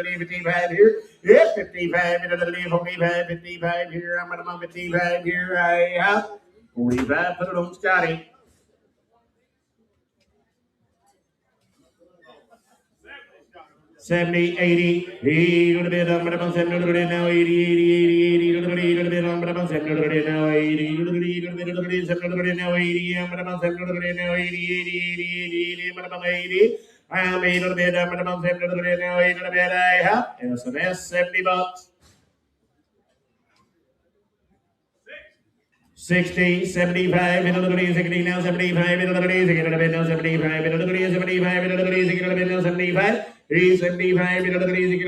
55 here. Yeah, 55, 45, 55 here. I'm at 55 here. I have 45. Put it on Scotty. 70, 80, 80, little bit up, but 70, little bit now, 80, 80, 80, 80, little bit up, but 70, little bit now, 80, little bit, 70, little bit now, 80, but 70, little bit now, 80, 80, 80, 80, but 80. I am a little bit up, but 70, little bit now, 80, little bit I have. SMS, $70. 60, 75, 60 now, 75, 75, now 75, 75, 75, he's 75, 75,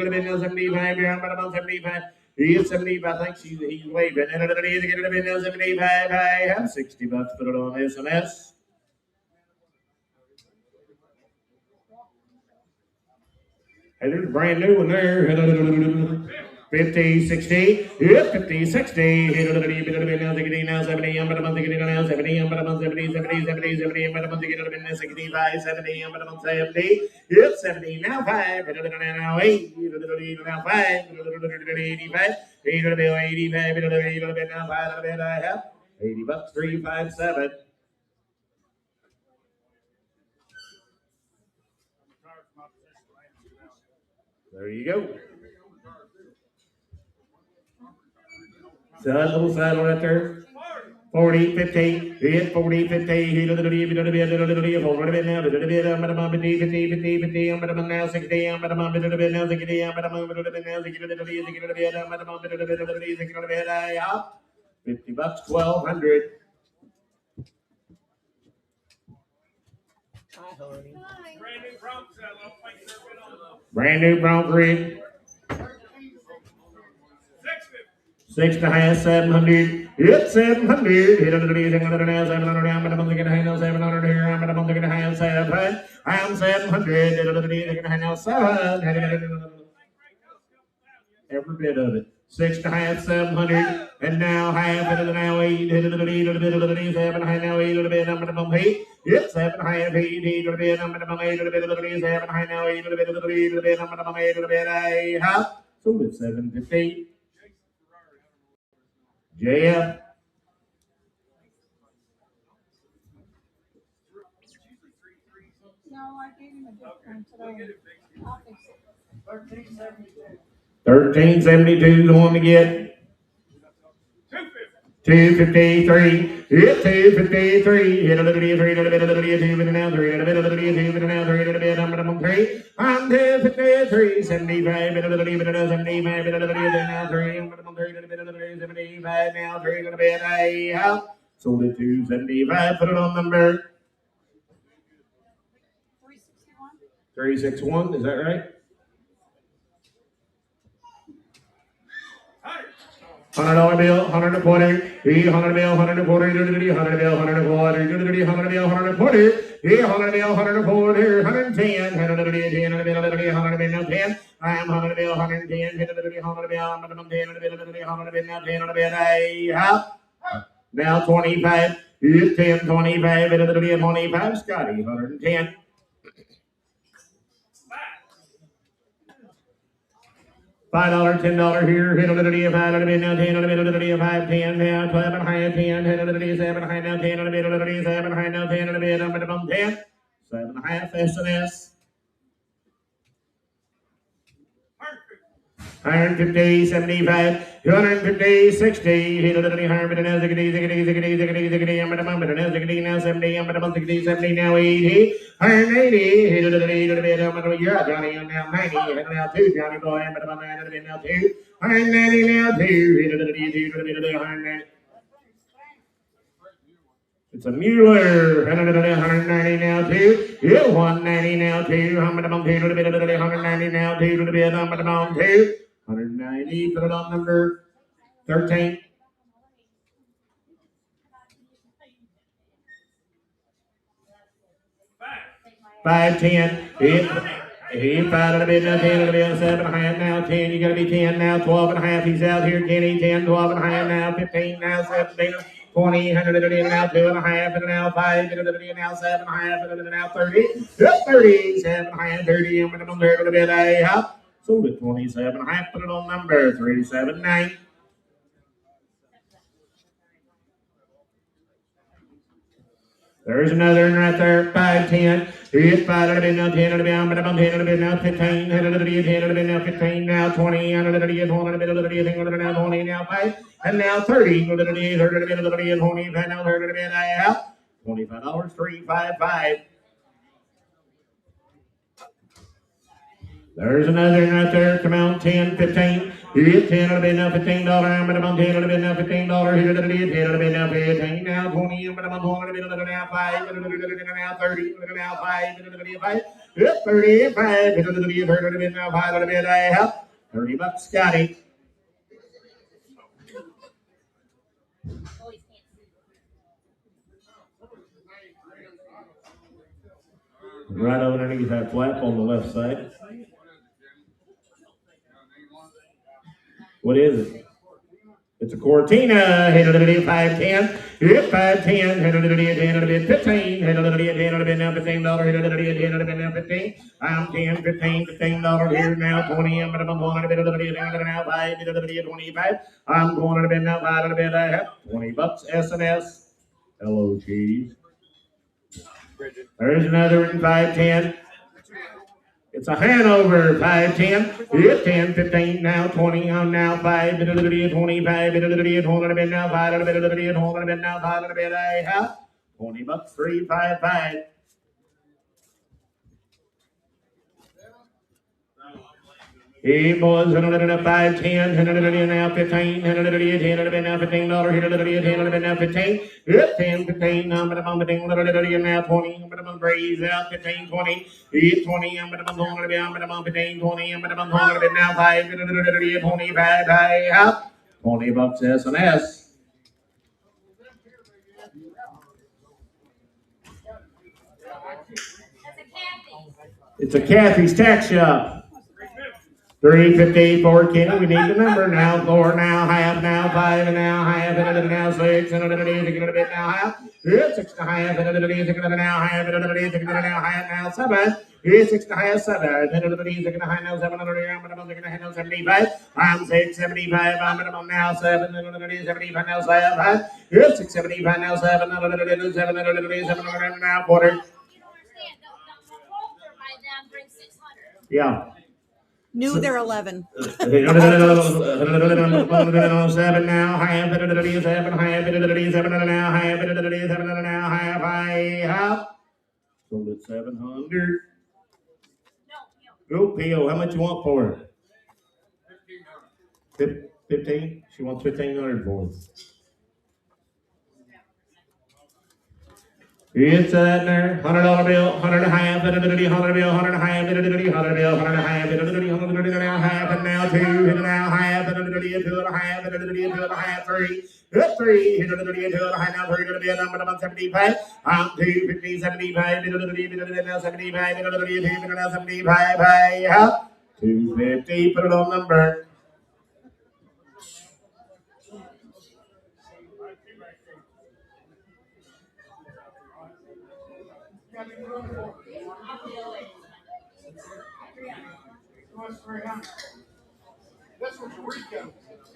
75, he's 75, I think he's waving, 75, I have $60, put it on SMS. Hey, there's a brand new one there. 50, 60, yep, 50, 60, now 70, now 70, now 70, now 70, 65, 70, now 70, yep, 70, now 5, now 8, now 5, 85, 85, now 5, I have $80, 357. There you go. So that little saddle right there. 40, 50, hit 40, 50, hit a little bit, hold a bit now, 50, 50, 50, 50, I'm now 60, I'm now 60, I'm now 60, I'm now 50 bucks, 1,200. Brand new Bronx rig. 6.5, 700. Yep, 700. Hit under the 700 now, 700 now. I'm going to get a 700 here. I'm going to get a 700. I'm 700. Hit under the now, 700. Every bit of it. 6.5, 700. And now half. Hit it now 8. Hit it a little bit of the 7. Now 8. A little bit. I'm going to 8. Yep, 7.5. 8. A little bit. I'm going to 8. A little bit of the 7. Now 8. A little bit of the 3. A little bit. I'm going to 8. A little bit. I have. So it's 750. JF. No, I gave him a different today. I'll fix it. 1372 the one to get. 253. Hit 253. Hit a little bit, 3, a little bit, a little bit, 2, and now 3, a little bit, a little bit, 2, and now 3, a little bit, I'm 3. I'm 253, 75, a little bit, 75, a little bit, now 3, I'm 3, a little bit, 75, now 3, a little bit, I have. Sold it to 75, put it on number 361. 361, is that right? $100 bill, 140, $100 bill, 140, $100 bill, 140, $100 bill, 140, $100 bill, 140, 110, $100 bill, 10. I am $100 bill, 110, $100 bill, $100 bill, I'm $110, $100 bill, $100 bill, now 10, $100 bill, I have. Now 25, 10, 25, $100 bill, 25, Scotty, 110. $5, $10 here, hit a little bit, 5, a little bit, now 10, a little bit, 5, 10, now 12, and high, 10, hit a little bit, 7, high, now 10, a little bit, 7, high, now 10, a little bit, I'm 10, 7.5, S&S. 150, 75, 250, 60, hit a little bit higher, but now 60, 60, 60, 60, 60, I'm at a moment, now 60, now 70, I'm at a 60, 70, now 80, 180, hit a little bit, I'm at a year, Johnny, I'm now 90, hit now 2, Johnny boy, I'm at a little bit, now 2, 190, now 2, hit a little bit, 190. It's a Mueller, 190 now 2, yeah, 190 now 2, I'm at a 2, a little bit, 190 now 2, a little bit, I'm at a 2. 190, put it on number 13. $5, 10. He 5 and a bit, now 10 and a bit, 7 and a half, now 10. You gotta be 10 now, 12 and a half. He's out here, Kenny, 10, 12 and a half, now 15, now 17, 20, 100 and now 2 and a half, and now 5, and now 7 and a half, and now 30. 30, 7 and a half, 30, and a bit, I have. Sold at 27.5. Put it on number 379. There's another one right there, 510. Here's 5, it'll be now 10, it'll be on, but I'm 10, it'll be now 15, it'll be 10, it'll be now 15, now 20, and it'll be 20, it'll be now 20, now 5, and now 30, it'll be 30, it'll be 20, now 30, it'll be half. $25, 355. There's another one right there. Come on, 10, 15. Here's 10, it'll be now $15. I'm going to 10, it'll be now $15. Here it'll be 10, it'll be now 15. Now 20, I'm going to 20, it'll be now 5, it'll be now 30, it'll be now 5, it'll be 5. Yep, 35, it'll be 30, it'll be now 5, it'll be half. $30, Scotty. Right over underneath that flap on the left side. What is it? It's a Cortina. Hit it at 510. Hit 510. Hit it at 10. It'll be 15. Hit it at 10. It'll be now $15. Hit it at 10. It'll be now 15. I'm 10, 15, $15. Here now 20. I'm going to be now 5. It'll be 25. I'm going to be now 5. It'll be $20. S&S. Hello, cheese. There's another one, 510. It's a Hanover, 510. It's 10, 15, now 20, I'm now 5, it'll be 25, it'll be 20, now 5, it'll be 20, now 5, it'll be half. $20, 355. Hey boys, it'll be now 510, it'll be now 15, it'll be 10, it'll be now $15, it'll be 10, it'll be now 15. It's 10, 15, I'm going to be now 20, I'm going to raise out 15, 20. It's 20, I'm going to be 15, 20, I'm going to be now 5, it'll be 25, half. $20 S&S. It's a Kathy's Tack Shop. 350 for Kenny. We need the number now. 4 now, half now, 5 and now, half, and now 6, and it'll be now half. It's 6 and a half, and it'll be now half, and it'll be now half, now 7. It's 6 and a half, 7, and it'll be 6 and a half, now 7, and it'll be 75. I'm 675, I'm now 7, and it'll be 75, now 7. It's 675, now 7, and it'll be 7, and it'll be 7, and now quarter. Yeah. New, they're 11. 7 now, half, 7, half, 7 now, half, 7 now, half. Sold at 700. Go, P.O. How much you want for it? 15? She wants 1,500 for it. It's that there, $100 bill, 100 and a half, 100 bill, 100 and a half, 100 bill, 100 and a half, 100 and a half, and now 2, and now half, 100 bill, 2 and a half, 100 bill, 2 and a half, 3, 3, 100 bill, 2 and a half, now 3, 100 bill, I'm 75, I'm 2, 50, 75, 100 bill, now 75, 100 bill, 2, now 75, 250, put it on number.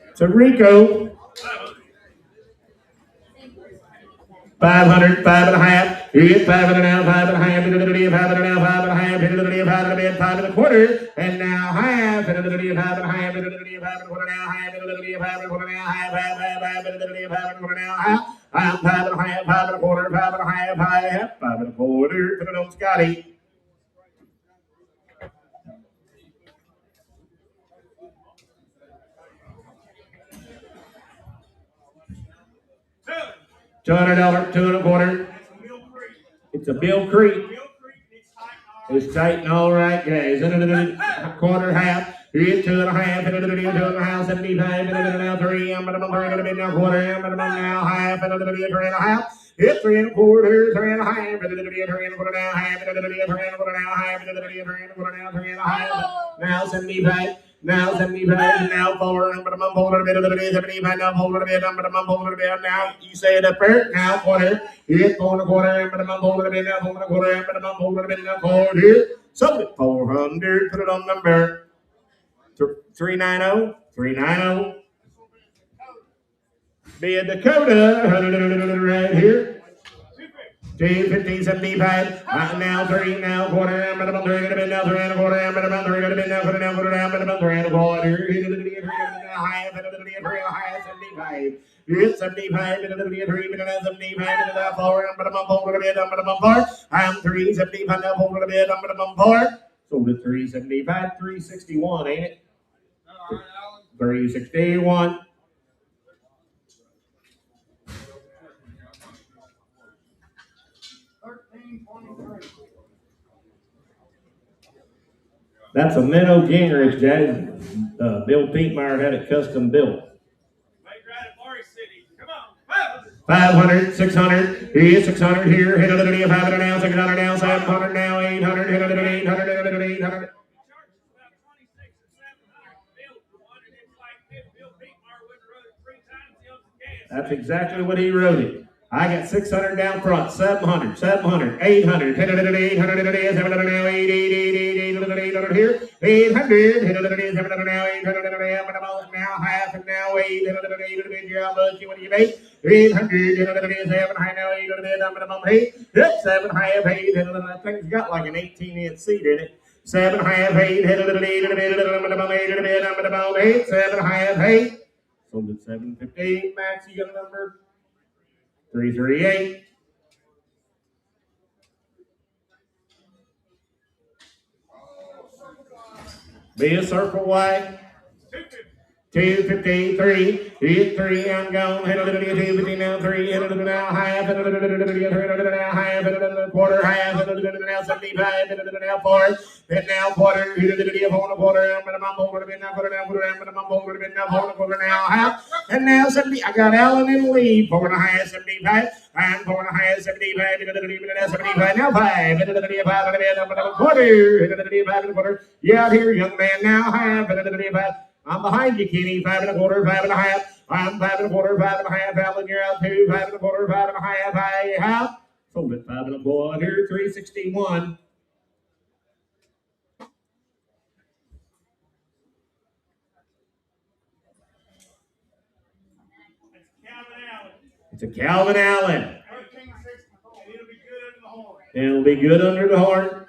It's a Rico. 500, 5 and a half. Here's 5 and a half, 5 and a half, 5 and a half, 5 and a half, 5 and a quarter, and now half, 5 and a half, 5 and a half, 5 and a quarter, now half, 5 and a quarter, now half, 5 and a quarter, now half. I'm 5 and a half, 5 and a quarter, 5 and a half, 5 and a quarter. Put it on Scotty. $200, 2 and a quarter. It's a Bill Creek. It's tight and all right, guys. Quarter, half. It's 2 and a half. 2 and a half. 75. Now 3. I'm going to be now quarter. I'm going to be now half. 3 and a half. It's 3 and a quarter. 3 and a half. 3 and a quarter now half. 3 and a quarter now half. 3 and a quarter now 3 and a half. Now 75. Now 75, now 4, I'm going to mumble a bit of the 75, now hold it a bit, I'm going to mumble a bit, now you say it up there, now quarter, it's 4 and a quarter, I'm going to mumble a bit, now 4 and a quarter, I'm going to mumble a bit, now quarter, sold it 400, put it on number. 390, 390. Be a Dakota right here. 250, 75. Now 3, now quarter, and about 3 gonna be now 3 and a quarter, and about 3 gonna be now quarter, now quarter, and about 3 and a quarter. High, 75. It's 75, 3, 75, 4, and about 4 gonna be a number of 4. I'm 375, now 4 gonna be a number of 4. So the 375, 361, ain't it? 361. That's a minnow Gingrich, Jay. Bill Pinkmeyer had it custom built. 500, 600, here's 600 here, hit another 500 now, 600 now, 700 now, 800, hit another 800, hit another 800. That's exactly what he wrote it. I got 600 down front, 700, 700, 800, 800, 800, 700 now, 800 here, 800, 700 now, 800 now, half and now, 800, how much you want to make? 800, 7 high now, 800, 7 half, 8, that thing's got like an 18-inch seat in it. 7 half, 8, 8, 7 half, 8. Sold at 758. Max, you got a number? 338. Be a circle white. 253. Hit 3. I'm gone. Hit a little 250 now. 3. Hit a little now. Half. Hit a little now. Half. Hit a little quarter. Half. Hit a little now. 75. Hit a little now. 4. Hit now quarter. Hit a little 4 and a quarter. I'm going to mumble. Quarter now. Quarter now. Quarter. I'm going to mumble. Quarter now. 4 and a quarter now. Half. And now 70. I got Allen and Lee. 4 and a half. 75. And 4 and a half. 75. Hit a little 75. Now 5. Hit a little 5 and a quarter. Hit a little 5 and a quarter. You out here, young man. Now half. Hit a little 5. I'm behind you, Kenny. 5 and a quarter, 5 and a half. I'm 5 and a quarter, 5 and a half. Alan, you're out too. 5 and a quarter, 5 and a half. I have sold it 5 and a quarter, 361. It's a Calvin Allen. It'll be good under the horn.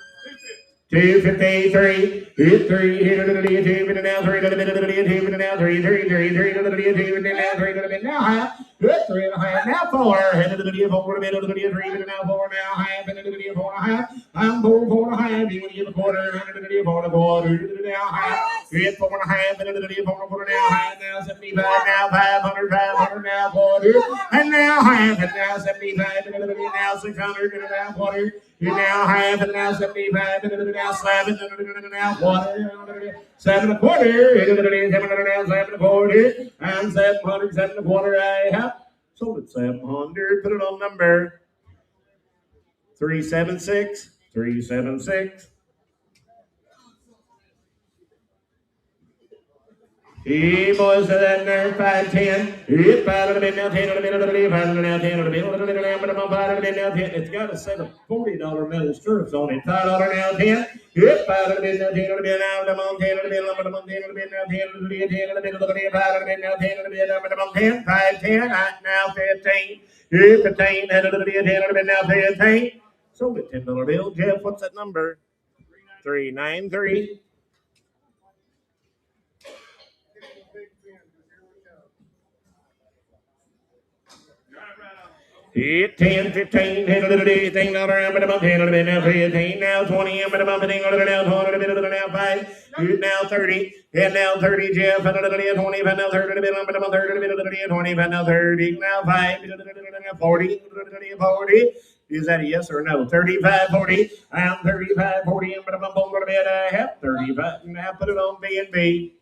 253, hit 3, hit a little 2, and now 3, little bit, 2, and now 3, 3, 3, 3, little bit, 2, and now 3, little bit, now half, hit 3 and a half, now 4, hit a little bit, 4, a little bit, 3, and now 4, now half, and a little bit, 4 and a half, I'm 4, 4 and a half, you want to give a quarter, and a little bit, 4 and a quarter, now half, hit 4 and a half, and a little bit, 4 and a quarter, now half, now 75, now 500, 500, now quarter, and now half, and now 75, and a little bit, now 600, and now quarter. You now half and now 75, and now 7, and now quarter, 7 and a quarter, 7 and now 7 and a quarter, and 700, 7 and a quarter. I have sold it 700. Put it on number 376, 376. Hey, boys, so that there, 510. Hit 5 on the bid now, 10 on the bid, 5 on the now, 10 on the bid, 5 on the bid now, 10. It's got a set of $40 metal strips on it. $5 now, 10. Hit 5 on the bid now, 10 on the bid, now, I'm on 10 on the bid, I'm on 10 on the bid now, 10 on the bid, 10 on the bid, 5 on the bid now, 10 on the bid, I'm on 10, 5, 10, now 15. Hit 15, head on the bid, 10 on the bid now, 15. Sold it $10 bill. Jeff, what's that number? 393. Hit 10, 15, hit a little thing, not around, but about 10 on the bit now, 15, now 20, and about the thing on the now, 20 on the bit now, 5, hit now 30, hit now 30, Jeff, and a little 20, and now 30 on the bit, but about 30 on the bit, 20, and now 30, now 5, 40, 40. Is that a yes or no? 35, 40, I'm 35, 40, and about on the bit, I have 35, now put it on B&B.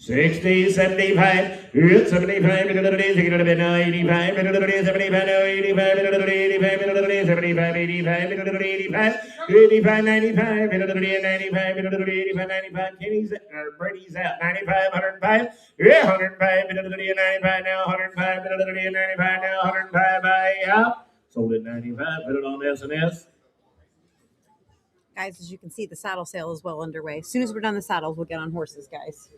60, 75, it's 75, 85, 85, 75, 85, 85, 75, 85, 85, 95, 95, 95, Kenny's Brady's out, 95, 105, yeah, 105, 95 now, 105, 95 now, 105, out. Sold at 95, put it on S&S. Guys, as you can see, the saddle sale is well underway. As soon as we're done the saddles, we'll get on horses, guys.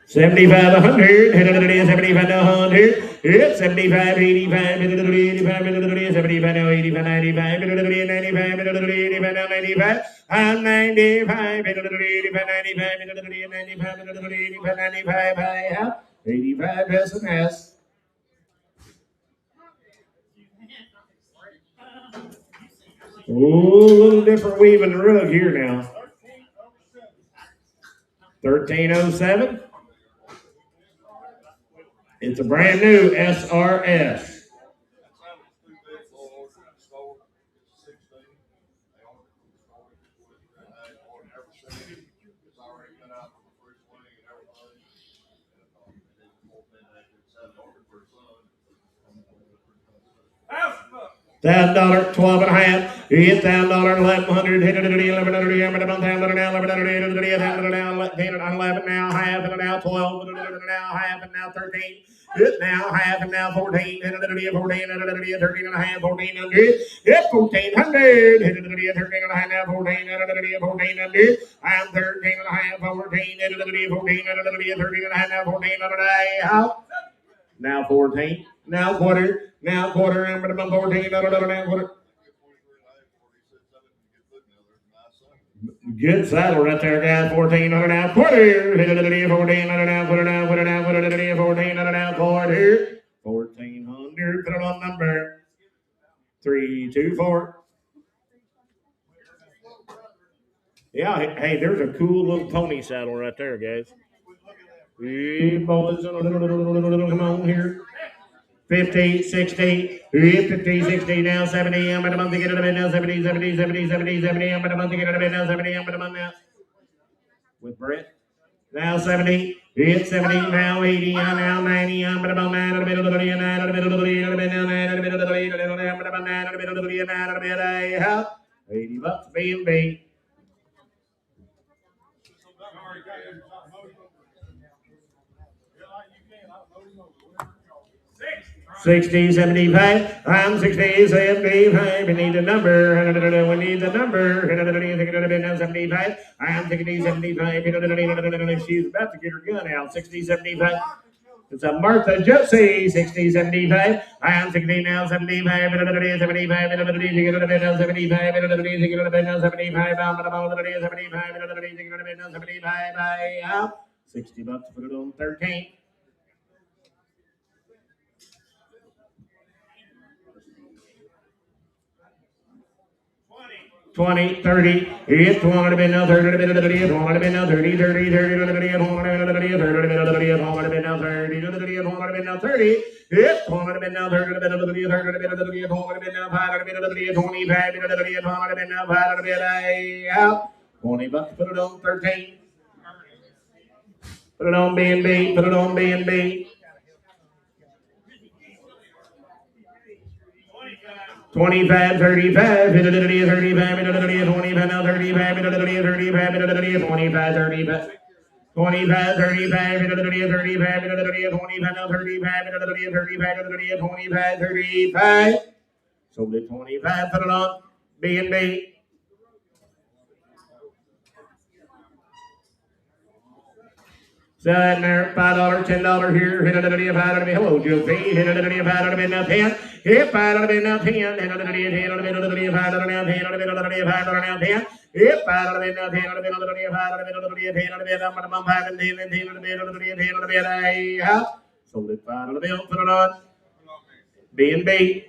75, 100, 75, 100, it's 75, 85, 85, 75, 85, 95, 95, 85, 95, I'm 95, 85, 95, 95, I have 85 S&S. Oh, a little different weaving the rug here now. 1307. It's a brand new SRS. $1,000, 12 and a half. $1,000, 1,100, 1,100, 11 now, half and now 12, and now half and now 13. It's now half and now 14, 14, 13 and a half, 1,400. It's 1,400, 13 and a half now 14, 1,400. I'm 13 and a half, 14, 14, 13 and a half now 1,400. Now 14, now quarter, I'm going to 14, now quarter. Good saddle right there, guys. 1,400 now quarter. 1,400 now quarter, now quarter, now quarter. 1,400 now quarter. 1,400. Put it on number 324. Yeah, hey, there's a cool little pony saddle right there, guys. Hey, boys, come on here. 50, 60, 50, 60, now 70, I'm going to get it a bit now, 70, 70, 70, 70, 70, I'm going to get it a bit now, 70, I'm going to now. With Brett. Now 70, it's 70, now 80, I'm now 90, I'm going to 9, a bit of the 9, a bit of the 9, a bit of the 9, a bit of the 8, I'm going to 9, a bit of the 9, a bit of $80 B&B. 60, 75, I'm 60, 75, we need a number, we need a number, 75, I'm 60, 75, she's about to get her gun out, 60, 75, it's a Martha Josie, 60, 75, I'm 60 now, 75, 75, 75, 75, $60, put it on 13. 20, 30, it's 100 been now 30, 100 been now 30, 30, 30, 100 been now 30, 100 been now 30, 100 been now 30, it's 100 been now 30, 100 been now 5, 25, 100 been now 5, out, $20, put it on 13. Put it on B&B, put it on B&B. 25, 35, 35, 25, now 35, 35, 25, 35, 25, 35, 35, 25, now 35, 35, 25, 35. So the 25, put it on B&B. So in there, $5, $10 here, hello, Joe P. $5 now 10. If $5 now 10, $10 now 10, $5 now 10, if $5 now 10, $5 now 10, if $5 now 10, so the $5 bill, put it on B&B.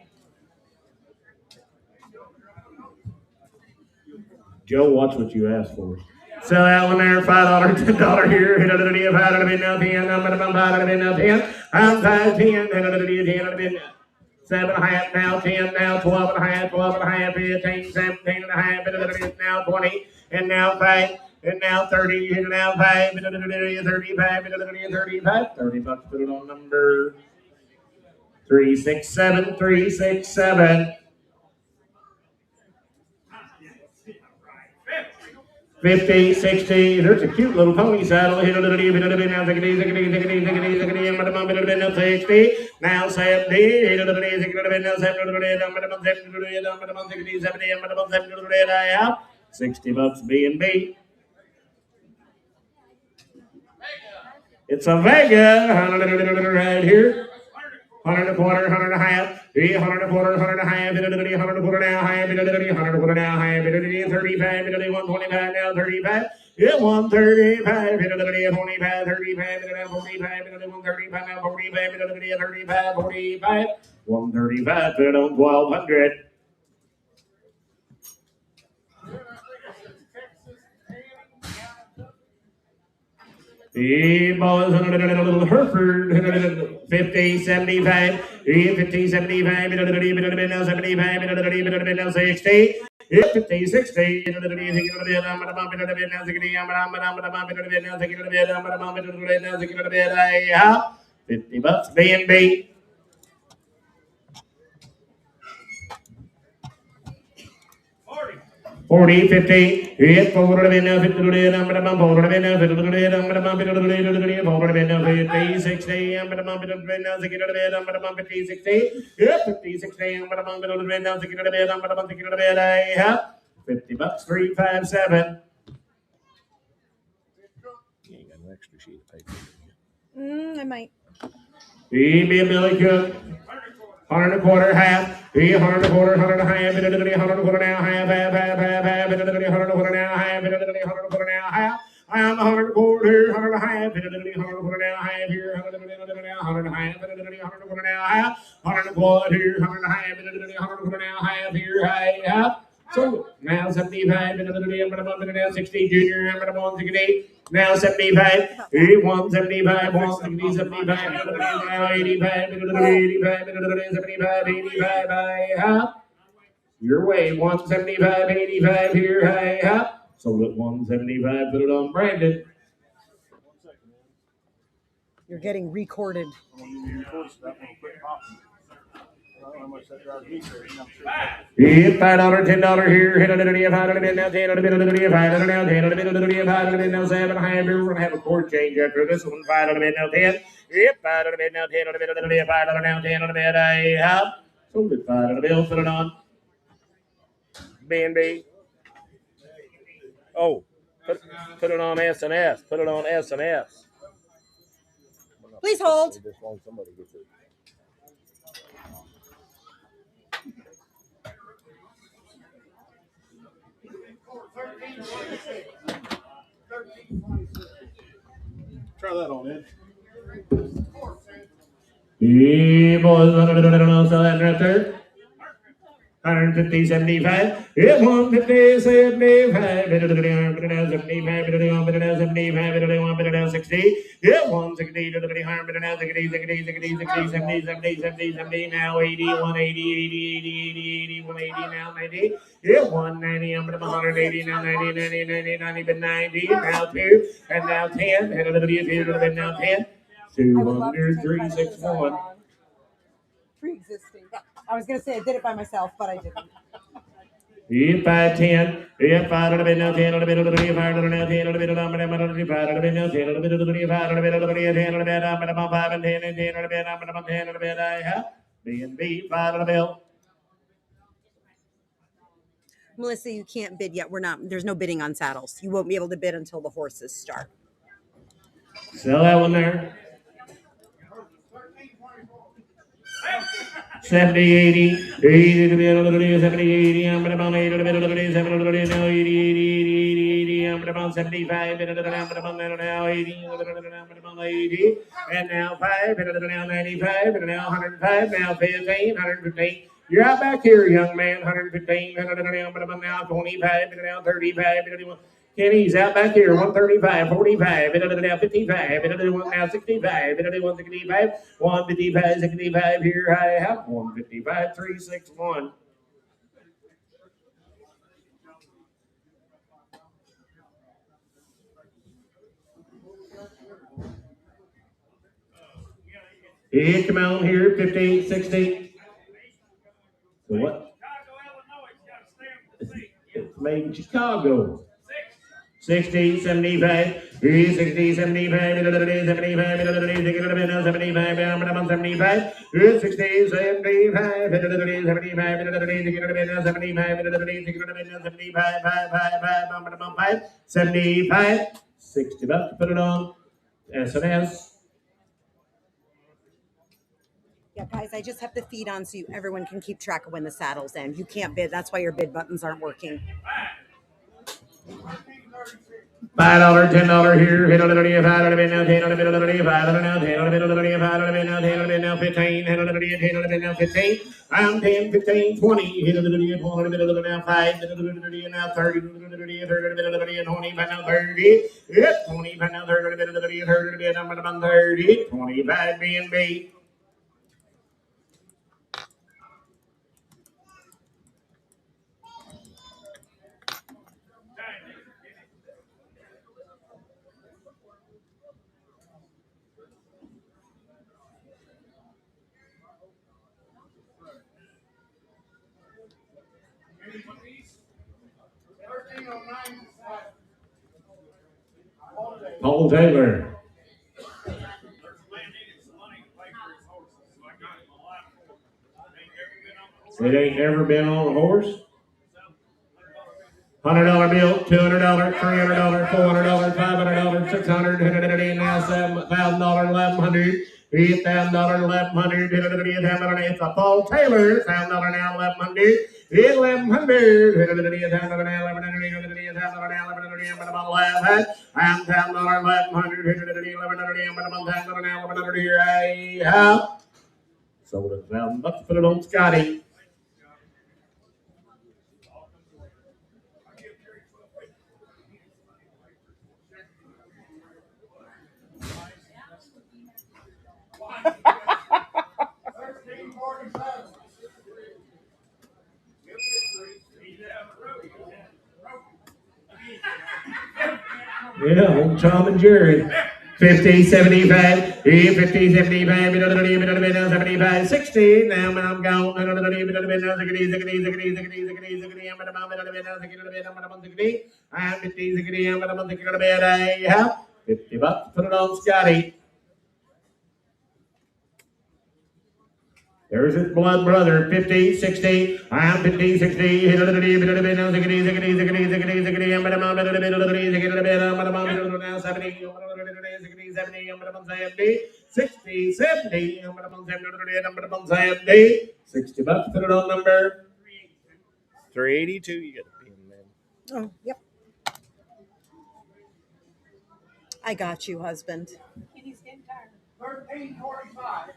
Joe, watch what you asked for. So that one there, $5, $10 here, $5 now 10, I'm going to $5 now 10, I'm 5, 10, 10, 7 and a half now, 10 now, 12 and a half, 15, 17 and a half, now 20, and now 5, And now 30, and now 5, 35, 35, 30 bucks, put it on number 367, 367. 50, 60, there's a cute little pony saddle. Now 60, now 70, now 60 bucks B&B. It's a Vega right here. 100 a quarter, 100 a half, 100 a quarter, 100 a half, 100 a quarter now, half, 100 a quarter now, half, 35, 125 now, 35, yeah, 135, 25, 35, 45, 135 now, 45, 35, 45, 135, put it on 1200. Boys, Hereford, 50, 75, 50, 75, 75, 60, 50, 60, 50 bucks B&B. 40, 50, hit forward of now, 50 to the number of forward of now, 50 to the number of forward of now, 50, 60, number of now, 60 to the number of 50, 60, 50, 60, number of now, 60 to the number of 60 to the 50 bucks, 357. You ain't got an extra sheet of paper. I might. Be a Billy Cook. 100 a quarter, half, 100 a quarter, 100 a half, 100 a quarter now, half, 100 a quarter now, half, 100 a quarter now, half. I'm 100 a quarter, 100 a half, 100 a quarter now, half here, 100 a quarter now, 100 a half, 100 a quarter now, half, 100 a quarter here, 100 a half, 100 a quarter now, half here, half. So now 75, now 60, junior, 160. Now 75, 175, 160, 75, now 85, 85, 75, 85, high half. Your way, 175, 85 here, high half. Sold at 175, put it on Brandon. You're getting recorded. $5, $10 here, hit $5 now, $10 now, $5 now, $10 now, 7 high. We're gonna have a chord change after this one. $5 now, 10. Yep, $5 now, 10 $5 now, 10 I have. Sold it $5, put it on. B&B. Oh, put it on S&S. Put it on S&S. Please hold. This long somebody gets it. Try that on in. Boys, so that right there. 150, 75, 150, 75, 75, 75, 60, 160, 70, now 80, 180, 80, 180, now 90, 190, 180, now 90, 90, now 2, and now 10, and now 10, 200, 361. Pre-existing. I was going to say I did it by myself, but I didn't. If 510, if 5 on the bed now, 10 on the bed, 5 on the 10 on the bed, 5 on the bed now, 10 on the bed, 5 on the bed, 10 on the bed, I'm about 5 and 10 and 10 on the bed, I'm about 10 on the bed, I have B&B, 5 on the bill. Melissa, you can't bid yet. There's no bidding on saddles. You won't be able to bid until the horses start. Sell that one there. 70, 80, 80 to be 70, 80, I'm about 8 to be 70, now 80, 80, I'm about 75, I'm about now 80, I'm 80, and now 5, and now 95, and now 105, now 15, 115. You're out back here, young man, 115, and now 25, and now 35, and Kenny's out back here, 135, 45, now 55, now 65, 165, 155, 65, here I have 155, 361. It come on here, 50, 60. So what? It's made in Chicago. 60, 75, 60, 75, 75, 75, 75, 75, 60, 75, 75, 60 bucks to put it on. S&S. Yeah, guys, I just have the feed on so everyone can keep track of when the saddle's end. You can't bid. That's why your bid buttons aren't working. $5, $10 here, hit on the $5 now, 10 on the middle of the $5 now, 10 on the middle of the $5 now, 10 on the now, 15, hit on the 10 on the now, 15, I'm 10, 15, 20, hit on the 20 on the middle of the now, 5, hit on the now, 30, 30 on the middle of the 20, now 30, hit 20, now 30 on the middle of the 30, number 30, 25 B&B. Paul Taylor. It ain't never been on a horse. $100 bill, $200, $300, $400, $500, $600, now $7,000, $1,100, $8,000, $1,100, it's a Paul Taylor, $1,000 now, $1,100, $1,100, sold it $1,000, put it on Scotty. Yeah, old Tom and Jerry. 50, 75, 50, 75, 75, 60. Now I'm gone. 50 bucks. Put it on Scotty. There's his blood brother, 50, 60, I'm 50, 60, now 70, 60, 70, 60 bucks, put it on number 382. You got a pin, man. Oh, yep. I got you, husband. He's getting tired. 1345.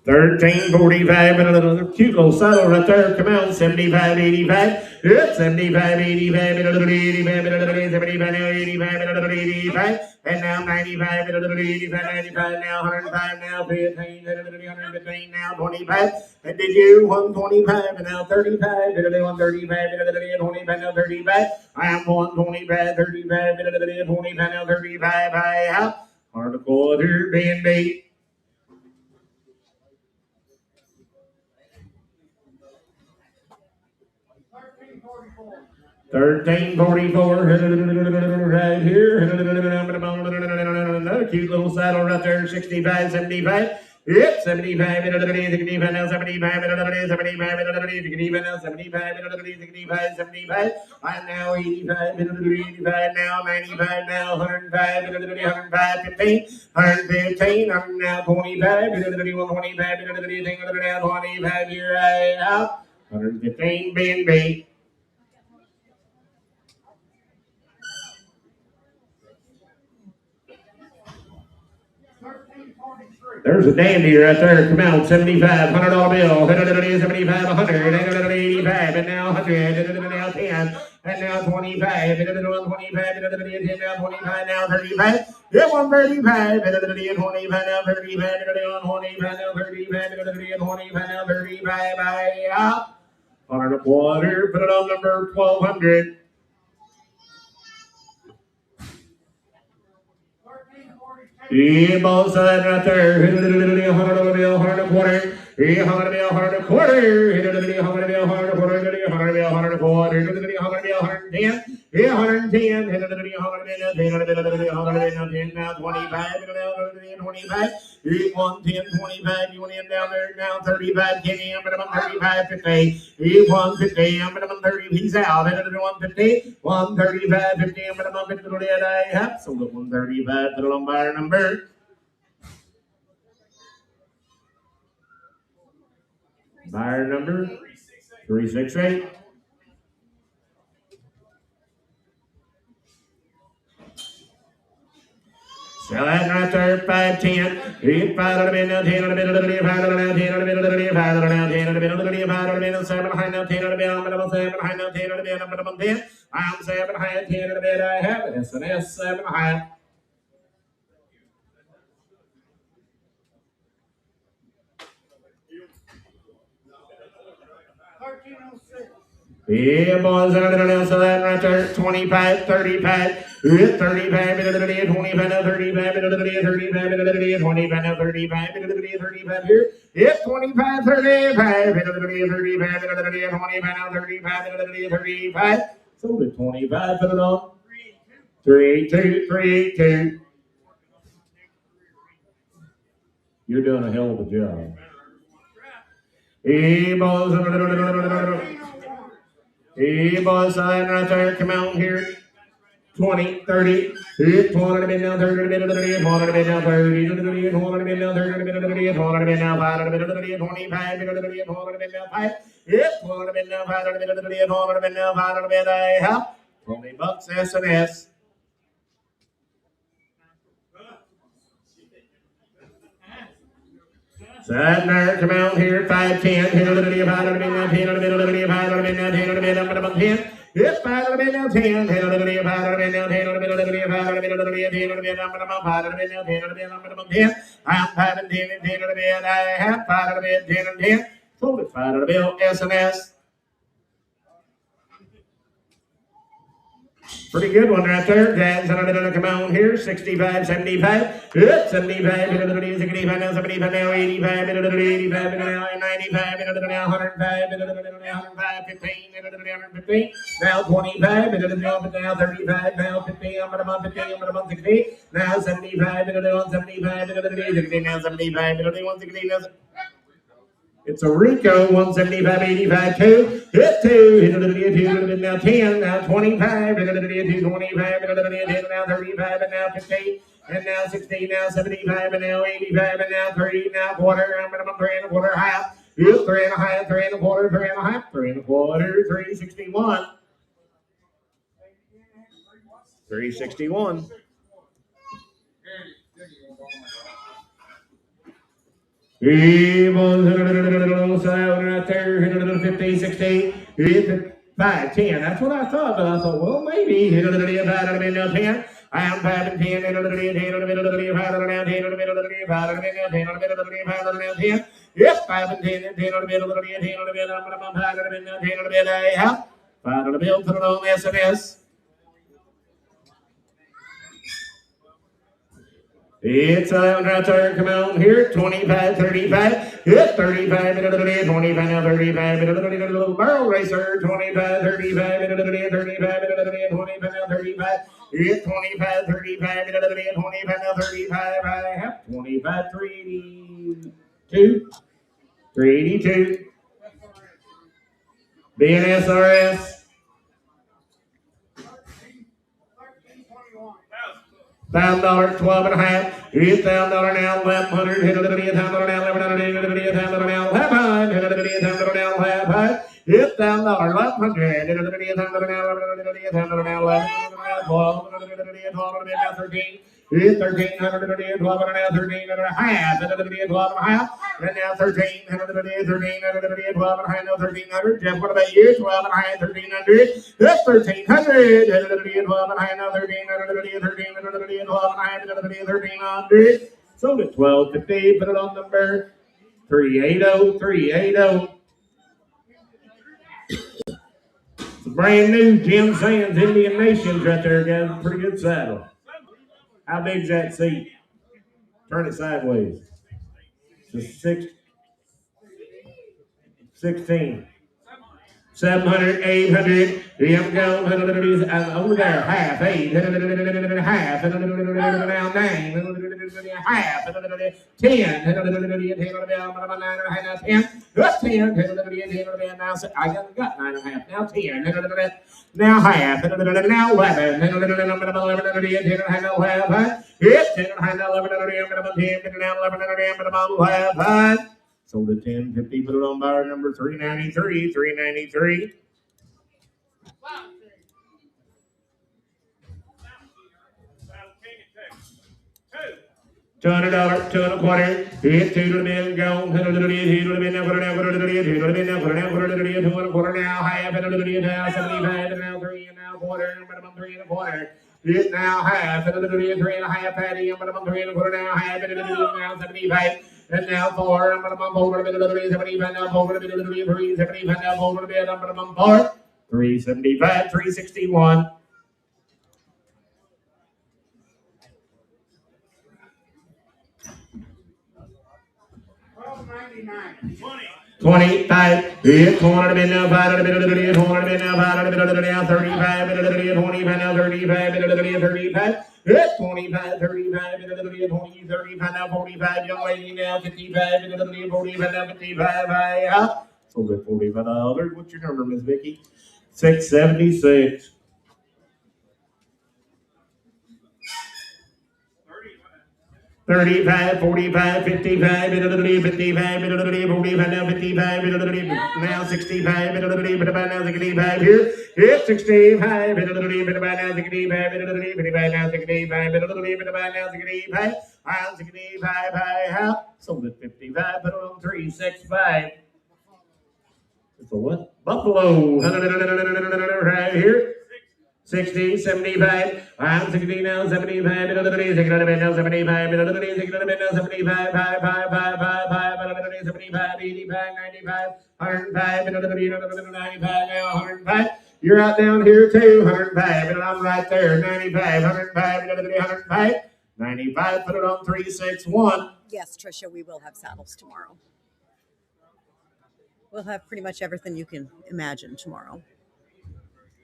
1345 and another cute little saddle right there. Come on, 75, 85. It's 75, 85, 85, 75, now 85, 85. And now 95, 85, 95, now 105, now 15, 115, now 25. And did you 125 and now 35, 135, 25, now 35. I am 125, 35, 25, now 35. I have hard to quarter B&B. 1344 right here. Another cute little saddle right there. 65, 75. Yep, 75, 65 now, 75, 75, 65 now, 75, 65, 75. I'm now 85, 85 now, 95 now, 105, 105, 15, 115. I'm now 25, 125, 25 here I out. 115 B&B. There's a dandy right there. Come out, 75, $100 bill, 75, 100, 85, and now 100, and now 10, and now 25, and now 25, and now 25, now 35, yeah, 135, and 25, now 35, and 25, now 35, and 25, now 35, I up. 100 a quarter, put it on number 1200. Yeah, both sides right there. Hit it, $100 bill, $100 $100 bill, $100 Hit it, $100 bill, $100 $100 bill, $100 Hit it, $100 bill, 110. Yeah, 110. Hit it, $100 bill, $100 bill, now 25. Hit it, 25. 110, 25. You went in down there now. 35. Kenny, I'm at 35, 50. 150. I'm at 30. He's out. Hit it, 150. 135, 50. I'm at 150. I have sold it 135. Put it on buyer number. Buyer number 368. Sell that right there, 510. Hit 5 on the bid now, 10 on the bid, 5 on the now, 10 on the bid, 5 on the now, 10 on the bid, 5 on the bid, 7 high now, 10 on the bid, I'm at 7 high now, 10 on the bid, I'm at 10. I'm 7 high, 10 on the bid, I have it. S&S 7 high. Yeah, boys, so that right there, 25, 35, 35, 25, 35, 35, 35, 25, 35, 35 here. Yep, 25, 35, 35, 25, 35, 35. Sold it 25, put it on. 382, 382. You're doing a hell of a job. Hey, boys, hey, boys, sign right there, come out here. 20, 30, 20 bid now, 30 bid, 30, 20 bid now, 30, 20 bid now, 30 bid, 30, 20 bid now, 5 bid, 30, 25 bid, 30, 20 bid now, 5. Yep, 20 bid now, 5 bid, 30, 20 bid now, 5 bid, I have $20 S&S. Side there, come out here, 510, 10 on the bid, 5 on the bid now, 10 on the bid, 5 on the bid now, 10 on the bid, I'm at 10. Yep, 5 on the bid now, 10, 10 on the bid, 5 on the bid now, 10 on the bid, 5 on the bid, 10 on the bid, I'm at 5 on the bid now, 10 on the bid, I'm at 10. I'm 5 and 10 and 10 on the bid, I have 5 on the bid, 10 and 10. Sold it 5 on the bill, S&S. Pretty good one right there. Dad's gonna come out here. 65, 75. Yep, 75. 65 now, 75 now, 85. 85 now, 95. 105. 105, 15. 115. Now 25. Now 35. Now 50. I'm at 50. I'm at 160. Now 75. 175. 60. Now 75. 160. Now. It's a Rico, 175, 85, 2. Hit 2. Hit it, 2. Now 10. Now 25. Hit it, 25. Hit it, now 35. And now 15. And now 16. Now 75. And now 85. And now 3. Now quarter. I'm minimum 3 and a quarter, half. Yep, 3 and a half, 3 and a quarter, 3 and a half, 3 and a quarter, 361. 361. He was right there, 15, 16, 5, 10. That's what I thought, but I thought, well, maybe. 10. I am 5 and 10, 10 on the middle, 5 on the now, 10 on the middle, 5 on the middle, 10 on the middle, 5 on the now, 10. Yep, 5 and 10, 10 on the middle, 10 on the middle, 5 on the middle, 10 on the middle, yeah. 5 on the middle, put it on S&S. It's right there, come out here, 25, 35, hit 35, 25 now, 35, little barrel racer, 25, 35, 35, 25 now, 35, hit 25, 35, 25 now, 35, I have 25, 382, 382, BNSRS. $1,000, 12 and a half, $8,000 now, 1,100, $1,000 now, 1,100, $1,000 now, half high, $1,000 now, half high, $8,000, 1,100, $1,000 now, 1,100 now, 12, now 13. It's 1,300, 12 and a half, 13 and a half, 12 and a half, and now 1300, 12 and a half, now 1,300. Jeff, what about you? 12 and a half, 1,300. That's 1,300, 12 and a half, now 1,300, 12 and a half, 1,300. Sold at 12.50. Put it on number 380, 380. It's a brand new Jim Sands Indian Nations right there, guys. Pretty good saddle. How big's that seat? Turn it sideways. Just 16. 700, 800, here we go, over there, half, 8, half, now 9, half, 10, up 10, now I got 9.5, now 10, now half, now 11, now 11, now 10, now 11, sold at 10.50, put it on buyer number 393, 393. $200, $2.25, hit 2 to the bin, go, 2 to the bin, 2 to the bin, now, 2 to the bin, 2 to the bin, now, 2 to the bin, 2.25 now, half, 2 to the bin, now, 75, and now 3, and now quarter, minimum 3.25. Hit now half, 2 to the bin, 3.5, patty, and minimum 3.25 now, half, 2 to the bin, now 75, and now 4, and minimum 4 to the bin, 75, now 4 to the bin, 375, now 4 to the bin, minimum 4, 375, 361. 25, hit 400 bid now, 500 bid of the day, 400 bid now, 500 bid of the day, 35 bid of the day, 25 now, 35 bid of the day, 35, hit 25, 35 bid of the day, 20, 35 now, 45, young lady now, 55 bid of the day, 45 now, 55, out. Sold at $45. What's your number, Miss Vicky? 676. 35, 45, 55, 55, 45, now 55, now 65, now 65 here. Hit 65, now 65, 55, now 65, now 65, I'm 65, out. Sold at 55, put it on 365. It's a what? Buffalo. Right here. 60, 75, I'm 60 now, 75, now 75, 75, 75, 85, 95, 105, 95, now 105. You're out down here too, 105, and I'm right there, 95, 105, 105, 95, put it on 361. Yes, Trisha, we will have saddles tomorrow. We'll have pretty much everything you can imagine tomorrow.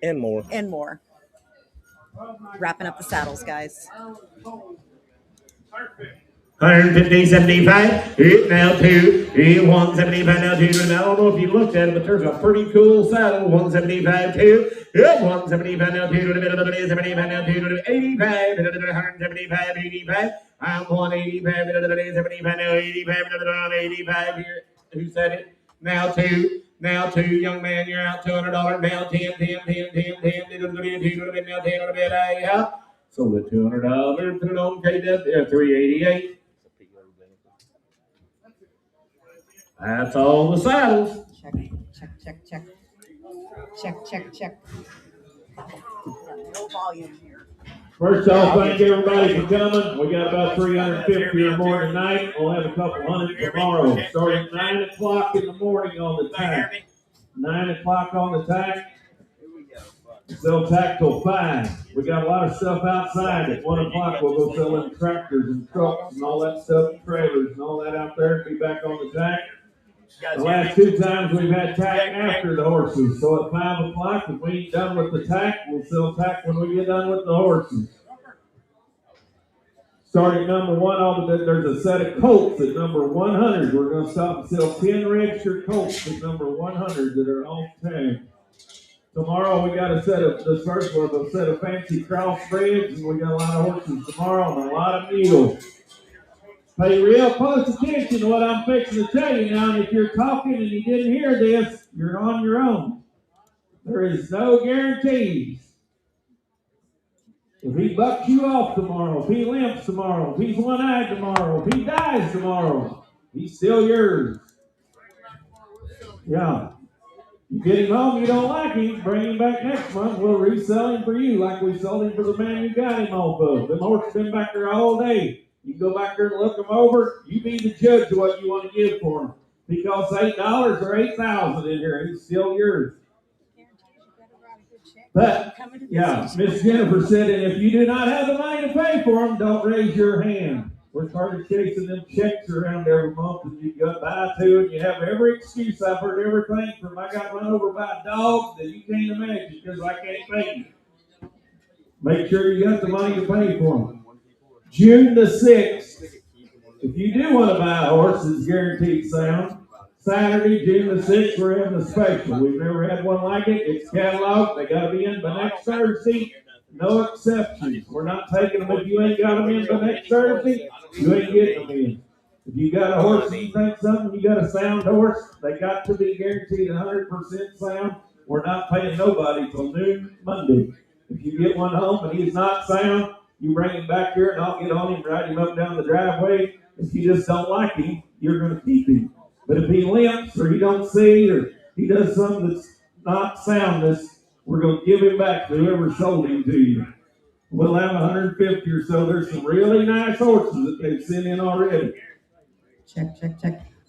And more. And more. Wrapping up the saddles, guys. 150, 75, hit now 2, hit 175, now 2, and I don't know if you looked at it, but there's a pretty cool saddle, 175, 2, hit 175, now 2, to the middle of the day, 75, now 2, to the 85, 175, 85, I'm 185, middle of the day, 75, now 85, 85 here, who said it? Now 2. Now 2, young man, you're out $200. Now 10, 10, 10, 10, 10, 10, now 10 on the bed, out. Sold at $200. Put it on KW 388. That's all the saddles. Check, check, check, check. Check, check, check. No volume here. First off, thank everybody for coming. We got about 350 or more tonight. We'll have a couple hundred tomorrow. Starting at 9 o'clock in the morning on the Tack. 9 o'clock on the Tack. Sell Tack till 5. We got a lot of stuff outside. At 1 o'clock, we'll go selling tractors and trucks and all that stuff, trailers and all that out there. Be back on the Tack. The last 2 times we've had Tack after the horses. So at 5 o'clock, if we ain't done with the Tack, we'll sell Tack when we get done with the horses. Starting number 1, there's a set of colts at number 100. We're going to stop and sell 10 registered colts at number 100 that are off tag. Tomorrow we got a set of, the first one, a set of fancy crossbreds, and we got a lot of horses tomorrow and a lot of mules. Pay real close attention to what I'm fixing to tell you now, and if you're talking and you didn't hear this, you're on your own. There is no guarantees. If he bucks you off tomorrow, if he limps tomorrow, if he's one-eyed tomorrow, if he dies tomorrow, he's still yours. Yeah. You get him home, you don't like him, bring him back next month, we'll resell him for you like we sold him for the man you got him off of. Them horses been back there all day. You go back there and look them over, you be the judge of what you want to give for them. If he costs $8 or $8,000 in here, he's still yours. But, yeah, Miss Jennifer said, and if you do not have the money to pay for them, don't raise your hand. We're starting chasing them checks around every month, and you go buy two, and you have every excuse. I've heard everything from I got run over by a dog that you can't imagine because I can't pay you. Make sure you got the money to pay for them. June the 6th. If you do want to buy a horse that's guaranteed sound, Saturday, June the 6th, we're having a special. We've never had one like it. It's cataloged. They got to be in by next Thursday. No exceptions. We're not taking them if you ain't got them in by next Thursday. You ain't getting them in. If you got a horse and you think something, you got a sound horse, they got to be guaranteed 100% sound. We're not paying nobody till noon Monday. If you get one home and he's not sound, you bring him back here and I'll get on him, ride him up down the driveway. If you just don't like him, you're going to keep him. But if he limps or he don't see or he does something that's not soundness, we're going to give him back to whoever sold him to you. We'll have 150 or so. There's some really nice horses that they've sent in already. Check.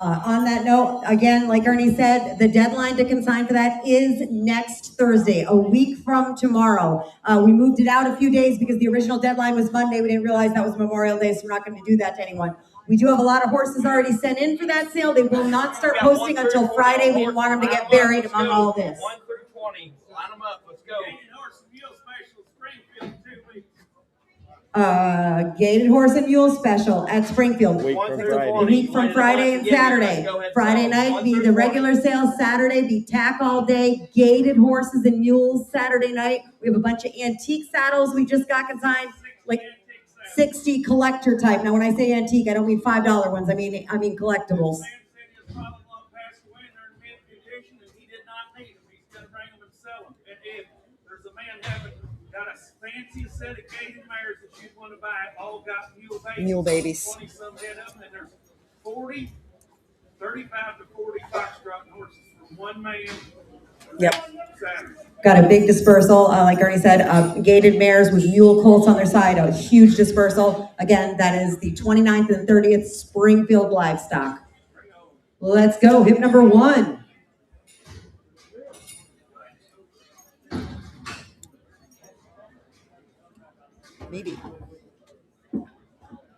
On that note, again, like Ernie said, the deadline to consign for that is next Thursday, a week from tomorrow. We moved it out a few days because the original deadline was Monday. We didn't realize that was Memorial Day, so we're not going to do that to anyone. We do have a lot of horses already sent in for that sale. They will not start posting until Friday. We didn't want them to get buried among all of this. 1 through 20. Line them up. Let's go. Gated horse and mule special at Springfield. Week from Friday. A week from Friday and Saturday. Friday night be the regular sales. Saturday be tack all day. Gated horses and mules Saturday night. We have a bunch of antique saddles we just got consigned, like 60 collector type. Now, when I say antique, I don't mean $5 ones. I mean collectibles. Fancy set of gated mares that you want to buy, all got Mule babies. 20 some head of them, and there's 35 to 40 foxtrot horses from one man. Yep. Saturday. Got a big dispersal, like Ernie said, gated mares with mule colts on their side, a huge dispersal. Again, that is the 29th and 30th Springfield Livestock. Let's go, hip number 1. Maybe.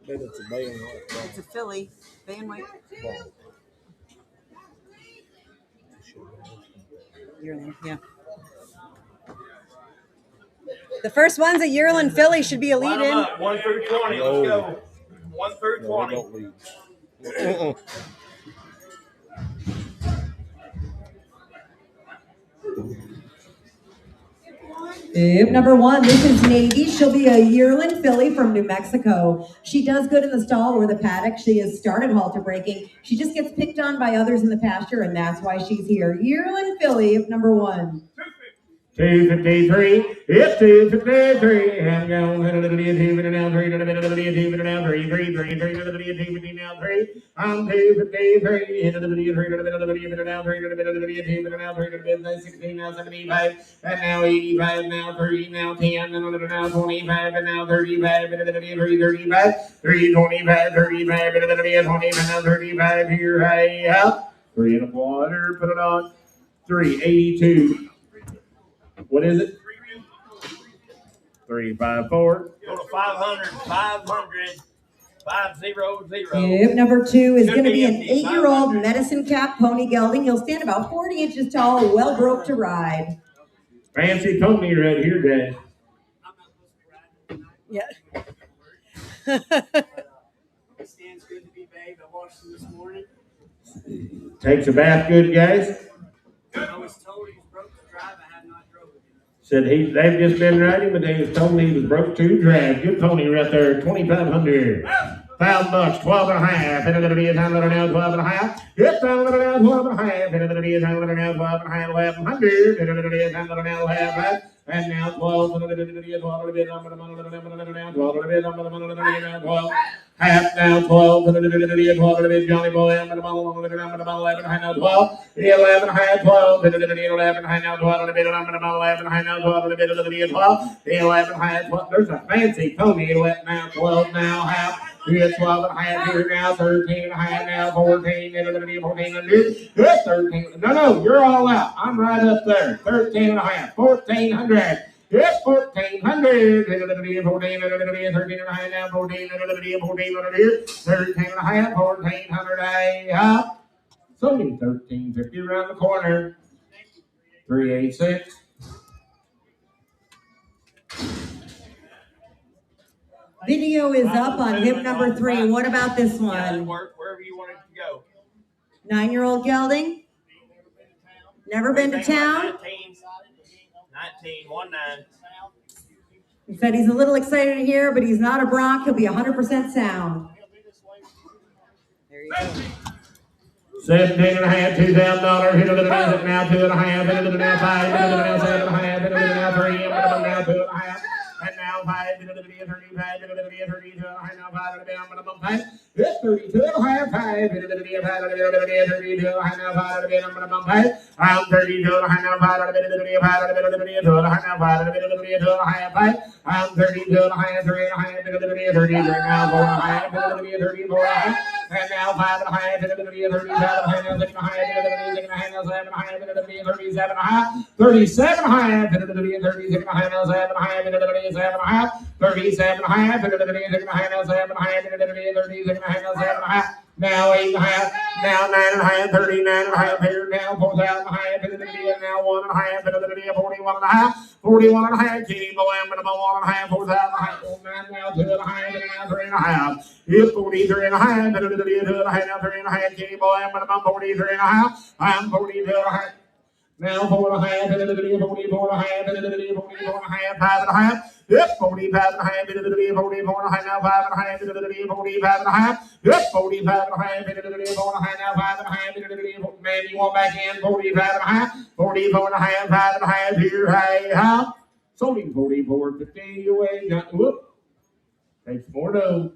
It's a bay and white. It's a filly. Bay and white. Yearling, yeah. The first one's a yearling filly, should be a lead in. 1 through 20. No. Let's go. 1 through 20. Don't leave. Hip number 1, this is Navy. She'll be a yearling filly from New Mexico. She does good in the stall or the paddock. She has started halter breaking. She just gets picked on by others in the pasture, and that's why she's here. Yearling filly, hip number 1. 253, hip 253, I'm going to the TV now 3, to the TV now 3, 3, 3, 3, to the TV now 3, I'm 253, into the TV, 3, to the TV now 3, to the TV now 3, to the 16, now 75, and now 85, now 3, now 10, and now 25, and now 35, into the TV 35, 325, 35, into the TV 25, now 35, here I up, 3 1/4, put it on, 382. What is it? 354. Go to 500, 500, 500. Hip number 2 is going to be an 8-year-old medicine cap pony gelding. He'll stand about 40 inches tall, well broke to ride. Fancy pony right here, Dad. Yeah. Stands good to be bathed. I washed him this morning. Takes a bath good, guys. I was told he was broke to drive. I have not drove with him. Said they've just been riding, but they was told me he was broke to drive. Good pony right there, 2,500. $5, 12 and a half. And it'll be a time that are now 12 and a half. It's time that are now 12 and a half. And it'll be a time that are now 12 and a half. 1,100. And it'll be a time that are now 11. And now 12. And it'll be a 12. It'll be a 12. Now 12. It'll be a 12. Half now 12. And it'll be a 12. It'll be Johnny Boy. And 11. High now 12. 11. High 12. And it'll be 11. High now 12. It'll be 11. High now 12. It'll be 12. 11. High 12. There's a fancy pony. Now 12. Now half. It's 12 and a half here now, 13 and a half now, 14, and it'll be 14 and good, 13. No, you're all out. I'm right up there. 13 and a half, 1,400. It's 1400. 14, 13 and a half now. 14, 14, 13 and a half. 1400. Up. Sold him 1350 around the corner. 386. Video is up on hip number 3. What about this one? Wherever you want it to go. 9-year-old gelding? Never been to town? 19, 19. He said he's a little excited to hear, but he's not a bronc. He'll be 100% sound. There you go. 17 and a half, $2,000. Hit it now, 2 and a half. Hit it now, 5. Hit it now, 7 and a half. Hit it now, 3. Hit it now, 2 and a half. And now 5. Hit it now, 35. Hit it now, 32. And now 5. Hit it now, 5. It's 32 and a half. 5. Hit it now, 5. Hit it now, 32. And now 5. Hit it now, 5. I'm 32 and a half. 5. Hit it now, 5. Hit it now, 2 and a half. 5. Hit it now, 2 and a half. 5. I'm 32 and a half. 3 and a half. Hit it now, 33. Now 4 and a half. Hit it now, 34 and a half. And now 5 and a half. Hit it now, 35. And now 6 and a half. 37 and a half, 37 and a half, 37 and a half, 37 and a half, 37 and a half, 37 and a half, 37 and a half, 37 and a half, 37 and a half, 7 and a half, 37 and a half, 7 and a half, now 8 and a half, now 9 and a half, 39 and a half, here now 4,000 and a half, now 1 and a half, 41 and a half, 41 and a half, Kitty boy, I'm gonna 1 and a half, 4,000 and a half, now 2 and a half, now 3 and a half, it's 43 and a half, 2 and a half, now 3 and a half, Kitty boy, I'm gonna 43 and a half, I'm 42 and a half. Now 4 and a half, 44 and a half, 44 and a half, 5 and a half. Yep, 45 and a half, 44 and a half, now 5 and a half, 45 and a half. Yep, 45 and a half, 44 and a half, now 5 and a half. Man, you want back in 45 and a half, 44 and a half, 5 and a half. Here, hey, how? Sold him 44, 50 away. Got whoop. Takes more dough.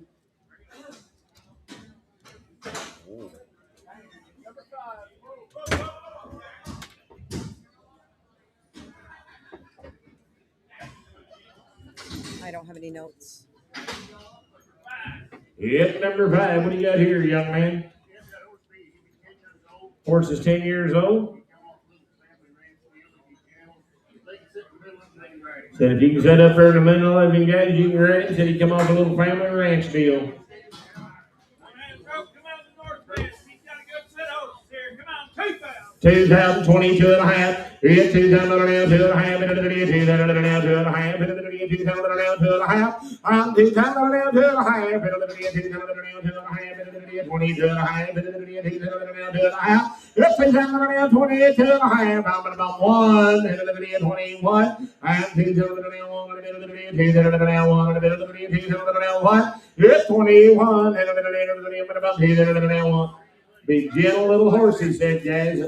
I don't have any notes. Yep, number 5. What do you got here, young man? Horse is 10 years old. Said if you can set up there in the middle of engage, you can rent. Said he come off a little family ranch deal. 2022 and a half. It's 2,000 now, 2 and a half. 2,000 now, 2 and a half. 2,000 now, 2 and a half. I'm 2,000 now, 2 and a half. 2,000 now, 2 and a half. 22 and a half. 2,000 now, 2 and a half. It's 2,000 now, 22 and a half. I'm about 1. 21. I'm 2,000 now, 1. 2,000 now, 1. 2,000 now, 1. It's 21. 2,000 now, 1. Big gentle little horse, he said, guys.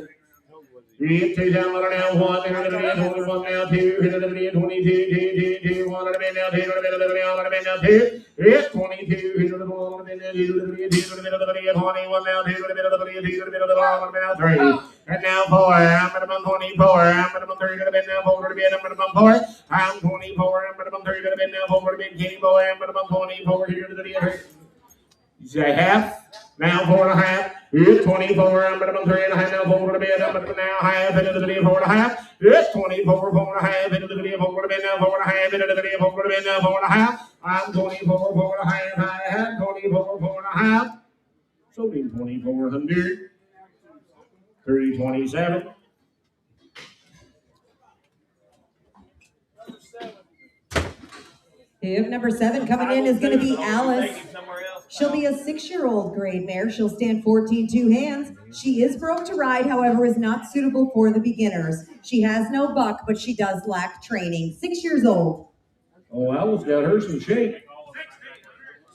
2 down, now 1, 21 now 2, 22, 2, 1, now 2, now 2, it's 22, 21 now 2, now 3, and now 4, I'm at about 24, I'm at about 3, now 4 to be at about 4, I'm 24, I'm at about 3 to be now 4 to be Kitty boy, I'm at about 24 here to the other. You say half, now 4 and a half. It's 24, I'm at about 3 and a half, now 4 to bed, I'm at now half, into the video 4 and a half. It's 24, 4 and a half, into the video 4 to bed, now 4 and a half, into the video 4 to bed, now 4 and a half. I'm 24, 4 and a half, I have 24, 4 and a half. So be 2,400. 327. If number 7 coming in is going to be Alice. She'll be a 6-year-old grade mare. She'll stand 14 2 hands. She is broke to ride, however, is not suitable for the beginners. She has no buck, but she does lack training. 6 years old. Oh, Alice got her some shape.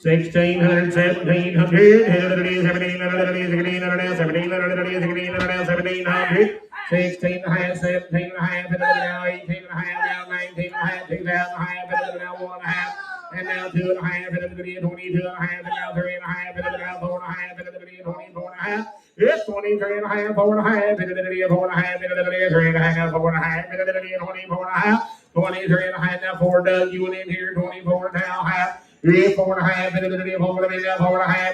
1,600, 1,700, 1,700, 16 and a half, 17 and a half, now 18 and a half, now 19 and a half, 2,000 and a half, now 1 and a half, and now 2 and a half, 22 and a half, and now 3 and a half, and now 4 and a half, and 24 and a half. It's 23 and a half, 4 and a half, 4 and a half, 3 and a half, 4 and a half, 24 and a half, 23 and a half, now 4 Doug, you went in here, 24 now half. 4 and a half, 4 and a half,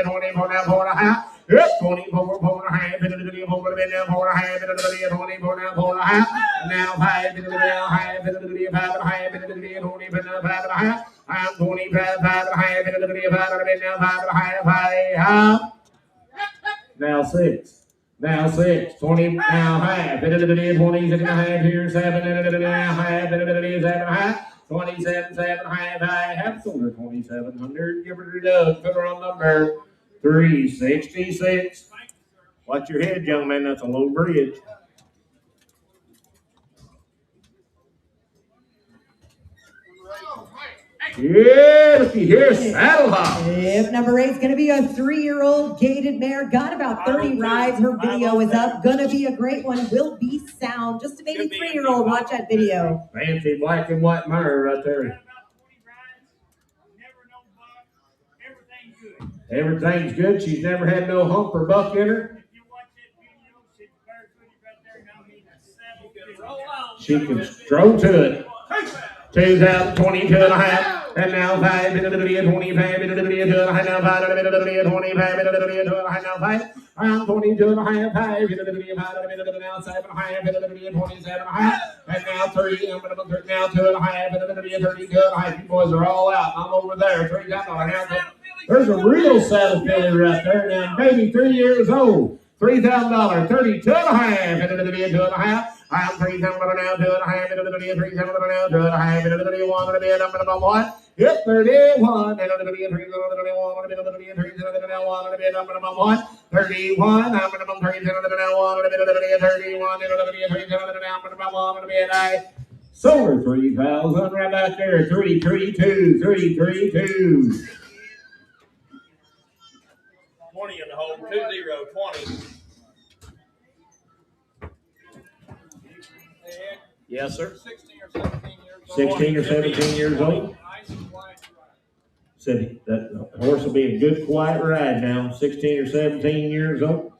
24 now 4 and a half. It's 24, 4.5, 4.5, 24 now, 4.5, now 5, now 5, 5.5, 20, 5.5. I'm 25, 5.5, 5, now 5.5, 5. Now 6. Now 6. 20, now half. 26 and a half here. 7 now half. 7.5. 27, 7.5. Half. Sold her 2,700. Give her a dub. Put her on number 366. Watch your head, young man. That's a low bridge. Yeah, looky here, saddle hop. Yep, number 8 is going to be a 3-year-old gated mare. Got about 30 rides. Her video is up. Gonna be a great one. Will be sound. Just a baby 3-year-old. Watch that video. Fancy black and white mare right there. Everything's good. She's never had no hump or buck in her. She can stroll to it. 2022 and a half, and now 5, 25, 2 and a half, now 5, 25, 2 and a half, now 5. I'm 22 and a half, 5, now 7 and a half, 27 and a half, and now 3, I'm going to put now 2 and a half, 32 and a half. You boys are all out. I'm over there. 3 now. There's a real saddle filly right there. Now, baby, 3 years old. $3,000, 32 and a half, 2 and a half. I'm 3 now, 2 and a half, 3 now, 2 and a half, 1, it's 31, 31, I'm 31, sold her 3,000 right back there, 332, 332. 20 in the hole, 20, 20. Yes, sir. 16 or 17 years old. 16 or 17 years old. Nice and quiet. Said that horse will be a good quiet ride now. 16 or 17 years old.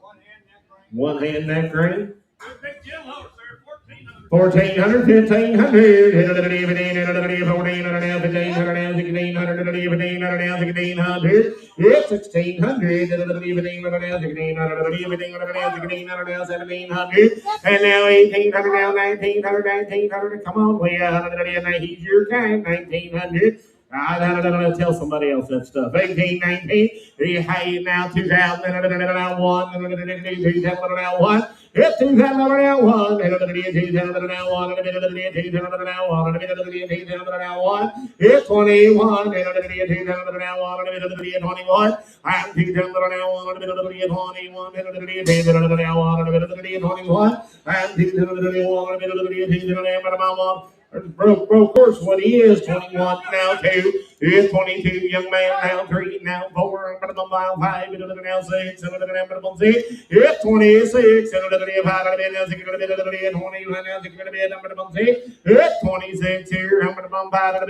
One hand neck ring. Big Jim horse there, 1,400, 1,400. 1,500, 1,600, it's 1,600, 1,700, and now 1,800, now 1,900, 1,900, come on, he's your time, 1,900. I tell somebody else that stuff. 18, 19, hey, now 2,000, now 1, 2,000, now 1. It's 2,000 now 1, 2,000 now 1, 2,000 now 1, 2,000 now 1. It's 21, 2,000 now 1, 21. I'm 2,000 now 1, 21, 2,000 now 1, 21. I'm 2,000 now 1. Broke horse what he is, 21 now 2, is 22, young man now 3, now 4, now 5, now 6, it's 26, it's 26 here, 25,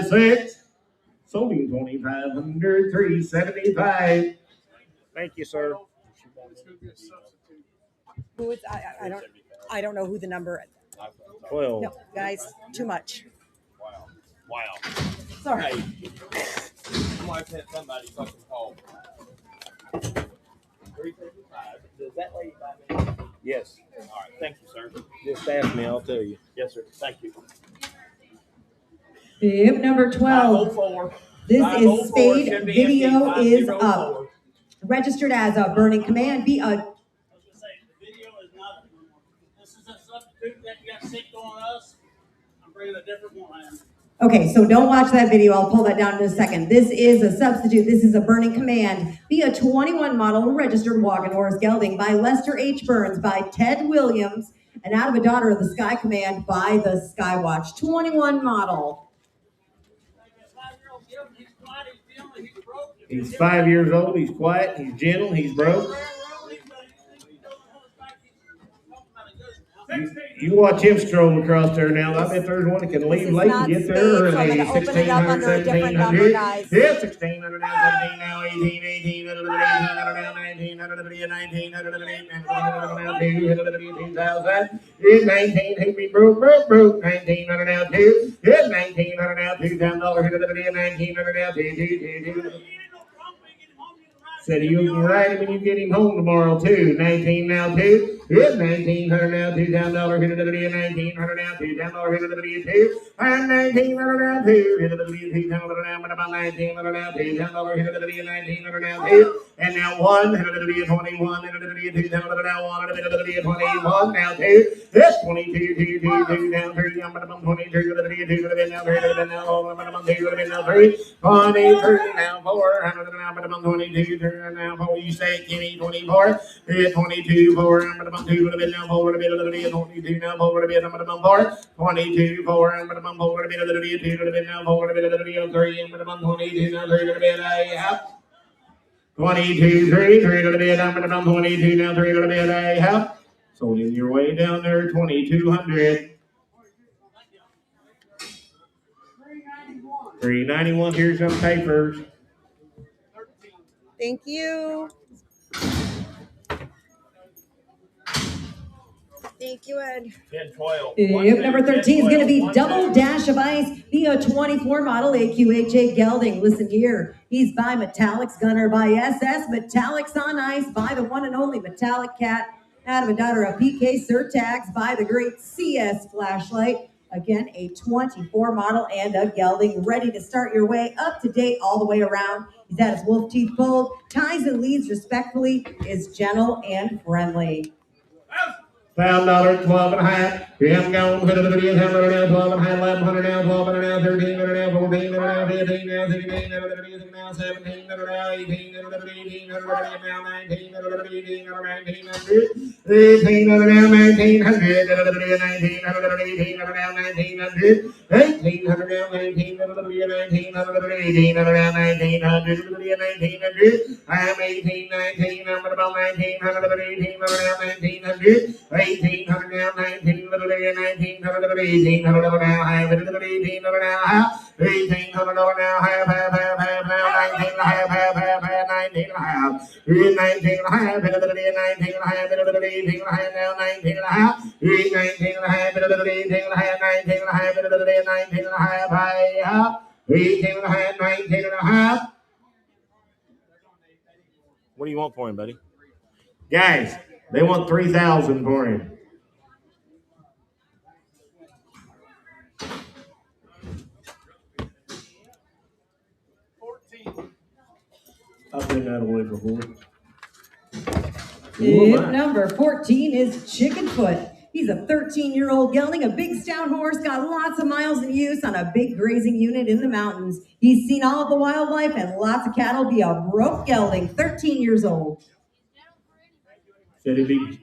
6, sold him 2,500, 375. Thank you, sir. Who is, I don't know who the number. 12. No, guys, too much. Wow. Sorry. Hey, I might have had somebody fucking call. 355. Does that lady buy me? Yes. All right. Thank you, sir. Just ask me, I'll tell you. Yes, sir. Thank you. Yep, number 12. 504. This 504, is Spade. send the Video empty, is 504. up. Registered as a Burning Command. Be a I was gonna say, the video is not, this is a substitute that you got sick on us. I'm bringing a different one. Okay, so don't watch that video. I'll pull that down in a second. This is a substitute. This is a Burning Command. Be a 21 model registered wagon horse gelding by Lester H. Burns, by Ted Williams, and out of a daughter of the Sky Command by the Skywatch. 21 model. He's 5 years old, he's quiet, he's gentle, he's broke. You watch him stroll across there now. I bet there's one that can This leave is late not and get there spades, so I'm early. gonna open it up under a different number, guys. Yeah, 1600 now, 17 now, 18, 1800 now, 1900 now, 2,000. It's 19, hit me, broke. 1900 now, 2. It's 1900 now, $2,000. 1900 now, 2. Said you can ride him when you get him home tomorrow too. 19 now 2. It's 1900 now, $2,000. 1900 now, $2,000. 2. And 1900 now 2. 2,000 now, about 1900 now, $2,000. 1900 now 2. And now 1. 21. 2,000 now 1. 21 now 2. It's 22. 2 now 3. I'm about 22. 2 now 3. Now 4. Now 3. 23 now 4. Now 22. Now 4, you say Kenny 24, 22, 4, I'm going to 2 now 4, 22 now 4, I'm going to 4, 22, 4, I'm going to 4, 2 now 4, 3, I'm going to 22 now 3, half. 22, 3, 3 to the bed, I'm going to 22 now 3 to the bed, half. So in your way down there, 2,200. 391. Here's some papers. Thank you. Thank you, Ed. 10, 12. Yep, number 13 is going to be Double Dash of Ice, the 24 model AQHA gelding. Listen here, he's by Metallics Gunner, by SS Metallics on Ice, by the one and only Metallic Cat, out of a daughter of PK Sir Tags, by the great CS Flashlight. Again, a 24 model and a gelding, ready to start your way up to date all the way around. He's had his wolf teeth pulled, ties and leads respectfully, is gentle and friendly. $1,000, 12 and a half. Here I'm going with the video. 12 and a half, 1,100 now, 12 now, 13 now, 14 now, 15 now, 16 now, 17 now, 18 now, 19 now, 18 now, 1900, 18 now, 1900, 1800 now, 1900, I'm 18, 19, I'm about 1900, 1900, 1800 now, 1900, 1900, 1800 now, half, 1800 now, half, 1800 now, half, now, 19 and a half, 19 and a half, 19 and a half, 19 and a half, 18 and a half, now, 19 and a half, 19 and a half, 18 and a half, 19 and a half, 19 and a half, 18 and a half, 19 and a half. What do you want for him, buddy? Guys, they want 3,000 for him. I've been that away before. If number 14 is Chickenfoot. He's a 13-year-old gelding, a big stout horse, got lots of miles in use on a big grazing unit in the mountains. He's seen all of the wildlife and lots of cattle, be a broke gelding, 13 years old. Said it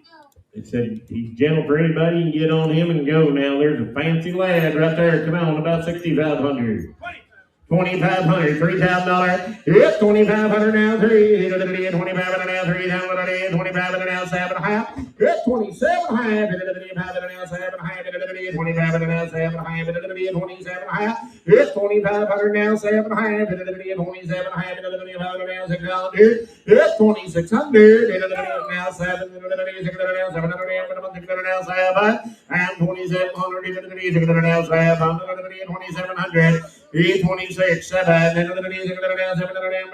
said he's gentle for anybody. You can get on him and go now. There's a fancy lad right there. Come on, about 6,500. 2,500, $3,000. Yep, 2,500 now, 3. 2,500 now, 3,000. 2,500 now, 7.5. Yep, 27.5. 2,500 now, 7.5. 2,500 now, 7.5. 27.5. Yep, 2,500 now, 7.5. 27.5. 2,500 now, 600. Yep, 2,600. Now 7. 700 now, 7. And 2,700 now, 7. 2,700. 26, 7, and 26 now, 700 now,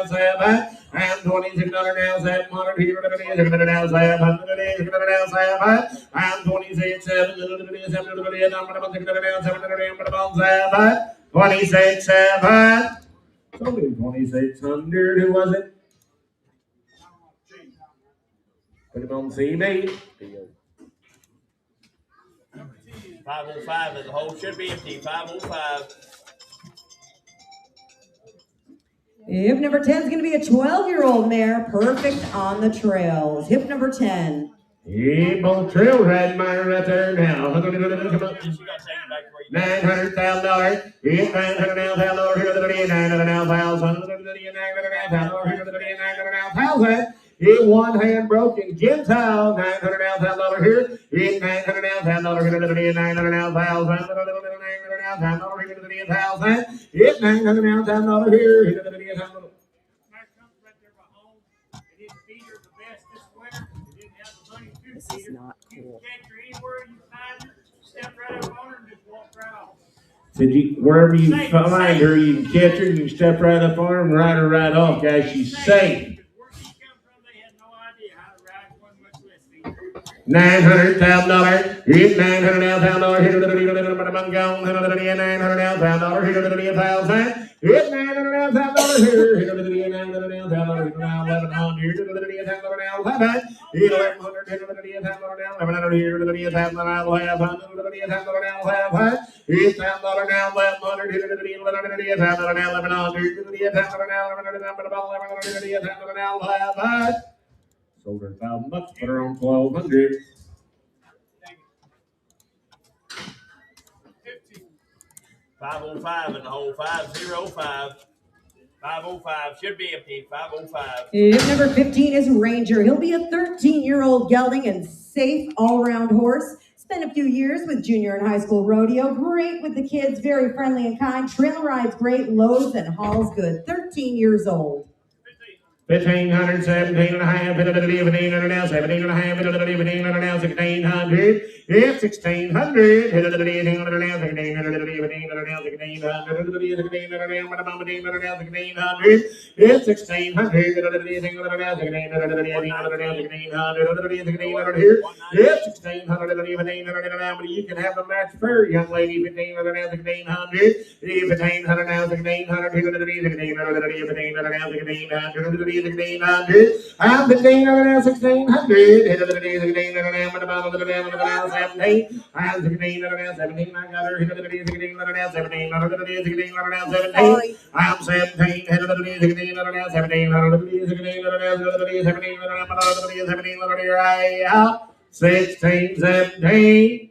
7, and 26 now, 700 now, 700 now, 7, and 26, 7, 26, 7. Somebody 2,600, who was it? Put him on CB. 505 and the hole should be empty. 505. Hip number 10 is going to be a 12-year-old mare, perfect on the trails. Hip number 10. Hip on the trail riding mine right there now. Come on. $900,000. Hip $900 now, $1,000. Here to the $900 now, $1,000. $900 now, $1,000. Hit one hand broken. Gentile, $900 now, $1,000 here. Hit $900 now, $1,000 here. $900 now, $1,000. Hit $900 now, $1,000 here. Hit $1,000. This is not cool. Said wherever you find her, you can catch her, you can step right up on her and ride her right off, guys. She's safe. $900,000. Hit $900 now, $1,000. Hit $900 now, $1,000. Hit $1,000. Hit $900 now, $1,000 here. Hit $900 now, $1,000. Now $1,100. Hit $1,100 now, $1,100. Hit $1,100. Hit $1,100 now, $1,100. Here $1,100 now, $1,500. Hit $1,000 now, $1,100. Hit $1,100 now, $1,100. Sold her $1,000, put her on $1,200. $505 in the hole. 505. 505 should be empty. 505. If number 15 is Ranger. He'll be a 13-year-old gelding and safe all-around horse. Spent a few years with junior and high school rodeo. Great with the kids, very friendly and kind. Trail rides great, loads and hauls good. 13 years old. 1,500, 17 and a half, 1,500 now, 17 and a half, 1,500 now, 1,600. It's 1,600. 1,500 now, 1,600 now, 1,600 now, 1,600. It's 1,600. 1,500 now, 1,600 here. It's 1,600. 1,500 now, but you can have a match fair, young lady. 1,500 now, 1,600. 1,500 now, 1,600. 1,500 now, 1,600. 1,600. I'm 1,500 now, 1,600. Hit of the day, 1,600 now, but about the day, 17. I'm 1,600 now, 17. I got her. Hit of the day, 1,600 now, 17. 1,600 now, 17. I'm 17. Hit of the day, 1,600 now, 17. 1,600 now, 17. 1,700 right out. 16, 17.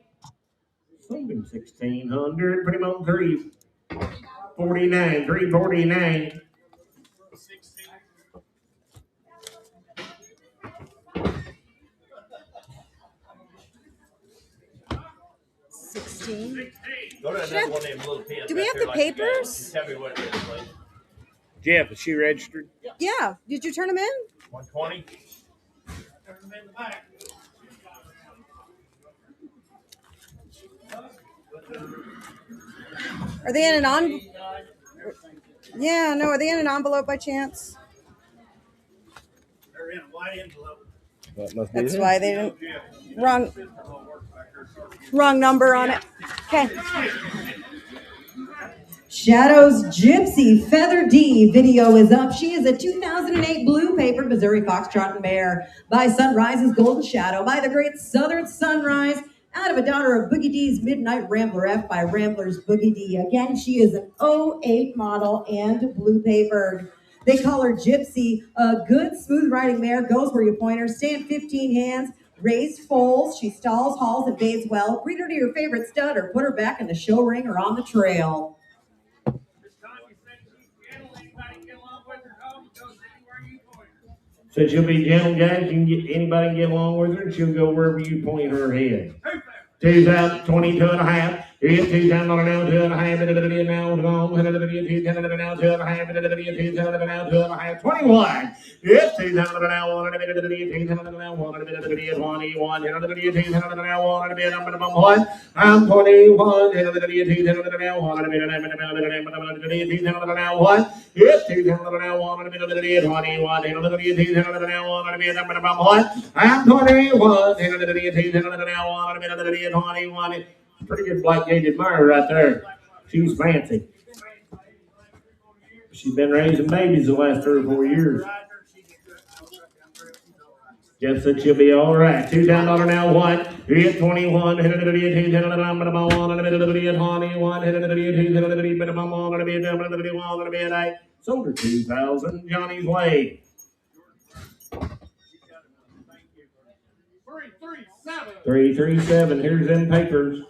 Sold him 1,600. Put him on 349. 349. Go to another one of them little pins. Do we have the papers? Tell me what it is, please. Jeff, is she registered? Yeah. Did you turn them in? 120. Turn them in the back. Are they in an Yeah, no, are they in an envelope by chance? They're in a white envelope. That must be That's it. why they didn't. Wrong number on it. Okay. Shadow's Gypsy Feather D video is up. She is a 2008 blue paper Missouri Foxtrot and Mare. By Sunrise's Golden Shadow, by the Great Southern Sunrise, out of a daughter of Boogie D's Midnight Rambler F by Rambler's Boogie D. Again, she is an 08 model and blue papered. They call her Gypsy. A good smooth riding mare, goes where you point her. Stand 15 hands, raised foals. She stalls, hauls, and bathes well. Breed her to your favorite stud or put her back in the show ring or on the trail. So she'll be gentle, guys. You can get anybody can get along with her, and she'll go wherever you point her head. 2022 and a half. It's $2 now, 2 and a half. Now, 2 now, 2 and a half. 21. It's $2 now, 1 and a bit. 2 now, 1 and a bit. 21. 2 now, 1 and a bit. I'm 21. 2 now, 1 and a bit. 2 now, 1. It's $2 now, 1 and a bit. 21. 2 now, 1 and a bit. I'm 21. 2 now, 1 and a bit. 21. Pretty good black gated mare right there. She's fancy. She's been raising babies the last 3 or 4 years. Jeff said she'll be all right. $2 now, 1. Hit 21. Hit it, 2 down, 1 and a bit. 21. Hit it, 2 sold her 2,000. Johnny's Way. 337. Here's them papers.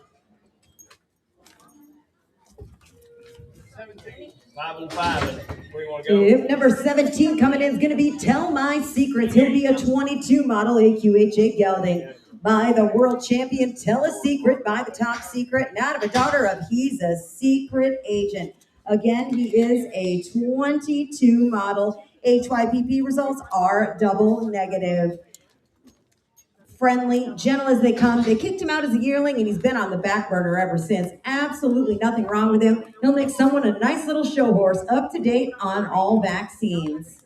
505. Where you want to go? If number 17 coming in is going to be Tell My Secrets. He'll be a 22 model AQHA gelding by the world champion. Tell a Secret by the top secret. And out of a daughter of He's a Secret Agent. Again, he is a 22 model. HYPP results are double negative. Friendly, gentle as they come. They kicked him out as a yearling, and he's been on the back burner ever since. Absolutely nothing wrong with him. He'll make someone a nice little show horse, up to date on all vaccines.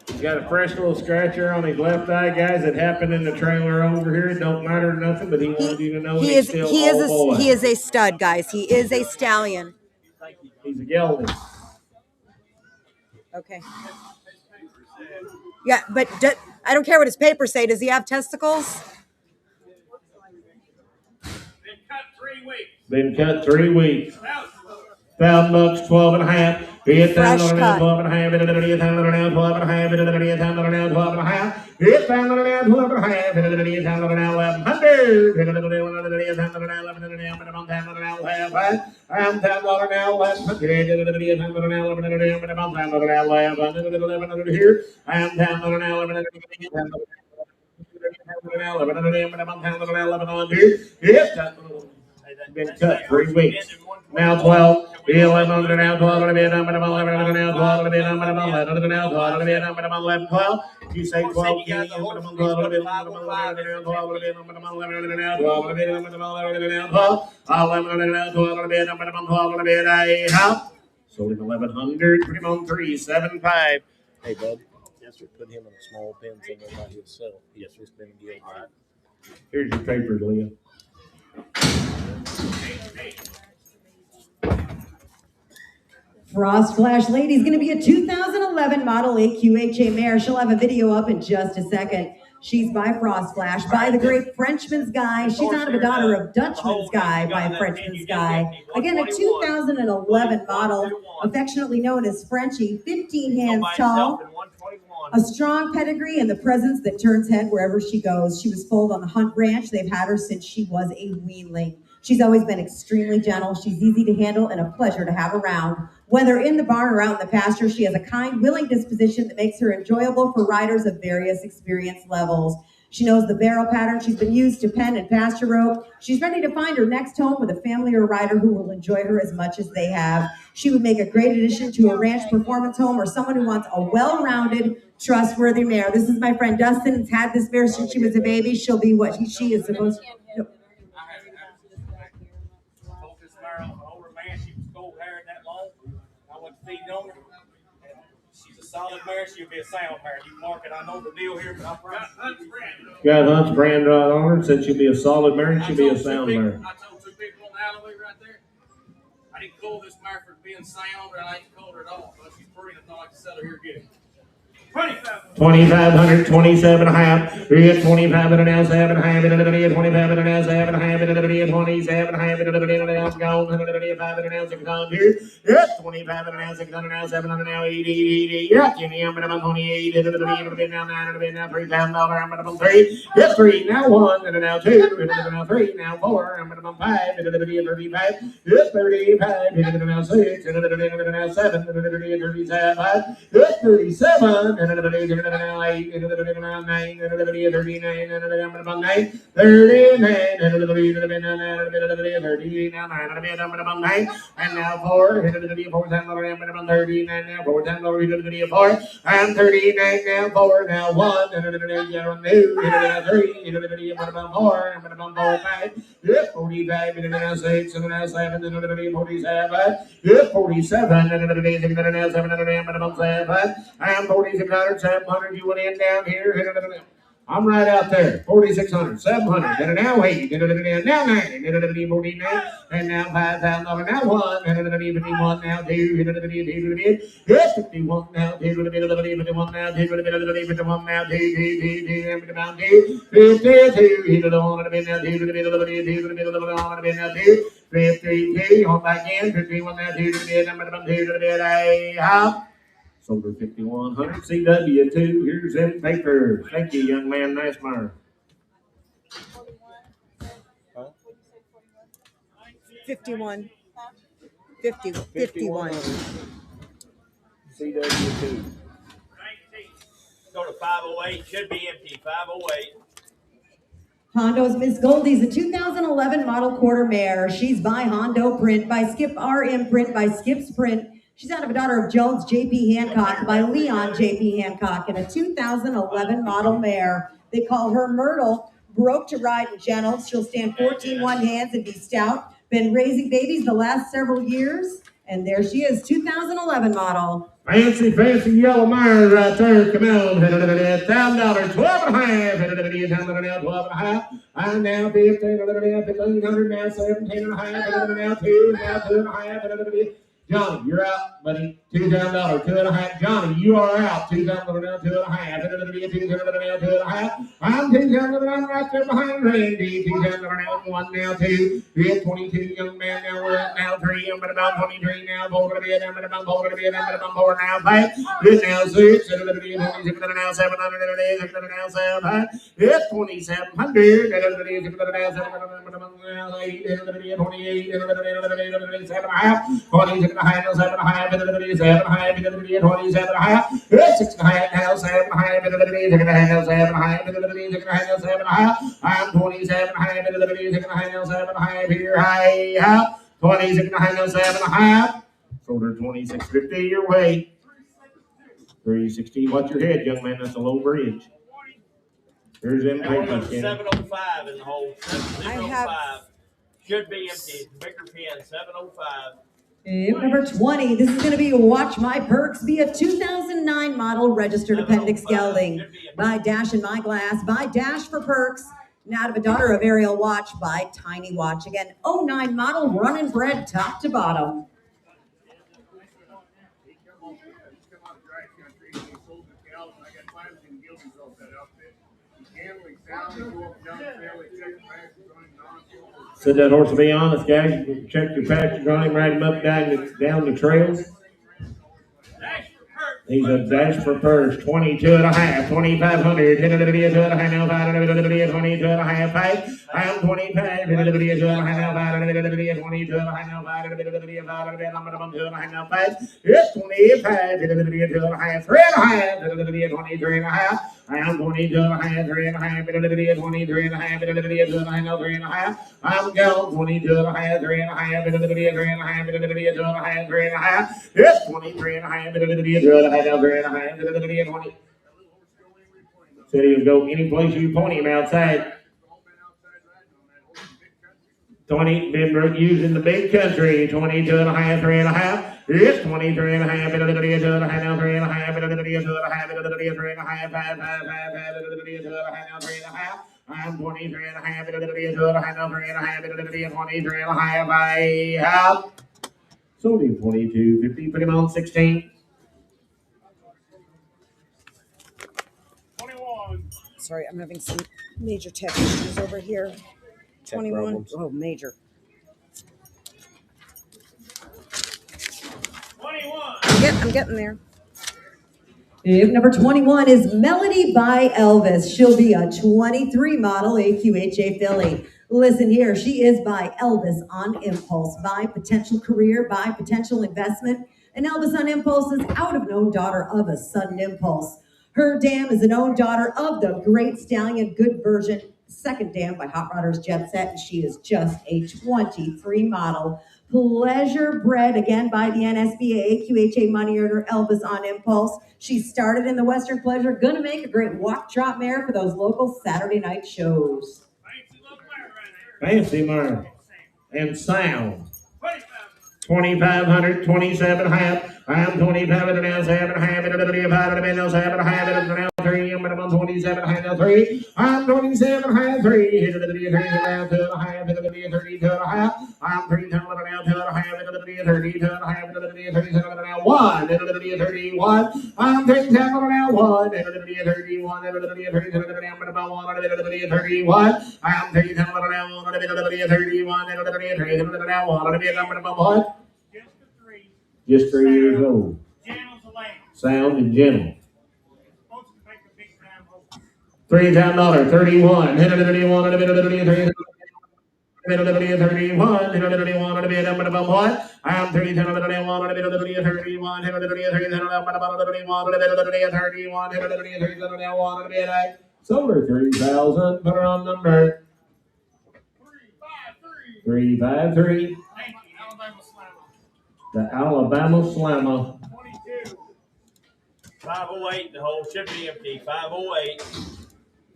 He's got a fresh little scratcher on his left eye, guys. It happened in the trailer over here. It don't matter nothing, but he wanted you to know he's still all boy. He is a stud, guys. He is a stallion. He's a gelding. Okay. Yeah, but I don't care what his papers say. Does he have testicles? Been cut 3 weeks. $1,000, 12 and a half. It's Fresh $12 cut. 12 and a half. It's $12 and a half. 12 and a half. It's $12 and a half. It's $12 and a half. 12 and a half. It's $1100. I'm $10 now. Here. I'm $10 now. It's been cut 3 weeks. Now 12. 1100 now 12. 11 now 12. 11 12. You say 12. Sold him 1100. Put him on 375. Hey, bud. Yes, we put him in a small pen somewhere by himself. Yes, he's been a guild. Here's your papers, Leah. Frost Flash Lady is going to be a 2011 model AQHA mare. She'll have a video up in just a second. She's by Frost Flash, by the great Frenchman's Guy. She's out of a daughter of Dutchman's Guy by Frenchman's Guy. Again, a 2011 model, affectionately known as Frenchie, 15 hands tall. A strong pedigree and the presence that turns head wherever she goes. She was foaled on the Hunt Ranch. They've had her since she was a weanling. She's always been extremely gentle. She's easy to handle and a pleasure to have around. Whether in the barn or out in the pasture, she has a kind, willing disposition that makes her enjoyable for riders of various experience levels. She knows the barrel pattern. She's been used to pen and pasture rope. She's ready to find her next home with a family or rider who will enjoy her as much as they have. She would make a great addition to a ranch performance home or someone who wants a well-rounded, trustworthy mare. This is my friend Dustin. Has had this mare since she was a baby. She'll be what she is supposed to. She's a solid mare. She'll be a sound mare. You mark it. I know the deal here, but I'm Got Hunt's brand right on her. Said she'll be a solid mare. She'll be a sound mare. I told 2 people on the alleyway right there. I didn't call this mare for being sound, and I ain't called her at all. But she's pretty enough. I like to sell her here again. 2,500, 27 and a half. 25 and a half, 7 and a half, 25 and a half, 7 and a half, 27 and a half, gone, 105 and a half, 600. Yes, 25 and a half, 600 now, 700 now, 80. Yeah, Kenny, I'm about 28, now 9, now $3,000, I'm about 3. Yes, 3, now 1, and now 2, now 3, now 4, I'm about 5, 35. Yes, 35, now 6, now 7, 37. Yes, 37. And now 8, now 9, 39, 39, and now 9, 39, and now 4, 4 times 39, now 4 times 4, and 39, now 4, now 1, and now 2, now 3, and 4, and 5, yes, 45, and now 6, and now 7, and 47, yes, 47, and now 7, and 46. 700, you went in down here. I'm right out there. 4,600, 700, and now 8, now 9, 49, and now $5,000, now 1, 51, now 2, yes, 51, now 2, 51, now 2, 51, now 2, 52, on back in, 51, now 2, sold her 5,100 CW2. Here's them papers. Thank you, young man. Nice mare. 51. 51. CW2. Go to 508. Should be empty. 508. Hondo's Miss Goldie's a 2011 model quarter mare. She's by Hondo Print, by Skip R Imprint, by Skip's Print. She's out of a daughter of Jones J.P. Hancock by Leon J.P. Hancock, and a 2011 model mare. They call her Myrtle. Broke to ride and gentle. She'll stand 14 one hands and be stout. Been raising babies the last several years. And there she is, 2011 model. Fancy yellow mare right there. Come on. $1,000, 12 and a half. $12 and a half. I'm now 15, 1,500, now 17 and a half. Now 2 and a half. Johnny, you're out, buddy. $2,000, 2 and a half. Johnny, you are out. $2,000, 2 and a half. $2,000, 2 and a half. I'm $2,000 right there behind Randy. $2,000, 1 now 2. We're 22, young man. Now we're at now 3. I'm at about 23 now. Bowl to be at about 4 to be at about 4 now 5. It's now 6. It's now 700. It's now 7. It's 2,700. It's now 28. 7 high, 7 high, 7 high, 27 high, 6 high, now 7 high, 7 high, 7 high, I'm 27 high, 7 high, here high, 26 high, now 7 high, shoulder 2650 your way, 360, watch your head, young man, that's a low bridge. Here's them papers. 705 in the hole, 705, should be empty, Victor Pin, 705. Number 20, this is going to be Watch My Perks, be a 2009 model registered appendix gelding by Dash and My Glass, by Dash for Perks, and out of a daughter of Ariel Watch by Tiny Watch. Again, 09 model, running bred top to bottom. Said that horse, to be honest, guys, check your pasture on him, ride him up down the trails. He's a dash for purse, 22 and a half, 2,500, 22 and a half, now 22 and a half, 5. I'm 25, 22 and a half, now 22 and a half, now 5. It's 25, 22 and a half, 3 and a half, 23 and a half. I'm 22 and a half, 3 and a half, 23 and a half, 22 and a half, now 3 and a half. I'm going 22 and a half, 3 and a half, 23 and a half, 22 and a half, 3 and a half. It's 23 and a half, 23 and a half. Said he'll go any place you point him outside. 20, been using the big country, 22 and a half, 3 and a half. It's 23 and a half, 2 and a half, now 3 and a half, 2 and a half, 3 and a half, 5, 2 and a half, now 3 and a half. I'm 23 and a half, 2 and a half, now 3 and a half, 23 and a half, I have. Sold him 22.50, put him on 16. Sorry, I'm having some major tech issues over here. 21. Problems. Oh, major. 21. I'm getting there. Number 21 is Melody by Elvis. She'll be a 23 model AQHA filly. Listen here, she is by Elvis on Impulse, by Potential Career, by Potential Investment, and Elvis on Impulse is out of known daughter of a sudden impulse. Her dam is an own daughter of the Great Stallion Good Version, second dam by Hot Rodders Jet Set, and she is just a 23 model. Pleasure bred, again by the NSBA AQHA money earner Elvis on Impulse. She started in the Western Pleasure, gonna make a great walk trot mare for those local Saturday night shows. Fancy mare and sound. 2,500, 27 half. I'm 25 and now 7 half. And now 7 half. And now 3. I'm 27 half. 3. I'm 27 half. 3. Hit the 3 now 2 and a half. Hit the 32 and a half. I'm 3 now 2 and a half. Hit the 32 and a half. Hit the 37 now 1. Hit the 31. I'm 3 now 1. Hit the 31. Hit the 37 now 1. Hit the 31. I'm 3 now 1. Hit the 31. Hit the 37 now 1. Hit the 1. Just 3 years old. Sound and gentle. $3,000, 31. Hit it, 31. 31, 31 to be a number of what? I'm 331 to be 31, 31 to be a solar 3,000. Put her on number 353. The Alabama Slammer. 22. 508. The hole should be empty. 508.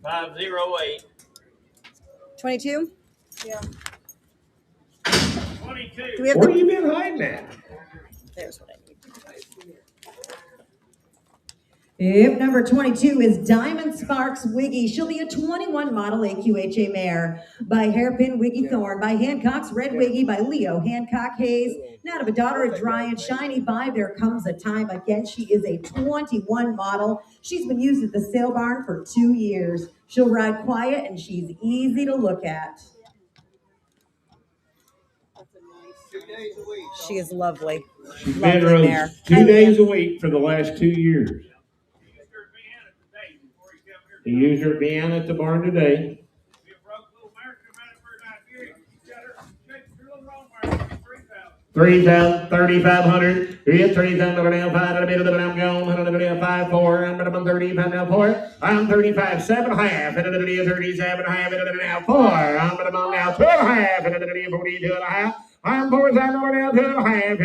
508. 22? Yeah. 22. Do we have Where the, you been hiding at? there's what I need. If number 22 is Diamond Sparks Wiggy. She'll be a 21 model AQHA mare by Hairpin Wiggy Thorn, by Hancock's Red Wiggy, by Leo Hancock Hayes. Now to a daughter of Dry and Shiny by There Comes a Time. Again, she is a 21 model. She's been used at the sale barn for 2 years. She'll ride quiet and she's easy to look at. She is lovely. She's Lovely been rode mare. 2 days a week for the last 2 years. He used her at Vienna at the barn today. 3,000, 3,500. Hit 3,000 now. 5 bit of the I'm gone. 5 4. I'm 35 now. 4. I'm 35 7 half. 37 half. Now 4. I'm now 2 half. 42 and a half. I'm 4,000 now. 2 half.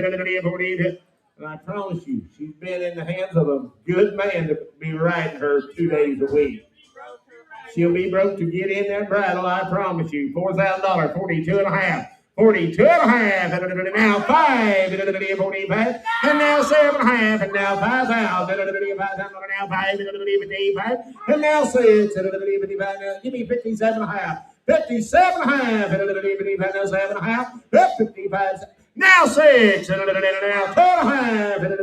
42. And I promise you, she's been in the hands of a good man to be riding her 2 days a week. She'll be broke to get in that bridle, I promise you. $4,000, 42 and a half. 42 and a half, and now 5, 45, and now 7 and a half, and now 5,000, and now 5, and now 6, and now give me 57 and a half, 57 and a half, and now 7 and a half, 55, now 6, and now 2 and a half, and 2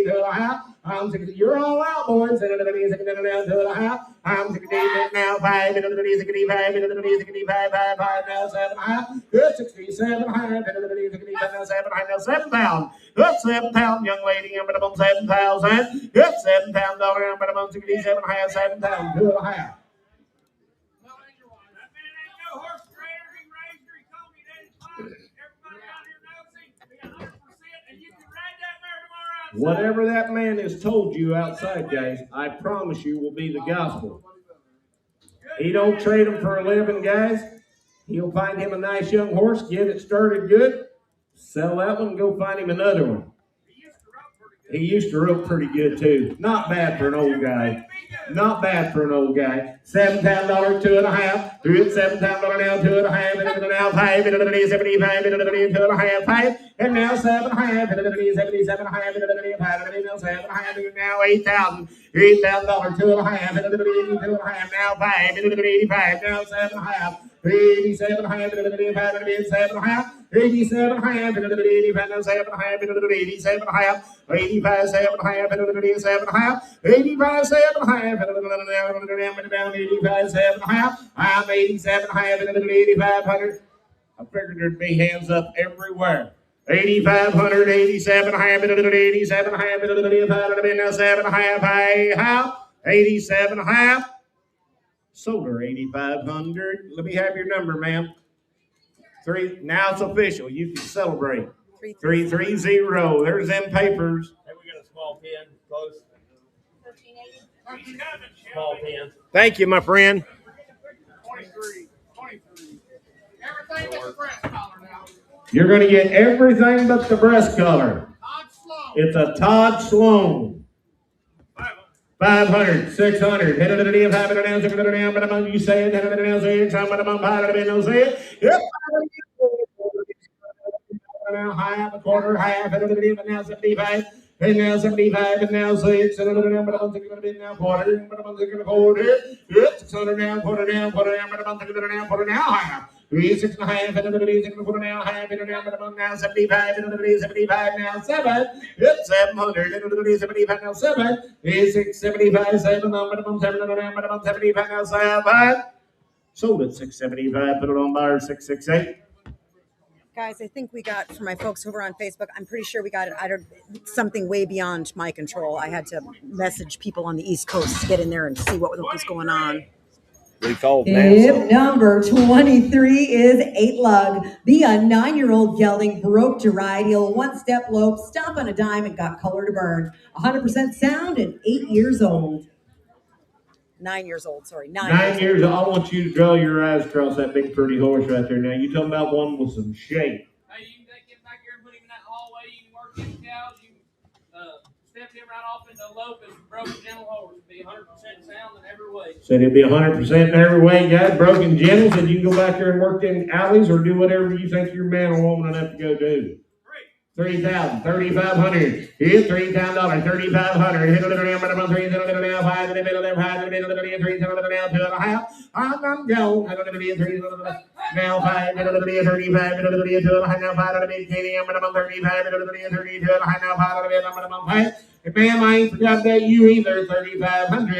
and a half. I'm 60. You're all out, boys. And now 2 and a half. I'm 60 now 5, and 65, and 65, 5, now 7 and a half. Good 67 and a half, and 65, now 7 and a half, now 7,000. Good 7,000, young lady. I'm about 7,000. Good $7,000. I'm about 67 and a half, 7,000, 2 and a half. Whatever that man has told you outside, guys, I promise you will be the gospel. He don't trade them for a living, guys. He'll find him a nice young horse, get it started good, sell that one, and go find him another one. He used to rope pretty good, too. Not bad for an old guy. Not bad for an old guy. $7,000, 2 and a half. Good $7,000 now, 2 and a half. And now 5, and 75, and 2 and a half, 5. And now 7 and a half, and 77 and a half, and 5, and now 7 and a half, and now 8,000. $8,000, 2 and a half, and 82 and a half. Now 5, and 85, now 7 and a half. 87 and a half, and 85, and 7 and a half. 87 and a half, and 85, and 7 and a half, and 87 and a half. 85, 7 and a half, and 87 and a half. 85, 7 and a half, and down 85, 7 and a half. I'm 87 and a half, and 8,500. I figured there'd be hands up everywhere. 8,500, 87 and a half, and 87 and a half, and 85, and now 7 and a half. Hey, how? 87 and a half. Sold her 8,500. Let me have your number, ma'am. 3. Now it's official. You can celebrate. 330. There's them papers. Hey, we got a small pen close. 1380. Small pen. Thank you, my friend. 23. Everything but the breast collar now. You're going to get everything but the breast color. Todd Sloan. It's a Todd Sloan. 500, 600, you say it, yep. Now half, a quarter, half, and now 75, and now 75, and now 6, and now quarter, and quarter, yep, 600 now, quarter, now half. 3, 6 and a half, and 6 and a quarter now, half, and now 75, and 75 now 7, yep, 700, and 75 now 7, 6, 75, 7, 75 now 7, sold at 675, put it on buyer 668. Guys, I think we got, for my folks over on Facebook, I'm pretty sure we got something way beyond my control. I had to message people on the East Coast to get in there and see what was going on. We called Tip NASA. number 23 is 8 lug. Be a 9-year-old gelding broke to ride. He'll one-step lope, stomp on a dime, and got color to burn. 100% sound and 8 years old. 9 years old, sorry. 9 years old. I want you to draw your eyes across that big pretty horse right there. Now, you talking about one with some shape. Hey, you can get back here and put him in that hallway. You can work him cows. You can step him right off into a lope as a broken gentle horse. Be 100% sound in every way. Said he'll be 100% in every way, guys. Broken gentle. Said you can go back there and work in alleys or do whatever you think you're man or woman enough to go do. 3,000, 3,500. Hit $3,000, 3,500. Hit a little down, but I'm 3,000 5 in the middle, 5 in the middle, 3,000 now, 2.5. I'm going. I don't know to be a 3,000 now, 5 in the 35 in the 2.5 now, 5 in the big KDM, but I'm 35 in the 32.5 now, 5 in the I'm 5. Ma'am, I ain't forgot that you either. 3,500.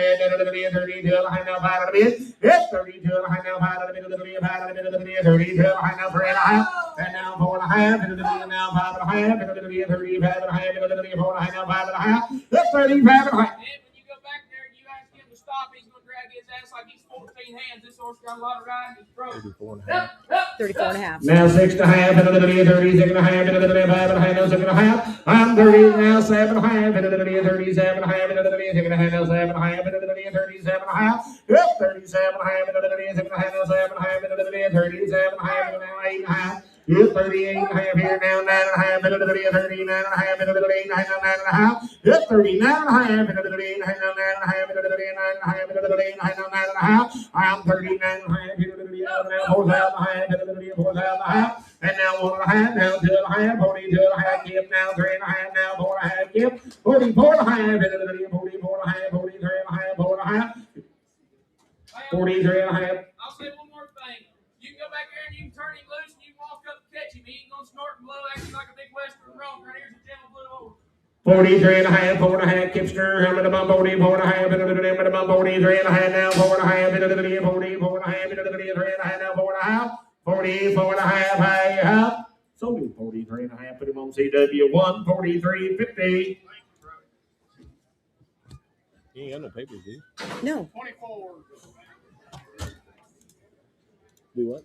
32.5 now, 5 in the bid. Hit 32.5 now, 5 in the middle, 5 in the middle, 32.5 now, 3.5. And now 4.5. And now 5.5. And then 35.5. And then 4.5 now, 5.5. That's 35.5. And when you go back there and you ask him to stop, he's going to drag his ass like he's 14 hands. This horse got a lot of riding. He's broke. 34 and a half. Now 6.5, and then 36.5, and then 5.5, now 6.5. I'm 30 now, 7.5, and then 37.5, and then 6.5, now 7.5, and then 37.5. Yep, 37.5, and then 6.5, now 7.5, and then 37.5, and then 8.5. Yep, 38.5 here now, 9.5, and then 39.5, and then 8.5. Yep, 39.5, and then 8.5, now 9.5, and then 9.5, and then 8.5, now 9.5. I'm 39.5 here, now 4,500, and then 4,500, and now 1.5, now 2.5, 42.5, keep now 3.5, now 4.5, keep 44.5, and then 44.5, 43.5, 4.5, 43.5. I'll say one more thing. You can go back there and you can turn him loose and you can walk up and catch him. He ain't going to snort and blow acting like a big western roan. Right here's a gentle blue horse. 43.5, 4.5, keep stir, I'm at the bump, 44.5, and then the bump, 43.5, now 4.5, and then 44.5, and then 3.5, now 4.5, 44.5, high up. So do 43.5, put him on CW1, 43.50. You ain't got no papers, do you? No. 24. Do what?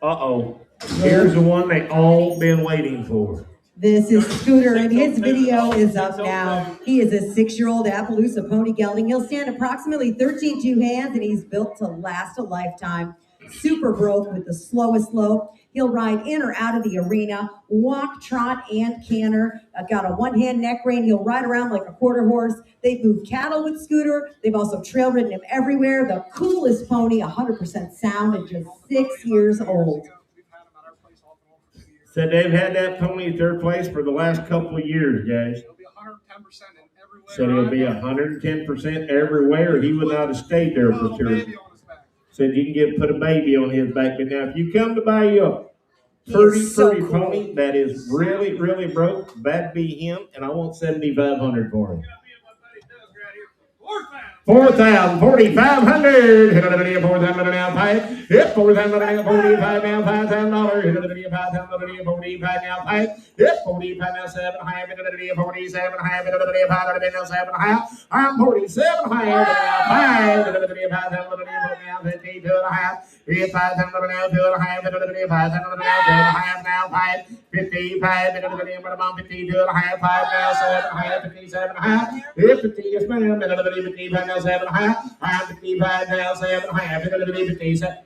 Uh-oh. Here's the one they all been waiting for. This is Scooter, and his video is up now. He is a 6-year-old Appaloosa pony gelding. He'll stand approximately 13 2 hands, and he's built to last a lifetime. Super broke with the slowest lope. He'll ride in or out of the arena, walk, trot, and canter. Got a one-hand neck rein. He'll ride around like a quarter horse. They've moved cattle with Scooter. They've also trail ridden him everywhere. The coolest pony, 100% sound, at just 6 years old. Said they've had that pony at their place for the last couple of years, guys. It'll be 110% in every way. Said he'll be 110% everywhere. He would not have stayed there for sure. Said you can put a baby on his back. But now if you come to buy you a pretty pony that is really, really broke, that'd be him, and I want $7,500 for him. 4,000, 4,500. Hit another video, 4,000 now, 5. Hit 4,000 now, 45 now, $5,000. Hit another video, 5,000 45 now, 5. Hit 45 now, 7.5. Hit another video, 47.5. Hit another video, 500 now, 7.5. I'm 47.5 now, 5. Hit another video, 5,000 now, 52.5. Hit 5,000 now, 2.5. Hit another video, 5,000 now, 2.5 now, 5. 55. Hit another video, 52.5. 5 now, 7.5. 57.5. Hit 50. Yes, ma'am. Hit another video, 55 now. 7.5. I'm 55 now, 7.5.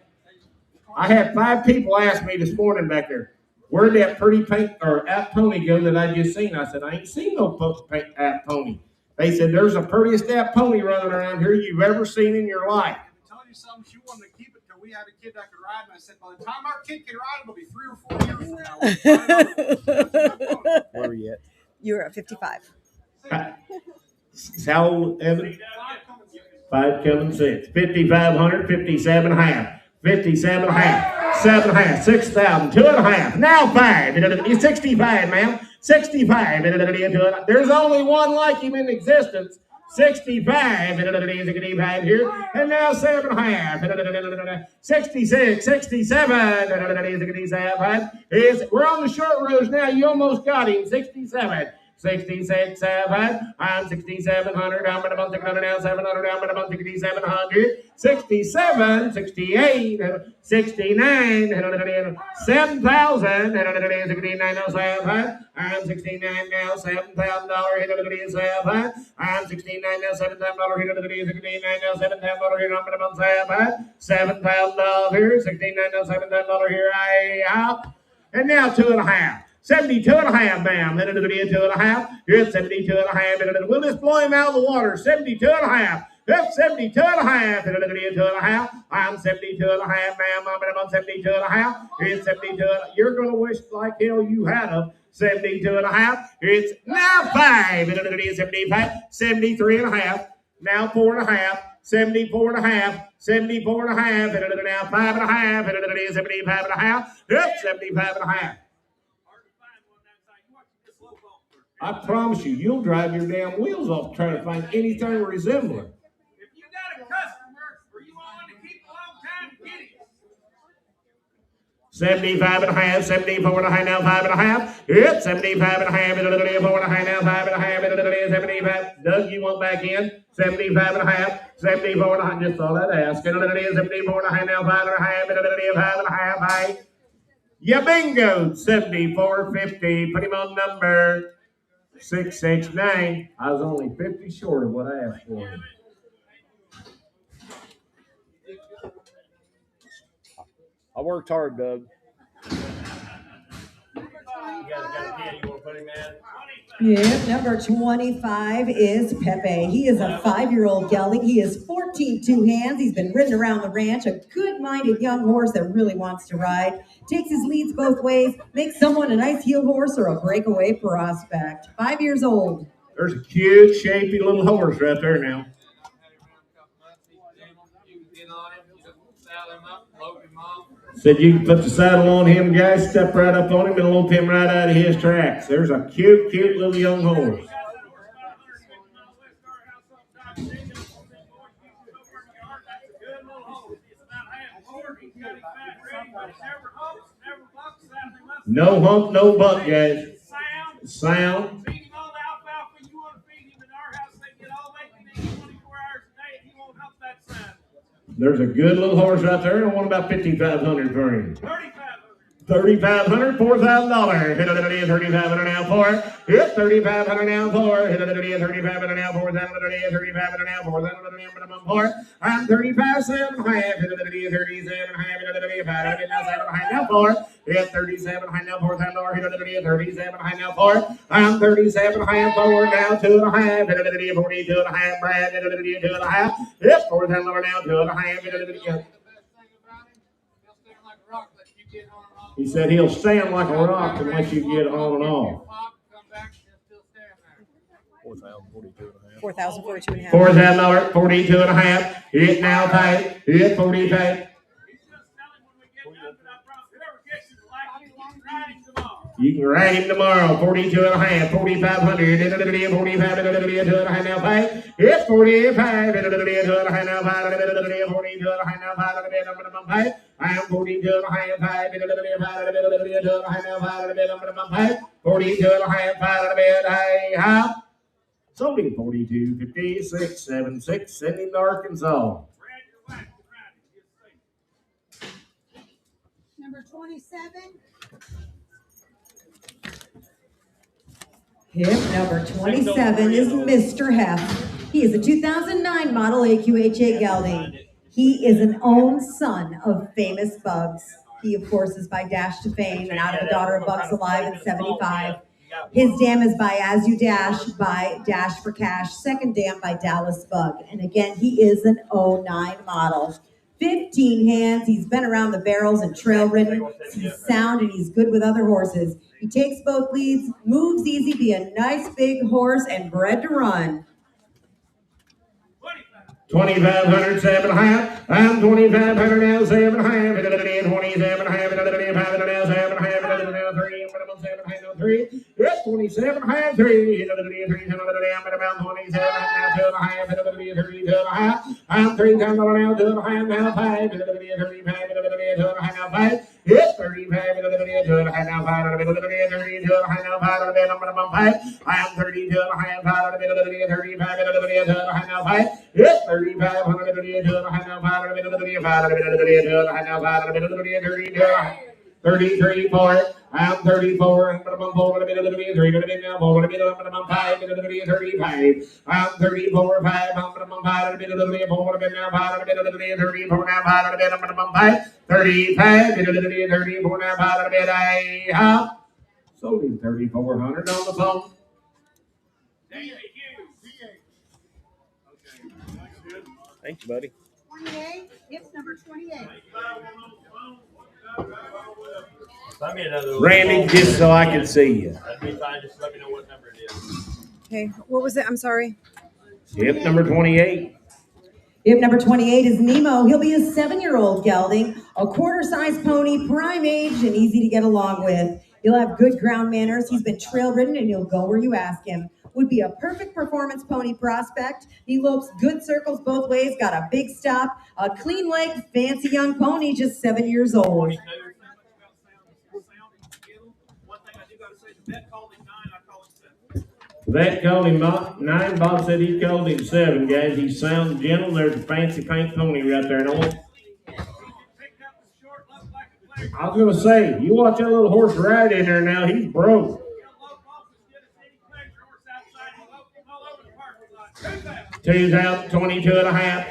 I had 5 people ask me this morning back there, where'd that pretty pink or app pony go that I just seen? I said, I ain't seen no app pony. They said, there's the prettiest app pony running around here you've ever seen in your life. I'm telling you something, she wanted to keep it till we had a kid that could ride, and I said, by the time our kid can ride, it'll be 3 or 4 years from now. Where are you at? You're at 55. How old, Evan? 5 coming 6. 5,500, 57.5. 57.5. 7.5. 6,000. 2.5. Now 5. 65, ma'am. 65. There's only one like him in existence. 65. Here. And now 7.5. 66. 67. We're on the short rows now. You almost got him. 67. 66, 7. I'm 6,700. I'm at a month now. 700. I'm at a month 6,700. 67, 68, 69, 7,000. 69 now. 7. I'm 69 now. $7,000. 7. I'm 69 now. $7,000. 69 now. $7,000 here. I'm at a month 7. $7,000. 69 now. $7,000 here. And now 2.5. 72.5, ma'am. 2.5. Here's 72.5. We'll just blow him out of the water. 72.5. That's 72.5. 2.5. I'm 72.5, ma'am. I'm about 72.5. Here's 72. You're going to wish like hell you had them. 72.5. It's now 5. 75. 73.5. Now 4.5. 74.5. 74.5. Now 5.5. 75.5. Yep, 75.5. I promise you, you'll drive your damn wheels off trying to find anything resembling. If you got a customer or you want one to keep a long time, get it. 75.5, 74.5, now 5.5. Yep, 75.5, 4.5, now 5.5, 75. Doug, you want back in? 75.5, 74.5. Just thought I'd ask. 74.5, now 5.5, 5.5. Yeah, bingo. 74.50. Put him on number 669. I was only 50 short of what I asked for him. I worked hard, Doug. Yep, number 25 is Pepe. He is a 5-year-old gelding. He is 14 two-hands. He's been ridden around the ranch. A good-minded young horse that really wants to ride. Takes his leads both ways. Makes someone a nice heel horse or a breakaway prospect. 5 years old. There's a cute, shapy little horse right there now. Said you can put the saddle on him, guys, step right up on him and lope him right out of his tracks. There's a cute, cute little young horse. No hump, no buck, guys. Sound. Feed him all the alfalfa you want to feed him in our house. They get all they can eat 24 hours a day, and he won't hump that saddle. There's a good little horse right there. I want about $5,500 for him. $3,500, $4,000. 3,500 now for. Yep, 3,500 now for. 3,500 now for. 3,500 now for. I'm 35.5. 37.5 now for. Yep, 37 now for. 37 now for. I'm 37 for now 2.5. 42.5. Brad 2.5. Yep, $4,000 now 2.5. He said he'll stand like a rock unless you get on and off. 4,042.5. $4,000, 42.5. Hit now tight. Hit 40 tight. You can ride him tomorrow. 42.5, 4,500. 45 now tight. Hit 45. 2.5 now 5. 42.5 now 5. I am 42.5. 42.5. It's only 42.56, sending to Arkansas. Number 27. Hip number 27 is Mr. Hef. He is a 2009 model AQHA gelding. He is an own son of Famous Bugs. He, of course, is by Dash to Fame and out of a Daughter of Bugs Alive in 75. His dam is by As You Dash by Dash for Cash. Second dam by Dallas Bug. And again, he is an 09 model. 15 hands. He's been around the barrels and trail ridden. He's sound and he's good with other horses. He takes both leads, moves easy, be a nice big horse, and bred to run. 2,500, 7.5. I'm 2,500 now, 7.5. 27.5. 5 now, 7.5. 3. 3. Hit 27 half 3. Hit the 3, 3 down about 27. Now 2 and a half. Hit the 3, 3 2 and a half. I'm 3 down now 2 and a half. Now 5. Hit the 3, 35. Hit the 3, 2 and a half. Now 5. Hit 35. Hit the 3, 2 and a half. Now 5. Hit the 3, 32 and a half. Now 5. Hit the 5. I'm 32 and a half. 5. Hit the 3, 35. Hit the 3, 2 and a half. Now 5. Hit 35. 132 and a half. Now 5. Hit the 3, 5. Hit the 3, 2 and a half. Now 5. Hit the 3, 32 and a half. 33, 4. I'm 34. I'm going to 4. I'm going to be 3. I'm going to be now 4. I'm going to be 5. I'm going to be 35. I'm 34, 5. I'm going to be 5. I'm going to be 4. I'm going to be now 5. I'm going to be 34 now 5. I'm going to be 5. 35. I'm going to be 34 now 5. I'm going to be half. Sold him 3,400 on the phone. Thank you, buddy. 28. It's number 28. Randy, just so I can see you. That'd be fine. Just let me know what number it is. Okay, what was it? I'm sorry. Hip number 28. Hip number 28 is Nemo. He'll be a 7-year-old gelding, a quarter-sized pony, prime age, and easy to get along with. He'll have good ground manners. He's been trail ridden, and he'll go where you ask him. Would be a perfect performance pony prospect. He lopes good circles both ways, got a big stop, a clean leg, fancy young pony, just 7 years old. Vet called him 9. Bob said he called him 7, guys. He sounds gentle. There's a fancy pink pony right there. I was going to say, you watch that little horse ride in there now. He's broke. 22 and a half.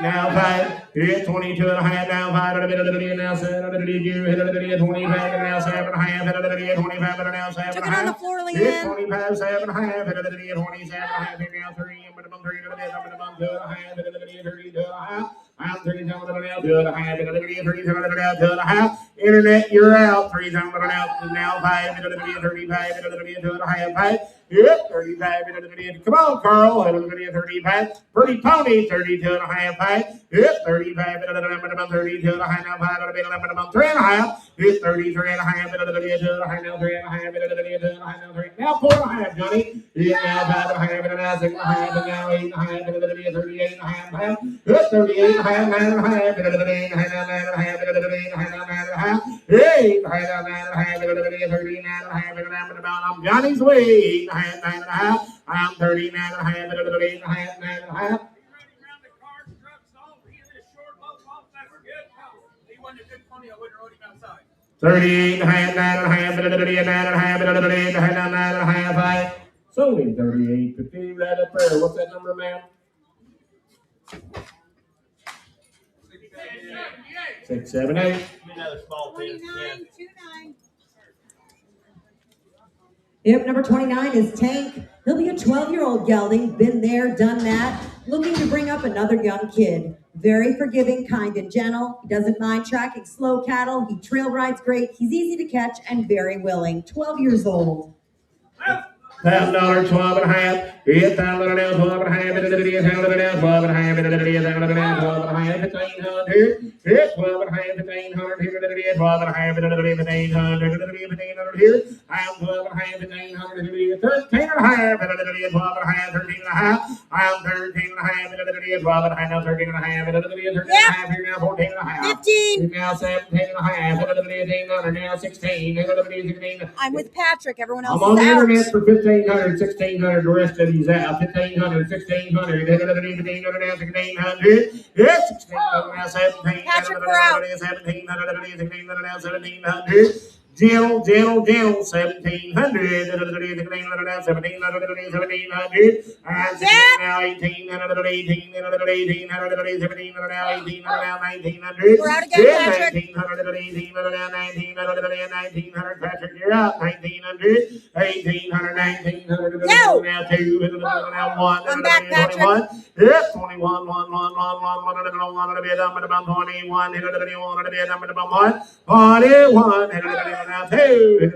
Now 5. Hit 22 and a half. Now 5. Now 7. Hit 25. Now 7 and a half. Hit 25. Now 7 Took and a it on the half. floor, Hit Leanne. 25, 7 and a half. Hit 27 and a half. Now 3. I'm 3 and a half. Hit 32 and a half. I'm 37 and a half. Hit 37 and a half. Internet, you're out. 3 down and out. Now 5. Hit 35. Hit 32 and a half. 5. Hit 35. Hit come on, Carl. Hit 35. Pretty pony. 32 and a half. 5. Hit 35. Hit 32 and a half. Now 5. 3 and a half. Hit 33 and a half. Hit 32 and a half. Now 3 and a half. Hit 32 and a half. Now 3. Now 4 and a half, Johnny. Hit now 5 and a half. Hit now 6 and a half. Hit now 8 and a half. Hit 38 and a half. Hit 38 and a half. 9 and a half. Hit 38 and a half. 9 and a half. Hit 38 and a half. 9 and a half. 8 and a half. 9 and a half. Hit 39 and a half. I'm Johnny's way. 8 and a half. 9 and a half. I'm 39 and a half. Hit 38 and a half. 9 and a half. He wasn't a good pony. I wouldn't have rode him outside. 38 and a half, 9 and a half, 9 and a half, 9 and a half, 5. Sold him 38, 50 right up there. What's that number, ma'am? 6, 7, 8. Give me another small pin. 29, 29. Hip number 29 is Tank. He'll be a 12-year-old gelding, been there, done that, looking to bring up another young kid. Very forgiving, kind, and gentle. He doesn't mind tracking slow cattle. He trail rides great. He's easy to catch and very willing. 12 years old. $1,000, 12 and a half. $1,000 now, 12 and a half. $1,000 now, 12 and a half. $1,000 now, 12 and a half. 1,500. Hit 12 and a half. 1,500 here. 12 and a half. 1,500 here. I'm 12 and a half. 1,500 here. 13 and a half. 12 and a half. 13 and a half. I'm 13 and a half. 12 and a half. Now 13 and a half. 13 and a half. Here now 14 and a half. 15. Now 17 and a half. 18 now 16. 16. I'm with Patrick. Everyone else I'm on is the out. internet for 1,500, 1,600. The rest of these out. 1,500, 1,600. 1,500, 1,600. Yeah, 1,600 now 17. Patrick, we're out. 1,700, 1,600 now 1,700. Gentle, 1,700. 1,700 now 1,800. 1,800 now 1,900. We're out again, Patrick. 1,900 now 1,900. Patrick, you're out. 1,900. 1,800, 1,900. No. Now 2. Now 1. I'm back, Patrick. 21. Yep, 21, 1, 1, 1, 1, 1, 1, to be a number about 21, 1, to be a number about 1, 41, now 2,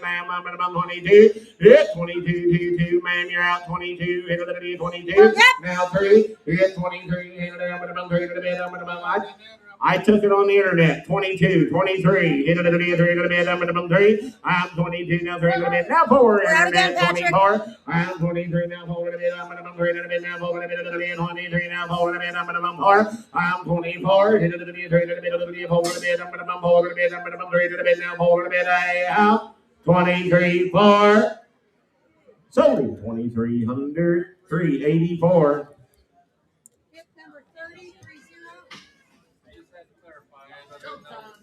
ma'am, I'm about 22, hit 22, 2, ma'am, you're out 22, hit 22, now 3, hit 23, hit about 3, to be a number about 1. I took it on the internet. 22, 23. Hit it at the 3 going to be a number 3. I'm 22 now. 3 going to be now 4. We're out again, Internet Patrick. 24. I'm 23 now. 4 going to be a number 3. Going to be now 4 going to be 23 now. 4 going to be a number 4. I'm 24. Hit it at the 3 going to be a number 4 going to be a number 4 going to be a number 3 going to be now 4 going to be a 23 4. Sold 2300 384. Hip number 30,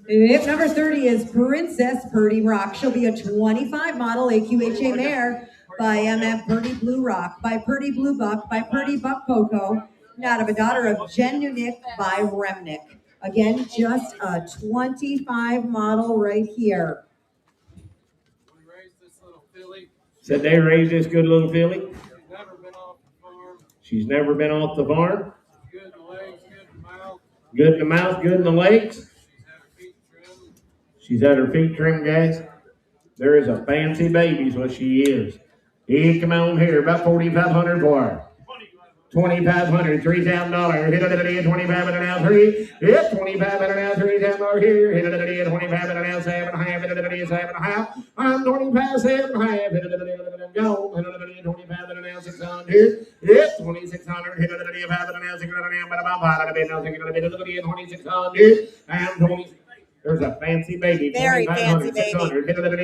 30. Hip number 30 is Princess Purdy Rock. She'll be a 25 model AQHA mare by MF Purdy Blue Rock, by Purdy Blue Buck, by Purdy Buck Coco, out of a daughter of Jen Nunick by Remnick. Again, just a 25 model right here. We raised this little filly. Said they raised this good little filly. She's never been off the farm. She's never been off the farm. Good in the legs, good in the mouth. Good in the mouth, good in the legs. She's had her feet trimmed. She's had her feet trimmed, guys. There is a fancy baby, is what she is. He come on here, about 4,500 for her. 2,500, $3,000. Hit it at the 25 now 3. Yep, 25 now $3,000 here. Hit it at the 25 now 7.5. Hit it at the 7.5. I'm 25 7.5. Hit it at the go. Hit it at the 25 now 600. Yep, 2,600. Hit it at the 5 now 600. But about 5 now 2,600. I'm 20. There's a fancy baby. Very fancy baby. Hit it at the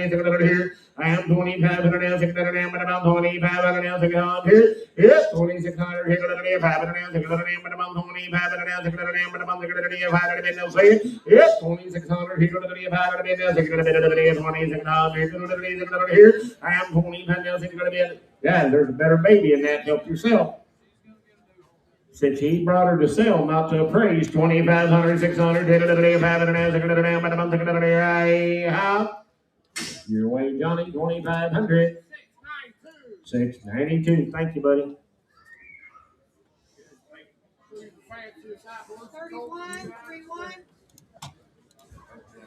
here. I am 25 now 600. But about 25 now 600. Yep, 2,600. Hit it at the 5 now 600. But about 25 now 600. But about 5 no say. Yep, 2,600. Hit it at the 5 now 600. 2,600 here. I am 25 now 600. Yeah, there's a better baby in that. Help yourself. Since he brought her to sell, not to appraise, 2,500, 600, hit it at the 5 now 600. But about 600. Your way, Johnny, 2,500. 692. Thank you, buddy. 31, 31.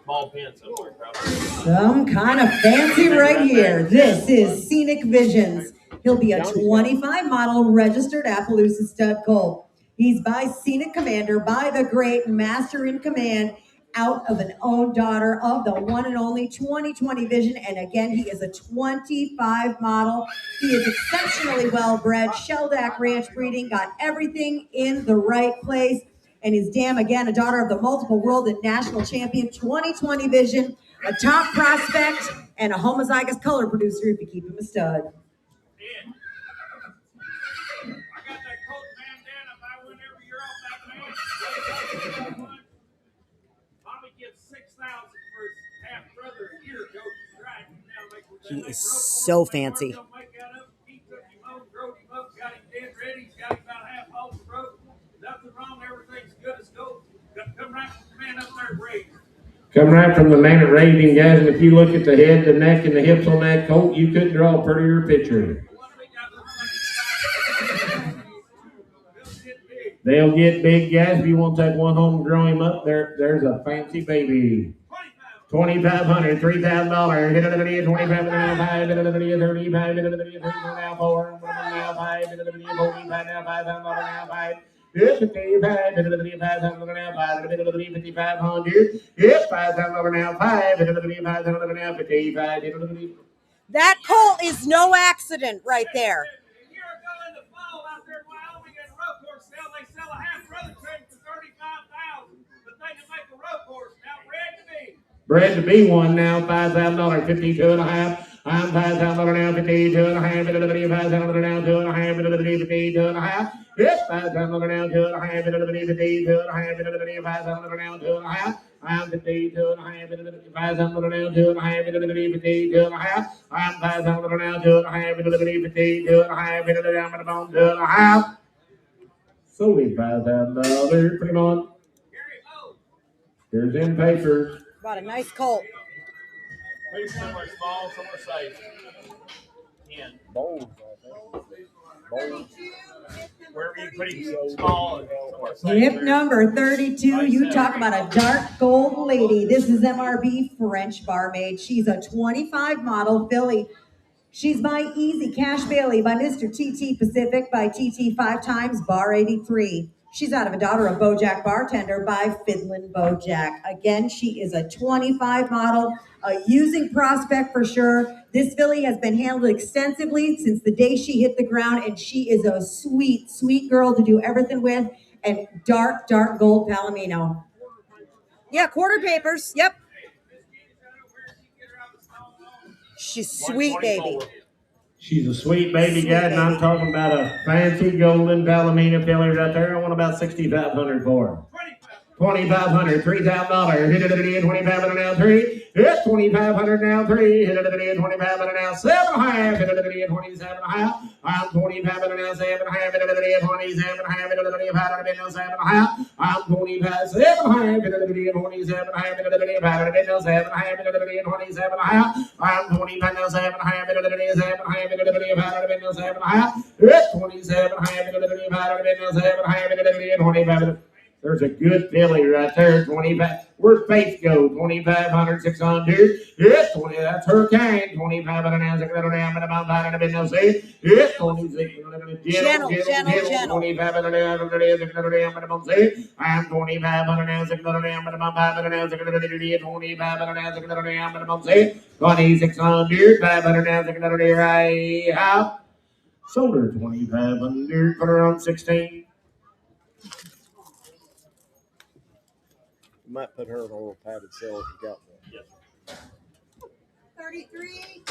Ball pin somewhere, probably. Some kind of fancy right here. This is Scenic Visions. He'll be a 25 model registered Appaloosa stud colt. He's by Scenic Commander, by the great master in command, out of an own daughter of the one and only 2020 Vision. And again, he is a 25 model. He is exceptionally well bred, Sheldack Ranch breeding, got everything in the right place. And his dam, again, a daughter of the multiple world and national champion 2020 Vision, a top prospect, and a homozygous color producer if you keep him a stud. I got that coat bandana. If I win every year off that man, Bobby gives 6,000 for his half brother a year ago. He is so fancy. He took him home, drove him up, got him dead ready. He's got him about half off the road. Nothing wrong. Everything's good as gold. Come right from the man up there raised. Come right from the man that raised him, guys. And if you look at the head, the neck, and the hips on that colt, you couldn't draw a prettier picture. They'll get big, guys. If you want to take one home and grow him up, there's a fancy baby. 2,500, $3,000. Hit it at the 25 now 5. Hit it at the 35. Hit it at the 3 now 4. Now 5. Hit it at the 45 now $5,000 now 5. Hit 55. Hit it at the 5,000 now 5. Hit it at the 5,500. Hit $5,000 now 5. Hit it at the 5,000 now 55. Hit it at the That colt is no accident right there. A year ago in the fall out there in Wyoming at a road course sale, they sell a half brother train for $35,000. The thing to make a road course now bred to be. Bred to be one now, $5,000, 52 and a half. I'm $5,000 now, 52 and a half. Hit it at the 5,000 now, 2 and a half. Hit it at the 52 and a half. Yes, $5,000 now, 2 and a half. Hit it at the 52 and a half. Hit it at the 5,000 now, 2 and a half. I'm 52 and a half. Hit it at the 5,000 now, 2 and a half. Hit it at the 52 and a half. I'm 5,000 now, 2 and a half. Hit it at the 52 and a half. Hit it down to the bone, 2 and a half. Sold him $5,000. Put him on. Here's in papers. Got a nice colt. Maybe somewhere small, somewhere safe. 10. Bowls, Bowls. Wherever you put him small and somewhere safe. Hip number 32, you talk about a dark gold lady. This is MRB French barmaid. She's a 25 model filly. She's by Easy Cash Bailey, by Mr. TT Pacific, by TT 5 times, bar 83. She's out of a daughter of Bojack Bartender by Finland Bojack. Again, she is a 25 model, a using prospect for sure. This filly has been handled extensively since the day she hit the ground, and she is a sweet, sweet girl to do everything with, and dark, dark gold Palomino. Yeah, quarter papers. Yep. She's sweet, baby. She's a sweet baby Sweet guy, and I'm baby. talking about a fancy golden Palomino filly right there. I want about 6,500 for her. 2,500, $3,000. Hit it at the end, 2,500 now, 3. Hit 2,500 now, 3. Hit it at the end, 2,500 now, 7.5. Hit it at the end, 27.5. I'm 2,500 now, 7.5. Hit it at the end, 27.5. Hit it at the end, 7.5. I'm 25, 7.5. Hit it at the end, 27.5. Hit it at the end, 7.5. Hit it at the end, 27.5. I'm 25 now, 7.5. Hit it at the end, 7.5. Hit it at the end, 7.5. Hit 27.5. Hit it at the end, 7.5. Hit it at the end, 25. There's a good filly right there, 25. Where'd Faith go? 2,500, 600. Yeah, 20. That's her kind. 2,500 now, 600 now, but about 500 now, say. Yeah, 26. Gentle. 2,500 now, 600 now, but about say. I'm 2,500 now, 600 now, but about 500 now, 600 now, 2,500 now, 600 now, but about say. 2,600, 500 now, 600 right out. Sold her 2,500, put her on 16. You might put her in a little padded cell if you got one. 33.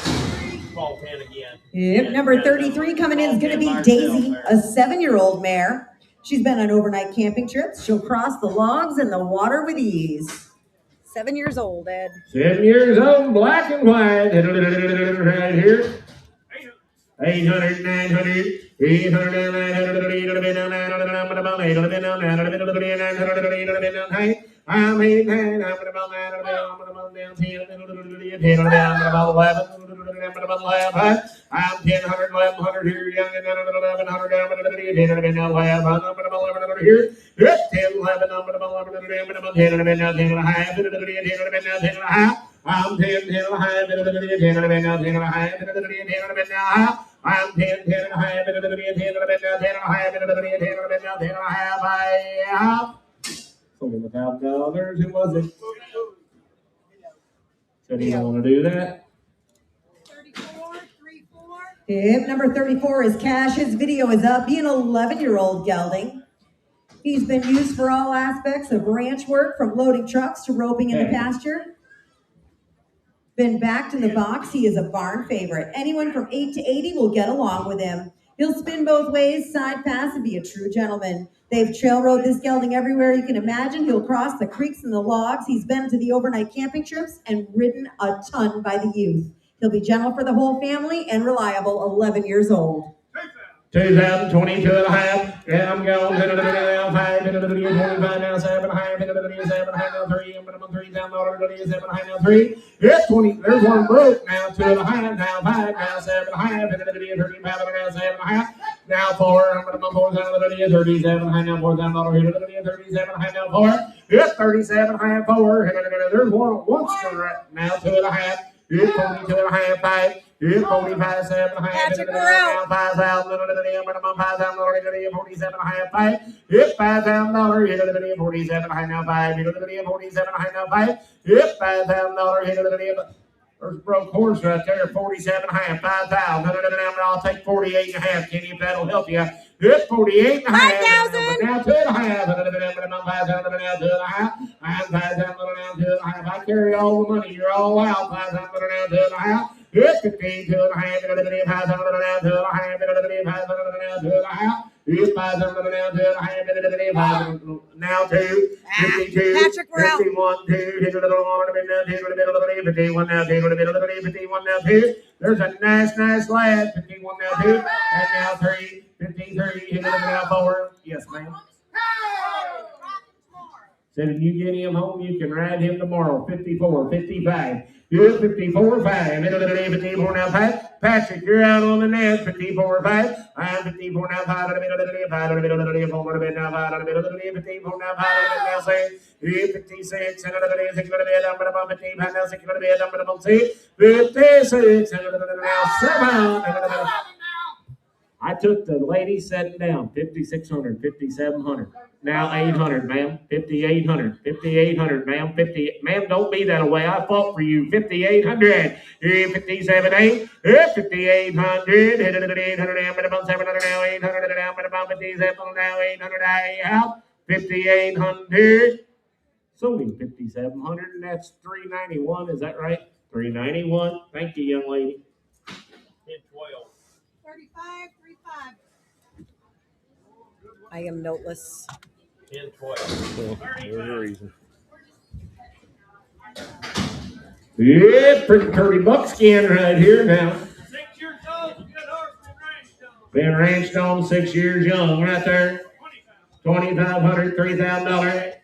Call 10 again. Yep, number 33 coming in is going to be Daisy, a 7-year-old mare. She's been on overnight camping trips. She'll cross the logs and the water with ease. 7 years old, Ed. 7 years old, black and white. Right here. 800, 900, 800, 900, I'm 8, 9, I'm about 9, I'm about down 10, I'm about 11, I'm 10, 100, 1100 here, young and 1100 down, 10, now 1100 here, 10, 11, I'm about 11, I'm about 10, and now 10 and a half, 10 and a half. I'm 10, 10 and a half, 10 and a half, 10 and a half, 10 and a half. I'm 10, 10 and a half, 10 and a half, 10 and a half, 10 and a half. I have $1,000. Who was it? Said he don't want to do that. 34, 34. Yep, number 34 is Cash. His video is up. Being an 11-year-old gelding. He's been used for all aspects of ranch work, from loading trucks to roping in the pasture. Been backed in the box. He is a barn favorite. Anyone from 8 to 80 will get along with him. He'll spin both ways, side pass, and be a true gentleman. They've trail rode this gelding everywhere you can imagine. He'll cross the creeks and the logs. He's been to the overnight camping trips and ridden a ton by the youth. He'll be gentle for the whole family and reliable, 11 years old. 2022 and a half. Yeah, I'm going. 5, 25 now, 7 and a half, 7 now, 3, I'm $3,000, 7 now, 3. Yeah, 20. There's one broke now, 2 and a half, now 5, now 7 and a half, 35 now, 7 and a half. Now 4, I'm $4,000, 37 now, $4,000, 37 now, 4. Yeah, 37 half, 4. There's one right now, 2 and a half. Yeah, 22 and a half, 5. Yeah, 45, 7 and a half. Patrick, we're out. 5,000, 47 and a half, 5. Yep, $5,000. Hit it at the 47 and a half now, 5. Hit it at the 47 and a half now, 5. Yep, $5,000. Hit it at the there's a broke horse right there, 47 and a half, 5,000. I'll take 48 and a half, Kenny, if that'll help you. Yep, 48 and a half. 5,000. Now 2 and a half. 5,000 now, 2 and a half. I'm 5,000 now, 2 and a half. I carry all the money. You're all out. 5,000 now, 2 and a half. Yep, 15, 2 and a half. 5,000 now, 2 and a half. 5,000 now, 2 and a half. Yep, 5,000 now, 2 and a half. Now 2, 52, Patrick, we're out. 51, 2, hit the little one, 51 now, 51 now, 2. There's a nice lad, 51 now, 2, and now 3, 53, hit it now, 4. Yes, ma'am. Said if you get him home, you can ride him tomorrow. 54, 55. Yeah, 54, 5. 54 now, 5. Patrick, you're out on the net. 54, 5. I'm 54 now, 5. 54 now, 5. 54 now, 5. 56. 56. 7. I took the lady, set it down, 5,600, 5,700. Now 800, ma'am. 5,800, 5,800, ma'am. 50, ma'am, don't be that way. I fought for you. 5,800, 57.8, 5,800, hit it at 800, minimum 700 now, 800 now, minimum 57 now, 800 out, 5,800. It's only 5,700, and that's 391. Is that right? 391. Thank you, young lady. 10, 12. 35, 35. I am noteless. 10, 12. Well, there's a reason. Yeah, pretty curly buckskin right here now. 6 years old, good horse Been ranched on 6 years young, right there. 2,500, $3,000.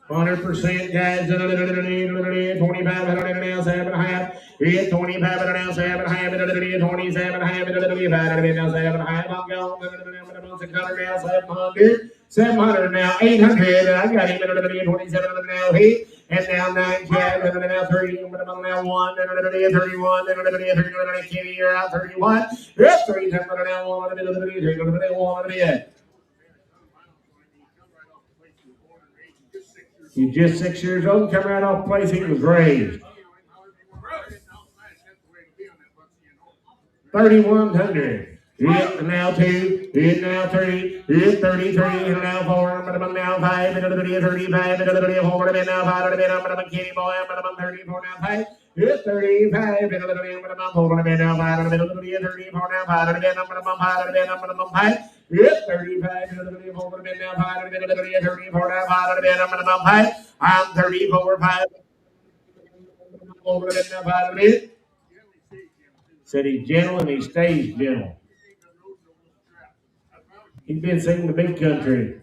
100% guys, 2,500 now, 7.5. Yeah, 2,500 now, 7.5. 27.5. Now 7.5. I'm gone. 600 now, 700. 700 now, 800. I got him. 27 now, he. And now 9 cab. Now 30. Now 1. 31. 31. Kenny, you're out. 31. Yes, 300 now. 1. 1. He's just 6 years old, come right off the place he was raised. 3,100. Hit now 2, hit now 3, hit 33, hit now 4, now 5, 35, 4, now 5, Kenny boy, 34 now 5, hit 35, 4, now 5, 34 now 5, hit 35, 4, now 5, 34 now 5, I'm 34, 5, over now 5, said he's gentle and he stays gentle. He's been singing the big country.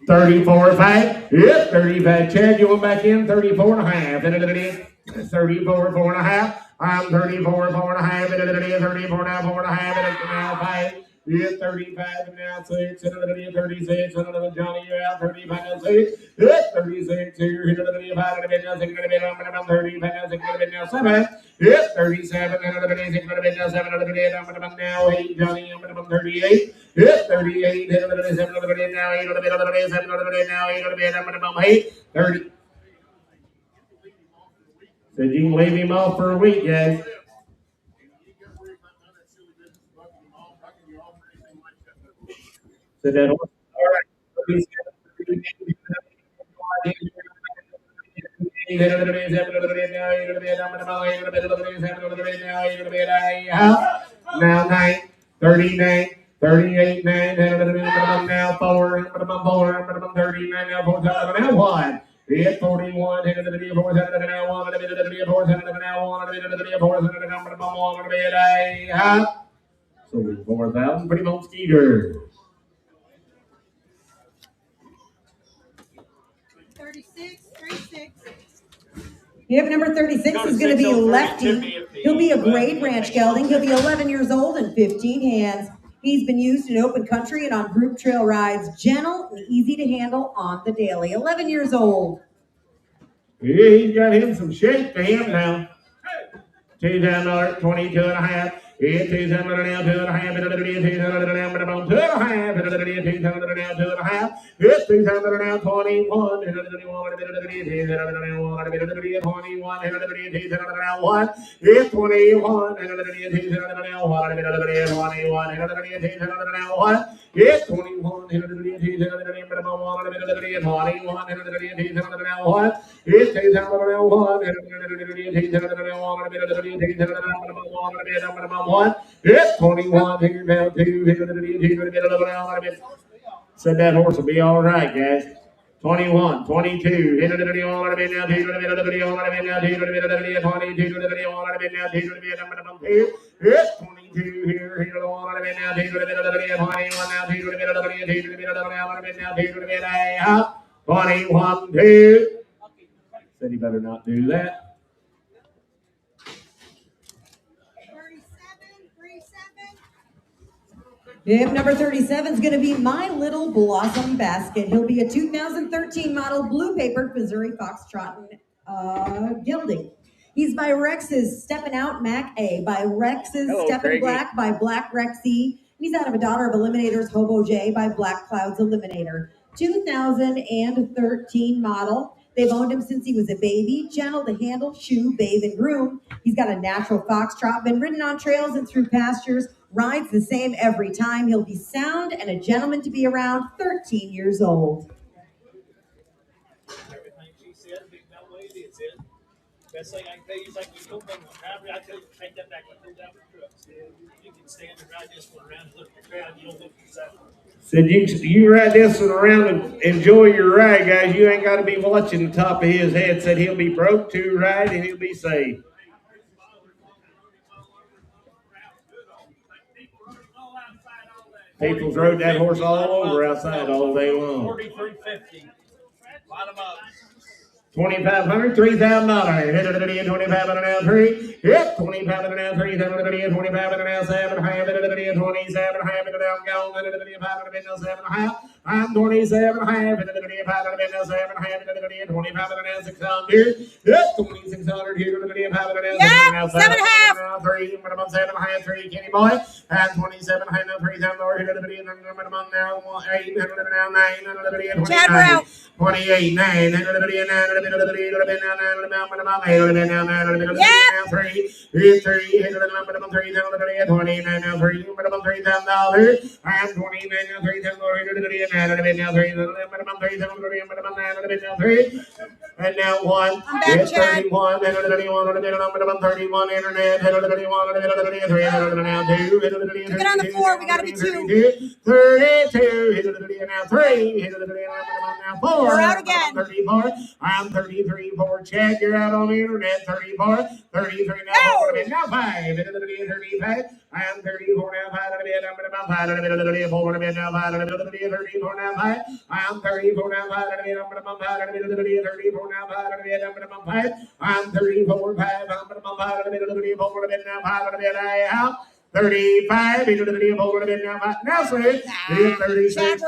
34, 5. Yep, 35. Chad, you went back in. 34 and a half. 34, 4 and a half. I'm 34, 4 and a half. 34 now, 4 and a half. Now 5. Yeah, 35 and now 6. 36. Johnny, you're out. 35 now 6. Yeah, 36 here. 35 now 6. 35 now 6. Now 7. Yeah, 37. 36 now 7. Now 8. Johnny, I'm 38. Yeah, 38. 7 now 8. 7 now 8. 30. Said you can leave him off for a week, guys. Said that horse. All right. Now 9, 39, 38, 9, now 4, 39, now 4, now 1. Hit 41, hit the video, 4, now 1, the video, 4, now 1, the video, 4, so 4,000 pretty much skeeter. 36, 36. Yep, number 36 is going to be Lefty. He'll be a grade ranch gelding. He'll be 11 years old and 15 hands. He's been used in open country and on group trail rides. Gentle and easy to handle on the daily. 11 years old. Yeah, he's got him some shape to him now. $2,000, 22 and a half. Yeah, 2,000 now, 2 and a half. 2,000 now, 2 and a half. 2,000 now, 2 and a half. Yes, 2,000 now, 21. 2,000 now, 1. Yes, 21. 2,000 now, 1. 21. Yes, 21. 1. Yes, 21. Said that horse will be all right, guys. 21, 22. Yes, 22 here. 21, 2. Said he better not do that. 37, 37. Hip number 37 is going to be My Little Blossom Basket. He'll be a 2013 model blue papered Missouri Foxtrot gelding. He's by Rex's Steppin' Out Mac A, by Rex's Steppin' Black, by Black Rexy. He's out of a Daughter of Eliminators Hobo J by Black Clouds Eliminator. 2013 model. They've owned him since he was a baby. Gentle to handle, shoe, bathe, and groom. He's got a natural foxtrot, been ridden on trails and through pastures, rides the same every time. He'll be sound and a gentleman to be around, 13 years old. Everything she said, big that way it is. Best thing I can tell you is like you go from the driver, I tell you, take that back and go down the trucks. You can stand and ride this one around and look at the crowd, you don't look yourself. Said you ride this one around and enjoy your ride, guys. You ain't got to be watching the top of his head. Said he'll be broke to ride and he'll be safe. People's rode that horse all over outside all day long. 43.50. Line them up. $2,500, $3,000. Hit it at the 25 and now 3. Yep, 25 and now 3. 25 and now 7. Half it at the 27. Half it down gone. At the 5 and now 7. Half. I'm 27. Half it at the 5 and now 7. Half it at the 25 and now 600. Yep, 2,600 here at the 5 and now 7. 7 half. Now 3. Minimum 7 half 3. Kenny boy. And 27 half now 3,000 here at the minimum now 8. Now 9. 29. 28. 9. 9. Yeah. 3. Hit 3. Hit the minimum 3,000. 29 now 3. Minimum $3,000. And 29 now 3,000. Now 3. Minimum 3,000. Minimum 3. And now 1. Hit 31. Hit 31. Minimum 31. Internet. Hit 31. Hit 3. Now 2. Hit 32. Get on the floor. We gotta be 2. 32. Hit now 3. Hit now 4. We're out again. 34. I'm 33 for check. You're out on the internet. 34. 33 now. Now 5. 35. I'm 34 now. 5. I'm 5. 34 now. 5. 34 now. 5. I'm 34 now. 5. I'm 5. 34 now. 5. I'm 34. 5. I'm 5. 34 now. 5. 35, into the video over the now. Now say, 36,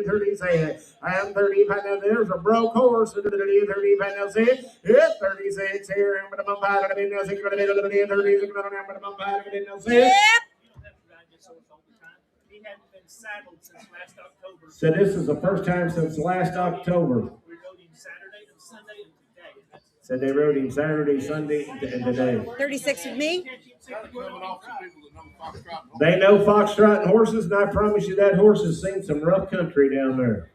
36. I am 35 now. There's a broke horse into the video 35 now. Say, 36 here. I'm going to bump out of the video. 6 to the video 36. I'm going to bump out of the video. Say, He hadn't been saddled since last October. so this is the first time since last October. We rode him Saturday and Sunday and today. Said they rode him Saturday, Sunday, and today. 36 with me. They know foxtrot horses, and I promise you that horse has seen some rough country down there.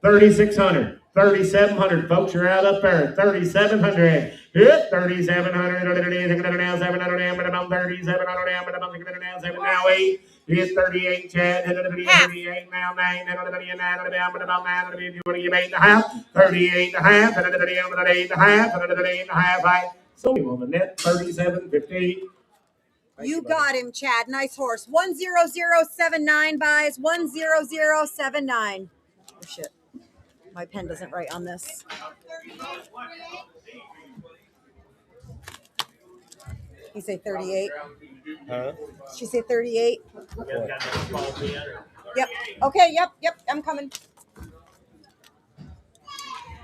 3,600, 3,700, folks, you're out up there. 3,700, hit 3,700, 700, now 8, hit 38, Chad, hit 38, now 9, 8 and a half, 38 and a half, 8 and a half, 8 and a half, so on the net, 37.50. You got him, Chad. Nice horse. 10079 buys. 10079. Oh shit. My pen doesn't write on this. You say 38? Huh? Did she say 38? Yep. Okay, yep. I'm coming.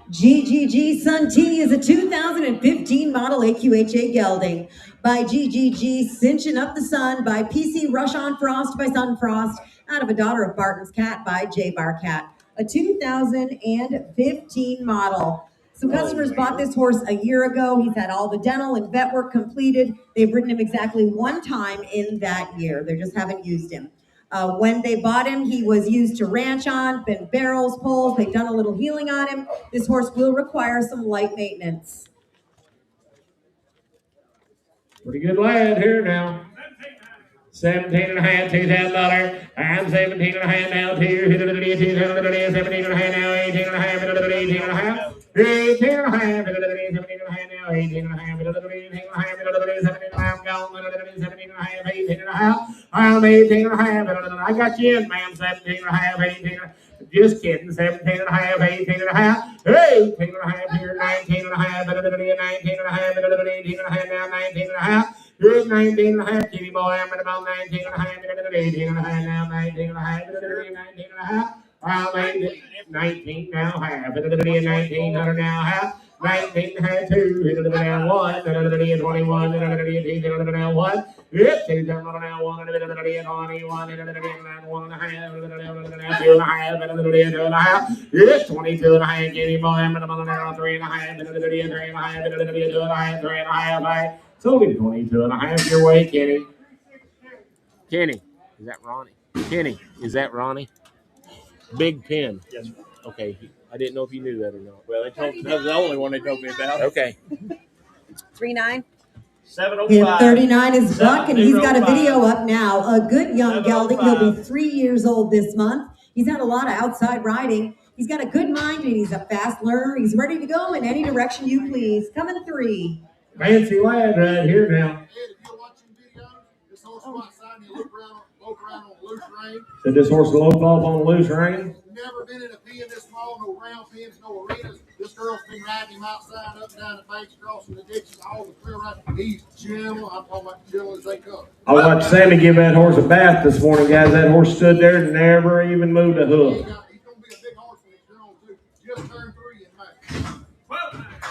GGG Sun T is a 2015 model AQHA gelding. By GGG Cinching Up the Sun, by PC Rush on Frost, by Sun Frost, out of a Daughter of Barton's Cat, by J Bar Cat. A 2015 model. Some customers bought this horse a year ago. He's had all the dental and vet work completed. They've ridden him exactly one time in that year. They just haven't used him. When they bought him, he was used to ranch on, been barrels, poles. They've done a little healing on him. This horse will require some light maintenance. Pretty good lad here now. 17 and a half, $2,000. I'm 17 and a half now, 2. 17 and a half now, 18 and a half, 18 and a half. 18 and a half, 17 and a half now, 18 and a half, 18 and a half, 17 and a half, gone, 17 and a half, 18 and a half. I'm 18 and a half, I got you in, ma'am, 17 and a half, 18 and just kidding, 17 and a half, 18 and a half, 18 and a half here, 19 and a half, 19 and a half, 18 and a half now, 19 and a half. Here's 19 and a half, kitty boy. I'm at about 19 and a half, 18 and a half now, 19 and a half, 19 and a half. 19 now, half, 1900 now, half. 19 had 2, hit it now 1, 21, hit it now 1, hit 2, now 1, hit it 21, hit it now 1 and a half, 2 and a half, 2 and a half, hit 22 and a half, Kenny boy, I'm now 3 and a half, 3 and a half, 2 and a half, 3 and a half, so get 22 and a half your way, Kenny. Kenny, is that Ronnie? Kenny, is that Ronnie? Big pin. Yes, sir. Okay, I didn't know if you knew that or not. Well, that was the only one they told me about. Okay. 39. 705. Hit 39 is Buck, and he's got a 705. video up now. A good young gelding. He'll be 705. 3 years old this month. He's had a lot of outside riding. He's got a good mind, and he's a fast learner. He's ready to go in any direction you please. Coming 3. Fancy lad right here now. Ed, if you're watching videos, this horse go outside and you look around on loose rein. Said this horse will lope off on a loose rein. Never been in a pen this small, no round pens, no arenas. This girl's been riding him outside, up and down the banks, crossing the ditches, all the clear right. He's gentle. I'm talking about gentle as they come. I watched Sammy give that horse a bath this morning, guys. That horse stood there and never even moved a hoof. He's going to be a big horse when he's grown, too. Just turned 3 in May.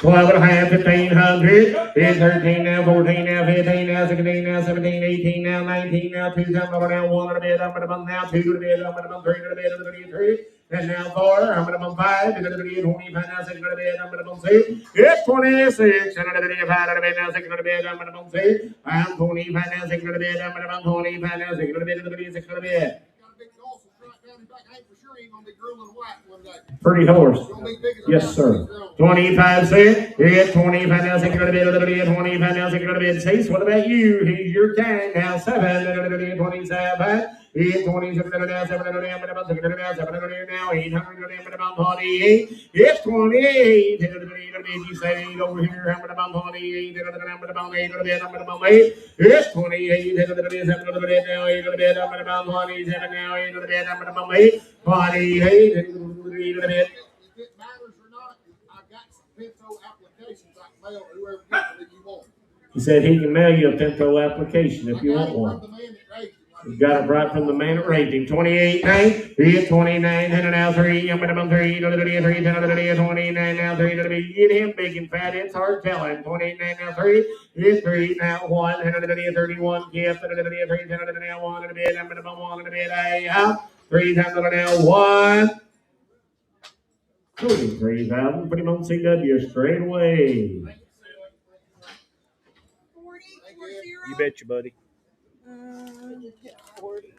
12 and a half, 1500. It's 13 now, 14 now, 15 now, 16 now, 17, 18 now, 19 now, 2 7 over now, 1 to the bed, up to the bum now, 2 to the bed, up to the bum, 3 to the bed, up to the 3. And now 4, I'm to the bum 5, to the bed, 25 now, 6 to the bed, up to the bum 6. It's 26, and to the bed, 5 to the bed, now 6 to the bed, up to the bum 6. I'm 25 now, 6 to the bed, up to the bum 25 now, 6 to the bed, up to the bed, 6 to the bed. Pretty horse. Yes, sir. 25 cents. Here's 25 now, 6 to the bed, 25 now, 6 to the bed. 6. What about you? Here's your time. Now 7, 27. Here's 27 now, 7 to the bed, 6 to the bed, 7 to the bed now, 800 to the bed, about 28. It's 28. To the bed, you say over here, I'm about 28. To the bed, I'm about 8 to the bed, I'm about 8. It's 28. To the bed, 7 to the bed now, 8 to the bed, I'm about 27 now, 8 to the bed, I'm about 8. 48. To the bed. If it matters or not, I got some Pinto applications I can mail to whoever that you want. He said he can mail you a Pinto application if you want one. We got it right from the man that raised him. 28 9. He's 29. And now 3. I'm about 3. 3. 29 now 3. Get him big and fat. It's hard telling. 29 now 3. He's 3 now 1. 31. Gift. 3. Now 1 in the bed. I'm about 1 in the bed. 3 times now 1. 23,000. Put him on CW straight away. 40. You bet you, buddy. 40.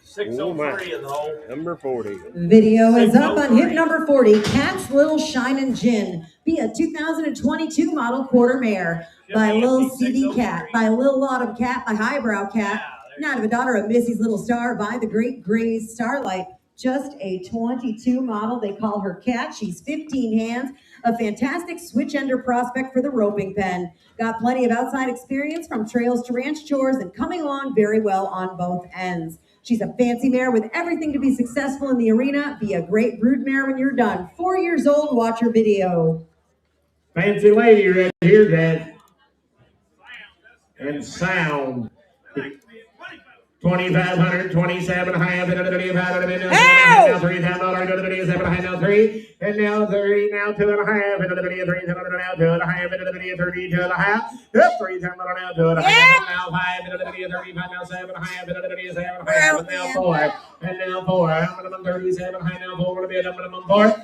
603 in the hole. Number 40. Video is up on hip number 40. Cat's Little Shinin' Gin. Be a 2022 model quarter mare by Lil CD Cat, by Lil Autumn Cat, by Highbrow Cat. Not of a daughter of Missy's Little Star, by the Great Gray's Starlight. Just a 22 model. They call her Cat. She's 15 hands. A fantastic switch ender prospect for the roping pen. Got plenty of outside experience from trails to ranch chores and coming along very well on both ends. She's a fancy mare with everything to be successful in the arena. Be a great brood mare when you're done. 4 years old, watch her video. Fancy lady right here, Dad. And sound. 2,500, 27 and a half, and now $3,000, now 3, and now 3, now 2 and a half, and now 3, now 2 and a half, and 32 and a half, up 3 times now 2 and a half, now 5, and 35, now 7 and a half, and 7 and a half, and now 4, and now 4, I'm 37, now 4 and a bit, I'm 4.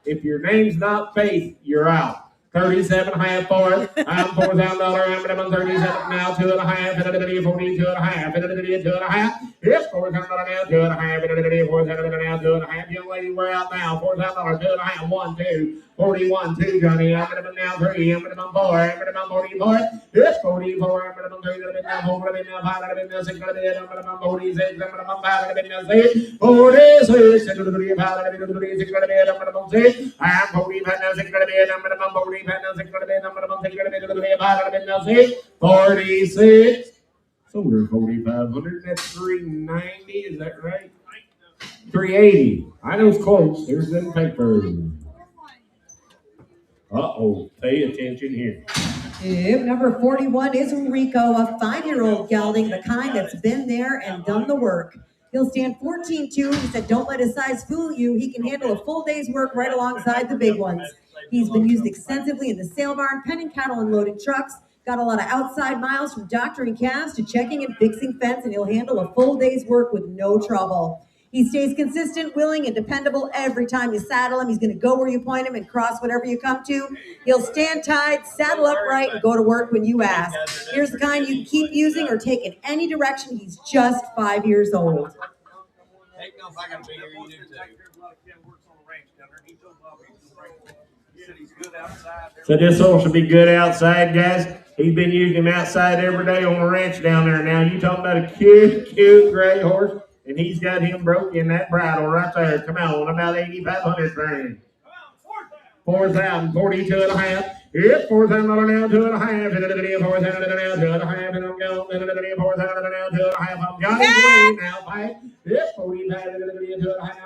If your name's not Faith, you're out. 37 and a half for it. I'm $4,000. I'm 37 now, 2 and a half, and 42 and a half, and 2 and a half. Yes, $4,000 now, 2 and a half, and 4,000 now, 2 and a half. Young lady, we're out now. $4,000, 2 and a half, 1, 2. 41, 2, Johnny. I'm now 3. I'm 4. I'm 44. Yes, 44. I'm 3. I'm now 4. I'm now 5. I'm now 6. I'm 46. I'm 5. I'm now 6. 46. I'm 35. I'm 36. I'm 6. I'm 45 now, 6. I'm 40. 46. So we're 4,500. That's 390. Is that right? 380. I know it's close. Here's them papers. Uh-oh, pay attention here. Yep, number 41 is Rico, a 5-year-old gelding, the kind that's been there and done the work. He'll stand 14-2. He said, don't let his size fool you. He can handle a full day's work right alongside the big ones. He's been used extensively in the sale barn, penning cattle and loading trucks. Got a lot of outside miles from doctoring calves to checking and fixing fence, and he'll handle a full day's work with no trouble. He stays consistent, willing, and dependable every time you saddle him. He's going to go where you point him and cross whatever you come to. He'll stand tied, saddle upright, and go to work when you ask. Here's the kind you can keep using or take in any direction. He's just 5 years old. So this horse will be good outside, guys. He's been using him outside every day on the ranch down there. Now you talking about a cute gray horse, and he's got him broke in that bridle right there. Come on, about 8,500 grand. 4,000, 42 and a half. Yep, 4,000 now, 2 and a half. 4,000 now, 2 and a half. And I'm going. 4,000 now, 2 and a half. I'm Johnny Green now, fight. Yep, 45, 2 and a half.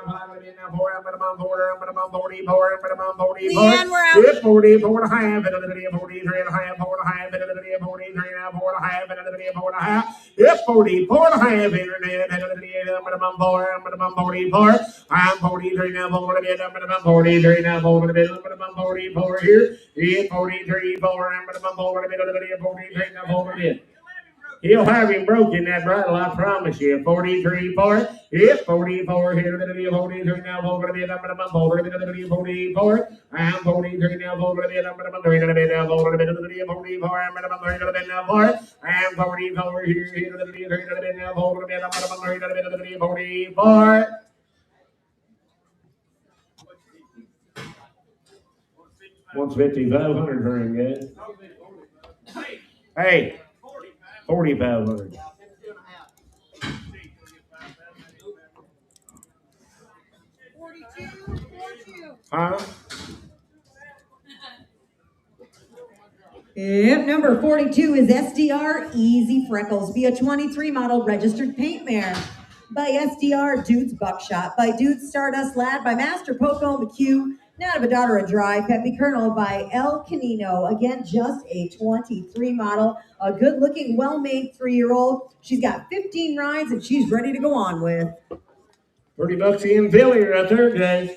Now 4, I'm about 4, I'm about 44, I'm about 44. Leanne, we're out. Yep, 44 and a half. 43 and a half, 4 and a half. 43 now, 4 and a half. 4 and a half. Yep, 44 and a half. Internet, I'm about 4, I'm about 44. I'm 43 now, 4 and a half. I'm about 43 now, 4 and a half. I'm about 44 here. Yep, 43, 4, I'm about 43 now, 4 and a half. He'll have him broke in that bridle, I promise you. 43, 4. Yep, 44 here. 43 now, 4 and a half. I'm about 44. I'm 43 now, 4 and a half. I'm about 3 and a half. 44. I'm about 3 and a half. 4. I'm 44 here. 3 and a half. 4 and a half. I'm about 3 and a half. 44. What's 5,500 for him, guys? Hey, 4,500. Huh? Yep, number 42 is SDR Easy Freckles, be a 23 model registered paint mare. By SDR, Dude's Buckshot. By Dude's Stardust Lad. By Master Poco McHugh. Not of a Daughter of Dry. Peppy Colonel by El Canino. Again, just a 23 model. A good-looking, well-made 3-year-old. She's got 15 rides, and she's ready to go on with. $30 in Philly right there, guys.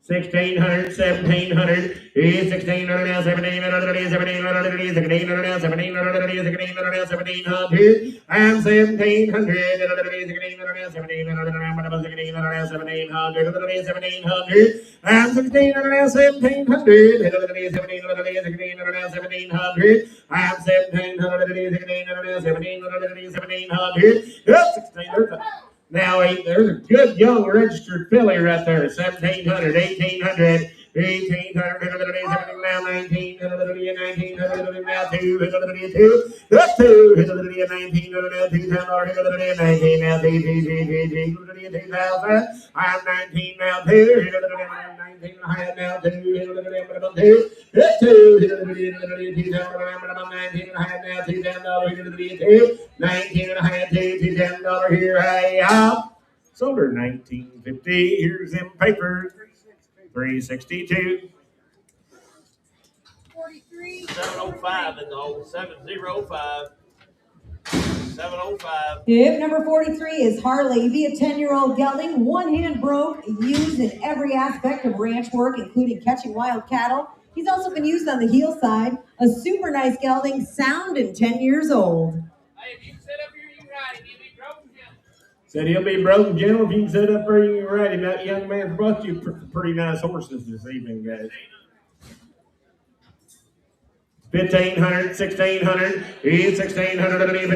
1,600, 1,700, 1,600 now, 1,700, 1,700, 1,700 now, 1,700, 1,700, 1,700, and 1,700, 1,700 now, 1,700, 1,700, 1,700, 1,700, and 1,600 now, 1,700, 1,700 now, 1,700, and 1,700, 1,700, 1,700, now, there's a good young registered filly right there. 1,700, 1,800, 1,800, now 1,900, 1,900, now 200, that's 200, 1,900, now 2,000, 19, now 2,000. I'm 19 now, 200, 19 and a half now, 200, that's 200, 19 and a half now, $2,000, 19 and a half, $2,000 here, hey, sold her 1950. Here's them papers. 362. 43. 705 in the hole. 705. 705. Yep, number 43 is Harley. Be a 10-year-old gelding, one hand broke, used in every aspect of ranch work, including catching wild cattle. He's also been used on the heel side. A super nice gelding, sound and 10 years old. Hey, if you sit up here, you ride him. You'll be broken, Jim. Said he'll be broken, gentle, if you can sit up there, you can ride him. That young man brought you pretty nice horses this evening, guys. 1,500, 1,600, 1,600, 1,500, 1,600,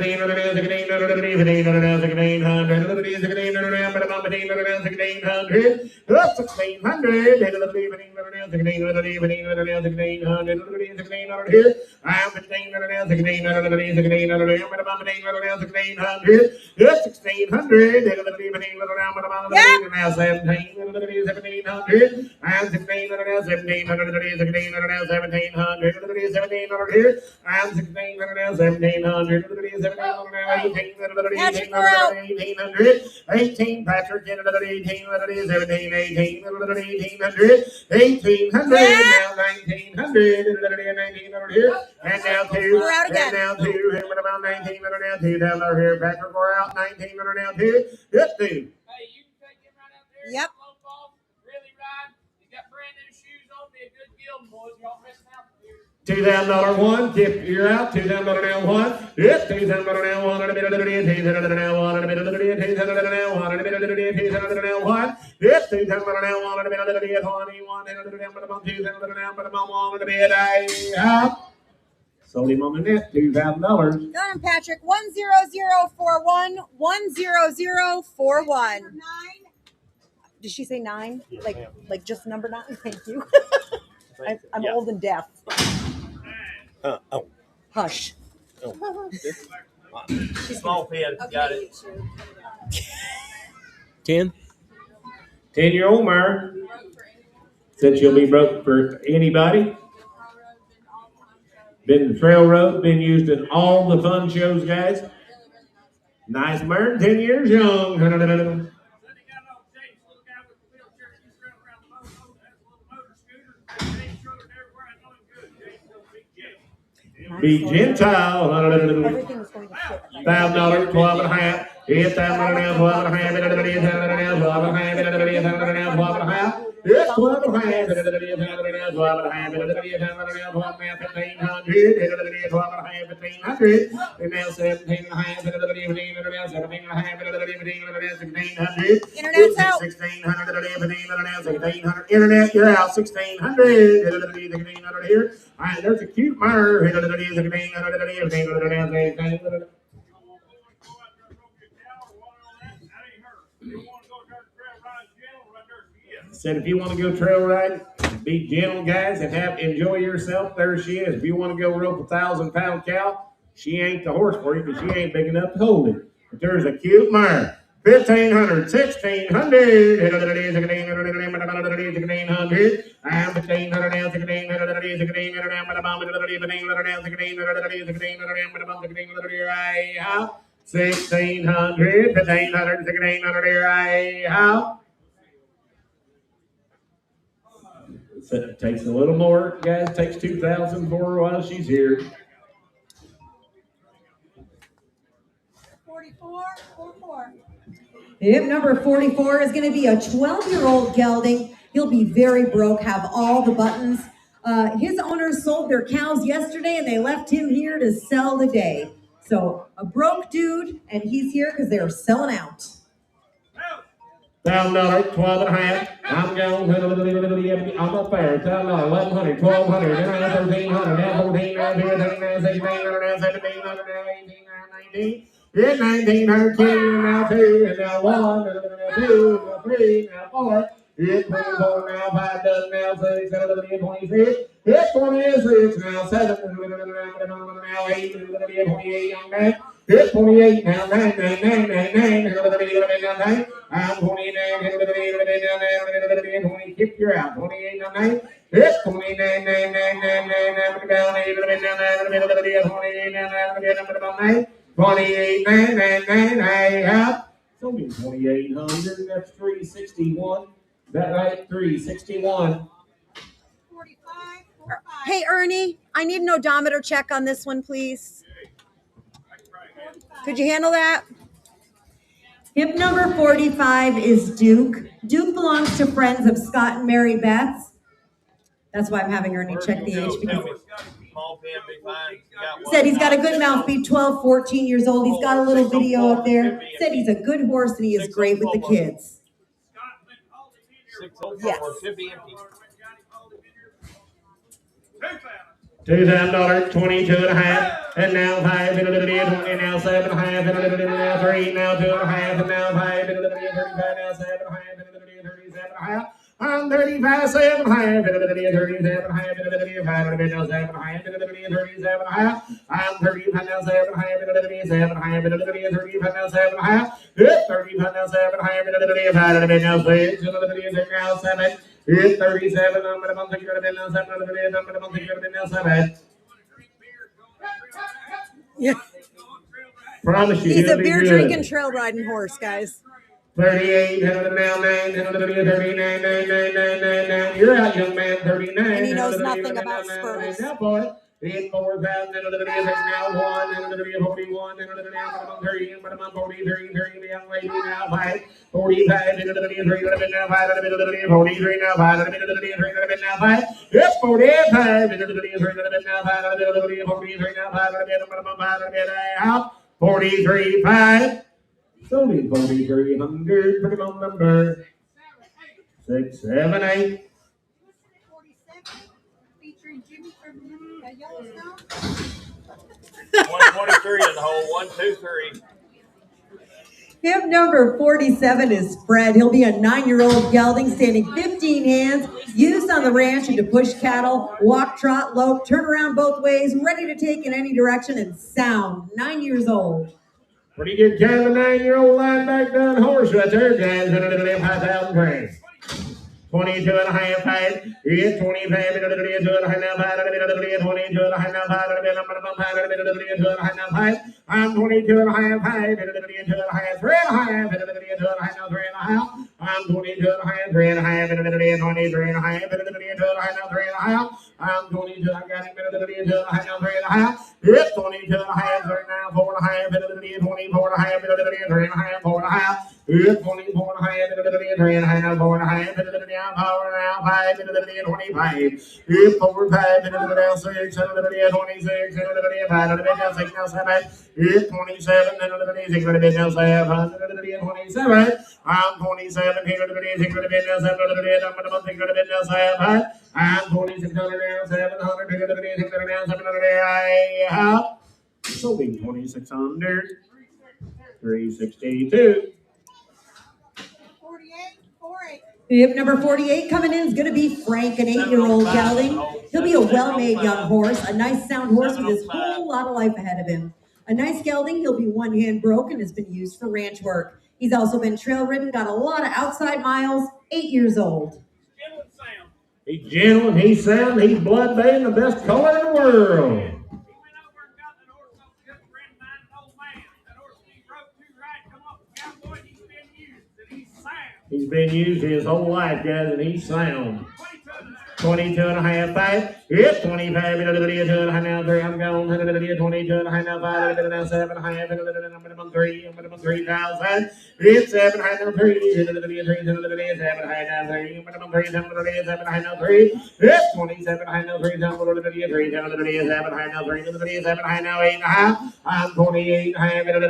1600 here. I'm 1600 now, 1700, 1700 now, 1800, Patrick, we're out. 1800, 18, Patrick, 1800, 17, 1800, 1800, 1800, now 1900, 1900 here, and now 2, We're out again. and now 2, here, what about 1900 now, 2000 here, Patrick, we're out, 1900 now, 2, yep, 2. Hey, you can take him right out there. Yep. Low ball, really ride. You got brand new shoes on. Be a good guild, boys. Y'all missing out here. $2,000 one, tip, you're out. $2,000 now one. Yep, $2,000 now one. And a bit of the $2,000 now one. And a bit of the $2,000 now one. And a bit of the $2,000 now one. Yep, $2,000 now one. And a bit of the $21. And a bit of the $2,000 now. But I'm on and a bit out. Sold him on the net, $2,000. Got him, Patrick. 10041. 10041. Did she say 9? Like just number 9? Thank you. I'm old and deaf. Oh. Hush. Oh. Small pen, got it. 10. 10-year-old Myra said she'll be broke for anybody. Been the trail road, been used in all the fun shows, guys. Nice Myra, 10 years young. Be Gentile. Everything was going to shit. $1,000, 12 and a half. It's $1,000 now, 12 and a half. $1,000 now, 12 and a half. $1,000 now, 12 and a half. It's 12 and a half. $1,000 now, 12 and a half. $1,000 now, 12 and a half. $1,500. $1,500. 12 and a half. $1,500. And now 17 and a half. $1,500 now, 17 and a half. $1,500. Internet's out. 1,600. $1,500. Internet, you're out. 1,600. $1,500 here. All right, there's a cute Myra. Said if you want to go trail riding, be gentle, guys, and enjoy yourself. There she is. If you want to go rope a 1,000-pound cow, she ain't the horse for you because she ain't big enough to hold it. But there's a cute Myra. 1,500, 1,600, I'm 1,500 now, 1,600 now, 1,600 now, but I'm 1,600, 1,500 here, I so it takes a little more, guys. It takes 2,000 for her while she's here. 44, 44. Yep, number 44 is going to be a 12-year-old gelding. He'll be very broke, have all the buttons. His owners sold their cows yesterday, and they left him here to sell the day. So a broke dude, and he's here because they're selling out. $1,000, 12 and a half. I'm going. I'm up there. $1,000, 1,100, 1,200, now 1,300, now 14, now 15, now 16, now 17, now 18, now 19. Yeah, 1,900, 2, now 2, and now 1, and now 2, now 3, now 4. Yeah, 24, now 5, dozen, now 6, now 26. Yeah, 26, now 7, now 8, 28, young man. Yeah, 28, now 9, 9, 9, 9, 9, I'm 29, 20, keep your out. 28, now 9. Yeah, 29, 9, 9, 9, 9, down 8, 28, now 9. 28, 9, 9, 9, out. It's only 2,800. That's 361. Is that right? 361. 45, 45. Hey, Ernie, I need an odometer check on this one, please. Could you handle that? Hip number 45 is Duke. Duke belongs to Friends of Scott and Mary Beth. That's why I'm having Ernie check the age because Small pen, be fine. said he's got a good mouth, be 12, 14 years old. He's got a little video up there. Said he's a good horse and he is great with the kids. Yes. Should be empty. $2,000, 22 and a half, and now 5, and now 7 and a half, and now 3, now 2 and a half, and now 5, and 35, now 7 and a half, and 37 and a half. I'm 35, 7 and a half, and 37 and a half, and 35, and now 7 and a half, and 37 and a half. I'm 35 now, 7 and a half, and 37 and a half, and 35 now, 7 and a half. 35 now, 7 and a half, and 35, and now 6, and now 7. It's 37, I'm going to now 7, I'm going to now 7. Yeah. Promise you, He's a he'll be beer good. drinking trail riding horse, guys. 38, now 9, 39, 9. You're out, young man. 39. And he knows nothing about spurs. Now, boy. In 4,000, now 1, 41, 3, 43, the young lady now 5, 45, 3, now 5, 43, now 5, 3, now 5, yes, 45, 3, now 5, 43, now 5, 43, 5. Sold 4,300, put him on number 6, 7, 8. Featuring Jimmy from Yellowstone. 123 in the hole. 1, 2, 3. Hip number 47 is Fred. He'll be a 9-year-old gelding standing 15 hands, used on the ranch and to push cattle, walk, trot, lope, turn around both ways, ready to take in any direction and sound. 9 years old. Pretty good kind of a 9-year-old line back down horse right there, guys. 5,000 francs. 22 and a half height. It's 25 and a half, 22 and a half, 5 I'm 22 and a half height, 3 and a half, 3 and a half, 3 and a half. I'm 22 and a half, 3 and a half, 23 and a half, 3 and a half. I'm 22, I got him, 22 and a half, 3 and a half. It's 22 and a half, 3 now, 4 and a half, 24 and a half, 3 and a half, 4 and a half. It's 24 and a half, 3 and a half, 4 and a half, 5, 25. It's 4, 5, 6, 26, 5, 6, 7. It's 27, 6, 7, 27. I'm 27, 6, 7. I'm 26, 700, 700. So be 2,600, 362. 48, 48. Hip number 48 coming in is going to be Frank, an 8-year-old gelding. He'll be a well-made young horse, a nice sound horse with his whole lot of life ahead of him. A nice gelding, he'll be one hand broke and has been used for ranch work. He's also been trail ridden, got a lot of outside miles, 8 years old. He's gentle and he's sound, he's blood bay and the best color in the world. He's been used his whole life, guys, and he's sound. 22 and a half, 5. It's 25, 2 and a half, now 3. I'm going 22 and a half, now 5, now 7 and a half, minimum 3, minimum 3,000. It's 7 and a half, now 3, 7 and a half, now 3, minimum 3, 7 and a half, now 3. It's 27 and a half, now 3, 7 and a half, now 3, 7 and a half, now 8 and a half. I'm 28 and a half, 7 and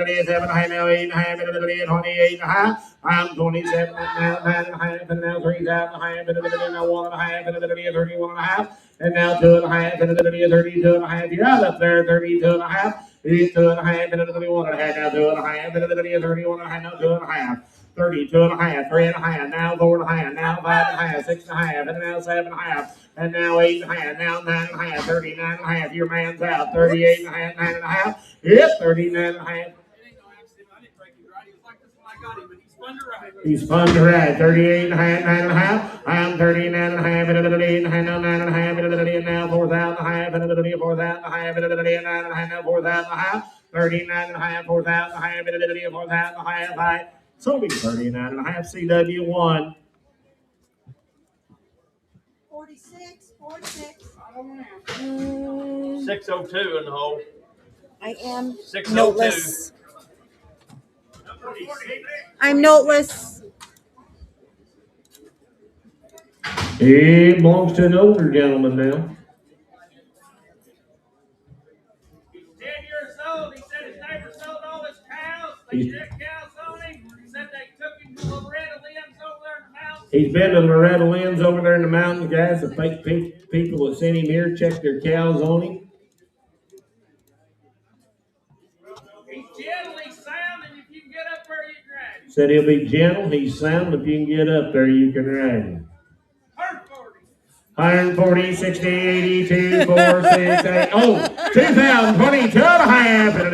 a half, now 8 and a half, 28 and a half. I'm 27 now, 9 and a half, and now 3 and a half, and now 1 and a half, and 31 and a half, and now 2 and a half, and 32 and a half. You're out up there, 32 and a half, 2 and a half, and 31 and a half, now 2 and a half, and 31 and a half, now 2 and a half. 32 and a half, 3 and a half, now 4 and a half, now 5 and a half, 6 and a half, and now 7 and a half, and now 8 and a half, now 9 and a half, 39 and a half. Your man's out, 38 and a half, 9 and a half. Yes, 39 and a half. He's fun to ride. 38 and a half, 9 and a half. I'm 39 and a half, and 38 and a half, now 9 and a half, and now 4,000 and a half, and 4,000 and a half, and 9 and a half, now 4,000 and a half. 39 and a half, 4,000 and a half, and 4,000 and a half. High. So be 39 and a half. CW1. 46, 46. 602 in the hole. I am 602. noteless. I'm noteless. He belongs to an older gentleman now. He's 10 years old. He said his neighbor sold all his cows. They took cows on him. He said they took him to Loretta Lynn's over there in the mountains. He's been to Loretta Lynn's over there in the mountains, guys. The fake people that sent him here checked their cows on him. He's gently sound, and if you can get up there, you can ride him. Said he'll be gentle, he's sound. If you can get up there, you can ride him. 140, 60, 82, 4, 6, 8. Oh, 2,022 and a half. 2 and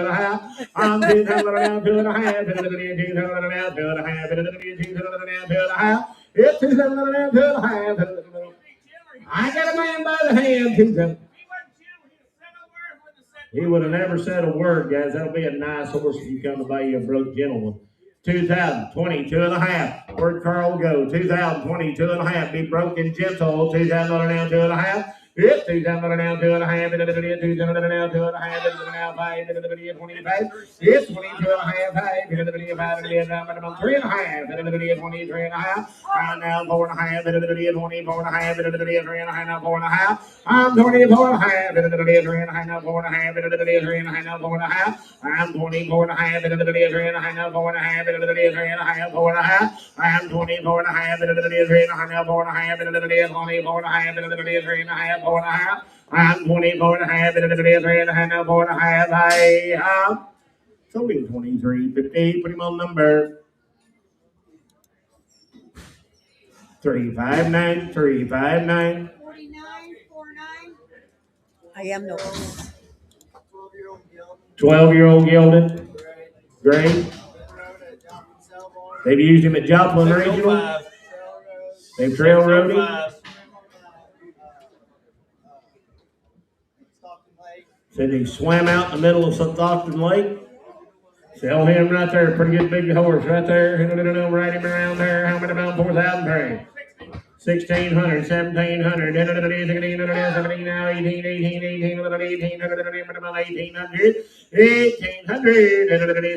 a half. I'm 2 and a half. 2 and a half. It's 2 and a half. I got a man by the hand. He would have never said a word, guys. That'll be a nice horse if you come to buy you a broke gentleman. 2022 and a half. Where'd Carl go? 2022 and a half. Be broken gentle. 2,000 down 2 and a half. Yep, 2,000 down 2 and a half. 2,000 down 2 and a half. 5. 25. Yes, 22 and a half. 5. 3 and a half. 23 and a half. I'm now 4 and a half. 24 and a half. 3 and a half. Now 4 and a half. I'm 24 and a half. 3 and a half. Now 4 and a half. 3 and a half. Now 4 and a half. I'm 24 and a half. 3 and a half. Now 4 and a half. 3 and a half. 4 and a half. I'm 24 and a half. 3 and a half. Now 4 and a half. 24 and a half. 3 and a half. 4 and a half. I'm 24 and a half. 3 and a half. Now 4 and a half. I am. So 23, 50. Put him on number 359. 359. 49, 49. I am no. 12-year-old gelding. Great. They've used him at Joplin Regional. They've trail rode him. Said he swam out in the middle of Stockton Lake. Sell him right there. Pretty good big horse right there. Ride him around there. How many about 4,000 per? 1,600, 1,700, 17, now 18, 18, 18, 1,800, 1,800, 1,800,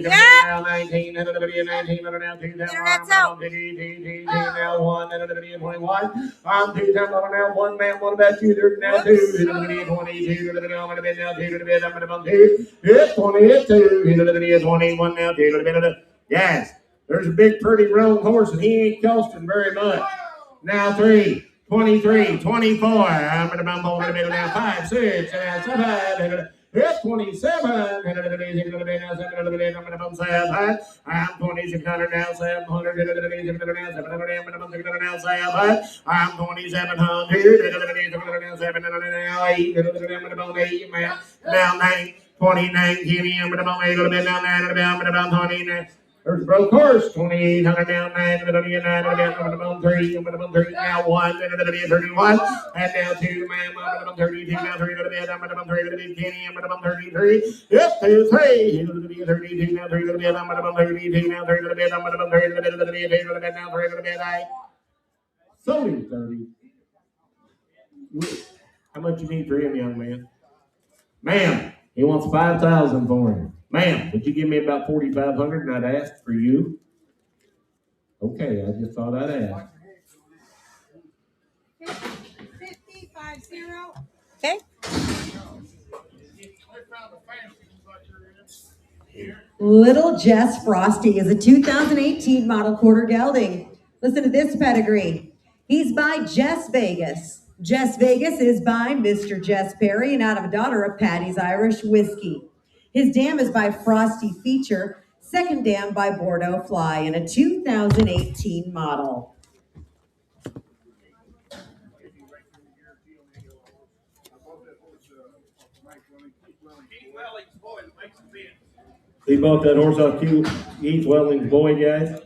now 19, 19, now 2,000, now 1, 21. I'm 2,000 now 1 man. What about you? There's now 2, 22, now 2, it's 22, 21 now 2. Yes, there's a big pretty roan horse and he ain't costing very much. Now 3, 23, 24. I'm going to bump over the middle now. 5, 6, now 7. It's 27. I'm going to bump 7. I'm 2,600 now. 700. 700 now. 7. I'm 2,700. 700 now. 8. I'm going to bump 8. Now 9. 29. I'm going to bump 8. Now 9. I'm going to bump 29. There's a broke horse, 2,800 now, 9, 3, I'm going to 3, now 1, 31, and now 2, ma'am, I'm going to 32, now 3 to the bed, I'm going to 3 to the bed, Kenny, I'm going to 33, yep, 2, 3, 32, now 3 to the bed, I'm going to 32, now 3 to the bed, I'm going to 3 to the bed, 3 to the bed, now 3 to the bed, I sold him 30. How much you need for him, young man? Ma'am, he wants 5,000 for him. Ma'am, would you give me about 4,500 and I'd ask for you? Okay, I just thought I'd ask. 50, 50. Okay. Little Jess Frosty is a 2018 model quarter gelding. Listen to this pedigree. He's by Jess Vegas. Jess Vegas is by Mr. Jess Perry and out of a daughter of Patty's Irish Whiskey. His dam is by Frosty Feature, second dam by Bordeaux Fly, and a 2018 model. He bought that horse off Keith Welling's boy, guys.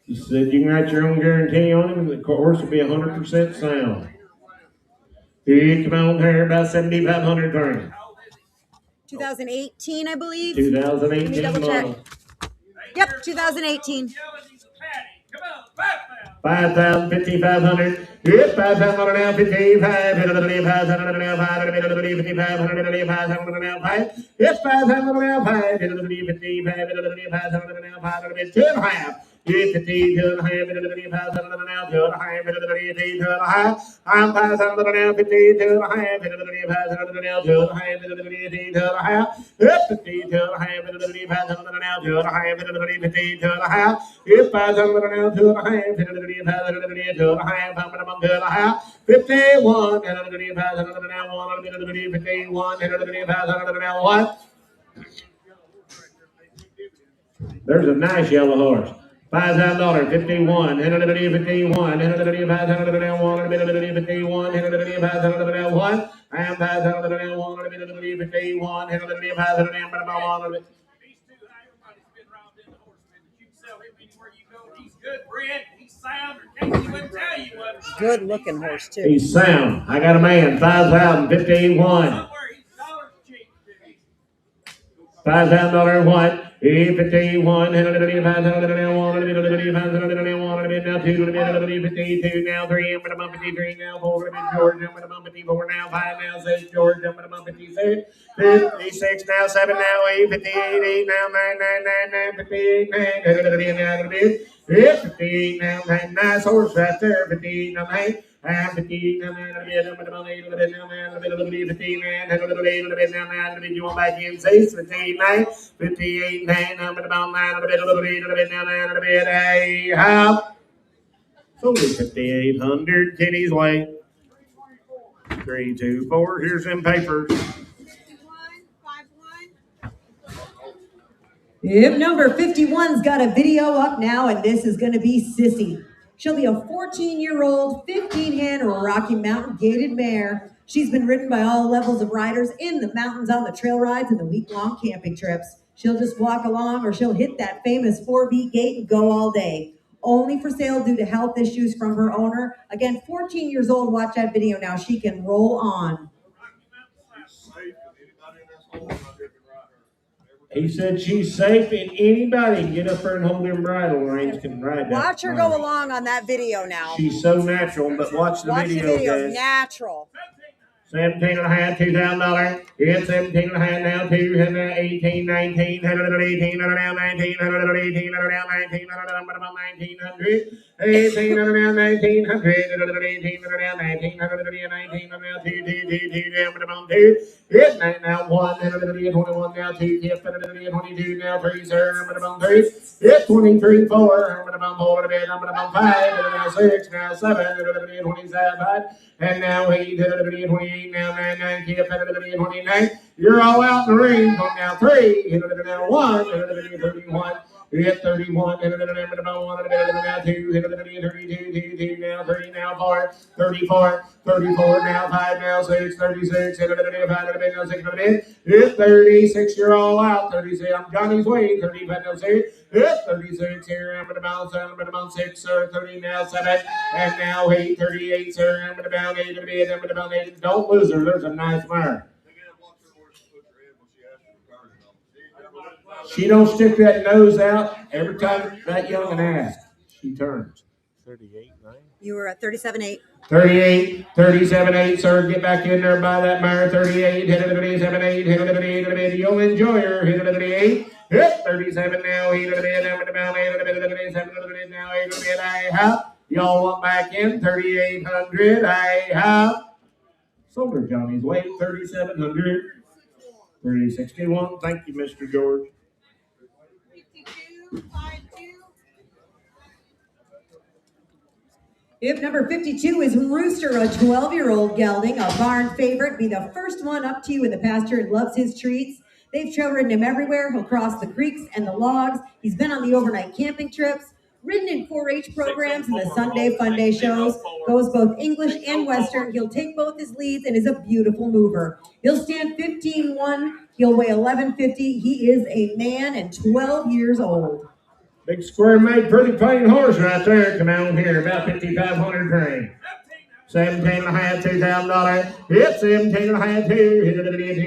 He said you can write your own guarantee on him and the horse will be 100% sound. He come on here about 7,500 for him. 2018, I believe. 2018 double check. model. Yep, 2018. 5,000, 5,500. Yes, 5,000 now, 55. 5,000 now, 5,500 now, 5. Yes, 5,000 now, 5. 5,000 now, 5. 2.5. Yes, 2.5. 5,000 now, 2.5. I'm 5,000 now, 52.5. 5,000 now, 2.5. Yes, 52.5. 5,000 now, 2.5. Yes, 5,000 now, 2.5. 51, 51, there's a nice yellow horse. $5,000, 51, 51, 51, I am 5,000, Good, Brent. He's sound, or Casey wouldn't tell you what. good looking horse too. He's sound. I got a man. 5,000, 15-1. $5,000 one. 51, now 2 now 3, I'm gonna 53 now 4, George, I'm gonna 54 now 5 now 6, George, I'm gonna 56, 56 now 7 now 8, 58, 8 now 9, 9, 9, 9, 58, 9, 58 now 9, nice horse right there, 58 now 9. 15, now 9, a bit, now 8, a bit, now 9, a bit, 15, man, a little bit, a bit, now 9, a bit, you want back in 6, 15, 9, 58, 9, now about 9, a bit, a little bit, now 9, a bit, a half. So 5,800, Kenny's way. 3, 2, 4, here's some papers. If number 51's got a video up now, and this is going to be Sissy. She'll be a 14-year-old, 15-hand Rocky Mountain gated mare. She's been ridden by all levels of riders in the mountains, on the trail rides, and the week-long camping trips. She'll just walk along, or she'll hit that famous 4-beat gate and go all day. Only for sale due to health issues from her owner. Again, 14 years old. Watch that video now. She can roll on. He said she's safe and anybody can get up there and hold them bridle reins can ride that. Watch her go along on that video now. She's so natural, but watch the video, guys. Natural. 17 and a half, $2,000. It's 17 and a half now, 18, 19, 118, now 19, 118, now 19, 1900. 18 and now 1900, 18 and now 1900, 19 now 2, down 2. It's now 1, 21 now 2, 22 now 3, sir, 3. It's 23, 4, 4, 5, now 6, now 7, 27, and now 8, 28, now 9, 9, 29. You're all out in the ring. Come now 3, now 1, 31. Hit 31, now 2, 32, now 3, now 4, 34, 34, now 5, now 6, 36, 5, now 6, hit 36, you're all out, 36, I'm Johnny's way, 35, now 6, hit 36, here, I'm about 7, I'm about 6, sir, 30, now 7, and now 8, 38, sir, I'm about 8, I'm about 8, don't lose her, there's a nice mare. She don't stick that nose out every time that young and asks. She turns. 38, 9. You were at 37.8. 38, 37.8, sir. Get back in there by that mare. 38, hit it 37.8, hit it 38, you'll enjoy her. Hit it 38, hit 37 now. Hit it about 8, 7 now. 8, I have. Y'all want back in 3,800. I have. Sober Johnny's weight 3,700. 361. Thank you, Mr. George. If number 52 is Rooster, a 12-year-old gelding, a barn favorite, be the first one up to you in the pasture and loves his treats. They've trail ridden him everywhere. He'll cross the creeks and the logs. He's been on the overnight camping trips, ridden in 4-H programs and the Sunday Fun Day shows, goes both English and Western. He'll take both his leads and is a beautiful mover. He'll stand 15-1. He'll weigh 1150. He is a man and 12 years old. Big square made pretty plain horse right there. Come on here, about 5,500 grain. 17 and a half, $2,000. It's 17 and a half, two. Hit it a bit,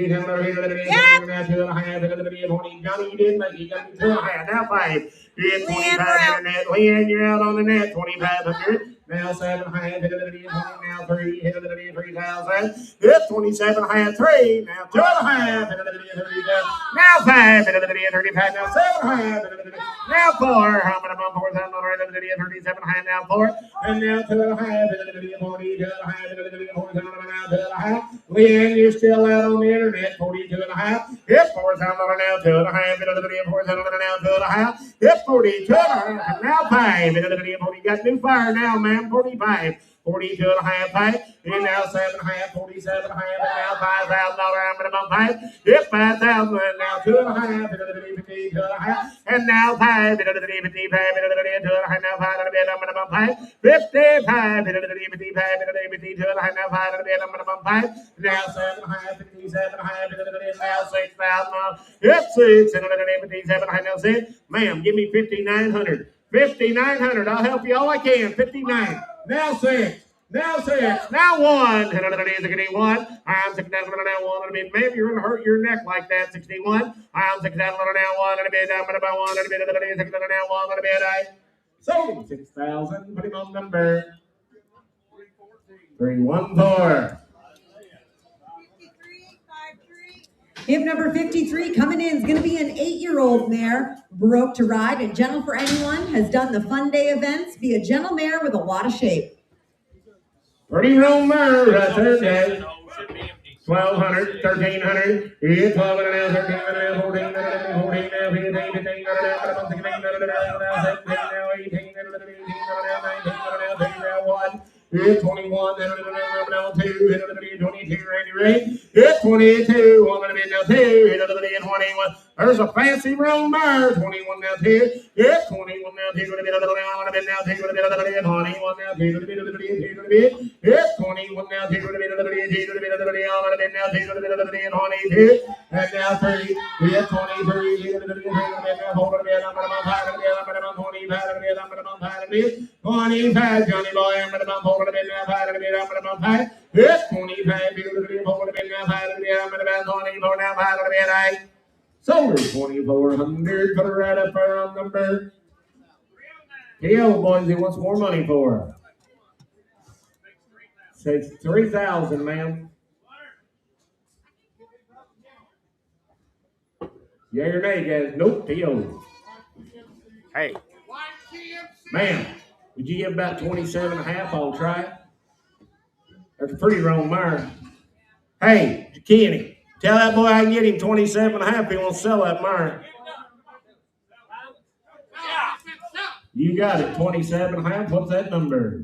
now 2 and a half, hit it a bit, 20. Johnny, you didn't make it. You got me 2 and a half. Now 5. Hit 25 in the net. Leanne, you're out on the net. 2,500. Now 7 and a half, hit it a bit, 20. Now 3, hit it a bit, 3,000. Hit 27 and a half, 3. Now 2 and a half, hit it a bit, 35. Now 5, hit it a bit, 35. Now 7 and a half, hit it a bit. Now 4. How many about 4,000? Hit it a bit, 37 and a half. Now 4. And now 2 and a half, hit it a bit, 40. 2 and a half, hit it a bit, 4,000. Now 2 and a half. Leanne, you're still out on the internet. 42 and a half. Hit 4,000 now. 2 and a half, hit it a bit, 4,000. Now 2 and a half. Hit 42 and a half. Now 5. Hit it a bit, 40. Got new fire now, man. 45. 42 and a half, 5. And now 7 and a half, 47 and a half, and now $5,000. I'm going to 5. Hit 5,000, and now 2 and a half, 52 and a half, and now 5, 55, 2 and a half, now 5 and a bit, I'm going to 5. 55, 55, 52 and a half, now 5 and a bit, I'm going to 5. Now 7 and a half, 57 and a half, now 6,000. Hit 6 and a 57 and a half, now 6. Ma'am, give me 5,900. 5,900. I'll help you all I can. 59. Now 6. Now 6. Now 1. 61. I'm 6 down now 1 and a bit. Maybe you're gonna hurt your neck like that. 61. I'm 6 down now 1 and a bit. Down about 1 and a bit. 6 down now 1 and a bit. So 6,000. Put him on number 314. Hip number 53 coming in is going to be an 8-year-old mare, broke to ride and gentle for anyone, has done the fun day events, be a gentle mare with a lot of shape. Pretty room mare right there, guys. 1,200, 1,300, 12 and a half, 13 and a half, 14 and a half, 14 and a half, 15 and a half, 16 and a half, 17 and a half, 18 and a half, 19 and a half, 20 and 1. Hit 21, then now 2, hit 22, ready, hit 22, 1 and a bit now 2, hit 21. There's a fancy round mare, 21 now 2, hit 21 now 2, and a bit now 2, and a bit 21 now 2, hit 21 now 2, and a bit now 2, and 22, and now 3, hit 23, hit a bit now, hold a bit, I'm about 25, Johnny Boy, I'm about hold. Hit 25, Solar 2,400, put her right up there on number. T.O. boys, he wants more money for her. Says 3,000, ma'am. Yeah or nay, guys? Nope, T.O. Hey. Ma'am. Would you give about 27 and a half? I'll try it. That's a pretty wrong mare. Hey, Kenny, tell that boy I can get him 27 and a half. He won't sell that mare. You got it, 27 and a half. What's that number?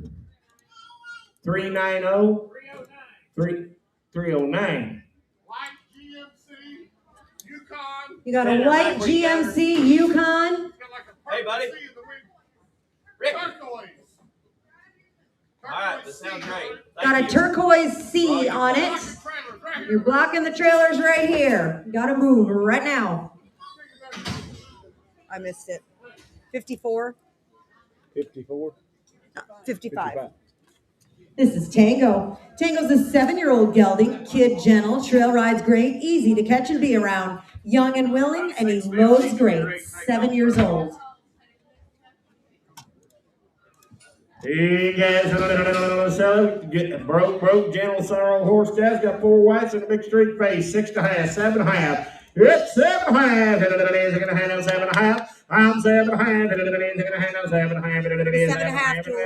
390? 309. You got a white GMC Yukon. Hey, buddy. Ricky. All right, that sounds great. Got a turquoise C on it. You're blocking the trailers right here. You gotta move right now. I missed it. 54? 54? 55. This is Tango. Tango's a 7-year-old gelding, kid gentle, trail rides great, easy to catch and be around, young and willing, and he loads great. 7 years old. Hey guys, get broke, gentle, sorrow horse. Guys got 4 whites and a big streak face. 6 and a half, 7 and a half. Hit 7 and a half. Hit it is going to hand out 7 and a half. I'm 7 and a half. Hit it is going to hand out 7 and a half. Hit it is 7 and a half. 7 and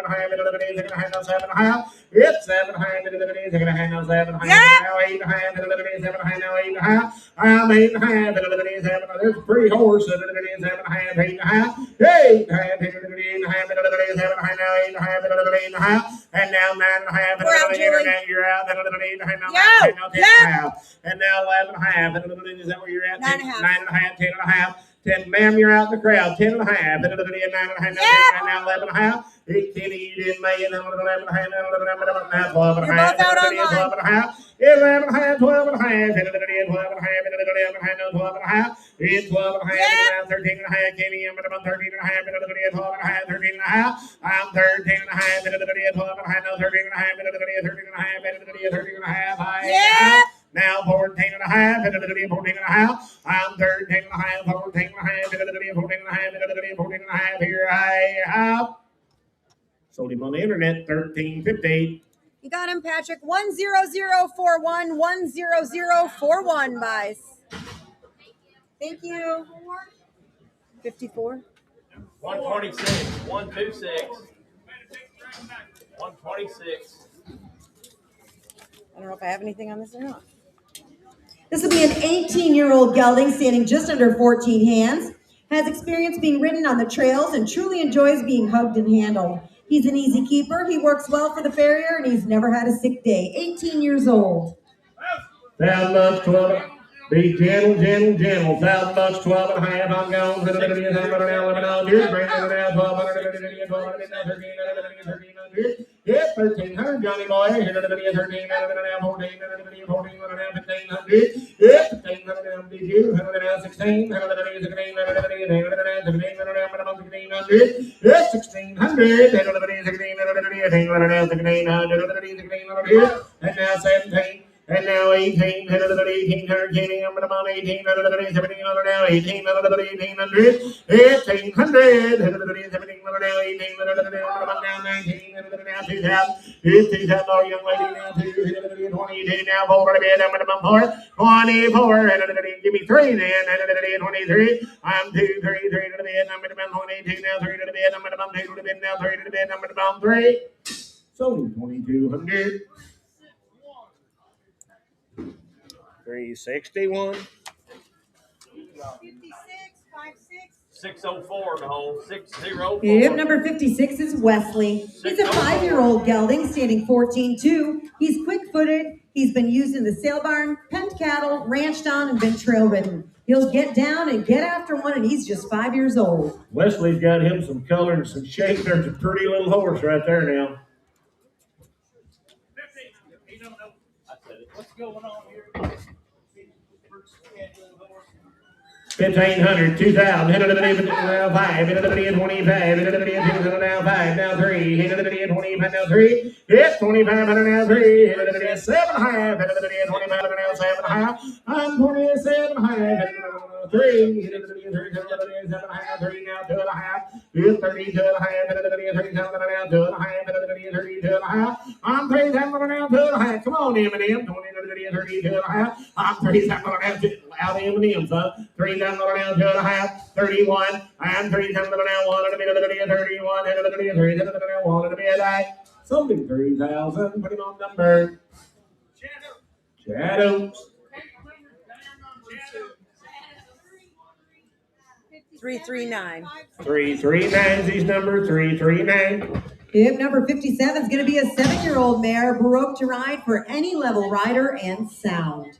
a half. Hit it is going to hand out 7 and a half. Hit 7 and a half. Hit it is going to hand out 7 and a half. Now 8 and a half. Hit it is 7 and a half. Now 8 and a half. I'm 8 and a half. Hit it is 7 and a half. There's a pretty horse. Hit it is 7 and a half. 8 and a half. 8 and a half. Hit it is 8 and a half. Hit it is 7 and a half. Now 8 and a half. Hit it is 8 and a half. And now 9 and a half. Hit it is 8 and a half. You're out. Hit it is 8 and a half. Now 10 and a half. And now 11 and a half. Is that where you're at? 9 and a half. 10 and a half. 10, ma'am, you're out in the crowd. 10 and a half. 9 and a half. Now 11 and a half. 18, you didn't make it. 11 and a half. 12 and a half. 12 and a half. 11 and a half. 12 and a half. 12 and a half. 12 and a half. 12 and a half. 13 and a half. Kenny, I'm 13 and a half. 12 and a half. 13 and a half. I'm 13 and a half. 12 and a half. No, 13 and a half. 13 and a half. 13 and a half. Yeah. Now 14 and a half, 14 and a half. I'm 13 and a half, 14 and a half, 14 and a half, 14 and a half. Here I have. Sold him on the internet, 13.50. You got him, Patrick. 10041, 10041 buys. Thank you. 54. 126, 126, 126. I don't know if I have anything on this or not. This will be an 18-year-old gelding standing just under 14 hands, has experience being ridden on the trails, and truly enjoys being hugged and handled. He's an easy keeper, he works well for the farrier, and he's never had a sick day. 18 years old. $1,000, 12. Be gentle. $1,000, 12 and a half. I'm gone. $11. Here's $12. $12. $13. Hit 1300, Johnny boy. Hit it at 13, 14, 14, 1500. Hit 1500, did you? 16, 16, 16, and now 17. And now 18, 1800, Kenny, I'm about 1800, 1700, now 1800, 1800, 1800, 1700, now 1800, now 1900, now 2000, 2000, more young lady, now 22, now forward a bit, I'm about 24, give me 3 then, 23, I'm 2, 3, 3 to the bed, I'm about 22, now 3 to the bed, I'm about 2 to the bed, now 3 to the bed, I'm about 3, so 2200. 361. 604 in the hole. 604. Yep, number 56 is Wesley. He's a 5-year-old gelding standing 14-2. He's quick-footed. He's been used in the sale barn, penned cattle, ranched on, and been trail ridden. He'll get down and get after one, and he's just 5 years old. Wesley's got him some color and some shape. There's a pretty little horse right there now. What's going on here? 1500, 2000, hit it now 5, hit it 25, hit it now 5, now 3, hit it 25, now 3, hit 2500, now 3, hit it 7.5, hit it 25, now 7.5, I'm 27.5, hit it 3, hit it 7.5, 3, now 2.5, hit 32.5, hit it 37, now 2.5, hit it 32.5, I'm 37 now 2.5, come on M&M, 32.5, I'm 37 now out M&M, son, 3 down now 2.5, 31, I'm 3 down now 1 and a bit of the 31, and a bit of 3 down now 1 and a bit of something 3,000, put him on number. Shadows. 339. 339 is his number, 339. Yep, number 57 is going to be a 7-year-old mare, Baroque to ride for any level rider and sound.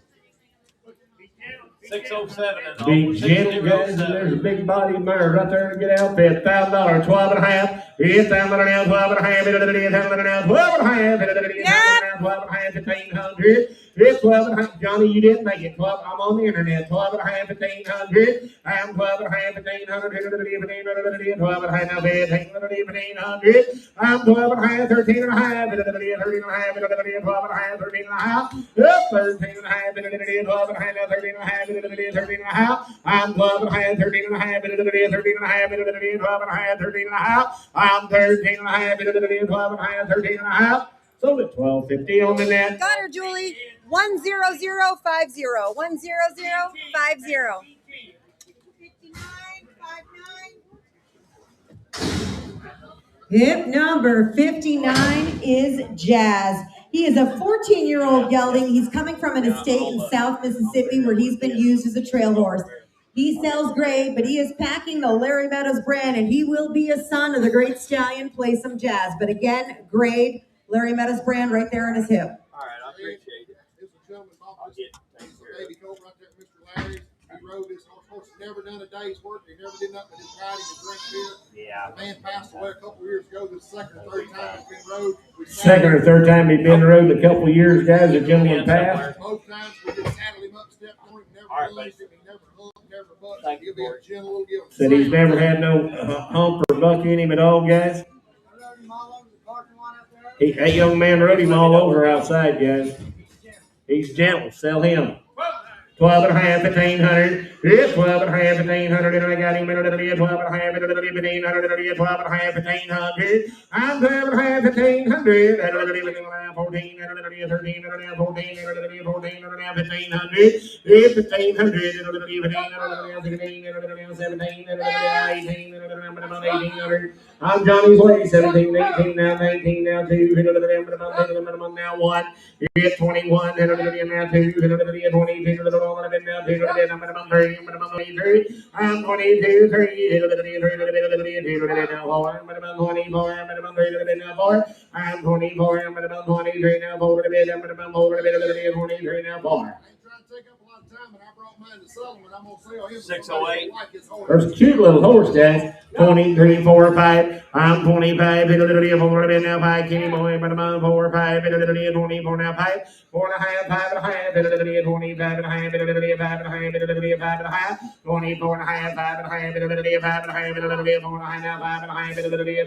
607 and Big gentle guys, and there's a big body mare right there to get out there. $1,000, 12.5. It's down now 12.5. It's down now 12.5. It's 1,500. It's 12.5. Johnny, you didn't make it. 12. I'm on the internet. 12.5, 1,500. I'm 12.5, 1,500. 12.5 now, 1,500. I'm 12.5, 13.5. 13.5. 12.5, 13.5. 13.5. 12.5 now, 13.5. 13.5. I'm 12.5, 13.5. 13.5. 12.5. 13.5. I'm 13.5. 12.5. 13.5. So it's 12.50 on the net. Got her, Julie. 10050. 10050. 59. Hip number 59 is Jazz. He is a 14-year-old gelding. He's coming from an estate in South Mississippi where he's been used as a trail horse. He sells grade, but he is packing the Larry Meadows brand, and he will be a son of the great stallion, Play Some Jazz. But again, grade, Larry Meadows brand right there in his hip. All right, I appreciate it. This is a gentleman bought I'll this get baby colt right there, Mr. Larry's. He rode this horse, never done a day's work. He never did nothing but just riding and drink beer. Yeah. The man passed away a couple years ago. This is the second or third time he's been rode. Second or third time he'd been rode in a couple of years, guys. The gentleman passed. Both times we just saddled him up, stepped on him, never lunged him, he never humped, never bucked. He'll be a gentle little gift. Said he's never had no hump or buck in him at all, guys. That young man rode him all over outside, guys. He's gentle. Sell him. 12.5, 1,500. It's 12.5, 1,500. And I got him in a little bit. 12.5, 1,500. 12.5, 1,500. I'm 12.5, 1,500. And a little bit, 14, and a little bit, 13, and a little 14, and a little bit, 14, and a little 1,500. It's 1,500. And a little bit, 15, and a little 16, and a little 17, and a little 18, and a little 1,800. I'm Johnny's way. 17, 18, now 19, now 2. And a little bit, now 1. It's 21, and a little bit, now 2. And a little bit, 22, and a little I'm 22, 3, I'm 22, 3, I'm 24, I'm 23 now, 4, I'm 23 now, 4. time, and I brought mine to sell him, and I'm gonna sell him. 608. Like his horse. There's a cute little horse, guys. 23, 4, 5. I'm 25. 4 now 5. Kenny boy, but I'm 4, 5. 24 now 5. 4 and a half, 5 and a half. 25 and a half. 5 and a half. 5 and a half. 24 and a half. 5 and a half. 5 and a half. 4 and a half now 5 and a half.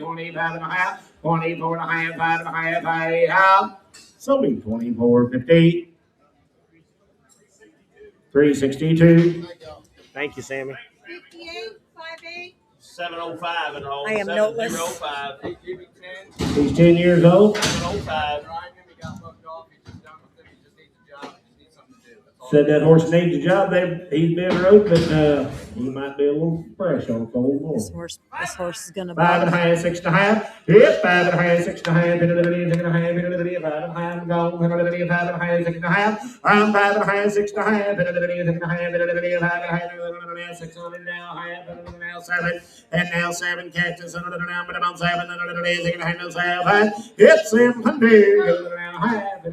25 and a half. 24 and a half. 5 and a half. 5. So be 24.50. 362. Thank you, Sammy. 58, 705 and roll. I am noteless. 705. He's 10 years old. 705. Said that horse needs a job. He's been rode, but he might be a little fresh on a cold morning. This horse is gonna 5 and a half, 6 and a half. Yep, 5 and a half, 6 and a half. 6 and a half, 5 and a half. Go. 5 and a half, 6 and a half. I'm 5 and a half, 6 and a half. 6 and a half, 600 now, half, now 7, and now 7 catches. Now, but I'm 7 and a half, 6 and a half, 7. Yep, 700 now, half.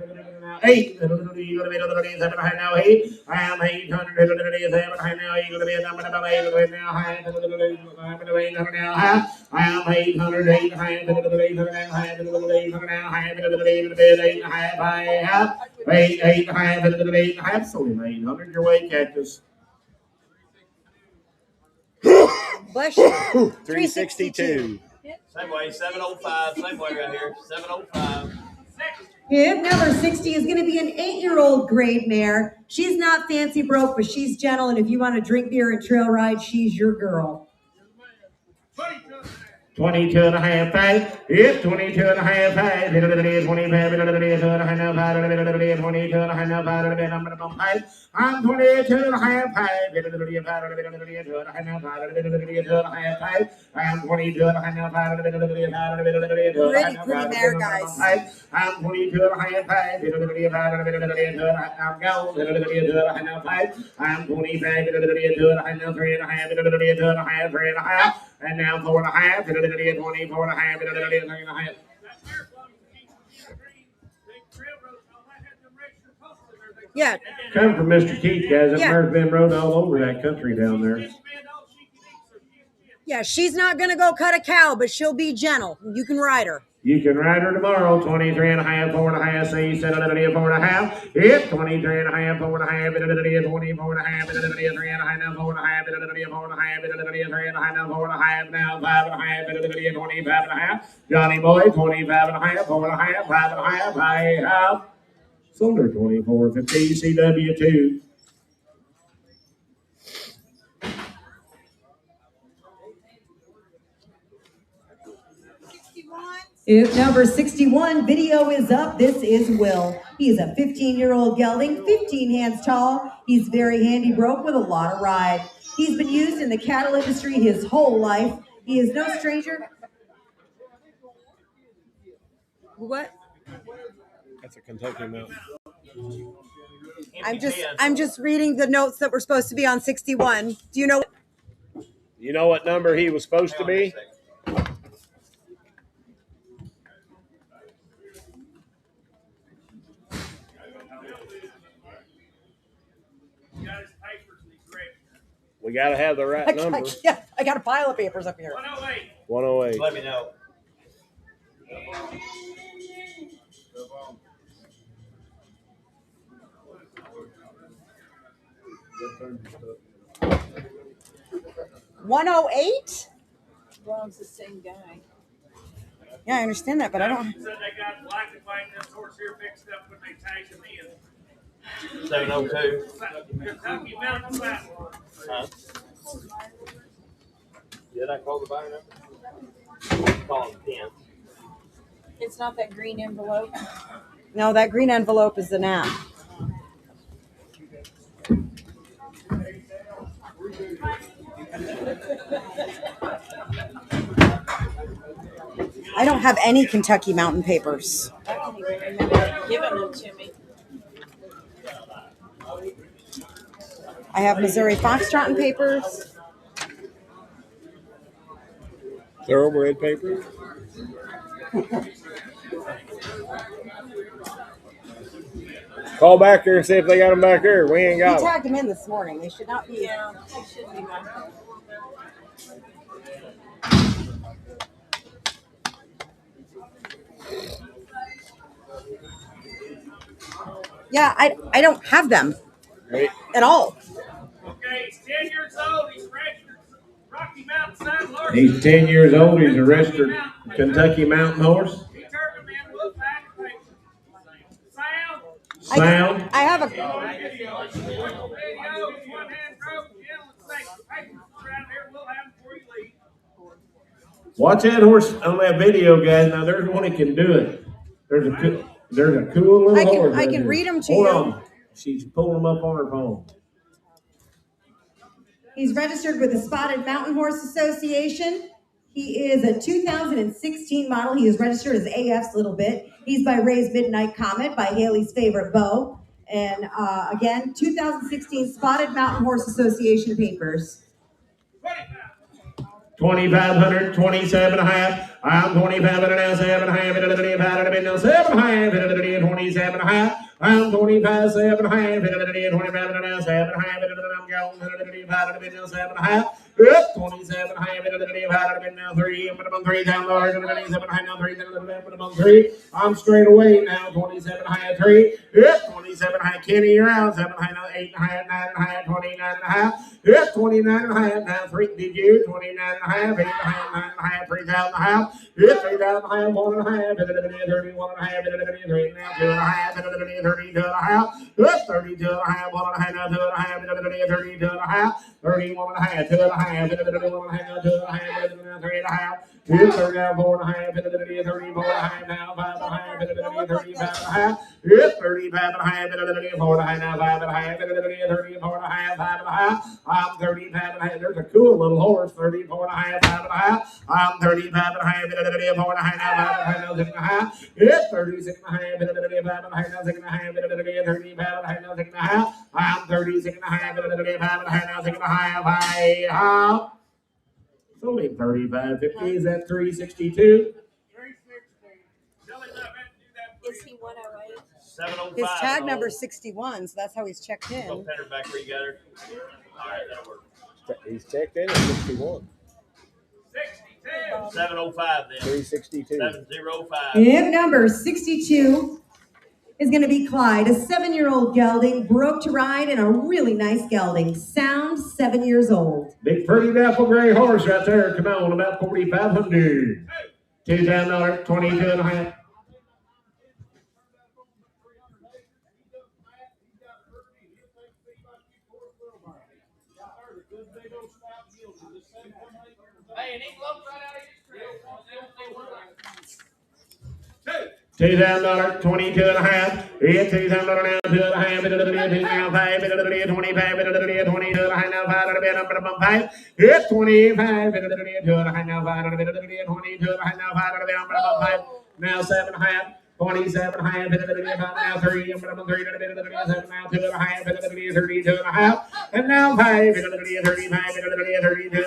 8. 7 and a half now 8. I am 800. 7 and a half now 8. Going to be a number of 8 now half. 800 now half. I am 800. 8 half. 800 now half. 800 now half. 8 half. I have 8 half. 8 half. So 800 your way catches. Bless you. 362. Same way. 705. Same way right here. 705. Hip number 60 is going to be an 8-year-old grade mare. She's not fancy broke, but she's gentle. And if you want to drink beer and trail ride, she's your girl. 22 and a half, 5. Yep, 22 and a half, 5. 25, 22 and a half, 5. 22 and a half, 5. I'm 22 and a half, 5. 22 and a half, 5. I'm 22 and a half, 5. Pretty mare, guys. I'm 22 and a half, 5. I'm gone. 22 and a half, 5. I'm 25, 22 and a half, 3 and a half, 22 and a half, 3 and a half. And now 4 and a half, 24 and a half, 3 and a half. Yeah. Come from Mr. Keith, guys. That Yeah. mare's been rode all over that country down there. Yeah, she's not gonna go cut a cow, but she'll be gentle. You can ride her. You can ride her tomorrow. 23 and a half, 4 and a half. Say you said 4 and a half. Yep, 23 and a half, 4 and a half. 24 and a half. 3 and a half. Now 4 and a half. 4 and a half. 3 and a half. Now 4 and a half. Now 5 and a half. 25 and a half. Johnny boy, 25 and a half, 4 and a half, 5 and a half. I have Solder 24.50 CW2. If number 61 video is up, this is Will. He's a 15-year-old gelding, 15 hands tall. He's very handy broke with a lot of ride. He's been used in the cattle industry his whole life. He is no stranger. What? That's a Kentucky Mountain. I'm just reading the notes that were supposed to be on 61. Do you know? You know what number he was supposed to be? We got to have the right number. Yeah, I got a pile of papers up here. 108. 108. Let me know. $108? Ron's the same guy. Yeah, I understand that, but I don't. Said they got black and white and this horse here fixed up when they tagged him in. 702. Kentucky Mountain Saddle. Huh? Did I call the buyer number? Call him 10. It's not that green envelope. No, that green envelope is the nap. I don't have any Kentucky Mountain papers. I don't even remember giving them to me. I have Missouri Foxtrot papers. Thoroughbred paper. Call back there and see if they got them back there. We ain't We got them. tagged them in this morning. They should not be. Yeah, they should be back there. Yeah, I don't have them Right. at all. Okay, he's 10 years old. He's registered Rocky Mountain Sign Larson. He's 10 years old. He's a registered Kentucky Mountain horse. He turned him in. Look back. Sound. Sound. I have a. Radio, one hand drove, gentlemen, say, papers around here. We'll have them before you leave. Watch that horse on that video, guys. Now there's one that can do it. There's a cool little horse. I right can there. read them to Hold you. on. She's pulling them up on her phone. He's registered with the Spotted Mountain Horse Association. He is a 2016 model. He is registered as AF's Little Bit. He's by Ray's Midnight Comet, by Haley's Favorite Bow. And again, 2016 Spotted Mountain Horse Association papers. 2,500, 27 and a half. I'm 25 and a half, 7 and a half, 7 and a half, 27 and a half. I'm 25, 7 and a half, 25 and a half, 7 and a half, I'm going 7 and a half. Yep, 27 and a half, 3, I'm $3 now 3. I'm straight away now, 27 and a half, 3. Yep, 27 and a half, Kenny, you're out, 7 and a half, 8 and a half, 9 and a half, 29 and a half. Yep, 29 and a half, now 3, did you? 29 and a half, 8 and a half, 9 and a half, 3,000 and a half. Yep, 3,000 and a half, 1 and a half, 31 and a half, 3 now 2 and a half, 32 and a half. Yep, 32 and a half, 1 and a half, now 2 and a half, 32 and a half, 31 and a half, 2 and a half, 31 and a half, now 2 and a half, 3 and a half. Yep, 4 and a half, 34 and a half, now 5 and a half, 35 and a half. Yep, 35 and a half, 4 and a half, now 5 and a half, 34 and a half, 5 and a half. I'm 35 and a half. There's a cool little horse, 34 and a half, 5 and a half. I'm 35 and a half, 4 and a half, now 5 and a half, now 6 and a half. Yep, 36 and a half, 5 and a half, now 6 and a half, 35 and a half, now 6 and a half. I'm 36 and a half, 5 and a half, now 6 and a half. I have. It's only 35.50. Is that 362? Is he 108? 705. His tag number is 61, so that's how he's checked Go in. pin her back where you got her. All right, that'll work. He's checked in at 61. 62. 705 then. 362. 705. Hip number 62 is going to be Clyde, a 7-year-old gelding, broke to ride in a really nice gelding. Sound, 7 years old. Big pretty dapple gray horse right there. Come on, about 4,500. $2,000, 22 and a half. Hey, and he blows right out of his trail. $2,000, 22 and a half. Yeah, $2,000 now, 2 and a half. Now 5, 25, 22 and a half. Now 5, yeah, 25, 2 and a half. Now 5, 22 and a half. Now 5, now 7 and a half. 27 and a half, now 3, I'm 3, 7, now 2 and a half, 32 and a half, and now 5, 35, 32 and a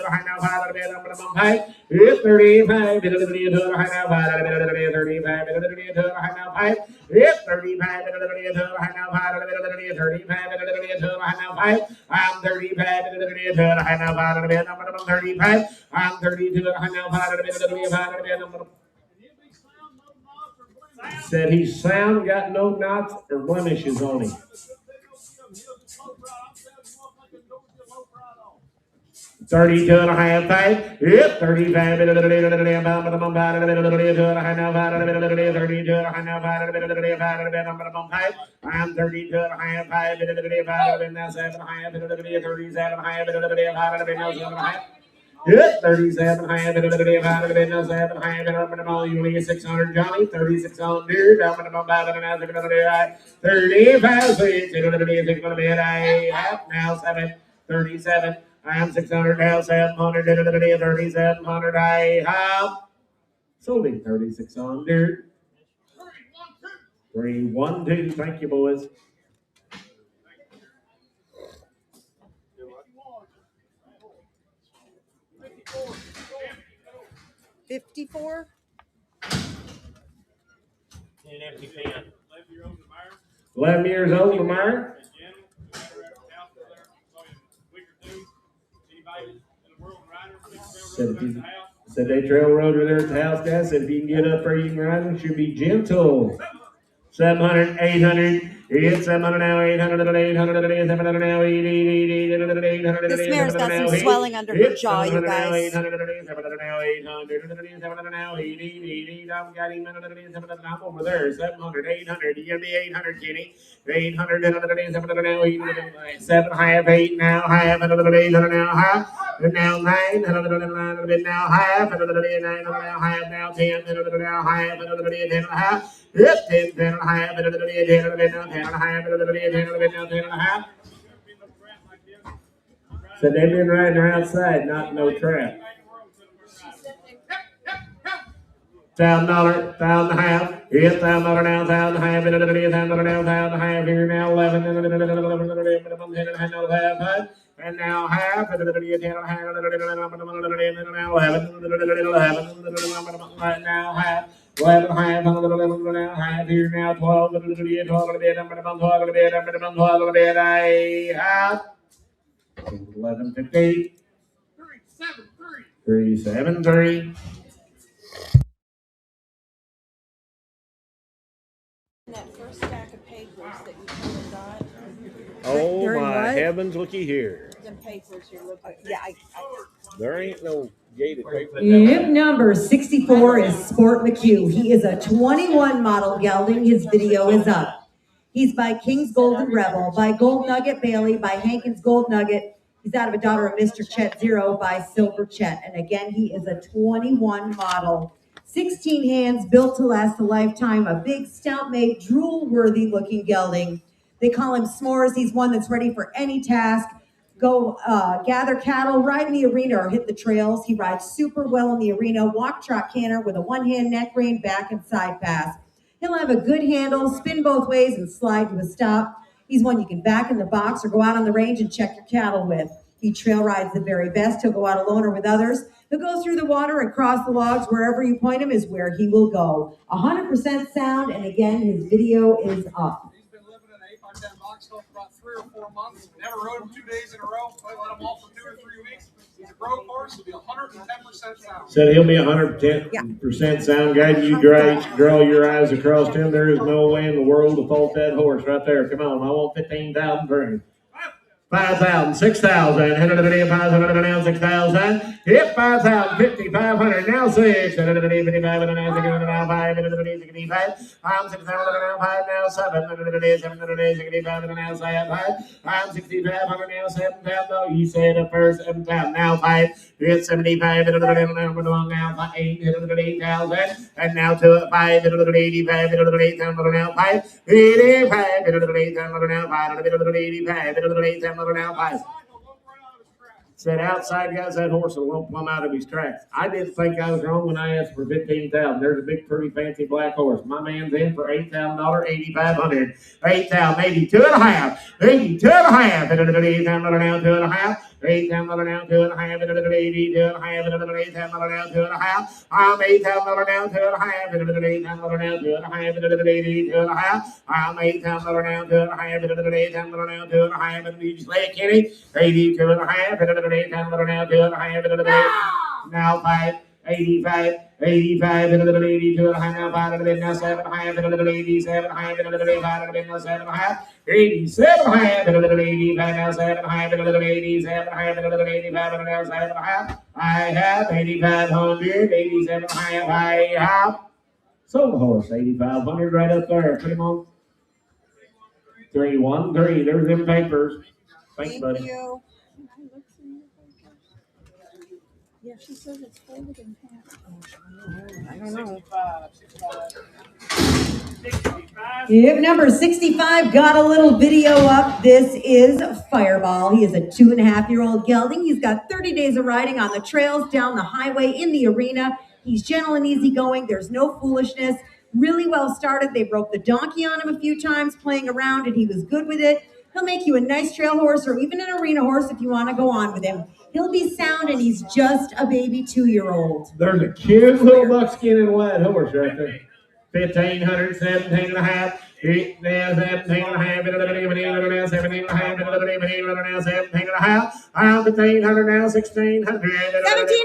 half, now 5, I'm 5, 35, 32 and a half, now 5, 35, 32 and a half, now 5, 35, 32 and a half, now 5, 35, 32 and a half, now 5, I'm 35, 32 and a half, now 5, I'm 35, I'm 32 and a half, now 5, said he's sound, got no knots or blemishes on him. 32 and a half, 5. Yep, 35. 32 and a half, now 5. 32 and a half, now 5. I'm 32 and a half, 5. Now 7 and a half. 37 and a half. Now 7 and a half. Yep, 37 high, 7 high, you only get 600, Johnny, 36 on deer, down to my bottom, and now 35, 6 gonna be at now 7, 37, I am 600, now 700, 3,700, I have sold him 36 on deer. 3, 1, 2, thank you, boys. 54? Need an empty pen. 11 years old tomorrow. Said they trail road over there at the house, guys. Said if you can get up there, you can ride them. Should be gentle. 700, 800. It's 700 now, 800, 800, 700 now, 800. This mare's got some swelling under her jaw, you guys. 800 now, 800, 700 now, 800. I've got him I'm over there. 700, 800. You give me 800, Kenny. 800, 700 now, 800. 7, half, 8 now, half, 800 now, half. Now 9, 900 now, half, 900 now, half, now 10, now half, 10 half. Yep, 10 and a half, 10 and a half, 10 and a half. So they've been riding her outside, not no trap. $1,000, $1,500. Yes, $1,000 now, $1,500. $1,000 now, $1,500 here now, 11, 11, and now half, and now half, now half. 11 and a half, 11 and a half here now, 12, 12 a bit, 12 a bit, 12 a bit, I have 11.50. 373. That first stack of papers that you come and got, Oh During my what? heavens, looky here. them papers you're looking at. Yeah, There ain't no gated paper. Yep, number 64 is Sport McHugh. He is a 21 model gelding. His video is up. He's by King's Golden Rebel, by Gold Nugget Bailey, by Hankins Gold Nugget. He's out of a daughter of Mr. Chet Zero by Silver Chet. And again, he is a 21 model. 16 hands, built to last a lifetime, a big stout-made, drool-worthy looking gelding. They call him S'mores. He's one that's ready for any task. Go gather cattle, ride in the arena, or hit the trails. He rides super well in the arena, walk, trot, canter with a one-hand neck rein, back and side pass. He'll have a good handle, spin both ways, and slide to a stop. He's one you can back in the box or go out on the range and check your cattle with. He trail rides the very best. He'll go out alone or with others. He'll go through the water and cross the logs. Wherever you point him is where he will go. 100% sound, and again, his video is up. He's been living in an 8x10 box for about 3 or 4 months. Never rode him 2 days in a row. Probably let him off for 2 or 3 weeks. He's a growth horse. He'll be 110% sound. Said he'll be 110% sound guy. You draw your eyes across him. There is no way in the world to fault that horse right there. Come on, I want 15,000 for him. 5,000, 6,000, 5,000, 6,000. Yep, 5,000, 5,500, now 6. 55, now 5, 65. I'm 6,000, now 5, now 7. 765, now 7. I'm 6,500, now 7,000. You said it first, 7,000, now 5. It's 75, now 8, 8,000. And now to 5, 85, 8,000, now 5. 85, 8,000, now 5, 85, 8,000. Now 5. Said outside guys, that horse will plumb out of his tracks. I didn't think I was wrong when I asked for 15,000. There's a big, pretty fancy black horse. My man's in for $8,000, 8,500, 8,000, 82 and a half, 82 and a half, 8,000 now 2 and a half. 8,000 now 2 and a half, 82 and a half, 8,000 now 2 and a half. I'm 8,000 now 2 and a half, 8,000 now 2 and a half, 82 and a half. I'm 8,000 now 2 and a half, 8,000 now 2 and a half. And you say, Kenny, 82 and a half, 8,000 now 2 and a half, now 5. 85, 85, 82 and a half, now 5, now 7, 87, 5, now 7, 87, 85, now 7, 87, 85, now 7, I have 8,500, 87, I have. Sold the horse, 8,500 right up there. Put him on. 3, 1, 3. There's them papers. Thanks, buddy. Thank you. Yeah, she says it's folded in half. I don't know. 65. Yep, number 65 got a little video up. This is Fireball. He is a 2.5-year-old gelding. He's got 30 days of riding on the trails, down the highway, in the arena. He's gentle and easygoing. There's no foolishness. Really well started. They broke the donkey on him a few times playing around, and he was good with it. He'll make you a nice trail horse or even an arena horse if you want to go on with him. He'll be sound, and he's just a baby 2-year-old. There's a cute little buckskin and white horse right there. 1,500, 17 and a half. 17 and a half, 17 and a half, 17 and a half. I'm 1,500 now, 1,600. 17 and a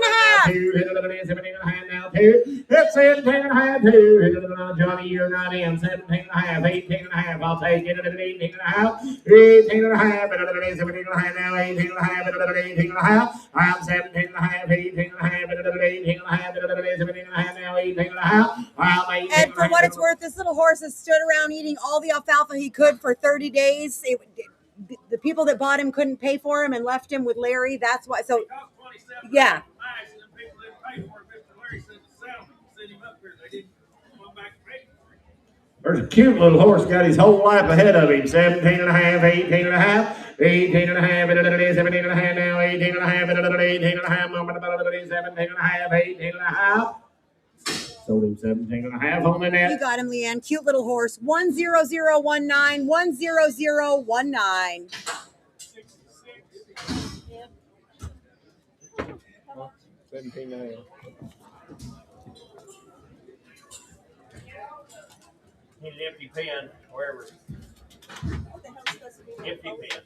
half. 17 and a half now, 2. It's 17 and a half, 2. Johnny, you're not in. 17 and a half, 18 and a half. I'll take it. 18 and a half, 18 and a half. 17 and a half now, 18 and a half. 18 and a half. I'm 17 and a half, 18 and a half. 18 and a half, 17 and a half now, 18 and a half. And for what it's worth, this little horse has stood around eating all the alfalfa he could for 30 days. The people that bought him couldn't pay for him and left him with Larry. That's why. So, yeah. There's a cute little horse, got his whole life ahead of him. 17 and a half, 18 and a half, 18 and a half, 17 and a half now, 18 and a half, 18 and a half, 17 and a half, 18 and a half. Sold him 17 and a half on the net. You got him, Leanne. Cute little horse. 10019, 10019. 17 and a half. Need an empty pen, wherever. Empty pen.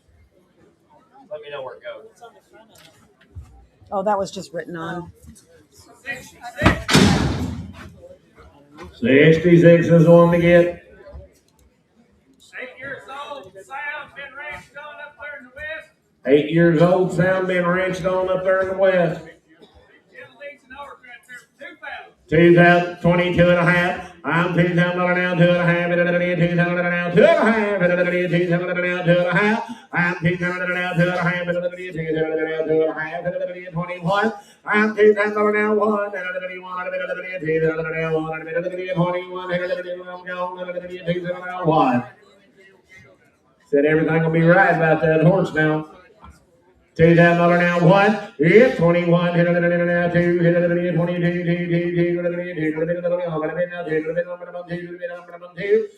Let me know where it goes. Oh, that was just written on. 66 is the one to get. 8 years old, Sam, been ranched on up there in the west. 8 years old, Sam, been ranched on up there in the west. 2,022 and a half. I'm $2,000 now, 2 and a half. 2,000 now, 2 and a half. 2,000 now, 2 and a half. I'm $2,000 now, 2 and a half. 2,000 now, 2 and a half. 21. I'm $2,000 now, 1. 21. Said everything will be right about that horse now. $2,000 now, 1. It's 21. 2.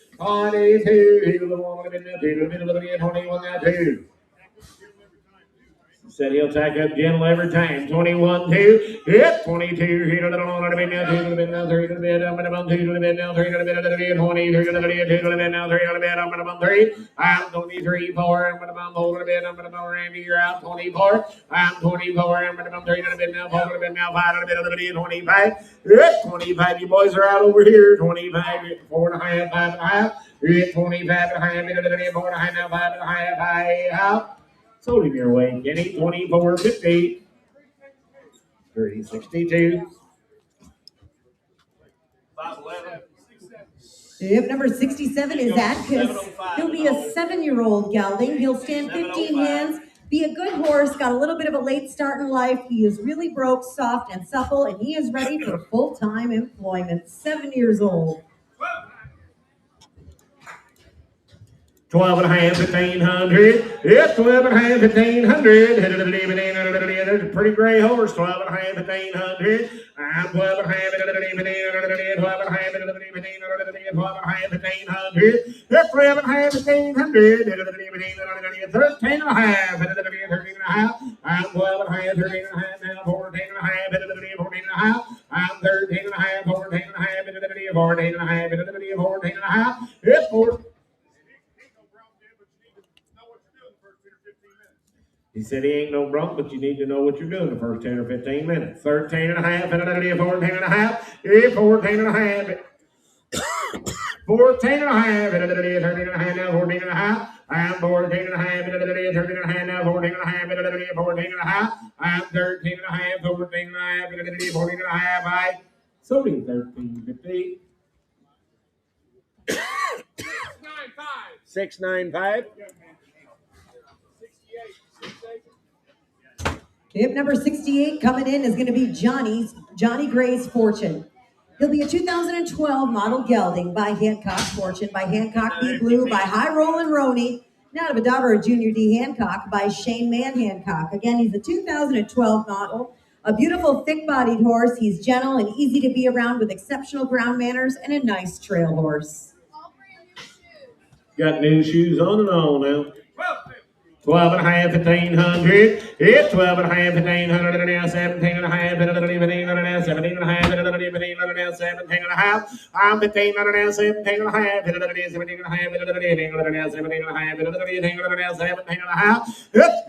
22. Said he'll tack up gentle every time. 21, 2. Hit 22. I'm 23, 4. I'm going to hold a bit. I'm going to Randy. You're out 24. I'm 24. I'm going to 3 a bit now. 4 a bit now. 5 a bit. 25. Hit 25. You boys are out over here. 25. 4 and a half. 5 and a half. Hit 25 and a half. 4 and a half now. 5 and a half. 5 out. Sold him your way, Kenny. 24.50. 362. 511. Yep, number 67 is Atkiss. He'll be a 7-year-old gelding. He'll stand 15 hands, be a good horse, got a little bit of a late start in life. He is really broke, soft, and supple, and he is ready for full-time employment. 7 years old. 12 and a half, 1,500. It's 12 and a half, 1,500. There's a pretty gray horse. 12 and a half, 1,500. I'm 12 and a half, 12 and a half, 1,500. 12 and a half, 1,500. It's 12 and a half, 1,500. 13 and a half, 13 and a half. I'm 12 and a half, 13 and a half now. 14 and a half, 14 and a half. I'm 13 and a half, 14 and a half, 14 and a half, 14 and a half. It's 4. He said he ain't no bronc, but you need to know what you're doing the first 10 or 15 minutes. 13 and a half, 14 and a half, 14 and a half, 14 and a half, 13 and a half now, 14 and a half. I'm 14 and a half, 13 and a half now, 14 and a half, 14 and a half. I'm 13 and a half, 14 and a half, 14 and a half. I sold him 13.50. 695. Yep, number 68 coming in is going to be Johnny Gray's Fortune. He'll be a 2012 model gelding by Hancock Fortune, by Hancock B. Blue, by High Rollin' Roney, now of a daughter of Junior D. Hancock, by Shane Man Hancock. Again, he's a 2012 model, a beautiful thick-bodied horse. He's gentle and easy to be around with exceptional ground manners and a nice trail horse. Got new shoes on and all now. 12 and a half, 1500. It's 12 and a half, 1500. Now 17 and a half, 17 and a half, 17 and a half, 17 and a half. I'm 1500 now, 17 and a half, 17 and a half, 17 and a half, 17 and a half.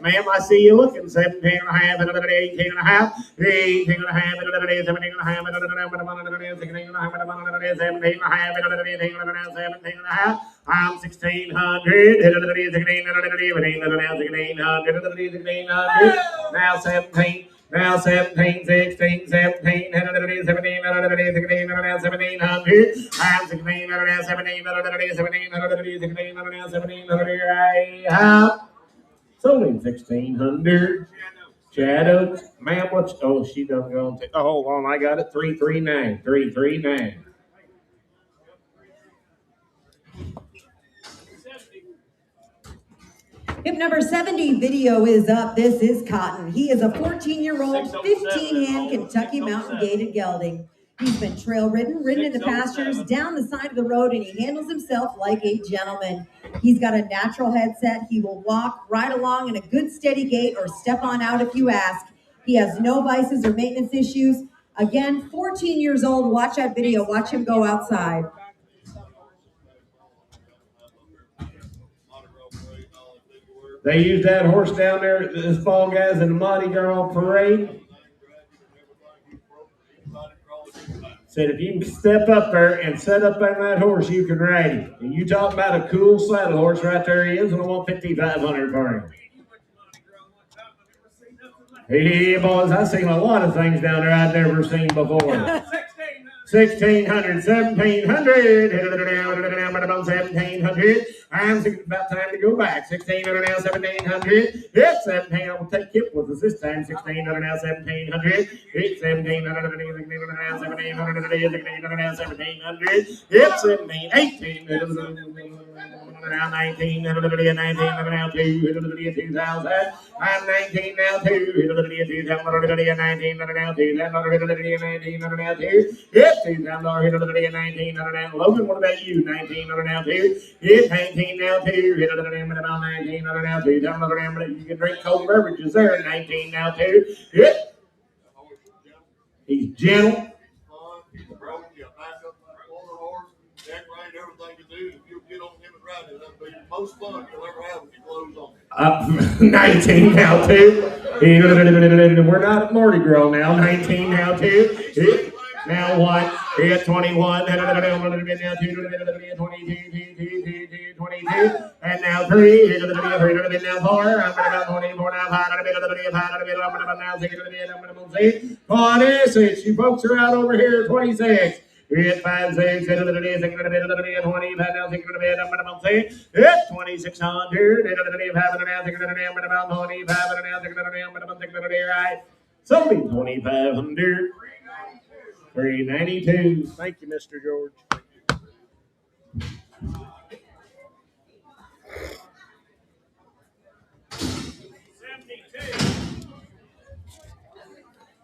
Ma'am, I see you looking. 17 and a half, 18 and a half, 18 and a half, 17 and a half, 17 and a half, 17 and a half. I'm 1600. Now 17. Now 17, 16, 17, 17, 17, 1700. I'm 16, 1700. I have sold him 1600. Shadows. Ma'am, what's, oh, she done gone. Oh, hold on, I got it. 339. 339. Hip number 70 video is up. This is Cotton. He is a 14-year-old, 15-hand Kentucky Mountain Gated gelding. He's been trail ridden in the pastures, down the side of the road, and he handles himself like a gentleman. He's got a natural headset. He will walk right along in a good steady gait or step on out if you ask. He has no vices or maintenance issues. Again, 14 years old. Watch that video. Watch him go outside. They used that horse down there, this fall, guys, in the Mardi Gras parade. Said if you can step up there and set up on that horse, you can ride him. And you talk about a cool saddle horse, right there he is, and I want $5,500 for him. Hey, boys, I've seen a lot of things down there I've never seen before. 1600, 1700, 1700. I'm thinking about time to go back. 1600 now, 1700. It's 17. I will take Kip with us this time. 1600 now, 1700. It's 1700 now, 1700. 1600 now, 1700. It's 17, 18. Now 19, 19 now 2, 2000. I'm 19 now 2, 2000. 19 now 2, 19 now 2. It's $2,000, 19 Logan, what about you? 19 now 2. It's 19 now 2. About 19 now 2. You can drink cold beverages there. 19 now 2. He's gentle. Most fun you'll ever have with your clothes on. 19 now 2. We're not at Mardi Gras now. 19 now 2. Now 1. It's 21. Now 2. 22. And now 3. Now 4. I'm about 24 now 5. I'm about now 6. I'm 26. You folks are out over here. 26. It's 5, 6, 7, 8, 9, 10, 11, 12, 13, 14, 15, 16, 17, 18, 19. It's 2600. Sold him 2,500. 392. Thank you, Mr. George.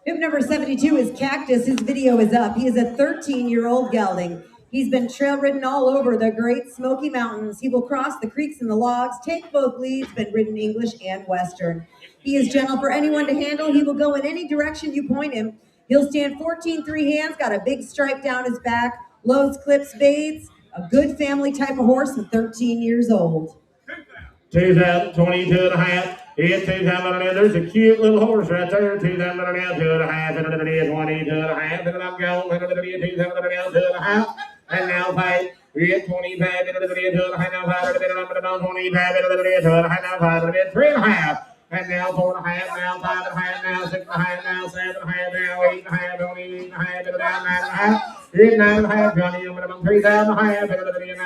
Hip number 72 is Cactus. His video is up. He is a 13-year-old gelding. He's been trail ridden all over the Great Smoky Mountains. He will cross the creeks and the logs, take both leads, been ridden English and Western. He is gentle for anyone to handle. He will go in any direction you point him. He'll stand 14 3 hands, got a big stripe down his back, loads, clips, bathes, a good family type of horse and 13 years old. 2022 and a half. It's 2,000. There's a cute little horse right there. 2,000 now, 2 and a half. 22 and a half. And I'm going. 2,000 now, 2 and a half. And now 5. It's 25. 2 and a half. Now 5. 25. 2 and a half. Now 5. 3 and a half. And now 4 and a half. Now 5 and a half. Now 6 and a half. Now 7 and a half. Now 8 and a half. 8 and a half. 9 and a half. It's 9 and a half, Johnny. I'm 3,000 and a half. 9 and a half. 3 and a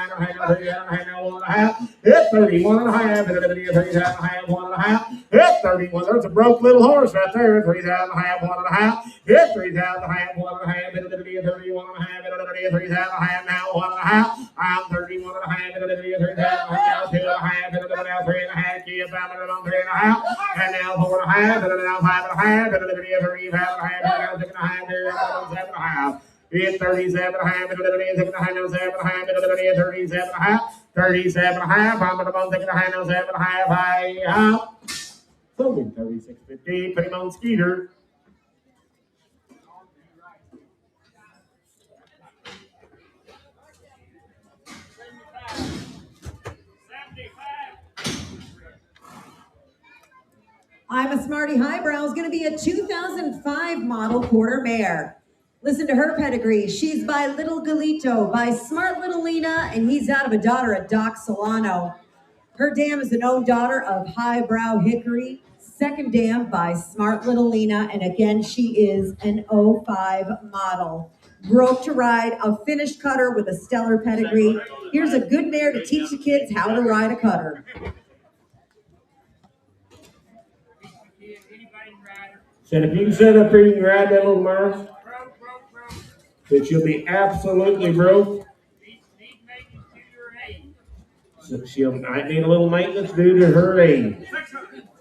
half. Now 1 and a half. It's 31 and a half. 3,000 and a half. 1 and a half. It's 31. There's a broke little horse right there. 3,000 and a half. 1 and a half. It's 3,000 and a half. 1 and a half. 31 and a half. 3,000 and a half. Now 1 and a half. I'm 31 and a half. 3,000 and a half. Now 2 and a half. Now 3 and a half. Kids, I'm 3 and a half. And now 4 and a half. And now 5 and a half. 3 and a half. Now 6 and a half. 7 and a half. It's 37 and a half, 37 and a half, 7 and a half, 37 and a half, 37.5. I'm at the month taking a high now, 7.5. High up. Sold 36.50. Put him on Skeeter. I'm a Smarty Highbrow is going to be a 2005 model quarter mare. Listen to her pedigree. She's by Little Galito, by Smart Little Lena, and he's out of a daughter of Doc Solano. Her dam is an own daughter of Highbrow Hickory, second dam by Smart Little Lena, and again, she is an 05 model. Broke to ride, a finished cutter with a stellar pedigree. Here's a good mare to teach the kids how to ride a cutter. Said if you can sit up here, you can ride that little mare, that you'll be absolutely broke. So she'll might need a little maintenance due to her age.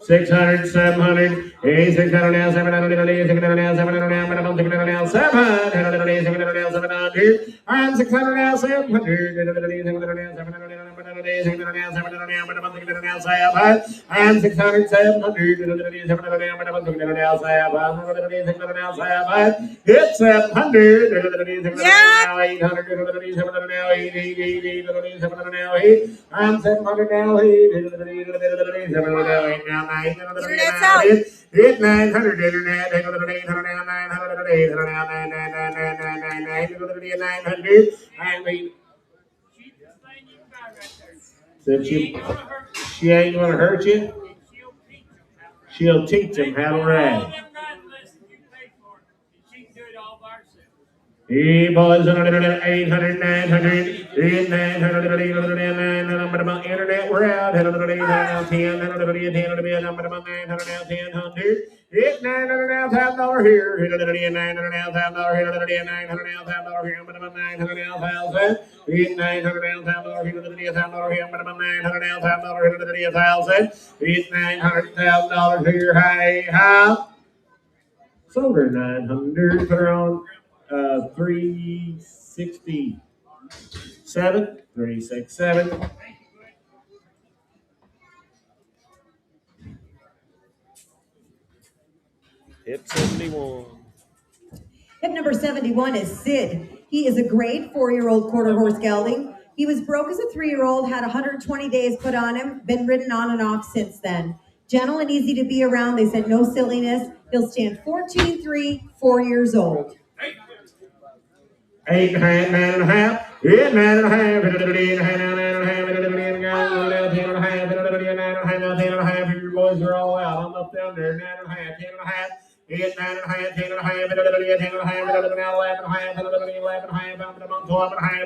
600, 700, 600 now, 700, 600 now, 700 now, 700 now, 700, 700, I'm 600 now, 700, 700 now, 700 now, 700 now, 700 now, 700 now, 700, I'm 600, 700, 700 now, 700 now, 700, 600 now, 700, hit 700, now 800, 700 now, 8, 700 now, 8, I'm 700 now, 8, 700 now, 8, now. Internet's out. Hit 900 internet, 800 now, 900, 800 now, 900. I mean, said she ain't gonna hurt you. She'll teach them how to ride. Hey boys, 800, 900, 900, 900, internet, we're out. 10, hit 900 now, $1,000 here. Hit 900 now, $1,000 here. 900 now, $1,000 here. 900 now, 1,000. Hit 900 now, $1,000 here. 1,000 here. 900 now, $1,000 here. 1,000. Hit 900, $1,000 here. High, high. Sold her 900. Put her on 367. 367. Hip 71. Hip number 71 is Sid. He is a grade 4-year-old quarter horse gelding. He was broke as a 3-year-old, had 120 days put on him, been ridden on and off since then. Gentle and easy to be around. They said no silliness. He'll stand 14.3, 4 years old. 8 and 9.5. Yeah, 9.5. 9.5. Your boys are all out. I'm up down there. 9.5. 10.5. 8, 9.5, 10.5, 10.5, 11.5, 11.5, 12.5,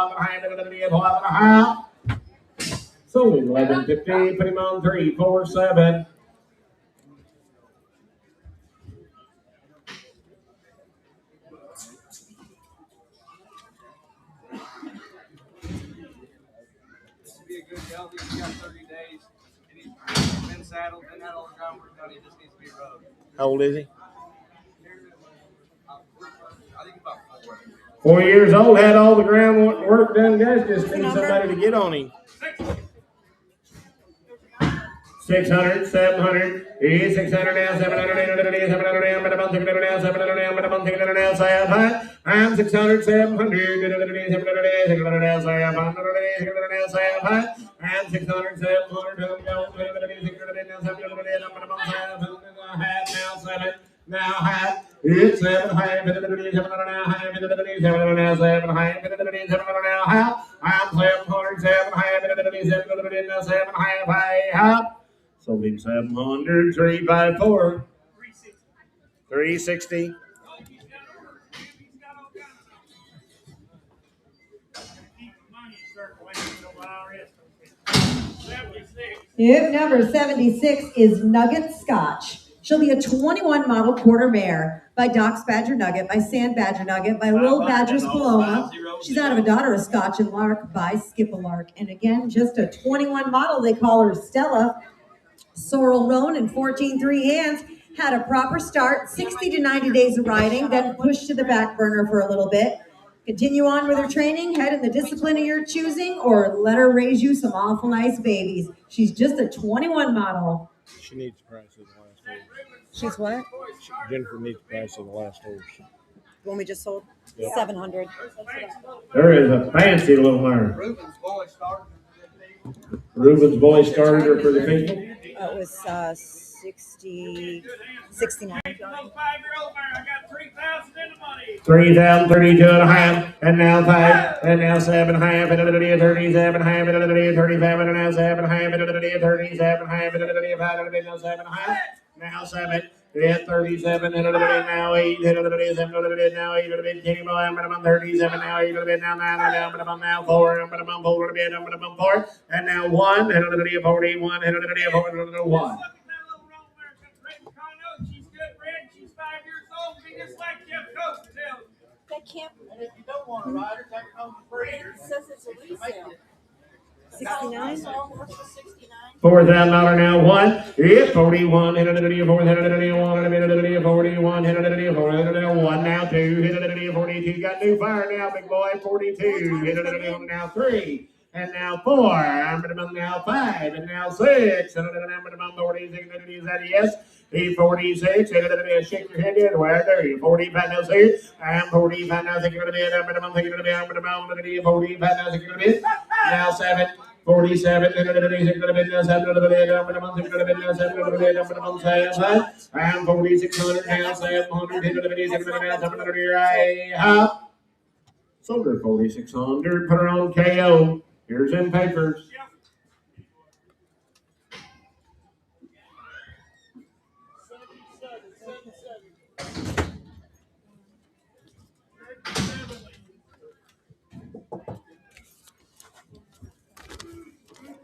12.5, 12.5. So 11.50, put him on 347. Good gelding, he's got 30 days, and he's been saddled, been had all the groundwork done, he just needs to be rubbed. How old is he? I think about 4. 4 years old, had all the groundwork done, guys, just need somebody to get on him. 600, 700, 600 now, 700, 800, 700 now, but about 600 now, 700 now, but about 600 now, 700. I'm 600, 700, 700 now, 700, 600 now, 700. I'm 600, 700, I'm going 600 now, 700 now, 7. Now half, it's 7 high, 7 now high, 7 now 7 high, 7 now half. I'm 700, 7 high, 7 now 7 high, half. Sold him 700, 354. 360. Hip number 76 is Nugget Scotch. She'll be a 21 model quarter mare by Doc's Badger Nugget, by Sand Badger Nugget, by Lil Badger's Paloma. She's out of a daughter of Scotch and Lark by Skip-a-Lark. And again, just a 21 model. They call her Stella. Sorrel Roan in 14-3 hands had a proper start, 60 to 90 days of riding, then pushed to the back burner for a little bit. Continue on with her training, head in the discipline of your choosing, or let her raise you some awful nice babies. She's just a 21 model. She needs the price of the last horse. She's what? Jennifer needs the price of the last horse. The one we just sold? Yep. 700. There is a fancy little mare. Ruben's boy started. Ruben's boy started her for the people. It was 69. 3,000, 32 and a half, and now 5, and now 7 half, and 37 half, and 37, and now 7 half, and 37 half, and 5, and now 7 half, now 7. Yeah, 37, and now 8, and now 8, and 10, and 37, now 8, and now 9, and now 4, and 4, and now 1, and 41, and 1. She's good bred. She's 5 years old. Be just like Jeff Coach tells. They can't. And if you don't want to ride her, take her home for free. It says it's a resale. 69? $4,000 now 1. Yeah, 41. 41. Now 2. 42. Got new fire now, big boy. 42. Now 3. And now 4. Now 5. And now 6. And 46. Yes. 46. Shake your head the other way. I dare you. 45 now 6. I'm 45 now. Thinking of it. I'm thinking of it. 45 now. Thinking of it. Now 7. 47. I'm 46 now. 700 now. Sold her 4,600. Put her on KO. Here's them papers.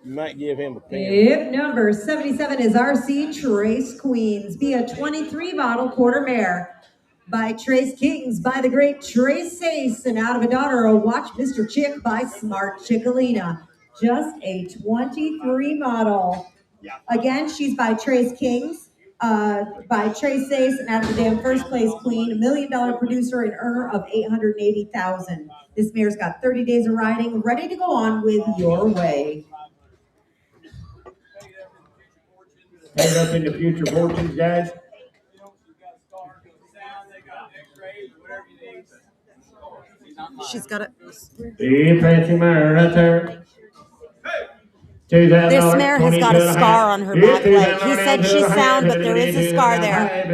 You might give him a pen. Yep, number 77 is RC Trace Queens. Be a 23 model quarter mare by Trace Kings by the great Trace Ace, and out of a daughter, a Watch Mr. Chick by Smart Chickalina. Just a 23 model. Again, she's by Trace Kings, by Trace Ace, and out of the damn first place queen, $1 million producer and earner of $880,000. This mare's got 30 days of riding, ready to go on with your way. Paid up into future fortunes, guys. She's got it. The fancy mare right there. This mare has got a scar on her back leg. He said she's sound, but there is a scar there.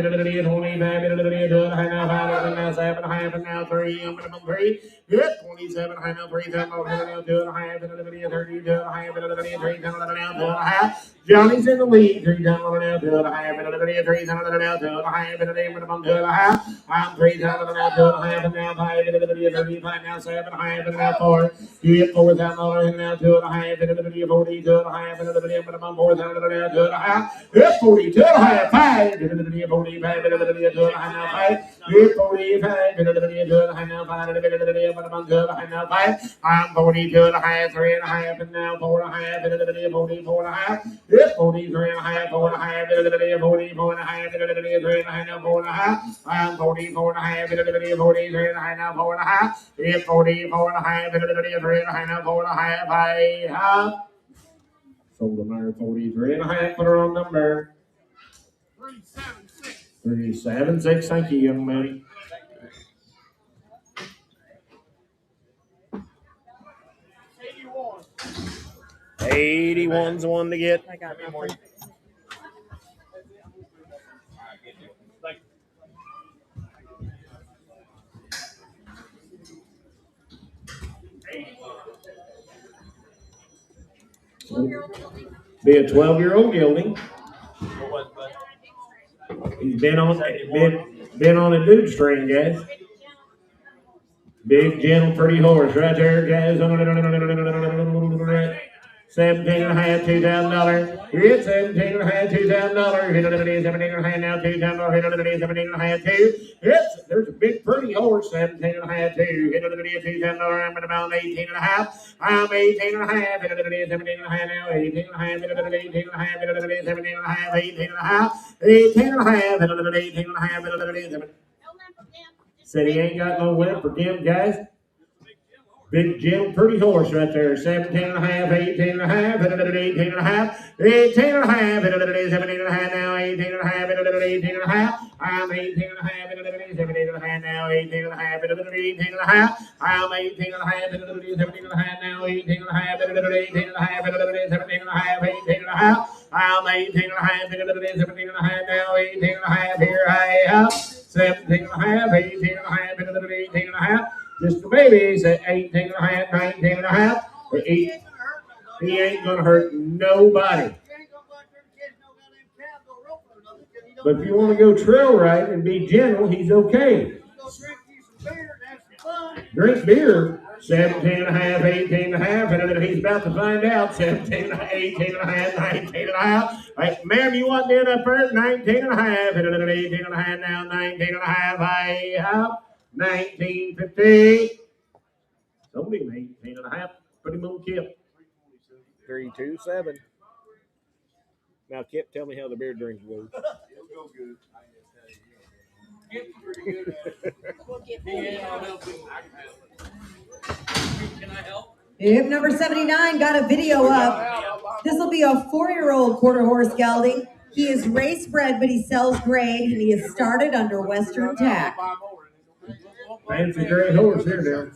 27 high now 3,000 Johnny's in the lead. 3 down now to the high, and 3 down now to the high, and the high. I'm 3 down now to the high, and now 5, and 35 now 7 high, and now 4. You get $4,000 now to the high, and 40 to the high, and 4,000 now to the high. It's 40 to the high, 5, and 45, and to the high now 5. It's 45, and to the high now 5, and to the high now 5. I'm 40 to the high, 3 and a half, and now 4 and a half, and to 44 and a half. It's 43 and a half, 4 and a half, and to 44 and a half, and to 3 and a half, now 4 and a half. I'm 44 and a half, and to 43 and a half, now 4 and a half. It's 44 and a half, and to 3 and a half, now 4 and a half. I have sold the mare 43 and a half. Put her on number 376. 376. Thank you, young man. $81's the one to get. I got nothing. Be a 12-year-old gelding. He's been on a dude string, guys. Big, gentle, pretty horse right there, guys. $17 and a half, $2,000. It's $17 and a half, $2,000. Hit it, $17 and a half now, $2,000. Hit it, $17 and a half, $2. There's a big pretty horse, $17 and a half, $2. Hit it, $2,000. I'm about $18 and a half. I'm $18 and a half. Hit it, $17 and a half now, $18 and a half. Hit it, $18 and a half. Hit it, $17 and a half, $18 and a half. $18 and a half. Hit it, $18 and a half. Hit it, $17. Said he ain't got no limp for him, guys. Big Jim, pretty horse right there. 17 and a half, 18 and a half, 18 and a half, 18 and a half, 17 and a half now, 18 and a half, 18 and a half. I'm 18 and a half, 17 and a half now, 18 and a half, 18 and a half. I'm 18 and a half, 17 and a half now, 18 and a half, 18 and a half, 17 and a half, 18 and a half. I'm 18 and a half, 17 and a half now, 18 and a half. Here I am. 17 and a half, 18 and a half, 18 and a half. Just a baby, say 18 and a half, 19 and a half. He ain't gonna hurt nobody. But if you want to go trail riding and be gentle, he's okay. Drink beer, 17 and a half, 18 and a half, and he's about to find out. 17 and a half, 18 and a half, 19 and a half. Hey, ma'am, you want that up there? 19 and a half, 18 and a half now, 19 and a half. I have 1950. Somebody 18 and a half. Put him on Kip. 327. Now, Kip, tell me how the beer drinks go. It'll go good. Get pretty good at it. We'll get Can I help? If number 79 got a video up, this will be a 4-year-old quarter horse gelding. He is race bred, but he sells grade, and he is started under Western Tack. Fancy great horse here now.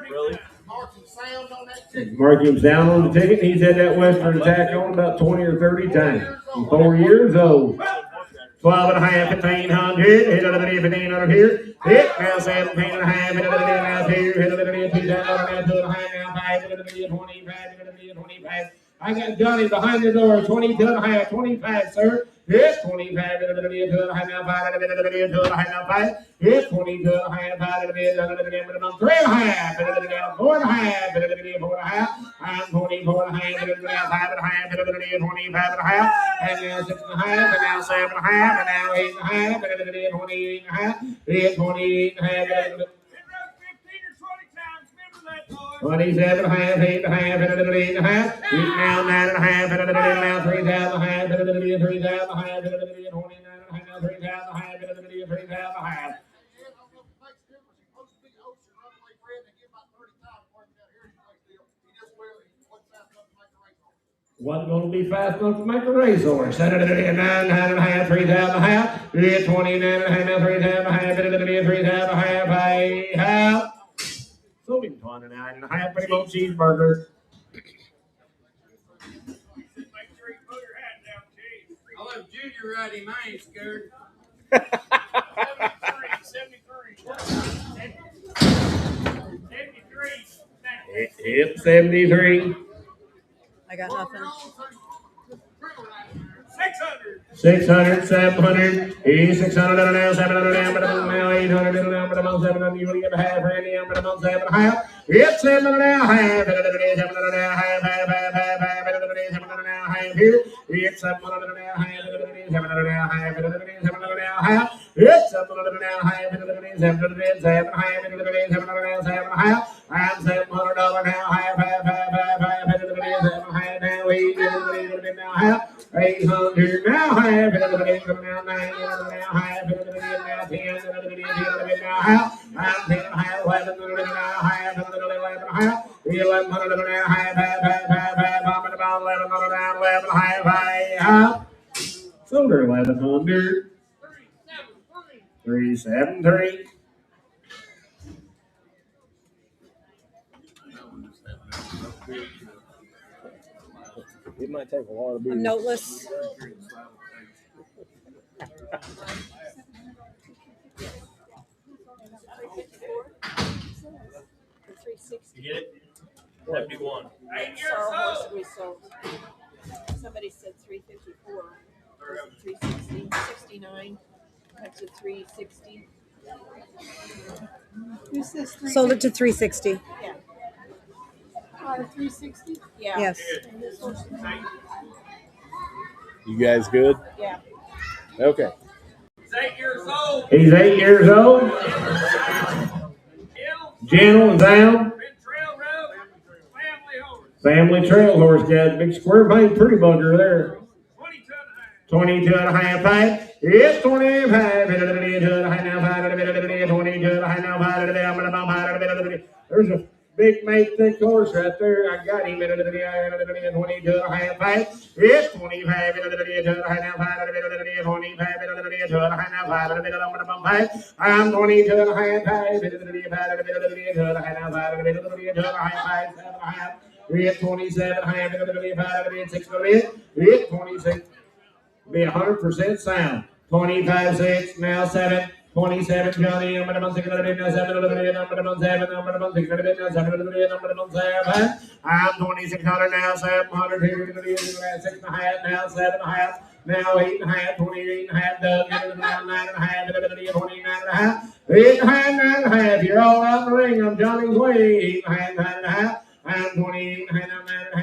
Really? Mark him down on the ticket. He's had that Western Attack on about 20 or 30 times. He's 4 years old. 12 and a half, 1,500. Hit a little bit, 1,500 here. Hit now 17 and a half. Hit a little bit now 2. Hit a little bit, 2,000 now 2 and a half now 5. Hit a little bit, 25. Hit a little bit, 25. I got Johnny behind the door. 22 and a half, 25, sir. Hit 25. Hit a little bit, 2 and a half now 5. Hit a little bit, 2 and a half now 5. Hit 22 and a half. 5. Hit a little bit, 3 and a half. Hit a little bit, 4 and a half. Hit a little bit, 4 and a half. I'm 24 and a half. Hit a little bit, 5 and a half. Hit a little bit, 25 and a half. And now 6 and a half. And now 7 and a half. And now 8 and a half. Hit a little bit, 28 and a half. Hit 28 and a half. 27 and a half, 8 and a half, and a little 8 and a half. He's now 9 and a half, and a little now 3,000 and a half, and a little 3,000 and a half, and a little 29 and a half, now 3,000 and a half, and a little 3,000 and a half. Wasn't going to be fast enough to make a racehorse. 9 and a half, 3,000 and a half. 29 and a half, now 3,000 and a half, and a little 3,000 and a half. I have. Sold him 29 and a half, pretty much cheeseburger. I'll have Junior ride him. I ain't scared. 73. 73. I got nothing. 600, 700, he's 600 now, 700 now, but I'm now 800 now, but I'm on 700, you want to get a half, Randy, I'm on 7 and a half. It's 7 now, half, 700 now, half, 700 now, half here. It's 700 now, half, 700 now, half, 700 now, half. It's 700 now, half, 700 7 half, 700 now, 7 and a half. I'm $700 now, half, 7 half now, 800 now, half. 800 now, half, now 9, now half, now 10, now half. I'm 10 and a half, 11 now, half, 11 and a half. 1,100 now, half, I'm about 1,100 now, 11 and a half, I have. So they're 1,100. 373. It might take a lot of beer. I'm noteless. You get it? 71. 8 years Saw a horse old. that we sold. Somebody said 354. Was it 360? 69. Went to 360. Who says 360? Sold it to 360. Yeah. 360? Yeah. Yes. And this horse is You guys good? yeah. Okay. He's 8 years old. He's 8 years old. Gentle and sound. Trail road. Family horse. Family trail horse, guys. Big square paint, pretty bugger there. 22 and a half height. It's 25. 22 and a half now. 22 and a half now. There's a big mate thick horse right there. I got him. 22 and a half height. It's 25. 22 and a half now. 25. 22 and a half now. I'm 22 and a half height. 22 and a half now. 22 and a half. It's 27 half. It's 6. It's 26. Be 100% sound. 25, 6, now 7. 27, Johnny, number 7, number 7, number 7. I'm 2600 now, 700, 6 and a half, now 7 and a half, now 8 and a half, 28 and a half, Doug, now 9 and a half, 29 and a half, 8 and a half, 9 and a half. You're all out in the ring. I'm Johnny's way. 8 and a half, 9 and a half. I'm 28 and a half, 9 and a half.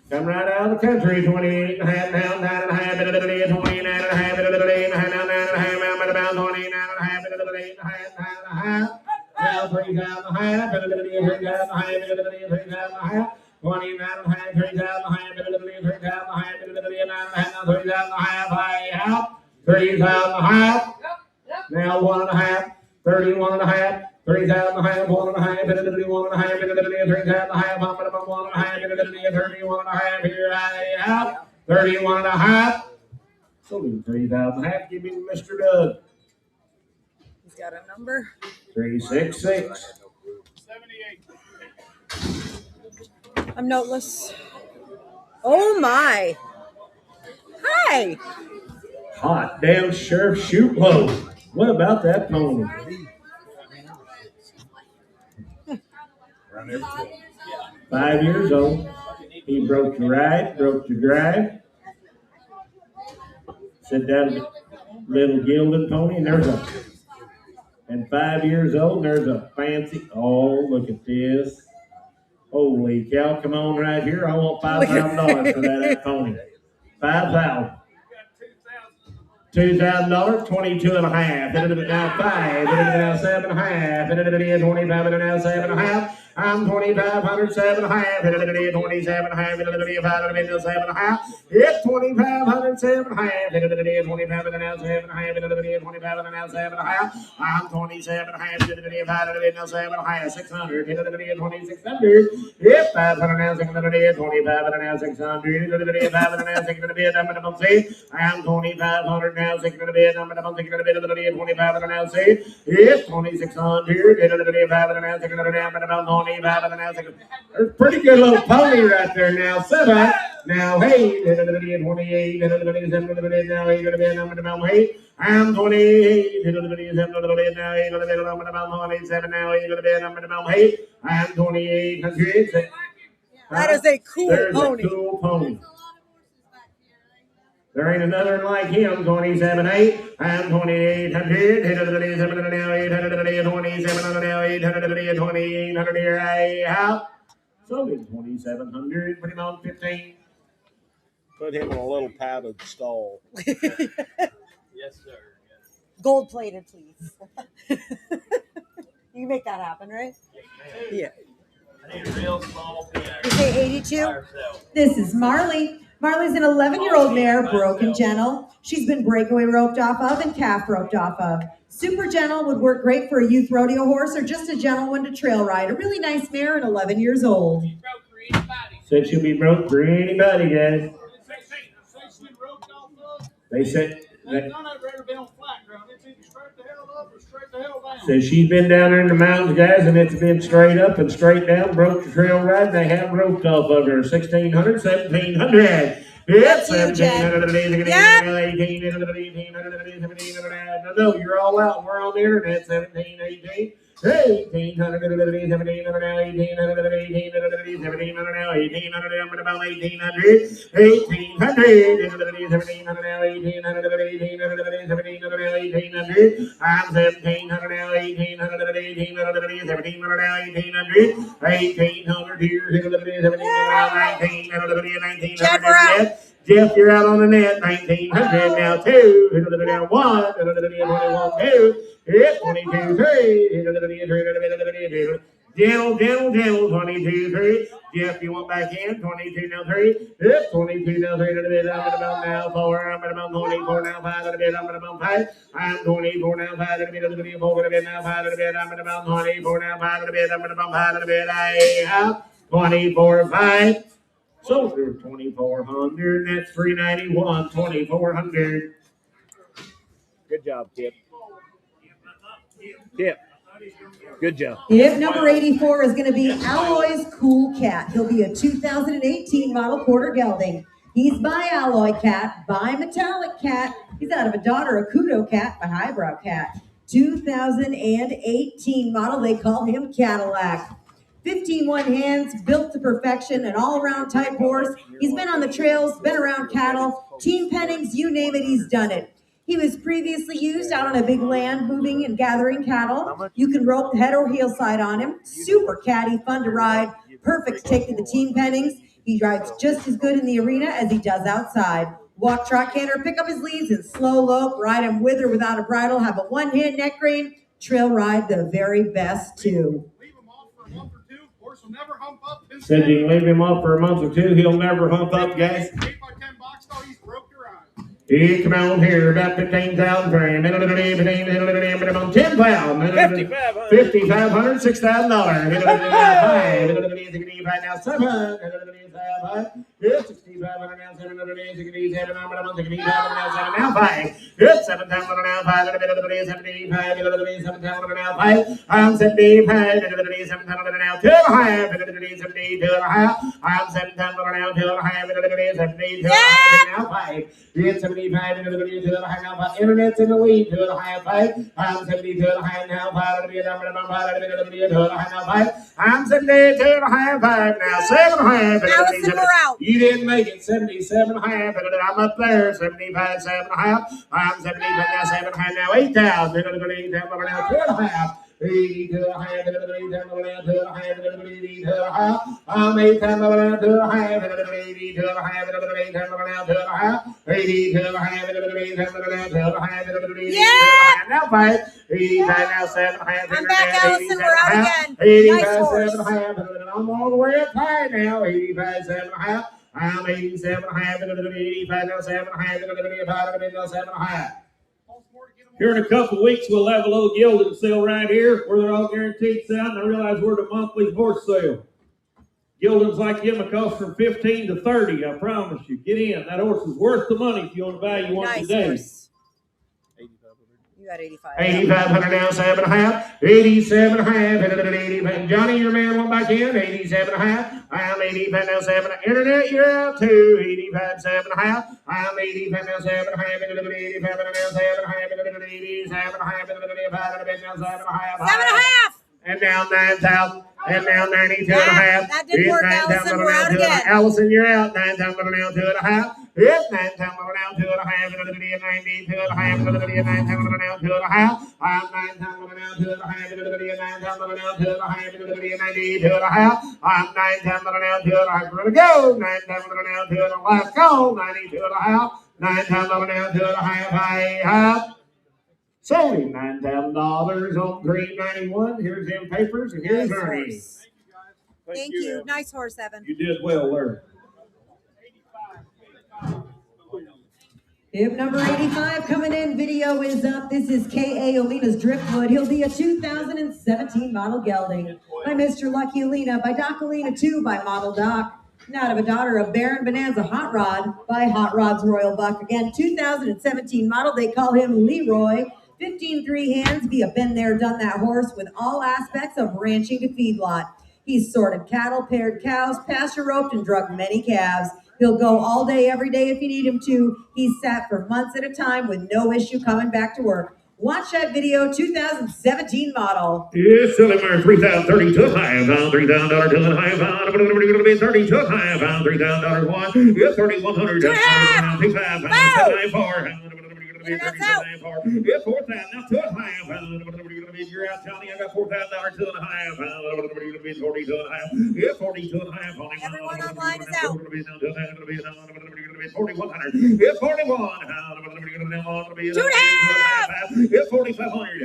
Come right out of the country, 28 and a half, now 9 and a half, 29 and a half, 8 and a half, now 9 and a half, about 29 and a half, 8 and a half, 9 and a half, now 3 down and a half, 3 down and a half, 3 down and a half, 29 and a half, 3 down and a half, 3 down and a half, 9 and a half, now 3 down and a half, high out, 3 down and a half, now 1 and a half, 31 and a half. 3 down and a half, 1 and a half, 1 and a half, 3 down and a half, 1 and a half, 31 and a half, here I am, 31 and a half. So 3 down and a half, give me Mr. Doug. He's got a number. 366. 78. I'm noteless. Oh my. Hi. Hot damn Sheriff Shoot Low. What about that pony? Five years old. He broke the ride, broke the drive. Sit down, little gilded pony, and there's a. And 5 years old, and there's a fancy. Oh, look at this! Holy cow! Come on, right here. I want $5,000 for that pony. $5,000. $2,000, 22 and a half. Now 5. Now 7 and a half. 25 and now 7 and a half. I'm 2,500, 7 and a half. 27 and a half. 7 and a half. It's 2,500, 7 and a half. 25 and now 7 and a half. 25 and now 7 and a half. I'm 27 and a half. 25 and now 7 and a half. 600. 2,600. Yep, 500 now 600. 25 and now 600. 25 and now 600. I'm 2,500 now 600. I'm 25 and now 6. It's 2,600. 25 and now 600. There's a pretty good little pony right there now. 7. Now 8. 28. Now 8. I'm 28. Now 8. I'm 28. That is a cool There's pony. A cool pony. There ain't another like him. 27, 8. I'm 2800. 800 now. 800 27 now. 800 2800 here I out. So did 2,700. Put him on 15. Put him in a little padded stall. Yes, sir. Gold plated, please. You make that happen, right? Yeah. I need a real small pen. You say 82? This is Marley. Marley's an 11-year-old mare, broken gentle. She's been breakaway roped off of and calf roped off of. Super gentle would work great for a youth rodeo horse or just a gentle one to trail ride. A really nice mare and 11 years old. Said she'll be broke for anybody, guys. They said that. Says she's been down there in the mountains, guys, and it's been straight up and straight down, broke the trail ride, and they have roped off of her. 1,600, 1,700. Yep, 1,700, 1,800, 1,800, 1,800. No, you're all out. We're on the internet. 17, 18. 1800, 1700 now, 1800, 1700 now, 1800, I'm about 1800, 1800, 1700 now, 1800, 1800, 1700 now, 1800, I'm 1700 now, 1800, 1800, 1700 now, 1800, 1800 here, 1700 now, 1900, 1900, Jeff, you're out on the net, 1900 now, 2, now 1, 21, 2, hit 22, 3, gentle, 22, 3, Jeff, you want back in, 22 now, 3, hit 22 now, 3, I'm about now, 4, I'm about 24 now, 5, I'm about 5, I'm 24 now, 5, I'm about 4, now 5, I'm about 24 now, 5, I'm about 5, I have 24, 5. Soldier 2400, that's 391, 2400. Good job, Kip. Kip. Good job. If number 84 is going to be Alloy's Cool Cat. He'll be a 2018 model quarter gelding. He's by Alloy Cat, by Metallic Cat. He's out of a daughter, a Kudo Cat, by Highbrow Cat. 2018 model, they call him Cadillac. 15-1 hands, built to perfection, an all-around type horse. He's been on the trails, been around cattle, team pennings, you name it, he's done it. He was previously used out on a big land, moving and gathering cattle. You can rope head or heel side on him. Super catty, fun to ride, perfect to take to the team pennings. He rides just as good in the arena as he does outside. Walk, trot, canter, pick up his leads and slow lope, ride him with or without a bridle, have a one-hand neck rein, trail ride the very best too. Said you can leave him off for a month or two, he'll never hump up, guys. 8x10 box though, he's broke your eye. He come on here about 15,000 for him. 10,000. 5,500, $6,000. Now 7. 6,500 now 700. 67 now 7 now 5. 7,000 now 5. 75. 7,000 now 5. I'm 75. 7,000 now 2 and a half. 72 and a half. I'm 7,000 now 2 and a half. 72 now 5. It's 75 into the video to the high now, but internet's in the lead to the high 5. I'm 72 to the high now, 5 to the video to the high now 5. I'm 72 to the high 5 now, 7.5. Allison, we're out. You didn't make it 77.5. I'm up there, 75, 7.5. I'm 75 now, 7.5 now, 8,000. Now 2.5. 80 to the high, 80 to the high, 80 to the high. I'm 8 times around to the high, 80 to the high, 80 to the high, 80 to the high, 80 to the high, 80 to the high. Now 5, 85 now 7 high. I'm back, Allison. We're out again. 85 7 high. I'm all the way up high now. 85 7 high. I'm 87 high. 85 now 7 high. 7 high. Here in a couple of weeks, we'll have a little gelding sale right here where they're all guaranteed sound. And I realize we're the monthly horse sale. Geldings like him will cost from 15 to 30. I promise you. Get in. That horse is worth the money if you want to value one today. Horse. You got 85. 8,500 now, 7.5. 87.5. 85. Johnny, your man went back in. 87.5. I'm 85 now, 7. Internet, you're out too. 85, 7.5. I'm 85 now, 7.5. 85 now, 7.5. 7.5. And now 9,000. And now 92 and a half. That didn't work, Allison. We're out again. Allison, you're out. 9,000 now 2 and a half. It's 9,000 now 2 and a half. 92 and a half. 9,000 now 2 and a half. I'm 9,000 now 2 and a half. 9,000 now 2 and a half. 92 and a half. I'm 9,000 now 2 and a half. We're going to go. 9,000 now 2 and a last call. 92 and a half. 9,000 now 2 and a half. I have sold him $9,000 on 391. Here's them papers and here's Ernie. Thank you. Nice horse, Evan. You did well, Larry. If number 85 coming in, video is up. This is K.A. Olina's Driftwood. He'll be a 2017 model gelding by Mr. Lucky Olina, by Doc Olina 2, by Model Doc. Out of a daughter of Baron Bonanza Hot Rod by Hot Rod's Royal Buck. Again, 2017 model. They call him Leroy. 15-3 hands, be a been there, done that horse with all aspects of ranching to feedlot. He's sorted cattle, paired cows, pasture roped, and drugged many calves. He'll go all day, every day if you need him to. He's sat for months at a time with no issue coming back to work. Watch that video, 2017 model. Yes, selling mare 3,030 to high, found $3,000 to the high, found 30 to high, found $3,000 one. Yes, 3,100. 2,500. 4,000. Yeah, 4,000. Now to the high, found. You're out, Johnny. I got $4,000 to the high, found. 40 to the high. Yeah, 40 to the high. Everyone online is out. 4,100. Yeah, 41. 2.5. Yeah, 4,500.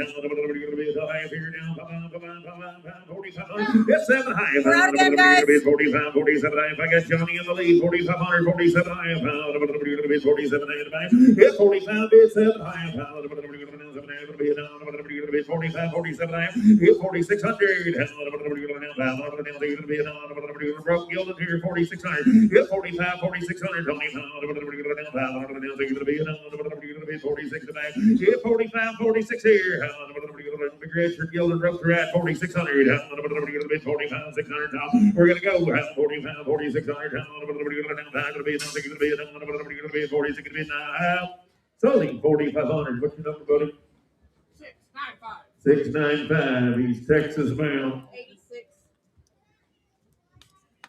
Yes, 7 high. We're out again, guys. 45, 47 high. If I got Johnny in the lead, 4,500, 47 high. 47 high. Yeah, 45, 7 high. 45, 47 high. Yeah, 4,600. Broke gilded here, 4,600. Yeah, 45, 4,600. 46 back. Yeah, 45, 46 here. The Gretchen gilded ropes are at 4,600. 45, 600. We're gonna go 45, 4,600. 46 now. Selling 4,500. What's your number, buddy? 695. 695. He's Texas bound. 86.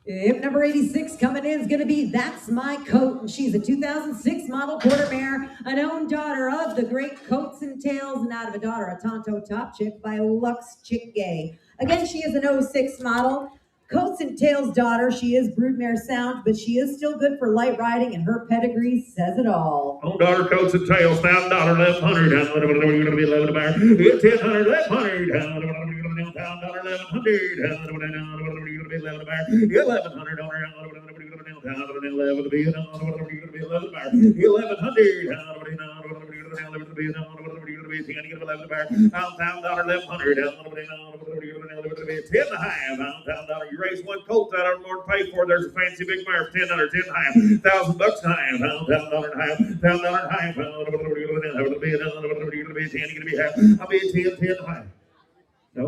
Yep, number 86 coming in is going to be That's My Coat, and she's a 2006 model quarter mare, an own daughter of the great Coats and Tails, and out of a daughter, a Tonto Top Chick by Lux Chick Gay. Again, she is an 06 model. Coats and Tails' daughter, she is broodmare sound, but she is still good for light riding, and her pedigree says it all. Own daughter, Coats and Tails, $1,000, 1,100. You're going to be 11 bar. 1,000, 1,100. $1,100. You're going to be 11 bar. 1,100 on her. 11 be 11 bar. 1,100. You raise one colt that are more paid for. There's a fancy big mare for $10, 10 high, $1,000 high, $1,000 high, $1,000 high. I'll be 10 high. No.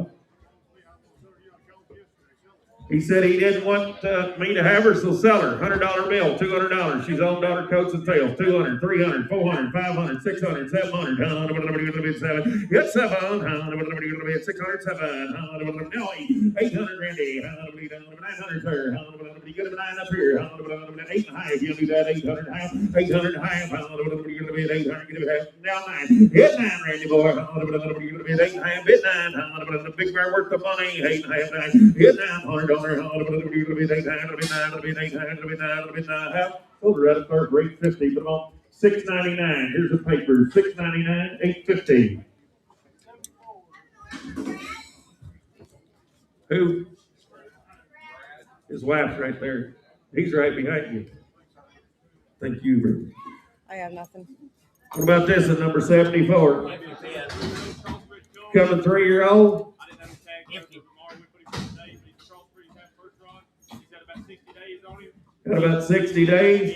He said he didn't want me to have her, so sell her. $100 bill, $200. She's own daughter, Coats and Tails. 200, 300, 400, 500, 600, 700. Get 7. 600, 7. No, 800, Randy. 900, sir. You get a 9 up here. 8 high. If you do that, 800 high. 800 high. 800. Now 9. Hit 9, Randy boy. 8 high. Bid 9. The big bear worth the money. 8 high. Hit 900. Sold her at a third rate 50, but on $6.99. Here's the paper. $6.99, $8.50. Who? His wife's right there. He's right behind you. Thank you. I have nothing. What about this at number 74? Coming 3-year-old. Got about 60 days.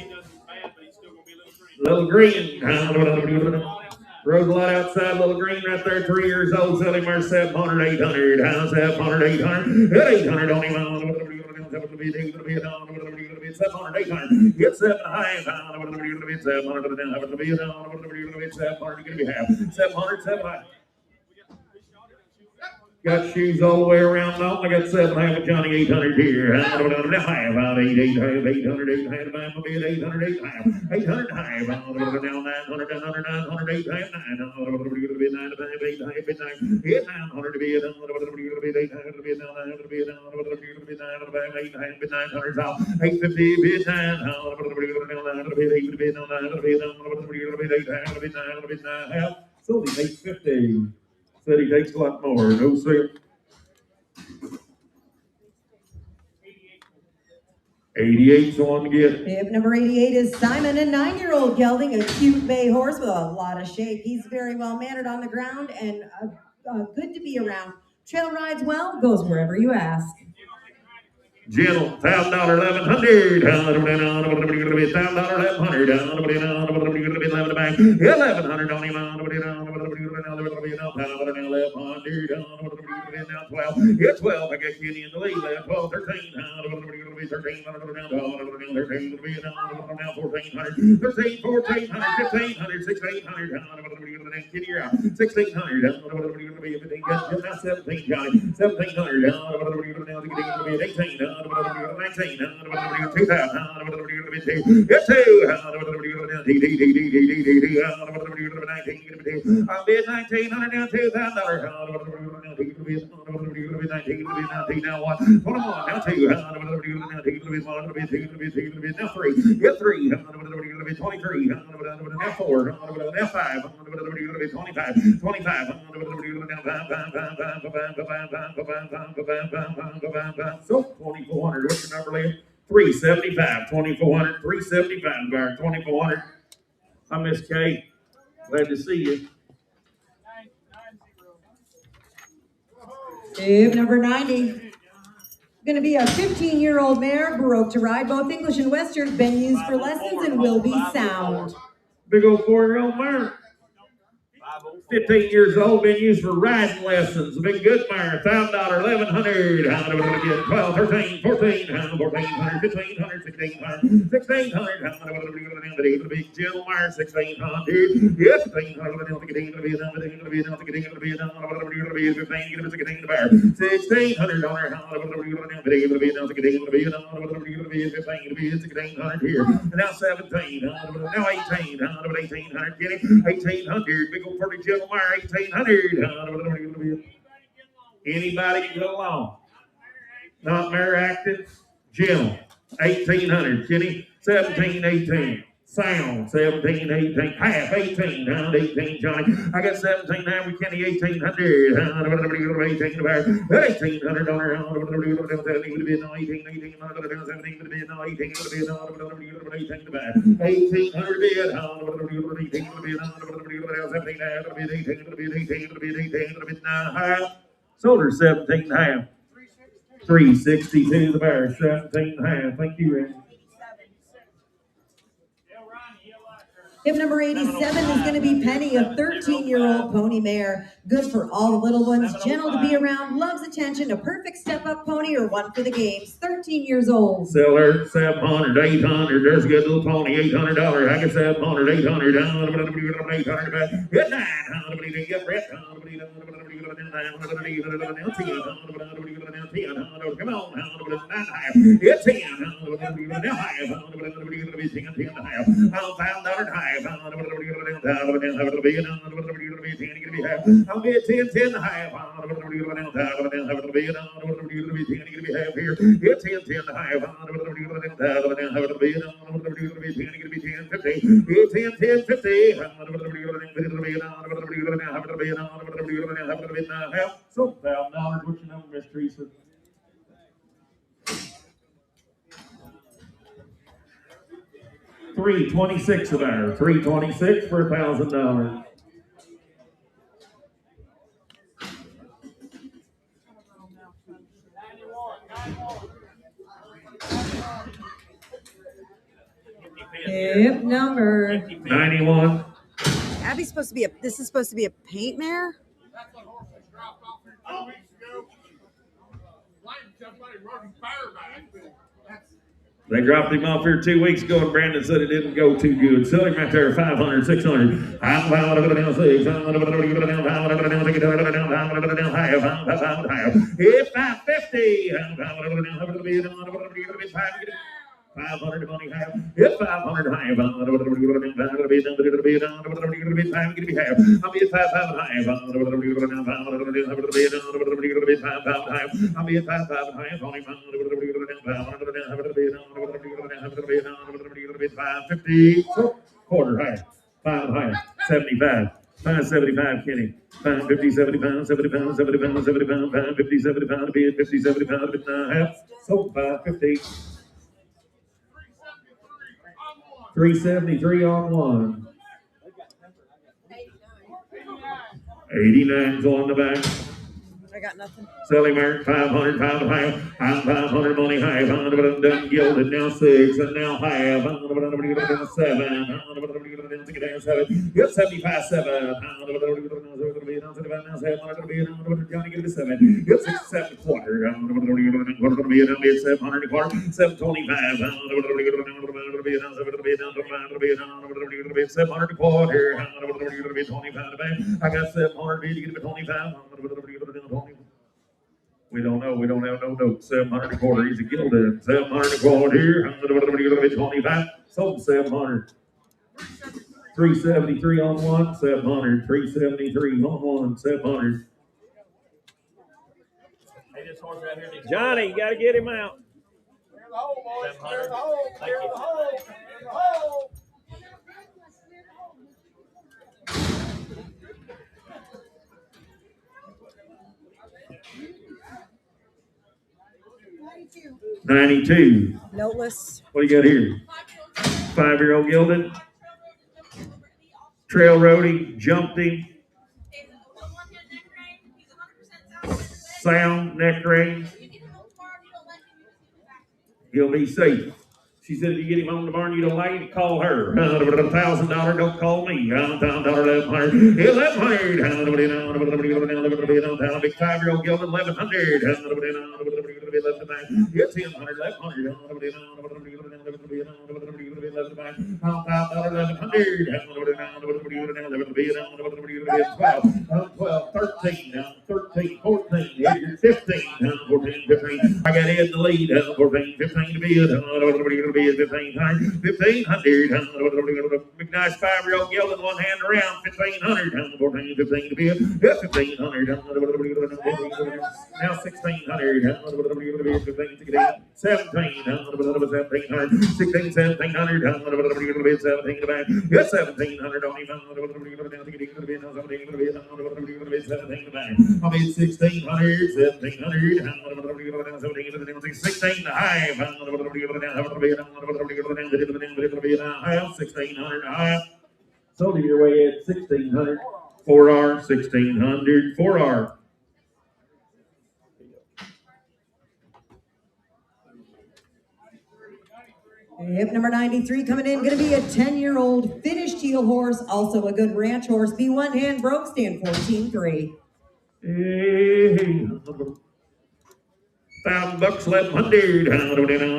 Little green. Rose a lot outside, little green right there, 3 years old. Selling mare 700, 800. 700, 800. Hit 800 on him. 700, 800. Get 7 high. 700 to be half. 700, 7 high. Got shoes all the way around. No, I got 7 high with Johnny 800 here. High about 800, 800, 800 high. 800 high. 800 high. Now 900, 900, 8 high, 900 to be 9 to 8 high, 900 to be 800 to be 800 to be 900 to be 8 high, 900 out. 850 bid 900 to be 8 to be 900 to be 8 to be 9 to be 9. Sold him 850. Said he takes a lot more. No sale. 88's the one to get. Yep, number 88 is Simon, a 9-year-old gelding, a cute bay horse with a lot of shape. He's very well mannered on the ground and good to be around. Trail rides well, goes wherever you ask. Gentle, $1,000, 1,100. $1,000, 1,100. 1,100 on him. now 12. It's 12. I got Kenny in the lead. 12, 13. 13. 1400. 13, 1400, 1500, 1600. Kenny, you're out. 1600. 17, Johnny. 1700. 18. 19. 2000. Get 2. I'll be at 1900 now, $2,000. Now 1. 21. Now 2. Now 3. Get 3. 23. Now 4. Now 5. 25. 25. So 2400. What's your number, Liam? 375. 2400. 375. 2400. I miss Kate. Glad to see you. Tip number 90. Going to be a 15-year-old mare, Baroque to ride. Both English and Western, been used for lessons and will be sound. Big old 4-year-old mare. 15 years old, been used for riding lessons. Big good mare, $1,000, 1100. 12, 13, 14, 1400, 1500, 1600, 1600. Big gentle mare, 1600. Yes, 1600. 1600 here. Now 17. Now 18. 1800. Get it? 1800. Big old pretty gentle mare, 1800. Anybody can go along. Not mare acting. Gentle. 1800. Kenny. 17, 18. Sound. 17, 18. Half. 18. 18, Johnny. I got 17 now with Kenny. 1800. 18 to bear. 1800 on her. 18 to be no 18. 18. 17 to be no 18 to be no 18 to bear. 1800 bid. 18 to be no 17 to be 18 to be 18 to be 18 to be now. Sold her 17 half. 362 the bear. 17 half. Thank you, Randy. Tip number 87 is going to be Penny, a 13-year-old pony mare. Good for all the little ones, gentle to be around, loves attention, a perfect step-up pony or one for the games. 13 years old. Sell her 700, 800. There's a good little pony, $800. I get 700, 800. 800. Get 900. Get red. Come on. Get 10. Now high. $5 high. I'll be at 10, 10 high. I'll be at 10, 10 high. 10, 10, 50. So $1,000. What's your number, Miss Teresa? 326 of ours. 326 for $1,000. Tip number 91. Abby's supposed to be this is supposed to be a paint mare? That's what horses dropped off there 2 weeks ago. Somebody running fire back. They dropped him off here 2 weeks ago, and Brandon said it didn't go too good. Sell him right there, 500, 600. I'm down 6. If 550. 500 money half. If 500 high. I'll be at 5 high. I'll be at 5 high. 550. Quarter high. 5 high. 75. 575, Kenny. 550, 75, 75, 75, 75, 550, 75, 50, 75, 50, so 550. 373 on one. 89's on the back. got nothing. Selling mark 500, 500, I'm 500 money high, 500 done gilded, now 6, and now half, 7, 7, get 75, 7, Johnny get a 7, get 67 quarter, 700 quarter, 725, 700 quarter, 25, I got 700, you get 25, we don't know. We don't have no notes. 700 a quarter. He's a gilded. 700 a quarter. 25. Sold 700. 373 on one. 700. 373 on one. 700. Hey, this horse right here needs Johnny, you got to get him out. Clear the hole, boys. 700. Clear the hole. Thank Clear you. the hole. Clear the hole. 92. Noteless. What do you got here? 5-year-old gilded. Trail roadie. Jumped him. Sound neck range. He'll be safe. She said, if you get him home to barn, you don't like him, call her. $1,000, don't call me. $1,100, 1,100. Big 5-year-old gilded, 1,100. Get 1,000, 12, 13, 13, 14, 15, 14, 15. I got Ed in the lead, 14, 15 to bid, 1500, 1500. Big nice 5-year-old gilded, one hand around, 1500, 14, 15 to bid, 1500. Now 1600, 17, 1700, 16, 1700, 17 to back, get 1700 on him, 17 to back. I mean 1600, 1700, 16 to half, 1600 half. Sold him your way at 1600, 4R, 1600, 4R. Yep, number 93 coming in, going to be a 10-year-old finished heel horse, also a good ranch horse. Be one hand broke, stand 14-3. Hey, $1,000, 1,100, 1100.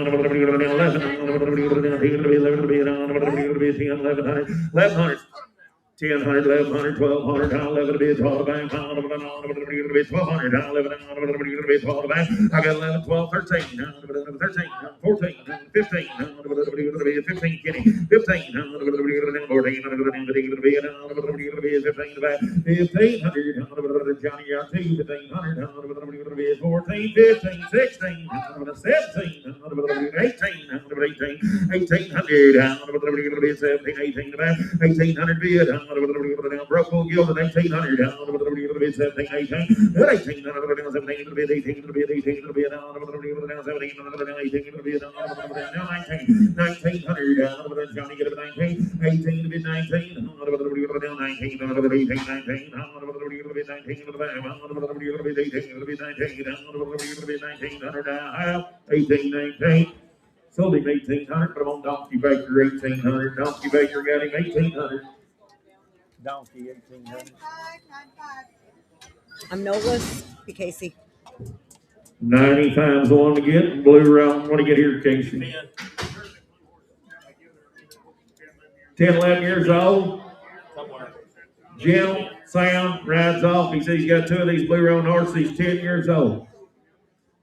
1000, 1100, 1200, 11 bids, all the bank, 1200, 11 bids, all the bank. I got 11, 12, 13, 13, 14, 15, 15, Kenny, 15, 14, 1500, Johnny, got 2, 1500, 14, 15, 16, 17, 18, 1800, 17, 18 to back, 1800 bid, Broke gilded 1800, 17, 18, 1800, 17 to bid, 18 to bid, 18 to bid, 17, 18 to bid, now 19, 1900, Johnny get it 19, 18 to bid, 19, 19, 18, 19, 18, sold him 1800, put him on Donkey Baker 1800. Donkey Baker got him 1800. Donkey 1800. I'm noteless. Be Casey. 95's the one to get. Blue round. What do you get here, Casey? 10, 11 years old. Jim, Sam, rides off. He says he's got 2 of these blue roan horses. He's 10 years old.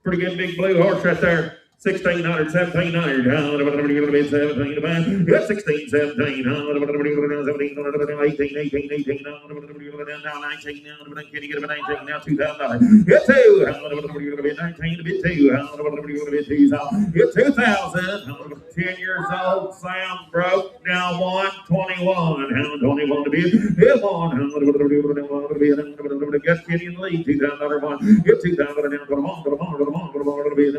Pretty good big blue horse right there. 1600, 1700, 17 to buy. Got 16, 17, 18, 18, 18, now 19, can you get him a 19, now $2,000. Get 2, 19 to bid 2, get 2,000, 10 years old, Sam broke, now 121, 21 to bid, hit 1, get Kenny in the lead, $2,000 one, get 2,000, now go to bid,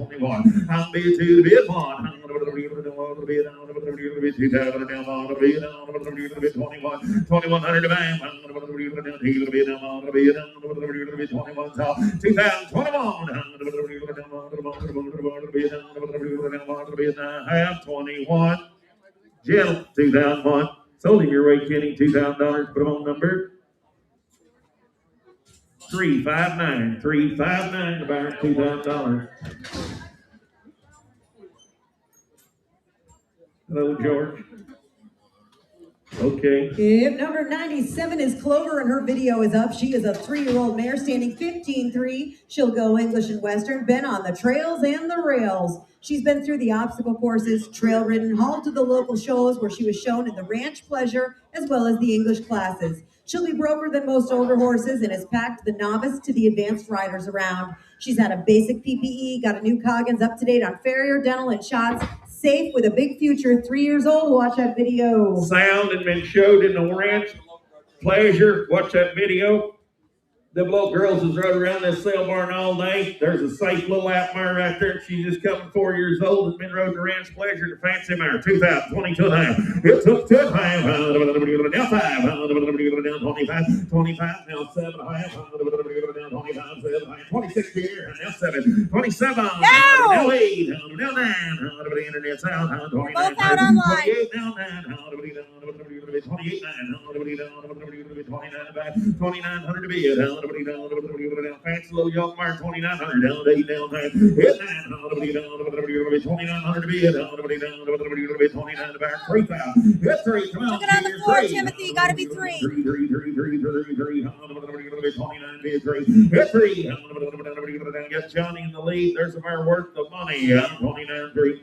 21. I'm bid 2 to bid 1. I'm going to bid 2,000 down on the bid. I'm going to bid 21. 2,100 to bank. I'm going to bid down to the bid. I'm going to bid 21. 2021. I'm going to bid half 21. Jill, 2001. Sold him your way, Kenny, $2,000. Put him on number 359. 359 to buy $2,000. Hello, George. Okay. If number 97 is Clover and her video is up. She is a 3-year-old mare standing 15-3. She'll go English and Western, been on the trails and the rails. She's been through the obstacle courses, trail ridden, hauled to the local shows where she was shown in the ranch pleasure as well as the English classes. She'll be broker than most older horses and has packed the novice to the advanced riders around. She's had a basic PPE, got a new Coggins up to date on farrier, dental, and shots. Safe with a big future, 3 years old. Watch that video. Sound had been showed in the ranch pleasure. Watch that video. The little girls has rode around this sale barn all day. There's a safe little out mare right there. She's just coming 4 years old. Has been rode the ranch pleasure to fancy mare. 2022 and a half. It took 2 and a half. Now 5. Down 25. 25. Now 7 and a half. Down 25. 7. 26 here. Now 7. 27. Now 8. Now 9. The internet's out. 29. Both out online. 28. Now 9. 28. 9. 2900 to be it. Fancy little young mare, 2,900 down to 8 down there. Hit 2,900 to be it. 29 to back 3,000. Hit 3. Come on. Took it on the floor, Timothy. Got to be 3. 3. 29 bid 3. Hit 3. Get Johnny in the lead. There's a mare worth the money. 29 3.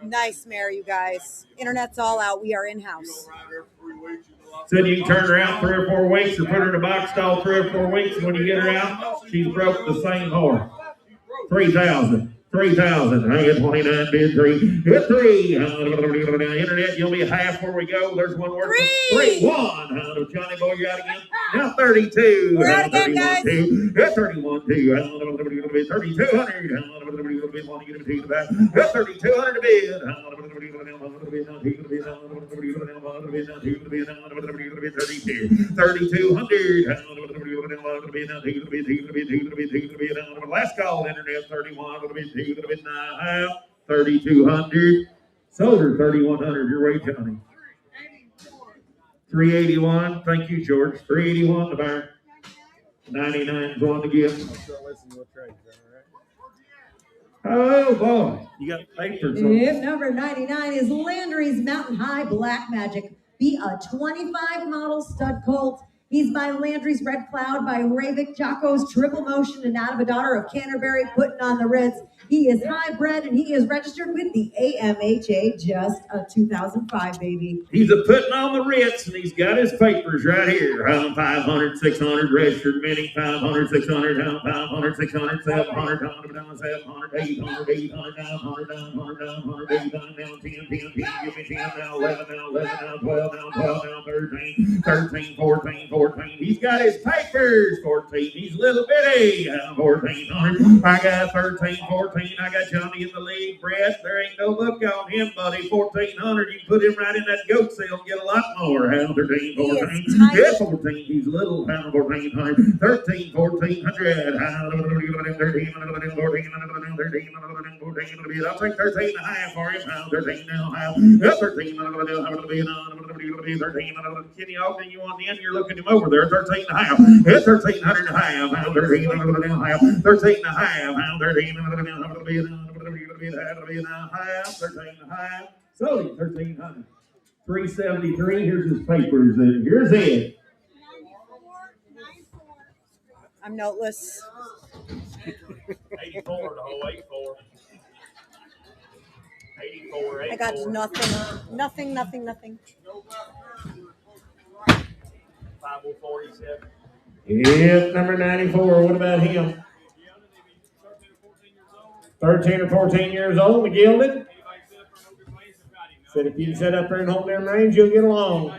Nice mare, you guys. Internet's all out. We are in-house. Said you can turn her out 3 or 4 weeks or put her in a box stall 3 or 4 weeks. When you get her out, she's broke the same horse. 3,000. 3,000. I get 29 bid 3. Hit 3. Internet, you'll be half where we go. There's one word. 3. 1. Johnny Boy, you out again. Now 32. We're out again, guys. 2. Hit 31 2. 3,200. Hit 3,200 to bid. 3,200. Last call, internet 31. 3,200. Sold her 3,100. Your way, Johnny. 381. Thank you, George. 381 to buy. 99 going to give. Oh boy, you got papers. If number 99 is Landry's Mountain High Black Magic, be a 25 model stud colt. He's by Landry's Red Cloud, by Ravik Jocko's Triple Motion, and out of a daughter of Canterbury putting on the Ritz. He is hybrid and he is registered with the AMHA, just a 2005 baby. He's a putting on the Ritz and he's got his papers right here. 500, 600, registered mini, 500, 600, 500, 600, 700, 700, 800, 800, 900, 900, 900, 800, now 10, 10, 10, give me 10, now 11, now 11, now 12, now 12, now 13, 13, 14, 14. He's got his papers, 14. He's a little bitty, 1,400. I got 13, 14. I got Johnny in the lead. Brett, there ain't no look on him, buddy. 1,400. You can put him right in that goat sale and get a lot more. 13, 14. Yeah, 14. He's little. 1,400. 13, 1,400. 13, 14. I'll take 13 and a half for him. 13 now. 13. 13. Kenny Ogden, you on the end? You're looking him over there. 13 and a half. 1,300 and a half. 13 and a half. 13 and a half. 13 and a half. 13 and a half. So 1,300. 373. Here's his papers. And here's it. I'm noteless. 84 the whole 84. 84. I got nothing. Nothing, nothing, nothing. 5047. Yeah, number 94. What about him? 13 or 14 years old, McGilded. Said if you sit up there and hold their range, you'll get along.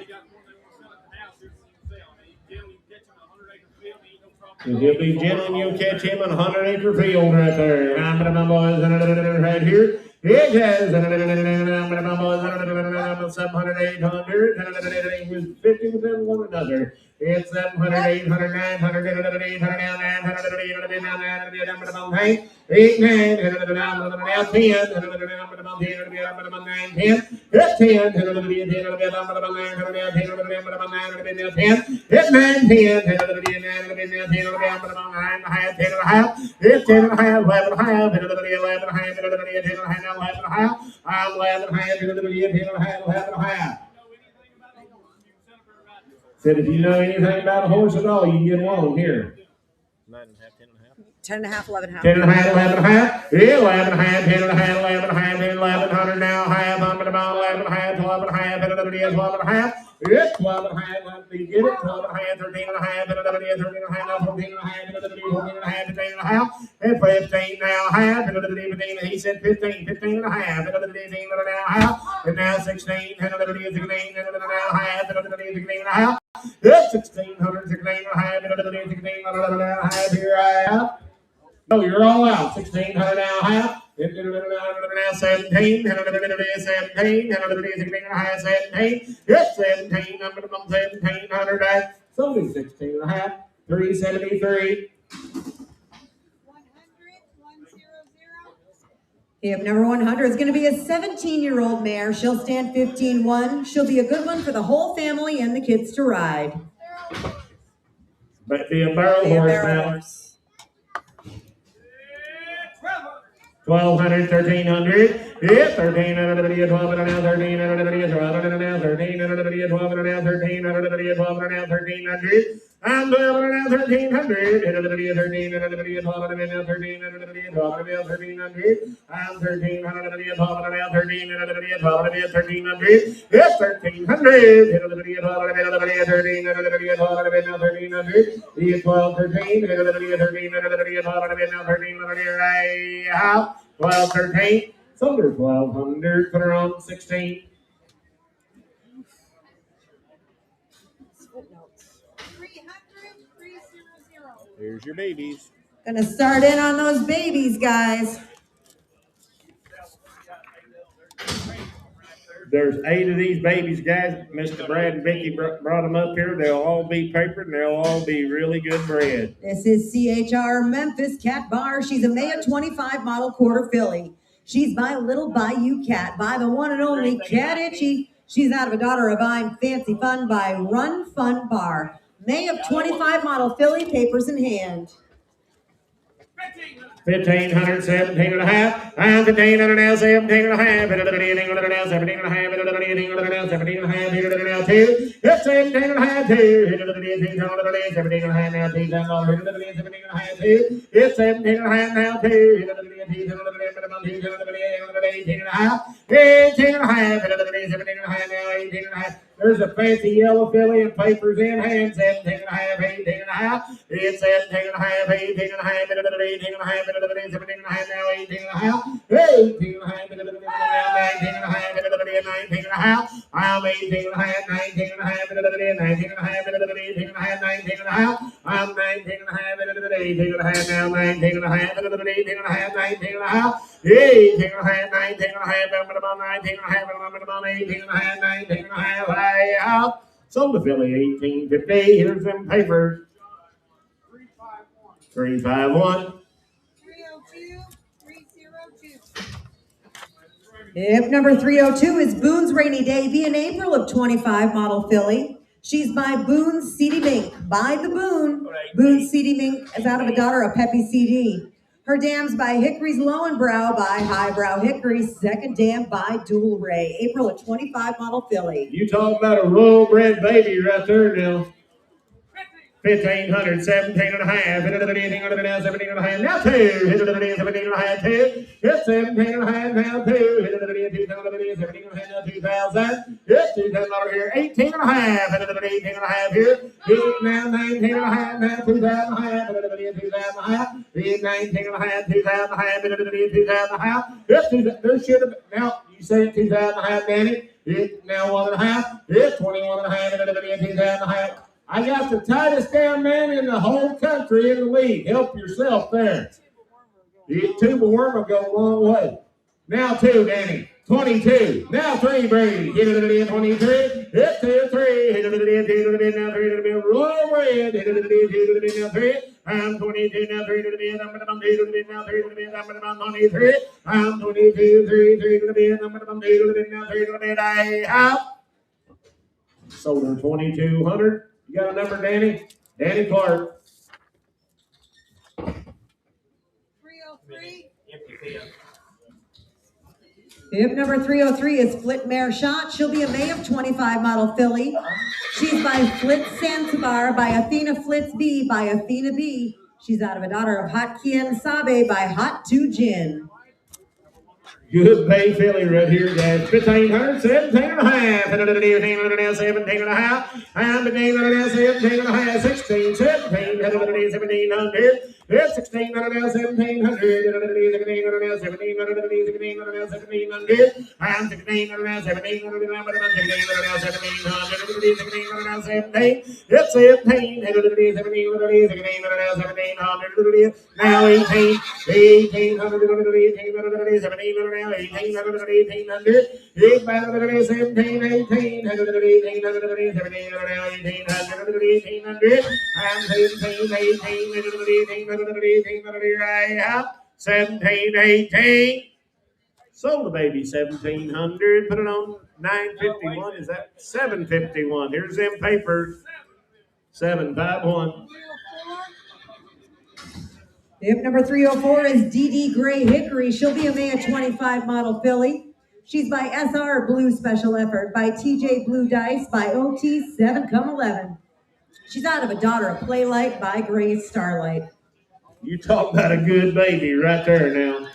If he'll be gentle and you'll catch him on a 100-acre field right there. I'm gonna my boys right here. It has 700, 800, 50 within one another. It's 700, 800, 900, 800, 900, 8, 9, 10, 10, 10, Said if you know anything about a horse at all, you can get along here. 9.5, 10.5. 10 and a half, 11 and a half. 10 and a half, 11 and a half, 11 and a half, 10 and a half, 11 and a half, 1100 now, half, 11 and a half, 12 and a half, 12 and a half, 12 and a half, let me get it, 12 and a half, 13 and a half, 13 and a half, 14 and a half, 14 and a half, 15 and a half, and 15 now, half, 15, he said 15, 15 and a half, 15 and a half, and now 16, 16 and a half, 16 and a half, 1600, 16 and a half, 16 and a half, here I am. No, you're all out. 1600 now, half. 17, 17, 17, 17, number 1700, so 16 and a half, 373. If number 100 is going to be a 17-year-old mare. She'll stand 15-1. She'll be a good one for the whole family and the kids to ride. But be a barrel horse now. 1200, 1300, yeah, 1300, 1200, 1300, 1300, 1200, 1300, 1200, 1300, I'm 1200, 1300, 1300, 1300, 1200, 1300, 1300, I'm 1300, 1200, 1300, 1200, 1300, yes, 1300, 1300, 12, 13, 1300, right. 12, 13, so there's 1200, put her on 16. Here's your babies. Gonna start in on those babies, guys. There's 8 of these babies, guys. Mr. Brad and Vicky brought them up here. They'll all be papered and they'll all be really good bred. This is CHR Memphis Cat Bar. She's a May of 25 model quarter filly. She's by Little Bayou Cat, by the one and only Cat Itchy. She's out of a daughter of I'm Fancy Fun by Run Fun Bar. May of 25 model filly, papers in hand. 1500, 17 and a half, I'm 1500 now, 17 and a half, 17 and a half, 17 and a half, 17 and a half, 17 and a half, 17 and a half, 2, 17 and a half, 2, 17 and a half now, 2, 17 and a half, 2, it's 17 and a half now, 2, 18 and a half, 18 and a half, 17 and a half now, 18 and a half. There's a fancy yellow filly and papers in hand, 17 and a half, 18 and a half, it's 17 and a half, 18 and a half, 18 and a half, 17 and a half now, 18 and a half, 18 and a half, 19 and a half, 19 and a half, I'm 18 and a half, 19 and a half, 19 and a half, 18 and a half, 19 and a half, I'm 19 and a half, 18 and a half now, 19 and a half, 18 and a half, 19 and a half, 18 and a half, 19 and a half, 19 and a half, 18 and a half, 19 and a half, out. Sold the filly 1850. Here's them papers. 351. 302, 302. If number 302 is Boone's Rainy Day, be in April of 25 model filly. She's by Boone CD Mink. By the Boone. Boone CD Mink is out of a daughter of Peppy CD. Her dam's by Hickory's Lowenbrow by Highbrow Hickory. Second dam by Dual Ray. April of 25 model filly. You talk about a royal bred baby right there now. 1500, 17 and a half, 17 and a half, 17 and a half, now 2, 17 and a half, 2, yes, 17 and a half, now 2, 17 and a half, now 2,000, yes, 2,000 over here, 18 and a half, 18 and a half here, now 19 and a half, now 2,000 and a half, 2,000 and a half, 19 and a half, 2,000 and a half, 2,000 and a half, yes, there should have, now, you say 2,000 and a half, Danny, now 1 and a half, yes, 21 and a half, 2,000 and a half, I got the tightest damn man in the whole country in the league. Help yourself there. The tuba worm will go a long way. Now 2, Danny. 22. Now 3, Brady. Hit it in 23. Hit 2, 3. Hit it in now 3. Roll red. Hit it in now 3. I'm 22 now 3 to the bed. I'm going to bum 2 to the bed now 3 to the bed. I'm going to bum 23. I'm 22 3 to the bed. I'm going to bum 2 to the bed now 3 to the bed. I have sold her 2,200. You got a number, Danny? Danny Clark. 303. Empty pen. Hip number 303 is Flit Mare Shot. She'll be a May of 25 model filly. She's by Flit Sansabar, by Athena Flitz B, by Athena B. She's out of a daughter of Hot Kien Sabe by Hot 2 Gin. Good bay filly right here, guys. 1,500, 17 and a half. 17 and a half. And 17 and a half. 16, 17, 1,700. It's 1,600, 1,700. 1,700, 1,700. And 1,600, 1,700. It's 17, 17, now 18, 1,800, 1,700. 1,800, 1,800, 17, 18, 100, 1,800, 1,800, and 17, 18, 17, 18. Sold the baby 1,700. Put it on 951. Is that 751? Here's them papers. 751. Hip number 304 is DD Gray Hickory. She'll be a May of 25 model filly. She's by SR Blue Special Effort, by TJ Blue Dice, by OT 7-11. She's out of a daughter of Playlight by Grace Starlight. You talk about a good baby right there now.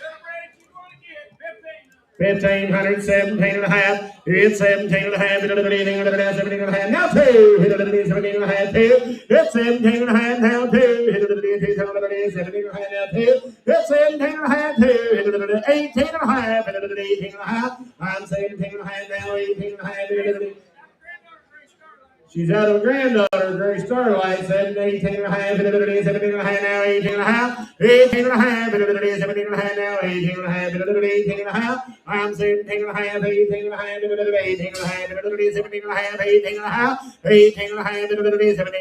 1,500, 17 and a half. It's 17 and a half. 17 and a half. Now 2. 17 and a half. 2. It's 17 and a half. Now 2. 17 and a half. Now 2. It's 17 and a half. 2. 18 and a half. 18 and a half. I'm 17 and a half. Now 18 and a half. She's out of a granddaughter, Grace Starlight, 18 and a half, 17 and a half, now 18 and a half, 18 and a half, 17 and a half, now 18 and a half, 18 and a half, I'm 17 and a half, 18 and a half, 18 and a half, 17 and a half, 18 and a half, 18 and a half, 17 and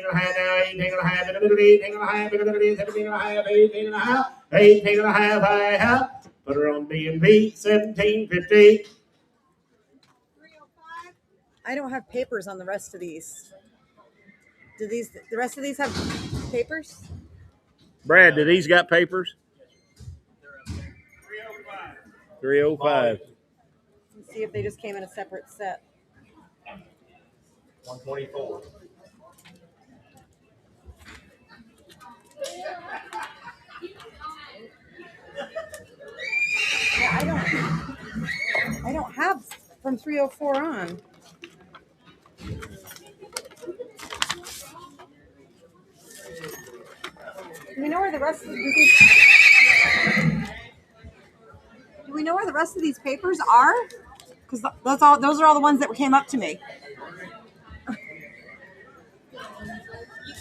a half, now 18 and a half, 18 and a half, 17 and a half, 18 and a half, 18 and a half, I have. Put her on B&B, 1750. I don't have papers on the rest of these. Do the rest of these have papers? Brad, do these got papers? 305. Let's see if they just came in a separate set. 124. Yeah, I don't have from 304 on. Do we know where the rest of these? Do we know where the rest of these papers are? Because those are all the ones that came up to me. You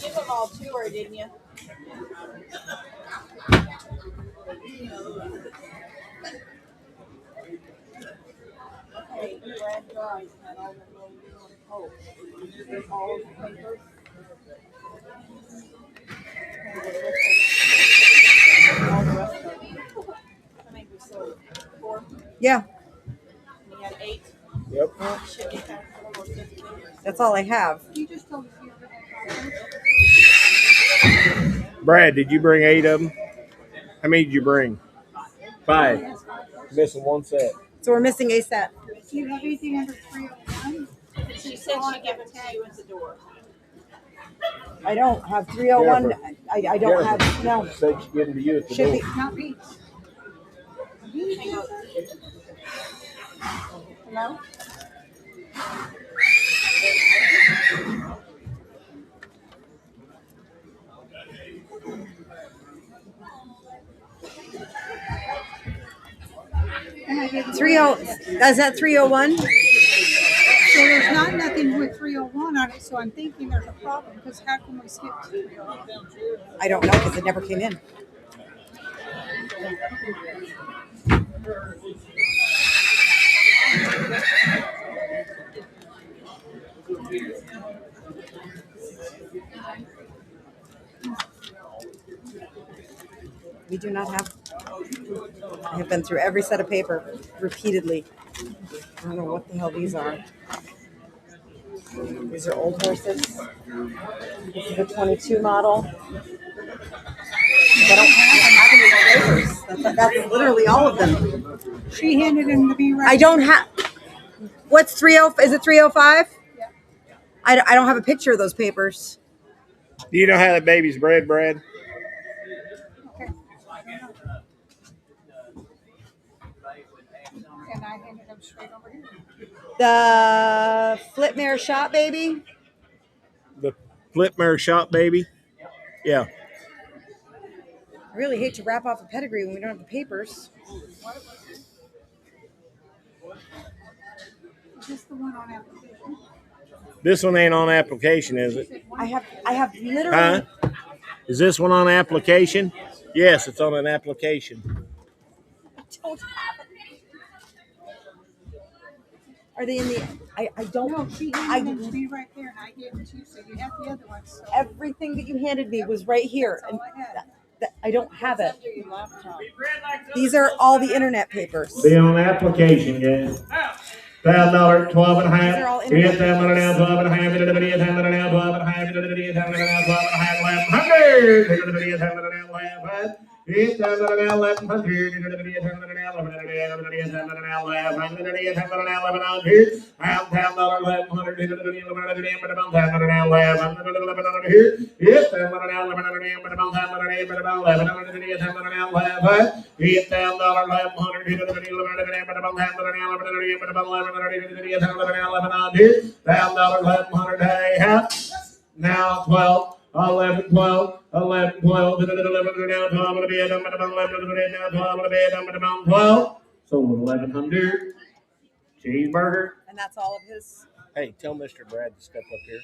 give them all to her, didn't you? Okay, Brad Dries had all the all the papers. All the rest of them. How many we sold? 4? Yeah. And you had 8? Yep. Should be kind of almost 15. That's all I have. Brad, did you bring 8 of them? How many did you bring? 5. Missing one set. So we're missing a set. Do you have anything under 301? She said she'd give it to you at the door. I don't have 301. I don't have, no. Said she'd give them to you at the Should door. be. Not me. Hang on. Hello? 30. Is that 301? So there's not nothing with 301. 301 on it, so I'm thinking there's a problem, because how can we skip 301? I don't know because it never came in. We do not have. I have been through every set of paper repeatedly. I don't know what the hell these are. These are old horses. This is a 22 model. I don't have any more papers. That's literally all of them. She handed him to me right. I don't have. What's 30? Is it 305? Yeah. I don't have a picture of those papers. Do you know how that baby's bred, Brad? Okay. And I handed him straight over here. The Flipmare Shot Baby. The Flipmare Shot Baby? Yeah. I really hate to wrap off a pedigree when we don't have the papers. Is this the one on application? This one ain't on application, is it? I have literally. Huh? Is this one on application? Yes, it's on an application. I don't have it. Are they in the? I don't. No, she handed them to me right there, and I gave them to you, so you have the other ones. So. Everything that you handed me was right here, and I don't have it. These are all the internet papers. Be on application, guys. $1,000, 12 and a half. These are all It's $1,000 now, 12 and a half. It's $1,000 now, 12 and a half. It's $1,000 now, 12 and a half. 1,100. It's $1,000 now, 11. It's $1,000 now, 1,100. It's $1,000 now, 1100. It's $1,000 now, 1100. It's $1,000 now, 1100. $1,000, 1,100. It's $1,000 now, 1100 here. It's $1,000 now, 1100. But about $1,000, but about 1100. It's $1,000 now, 11. It's $1,000, 1100. It's $1,000 but about $1,000 now, 1100. But about 1100. It's $1,000 now, 1100. $1,000, 1100. Hey, now 12. 11, 12, 11, 12, 11, now 12, 11, 12, 12, sold 1,100. Cheeseburger. And that's all of his. Hey, tell Mr. Brad to step up here.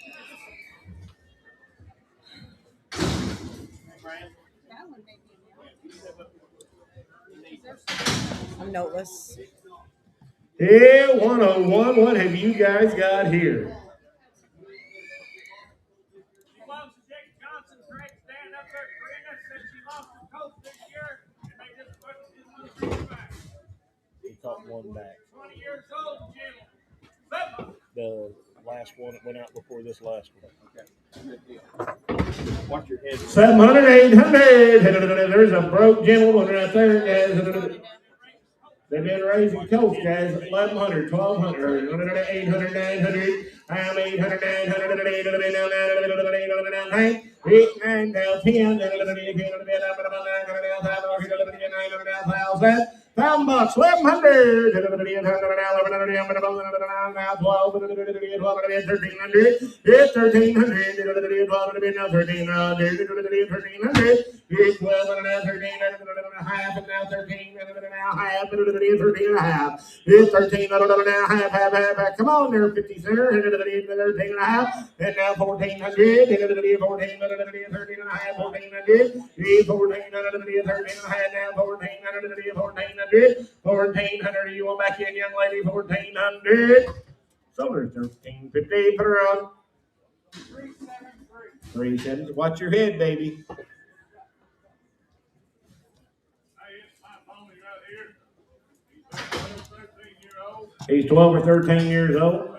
I'm noteless. Yeah, 101. What have you guys got here? He caught one back. 20 years old, Jim. The last one that went out before this last one. Okay. Watch your head. 700, 800. There's a broke gentleman right there, guys. They've been raising coach, guys. 1,100, 1,200, 800, 900. I'm 800, 900, 800, 8, 9, now 10, $1,000, 1,100, now 12, 1,300, it's 1,300, 1,300, it's 12 and now 13 and a half, and now 13 and now half, 13 and a half, it's 13 and now half, come on there, 50 center, 13 and a half, and now 1,400, 14, 13 and a half, 1,400, 14, 13 and a half, now 1,400, 1,400, 1,400, you want back in, young lady, 1,400, so there's 1,350 per round. 373. Watch your head, baby. He's 12 or 13 years old.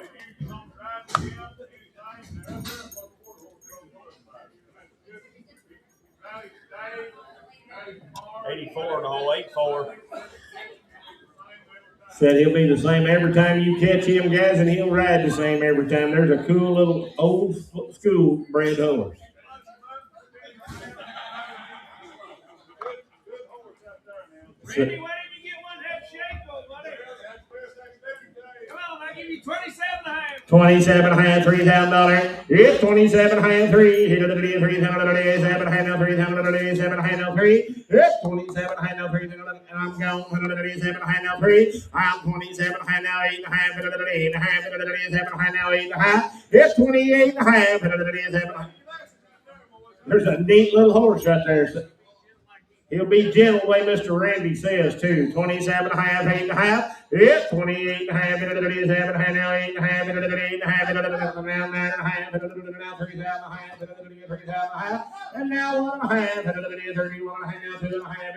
84 the whole 84. Said he'll be the same every time you catch him, guys, and he'll ride the same every time. There's a cool little old school bred horse. Randy, why didn't you get one head shake, old buddy? Come on, I'll give you $200 27 and a half, $3,000. It's 27 and a half, three. Hit it at the 3,000, 7 now, 3,000, 7 now, 3. It's 27 and a half now, 3. And I'm going 7 and a half now, 3. I'm 27 and a half now, 8 and a half, 8 and a half, 7 and a half now, 8 and a half. It's 28 and a half, 7 and a half. There's a neat little horse right there. He'll be gentle the way Mr. Randy says, too. 27 and a half, 8 and a half. It's 28 and a half, 7 and a half, now 8 and a half, 8 and a half, now 9 and a half, now 3,000 and a half, 3,000 and a half, and now 1 and a half, 31 and a half, now 2 and a half,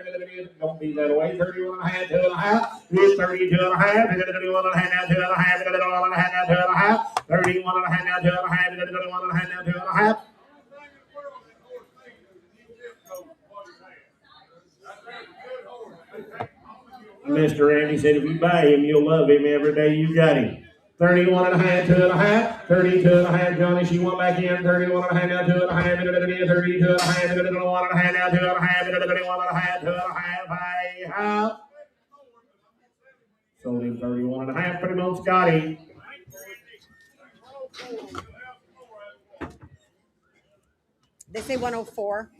don't be that way, 31 and a half, 2 and a half, it's 32 and a half, 31 and a half, now 2 and a half, 31 and a half, now 2 and a half, 31 and a half, now 2 and a half, 31 and a half, now 2 and a half. Mr. Randy said if you buy him, you'll love him every day you got him. 31 and a half, 2 and a half, 32 and a half, Johnny, she went back in, 31 and a half, now 2 and a half, 32 and a half, 1 and a half, now 2 and a half, 1 and a half, 2 and a half, sold him 31 and a half, pretty much got him. They say 104.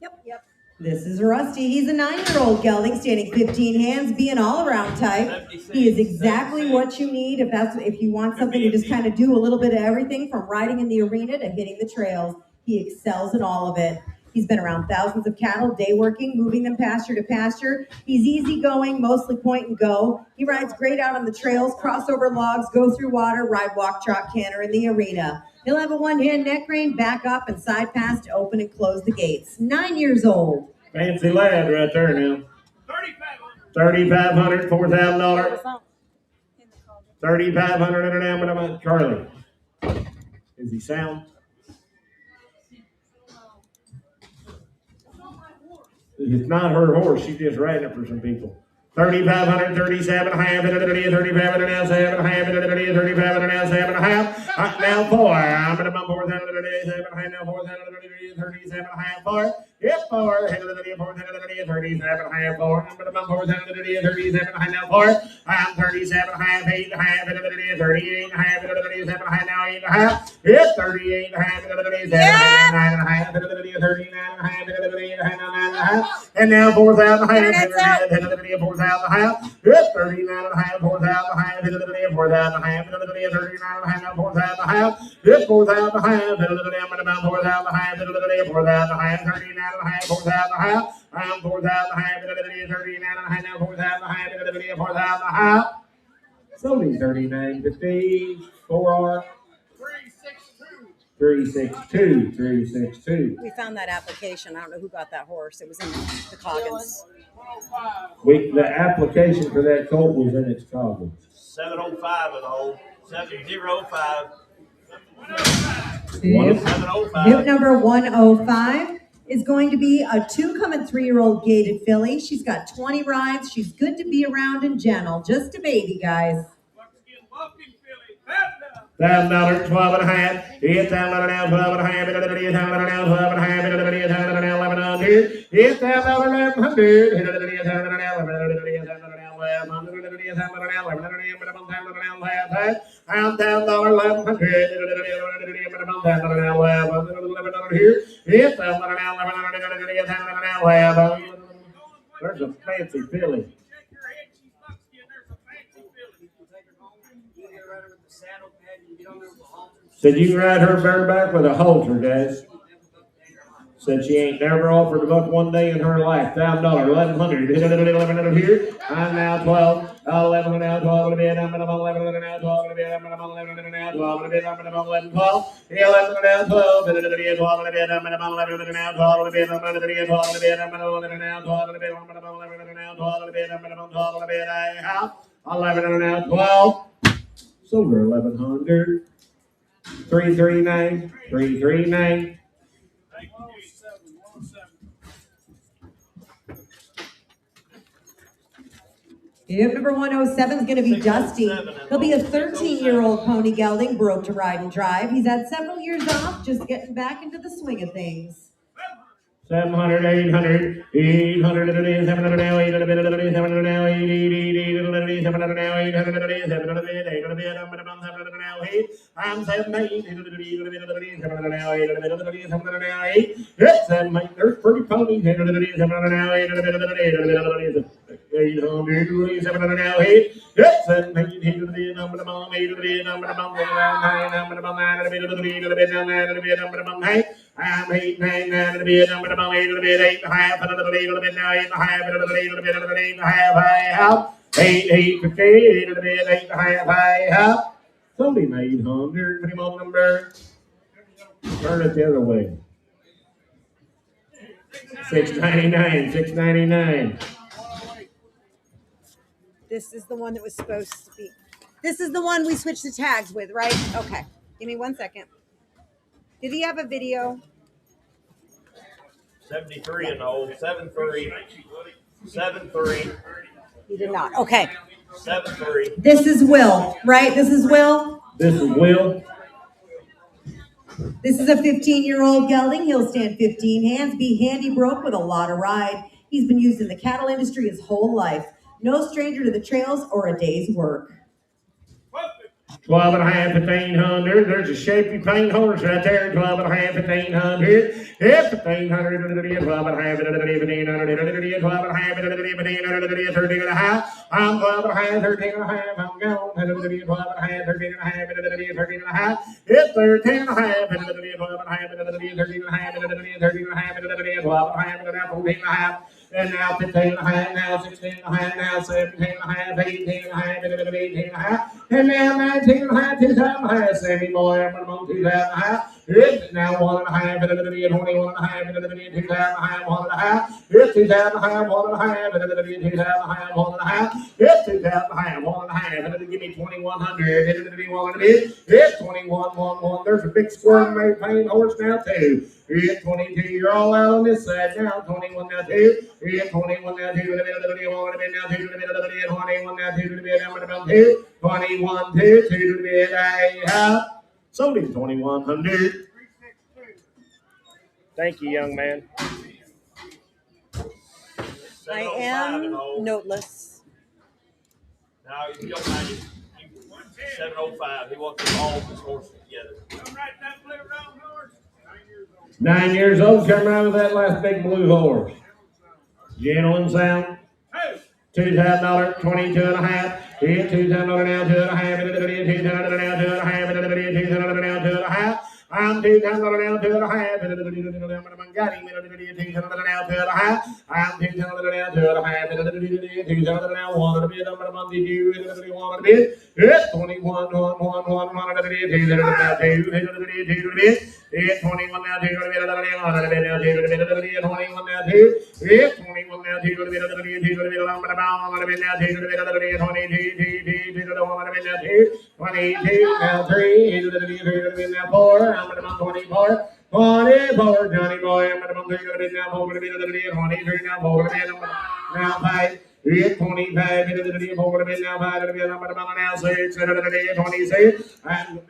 Yep. This is Rusty. He's a 9-year-old gelding, standing 15 hands, be an all-around type. He is exactly what you need if you want something to just kind of do a little bit of everything from riding in the arena to hitting the trails. He excels in all of it. He's been around thousands of cattle, day working, moving them pasture to pasture. He's easygoing, mostly point and go. He rides great out on the trails, cross over logs, go through water, ride, walk, trot, canter in the arena. He'll have a one-hand neck rein, back up, and side pass to open and close the gates. 9 years old. Fancy lad right there now. $3,500, $4,000. $3,500 and an amount. Charlie, is he sound? It's not her horse. She's just riding it for some people. 3,500, 37 and a half, 35 and a half, 7 and a half, 35 and a half, 7 and a half. Now 4. I'm going to bump 4,037 and a half, now 4,037 and a half, 4. Yep, 4. 4,037 and a half, 4. I'm going to bump 4,037 and a half, now 4. I'm 37 and a half, 8 and a half, 38 and a half, 37 and a half, now 8 and a half. Yep, 38 and a half, 37 and a half, 9 and a half, 39 and a half, 38 and a half, 9 and a half. And now 4,000 and a half, 4,000 and a half. Yep, 39 and a half, 4,000 and a half, 4,000 and a half, 39 and a half, now 4,000 and a half. Yep, 4,000 and a half, 4,000 and a half, 4,000 and a half, 4,000 and a half, 39 and a half, 4,000 and a half. I'm 4,000 and a half, 39 and a half, now 4,000 and a half, 4,000 and a half. Sold 39.50 for 362. We found that application. I don't know who got that horse. It was in the Coggins. The application for that colt was in its Coggins. 705 in the hole. 705. Group number 105 is going to be a 2-3-year-old gaited filly. She's got 20 rides. She's good to be around and gentle. Just a baby, guys. $1,000, 12 and a half. $8,000 now, 12 and a half. $8,000 now, 12 and a half. $1100. $8,000, 1100. There's a fancy filly. Said you can ride her bareback with a halter, guys. Said she ain't never offered a buck one day in her life. $1,000, 1100. 1100 here. I'm now 12. 11 now, 12 and a bit. I'm at 11 now, 12 and a bit. I'm at 11 now, 12 and a bit. I'm at 11, 12. 11 now, 12. 12 and a bit. I'm at 11 now, 12 and a bit. I'm at 12 and a bit. I'm at 11 now, 12 and a bit. I'm at 11 now, 12 and a bit. I'm at 12 and a bit. I have 11 now, 12. Silver 1100. 339. 339. Group number 107 is going to be Dusty. He'll be a 13-year-old pony gelding, broke to ride and drive. He's had several years off, just getting back into the swing of things. 700, 800, 800, 700 now, 800, 700 now, 800, 700 now, 800, 700, 800, now, 8. I'm 700, 700 now, 800, 700 now, 8. Yes, 700, there's pretty ponies, 800, 700 now, 800, 800, 700 now, 8. Yes, 700, 800, number the bomb, 800, number the bomb, 9, number the bomb, 9, I'm 8, 9, 9, to be a number about 8, to be 8 and a half, and a little bit now, 8 and a half, and a little bit, 8 and a half, high out. 8, 8, 50, 8 to be 8 and a half, high out. Somebody made 100, put him on number. Turn it the other way. 699, 699. This is the one that was supposed to be. This is the one we switched the tags with, right? Okay. Give me 1 second. Did he have a video? 73 and old. 7-3. 7-3. He did not. Okay. 7-3. This is Will, right? This is Will. This is Will. This is a 15-year-old gelding. He'll stand 15 hands, be handy broke with a lot of ride. He's been used in the cattle industry his whole life. No stranger to the trails or a day's work. 12 and a half, 1,500. There's a shapy plain horse right there. 12 and a half, 1,500. Yep, 1,500. 12 and a half, 1,500. 12 and a half, 1,500. 13 and a half. I'm 12 and a half, 13 and a half. I'm gone. 12 and a half, 13 and a half. 13 and a half. It's 13 and a half. 12 and a half, 13 and a half. 13 and a half. 12 and a half, 14 and a half. And now 15 and a half, now 16 and a half, now 17 and a half, 18 and a half, 18 and a half, and now 19 and a half, 2 and a half, Sammy boy, I'm on 2 and a half. It's now 1 and a half, 21 and a half, 2 and a half, 1 and a half. It's 2 and a half, 1 and a half, 2 and a half, 1 and a half. It's 2 and a half, 1 and a half, and give me 2,100. It's 21, 1, 1. There's a big squirrel made plain horse now too. It's 22. You're all out on this side now. 21 now too. It's 21 now too. 21 now too. 21 now too. 21 2 to the bed. Sold him 2,100. Thank you, young man. I am noteless. Now, if you don't mind, 705. He wants to all his horses together. Come right that blue round horse. 9 years old, come around with that last big blue horse. Gentleman sound. $2,000, 22 and a half. Here, $2,000 now, 2 and a half. $2,000 now, 2 and a half. $2,000 now, 2 and a half. I'm $2,000 now, 2 and a half. Got him. $2,000 now, 2 and a half. I'm $2,000 now, 2 and a half. $2,000 now, 1 and a bit. I'm going to bid you. $1 and a bit. It's 21, 1, 1, 1, 1 and a bit. $2,000 now, 2 and a bit. It's 21 now, 2 and a bit. 1 and a bit now, 2 and a bit. 21 now, 2. It's 21 now, 2 and a bit. 2 and a bit. 2 and a bit now, 2 and a bit. 22 now, 3. 2 now, 4. I'm going to 24. 24, Johnny boy. I'm going to 3 now, 4 to be 23 now, 4 to be now 5. It's 25, 4 to be now 5 to be now 6, 26. And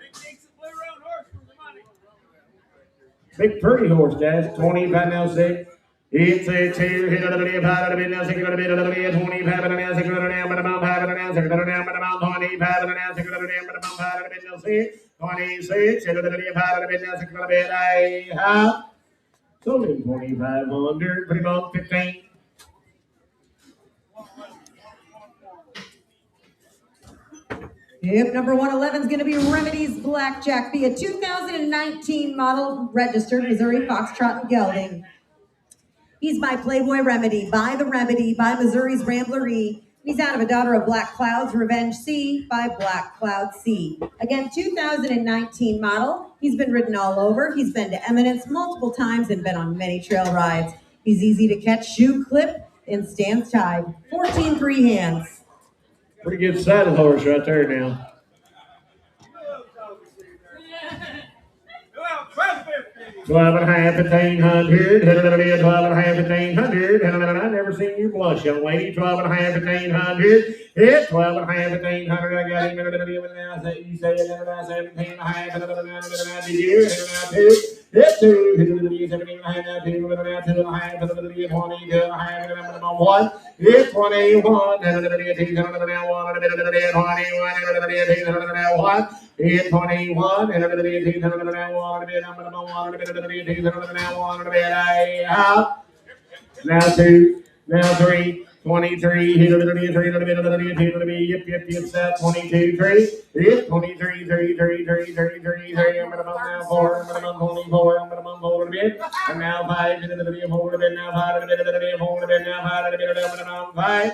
big pretty horse, guys. 25 now 6. It's a 2, hit a bit, 5 to be now 6 to be 25 and now 6 to be now 5 and now 6 to be now 25 and now 6 to be now 5 to be now 6. 26, hit a bit, 5 to be now 6 to be a half. So 2,500, pretty much 15. Yep, number 111 is going to be Remedy's Blackjack, be a 2019 model, registered Missouri Foxtrot and Gelding. He's by Playboy Remedy, by the Remedy, by Missouri's Rambler E. He's out of a Daughter of Black Clouds, Revenge C, by Black Cloud C. Again, 2019 model. He's been ridden all over. He's been to Eminence multiple times and been on many trail rides. He's easy to catch, shoe clip, and stands tied. 14 3 hands. Pretty good saddle horse right there now. 12 and a half, 1500. 12 and a half, 1500. I never seen you blush, young lady. 12 and a half, 1500. Hit 12 and a half, 1500. I got him. Now say you say it. 17 and a half. Did you? Hit 2. 17 and a half. 2 and a half. 2 and a half. 22 and a half. 1. Hit 21. 1. Hit 21, and out. Now 2, now 3, 23, hit 23, yip, set 22, 3, hit 23, 3, I'm gonna bump now 4, I'm gonna bump 24, I'm gonna bump over a bit, and now 5, hit 4 a bit, now 5, 4 a bit, now 5, I'm gonna bump 5.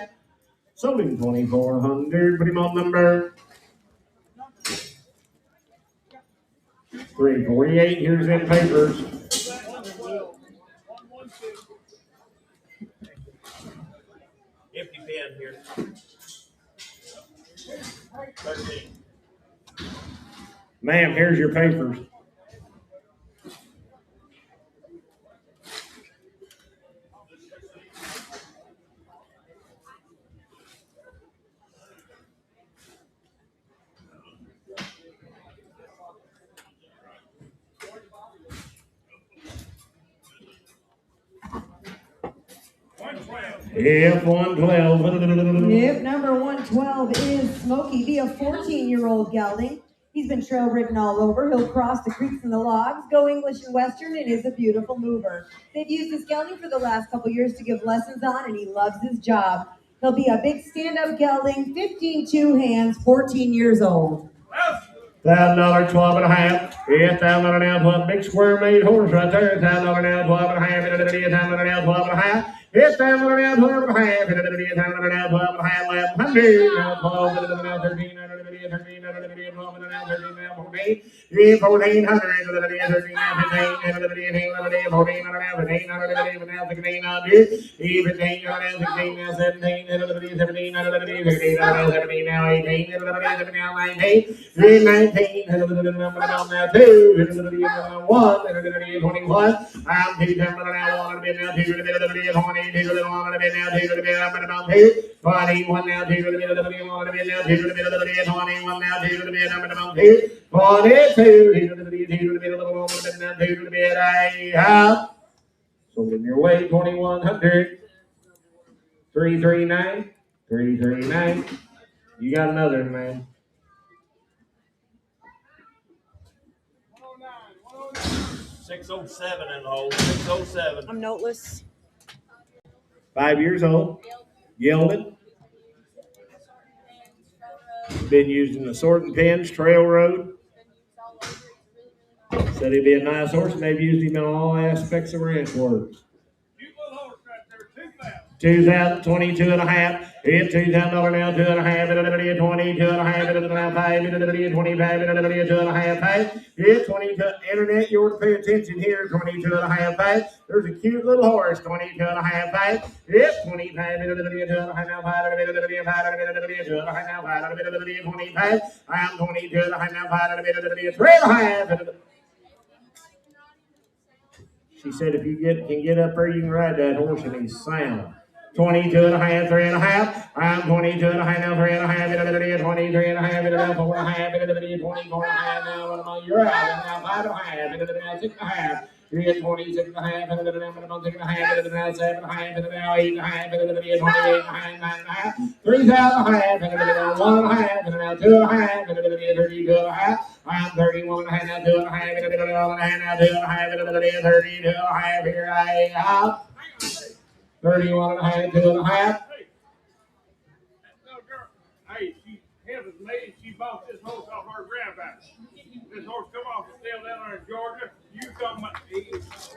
Sold him 2,400, put him on number 348. Here's in papers. Empty pen here. 13. Ma'am, here's your papers. F112. Yep, number 112 is Smokey, the 14-year-old gelding. He's been trail ridden all over. He'll cross the creeks and the logs, go English and Western, and is a beautiful mover. They've used this gelding for the last couple years to give lessons on, and he loves his job. He'll be a big stand-up gelding, 15 2 hands, 14 years old. $1,000, 12 and a half. Yeah, $1,000 now, 12. Big square made horse right there. $1,000 now, 12 and a half. $1,000 now, 12 and a half. It's $1,000 now, 12 and a half. $1,000 now, 12 and a half. 1,100 now, 12. $1,000 now, 13. $1,000 12 now, 13 now, 14. Yeah, 1,400. $13 now, 15. $14 now, 15. $16 now, 16. $15 now, 17. $17 now, 17 now, 18. $17 now, 19. 19. 2, 1, 21. I'm 2, 10 now, 1 bit now, 2 to the bit of the bit, 20, 2 to the 1 bit now, 2 to the bit, I'm about 2, 21 now, 2 to the bit of the bit, 1 bit now, 2 to the bit of the bit, 21 now, 2 to the bit, I'm about 2, 22, 2 to the bit, 2 to the bit of the 1 bit now, 2 to the bit, I have. So in your way, 2,100, 339, 339. You got another, man. 607 in the hole. 607. I'm noteless. 5 years old. Gelded. Been used in the sorting pens, trail road. Said he'd be a nice horse. Maybe used him in all aspects of ranch work. 2,022 and a half. Hit $2,000 now, 2 and a half. 22 and a half. 5. 25. 2 and a half. Hit 22. Internet, you ought to pay attention here. 22 and a half. There's a cute little horse. 22 and a half. Hit 25. 2 and a half. 5. 2 and a half. 25. I'm 22 and a half now. 5. 3 and a half. She said if you can get up there, you can ride that horse and he's sound. 22 and a half, 3 and a half. I'm 22 and a half now, 3 and a half. 23 and a half, 4 and a half. 24 and a half now. You're out. Now 5 and a half. 6 and a half. 26 and a half. 6 and a half. 7 and a half. 8 and a half. 28 and a half. 9 and a half. 3 and a half. 1 and a half. 2 and a half. 32 and a half. I'm 31 and a half now, 2 and a half. 2 and a half now, 2 and a half. 32 and a half. Here I am. 31 and a half, 2 and a half. Hey, she has made, she bought this horse off her grandfather. This horse come off the sale down there in Georgia. You come,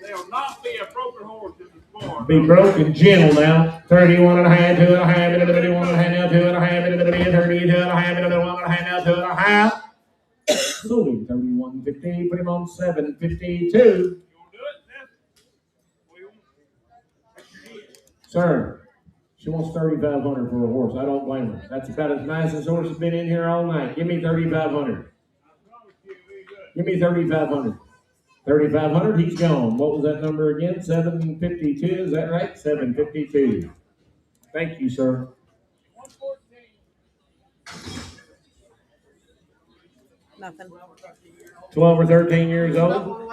there'll not be a broken horse in the farm. Be broken gentle now. 31 and a half, 2 and a half, 31 and a half now, 2 and a half, 32 and a half, 31 and a half now, 2 and a half. Sold him 31.50, put him on 7.52. Sir, she wants $3,500 for a horse. I don't blame her. That's about as nice as horse has been in here all night. Give me $3,500. Give me $3,500. 3,500, he's gone. What was that number again? 752, is that right? 752. Thank you, sir. Nothing. 12 or 13 years old.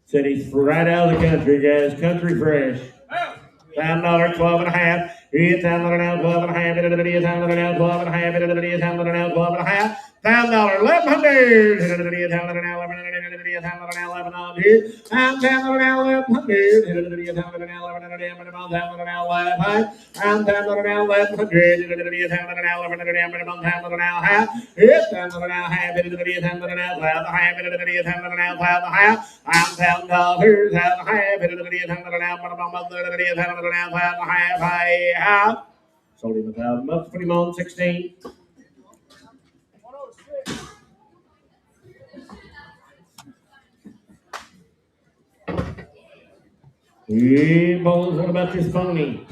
Said he's right out of the country, guys. Country fresh. $5, 12 and a half. It's $10 now, 12 and a half. $10 now, 12 and a half. $10 now, 12 and a half. $1,100. $1100. $10 now, $1100. $10 now, $1100. I'm $10 now, $1100. $10 now, $1100. I'm $10 now, $1100. $10 now, $1100. Now half. It's $10 now, half. $10 now, half. $10 now, half. I'm $10 half. $10 sold him $1,000. Put him on 16. Hey, Bowles, what about this pony?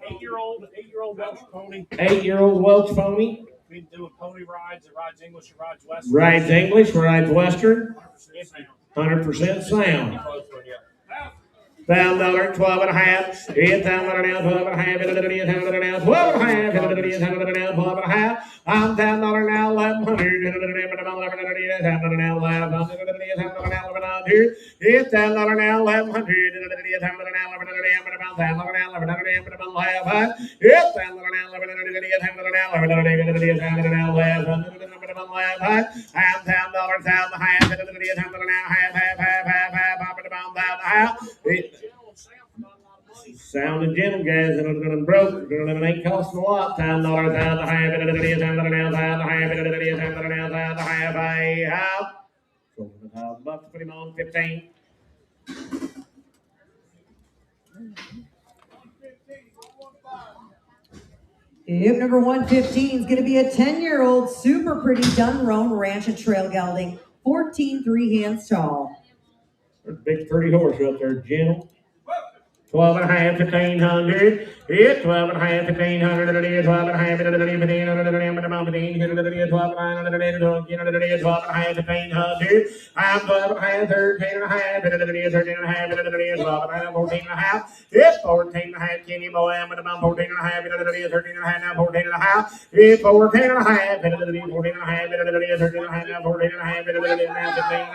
Eight-year-old Welsh pony. 8-year-old Welsh pony. We do pony rides. It rides English. It rides Western. Rides English. Rides Western. 100% sound. $1,000, 12 and a half. $10 now, 12 and a half. $10 now, 12 and a half. $10 now, 12 and a half. I'm $10 now, $1,100. $10 now, $1,100. It's $10 now, $1,100. Sound and gentle, guys, and it's broke. It ain't costing a lot. $10 now, the half. $10 now, the half. $10 now, the half. Sold him $1,000. Put him on 15. Yep, number 115 is going to be a 10-year-old super pretty Dunroan Ranch and Trail gelding, 14 3 hands tall. There's a big pretty horse up there, gentle. 12 and a half, 1,500. It's 12 and a half, 1,500. 12 and a half, 1,500. 12 and a half, 1,500. I'm 12 and a half, 13 and a half. 13 and a half, 12 and a half, 14 and a half. It's 14 and a half, Kenny boy. I'm at about 14 and a half. 13 and a half, now 14 and a half. It's 14 and a half. 14 and a half, 13 and a half, now 14 and a half. Now 15 and a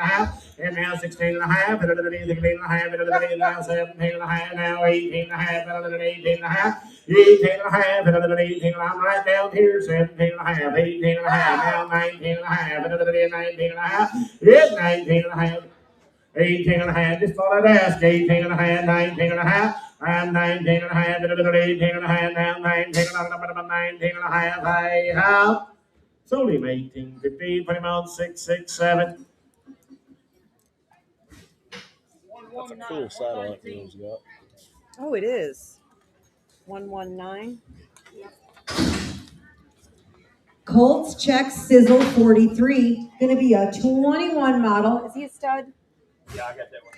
half. And now 16 and a half. 16 and a half. Now 17 and a half. Now 18 and a half. 18 and a half. 18 and a half, 18, I'm right down here, 17 and a half, 18 and a half, now 19 and a half, 19 and a half, it's 19 and a half, 18 and a half, just thought I'd ask, 18 and a half, 19 and a half, I'm 19 and a half, 18 and a half, now 19 and a half, I have sold him 18.50, put him on 667. That's a cool satellite he's got. Oh, it is. 119. Colts Check Sizzle 43, going to be a 21 model. Is he a stud? Yeah, I got that one.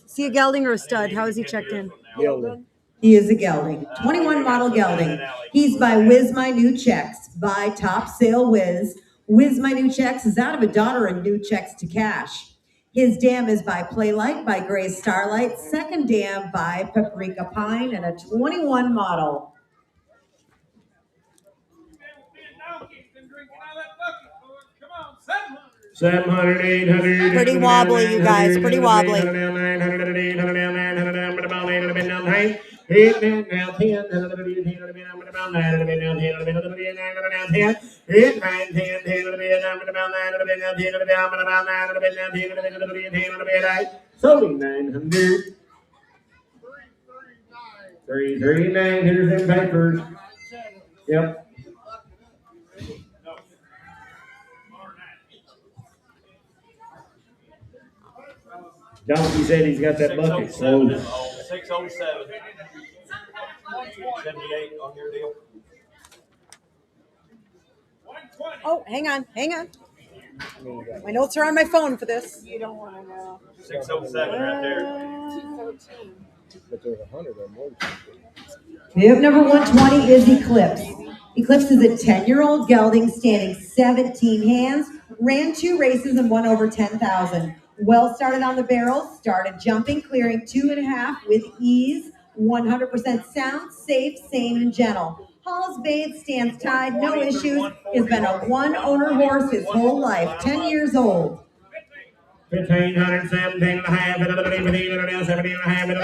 Is he a gelding or a stud? How is he checked in? Gelding. He is a gelding, 21 model gelding. He's by Wiz My New Checks, by Top Sale Wiz. Wiz My New Checks is out of a daughter and new checks to cash. His dam is by Playlight, by Gray Starlight. Second dam by Paprika Pine, and a 21 model. $700, $800. Pretty wobbly, you guys. Pretty wobbly. Sold him 900. 339. Here's them papers. Yep. Donkey said he's got that bucket sold. 607. 78 on your deal. Oh, hang on. My notes are on my phone for this. You don't want to know. 607 right there. 213. But there's 100 or more. Yep, number 120 is Eclipse. Eclipse is a 10-year-old gelding standing 17 hands, ran 2 races and won over 10,000. Well started on the barrel, started jumping, clearing 2.5 with ease, 100% sound, safe, sane, and gentle. Hauls bathed, stands tied, no issues. Has been a one-owner horse his whole life, 10 years old. 1,517 and a half, 17 and a half, now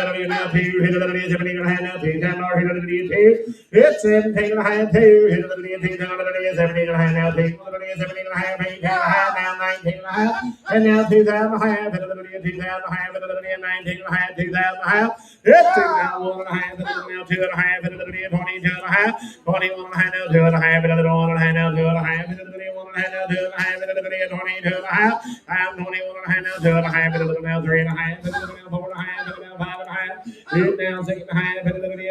2, 17 and a half, now 2, 10 more, 2, it's 17 and a half, 2, 17 and a half, now 2, 17 and a half, 8 and a half, now 19 and a half, and now 2,000 and a half, 2,000 and a half, 19 and a half, 2,000 and a half, it's 2,000 and a half, now 2 and a half, 22 and a half, 21 and a half, now 2 and a half, 1 and a half, now 2 and a half, 1 and a half, now 2 and a half, 22 and a half, I'm 21 and a half, now 2 and a half, now 3 and a half, now 4 and a half, now 5 and a half, now 6 and a half,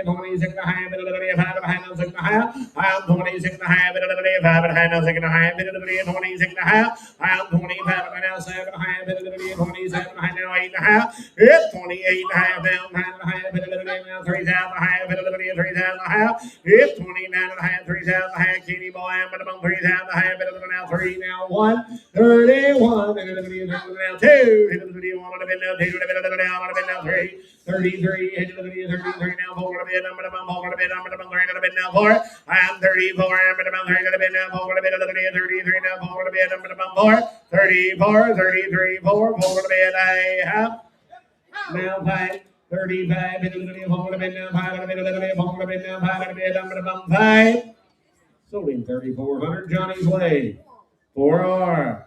26 and a half, 5 and a half, now 6 and a half, I'm 26 and a half, 5 and a half, now 6 and a half, 26 and a half, I'm 25 and now 7 and a half, 27 and a half, now 8 and a half, it's 28 and a half, now 9 and a half, now 3,000 and a half, 3,000 and a half, it's 29 and a half, 3,000 and a half, Kitty boy, I'm at about 3,000 and a half, now 3, now 1, 31, now 2, 31, now 2, now 3, 33, 33, now 4, I'm at about 4, now 4, I'm 34, I'm at about 3, now 4, 33, now 4, I'm at about 4, 34, 33, 4, 4 to bed, I have now 5, 35, 4 to bed, now 5 to bed, 4 to bed, now 5 to bed, I'm at about 5, sold him 3,400, Johnny's way, 4R.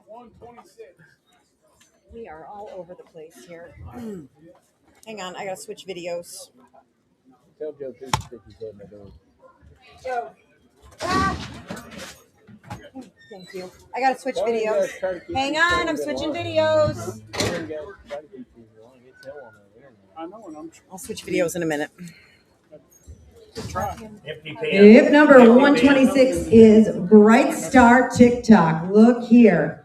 126. We are all over the place here. Hang on, I gotta switch videos. Tell Joe to stick his head in the door. Joe. Thank you. I gotta switch videos. Hang on, I'm switching videos. I know, and I'll switch videos in a minute. Tip number 126 is Bright Star TikTok. Look here.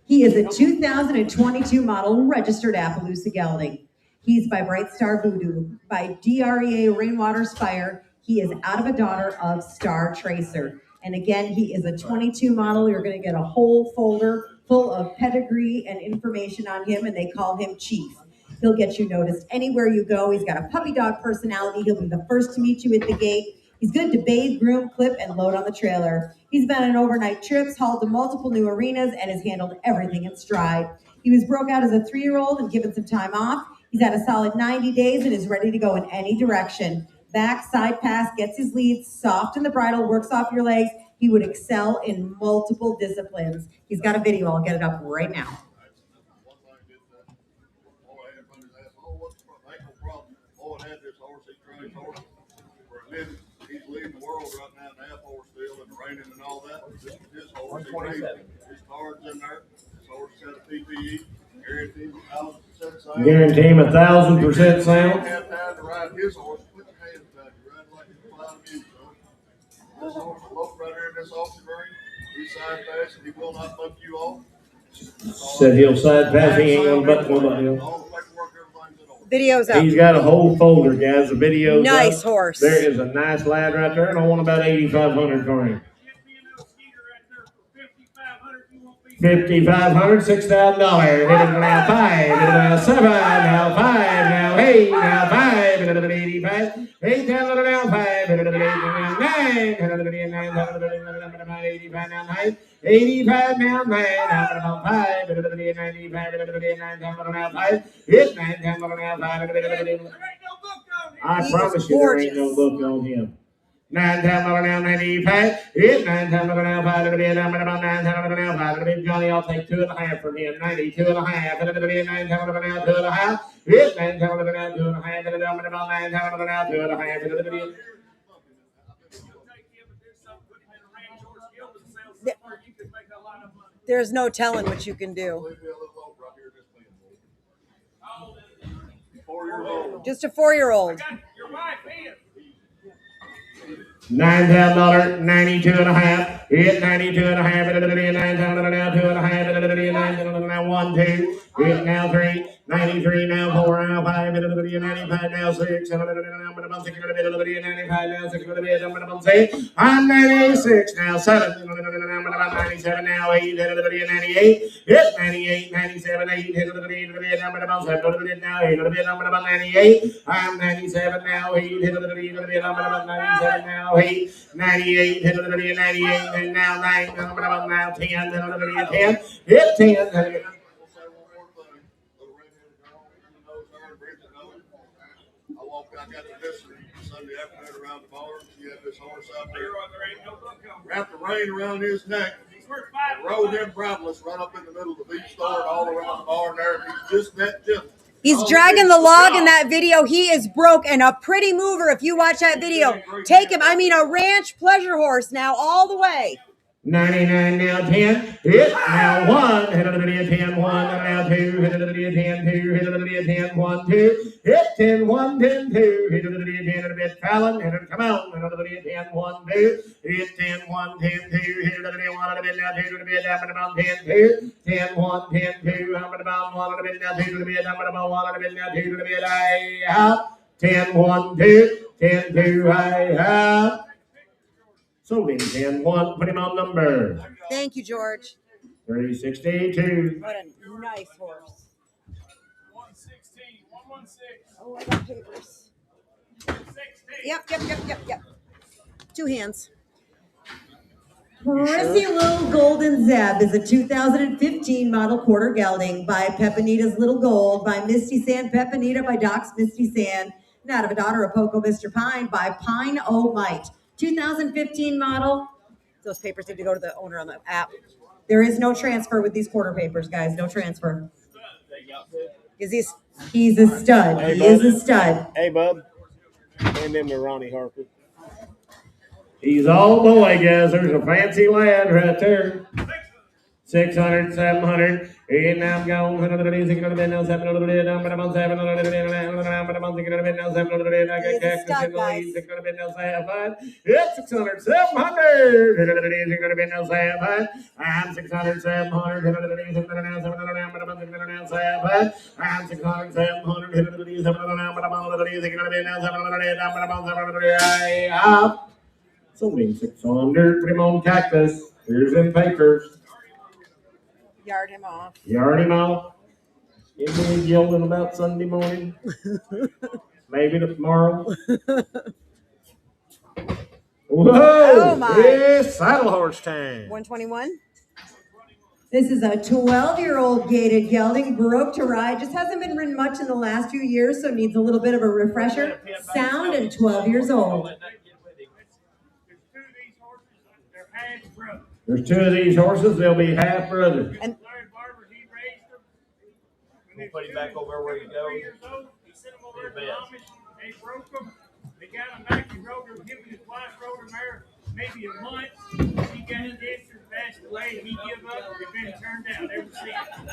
He is a 2022 model registered Appaloosa gelding. He's by Bright Star Voodoo, by DREA Rainwater Spire. He is out of a daughter of Star Tracer. And again, he is a 22 model. You're going to get a whole folder full of pedigree and information on him, and they call him Chief. He'll get you noticed anywhere you go. He's got a puppy dog personality. He'll be the first to meet you at the gate. He's good to bathe, groom, clip, and load on the trailer. He's been on overnight trips, hauled to multiple new arenas, and has handled everything in stride. He was broke out as a 3-year-old and given some time off. He's had a solid 90 days and is ready to go in any direction. Back, side pass, gets his leads, soft in the bridle, works off your legs. He would excel in multiple disciplines. He's got a video. I'll get it up right now. He's leading the world right now in the horse field and raining and all that. This is his horse. His cards in there. His horse has a PPE. Guarantee him 1,000% sound. Guarantee him 1,000% sound. You have time to ride his horse. Put your hands back. You ride like you're flying music. This horse will look right here in this auction ring. He's side passing. He will not buck you off. Said he'll side pass. He ain't gonna buck nobody else. All the paperwork, everything's in order. Video's up. He's got a whole folder, guys. The video's Nice up. horse. There is a nice lad right there, and I want about 8,500 for him. 5,500, $6,000. Hit it now 5, hit it now 7, now 5, now 8, now 5, hit it at 85, 8,000 now 5, hit it at 8, now 9, hit it at 85 now 9, 85 now 9, now 5, hit it at 95, hit it at 9,000 now 5, hit 9,000 now 5, hit it at 85. I promise you there ain't no book on him. 9,000 now 95. Hit 9,000 now 5 to be about 9,000 now 5 to be Johnny. I'll take 2.5 from him. 92 and a half. Hit 9,000 now 2.5. Hit 9,000 now 2.5. Hit about 9,000 now 2.5. There's no telling what you can do. Just a 4-year-old. $9,000, 92 and a half. Hit 92 and a half. Hit 9,000 now 2.5. Hit 9,000 now 1, 2. Hit now 3. 93 now, 4 now, 5, 95 now, 6, 95 now, 6, I'm 96 now, 7, 97 now, 8, 98, hit 98, 97, 8, hit now, 8, I'm 97 now, 8, hit 97 now, 8, 98, hit 98, and now 9, now 10, 10, hit 10. I got the visitor Sunday afternoon around the bar. She had this horse out there. Wrapped the rein around his neck. Rode him breathless right up in the middle of the beef store and all around the bar and there. He's just that gentle. He's dragging the log in that video. He is broke and a pretty mover if you watch that video. Take him. I mean, a ranch pleasure horse now all the way. 99 now 10, hit now 1, hit 10, 1, now 2, hit 10, 2, hit 10, 1, 2, hit 10, 1, 10, 2, hit 10, a bit Fallon, hit come on, hit 10, 1, 2, hit 10, 1, 10, 2, hit 1, a bit now 2, to the bit, down about 10, 2, 10, 1, 10, 2, I'm about 1, a bit now 2, to the bit, I'm about 1, a bit now 2, to the bit, I have 10, 1, 2, 10, 2, I have. Sold him 10-1, put him on number. Thank you, George. 362. What a nice horse. 116, 116. Oh, I got papers. 116. Yep. 2 hands. Prissy Little Golden Zeb is a 2015 model quarter gelding by Pepinita's Little Gold, by Misty Sand Pepinita, by Doc's Misty Sand, and out of a daughter of Poco Mr. Pine by Pine O' Might. 2015 model. Those papers need to go to the owner on the app. There is no transfer with these quarter papers, guys. No transfer. Is He's a stud. Hey, He is a stud. Hey, bub. Hand them to Ronnie Harper. He's all boy, guys. There's a fancy lad right there. 600, 700. And now I'm going. 600 now, 700. I'm 700. It's 600, 700. I'm 600, 700. I'm 600, 700. Sold him 600. Put him on cactus. Here's them papers. Yard him off. Yard him off. Give me a yelling about Sunday morning. Maybe tomorrow. Whoa! Oh my. It's saddle horse time. 121. This is a 12-year-old gated gelding, broke to ride. Just hasn't been ridden much in the last few years, so needs a little bit of a refresher. Sound and 12 years old. There's 2 of these horses. They'll be half brothers. And We'll put him back over where you go. He sent him over to the Amish. They broke them. They got him back. He rode them. Him and his wife rode him there maybe a month. He got his extra passed away. He gave up. They've been turned down ever since.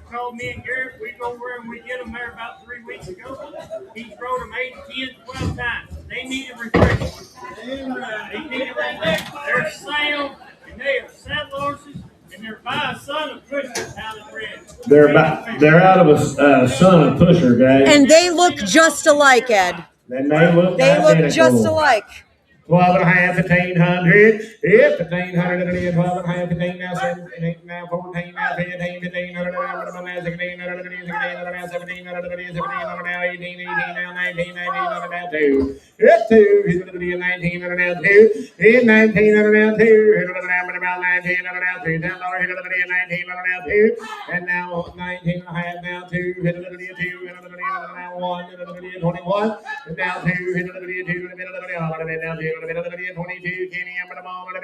Called me and Garrett. We go over and we get them there about 3 weeks ago. He's rode them 8, 10, 12 times. They need a refresher. They need a refresher. They're sound and they are saddle horses. And they're by a son of Pusher, how they bred. They're out of a son of Pusher, guys. And they look just alike, Ed. Then they look just alike. 12 and a half, 1,500. Yep, 1,500, 12 and a half, 15 now, 17 now, 14 now, 15, 16 now, 17 now, 18 now, 19 now, 2. Hit 2, hit 19 now, 2. Hit 19 now, 2. Hit about 19 now, 3. $10, hit 19 now, 2. And now 19 and a half, now 2. Hit 2, hit now 1, hit 21. And now 2, hit 2, now 2. 22, Kenny, I'm going to ball, and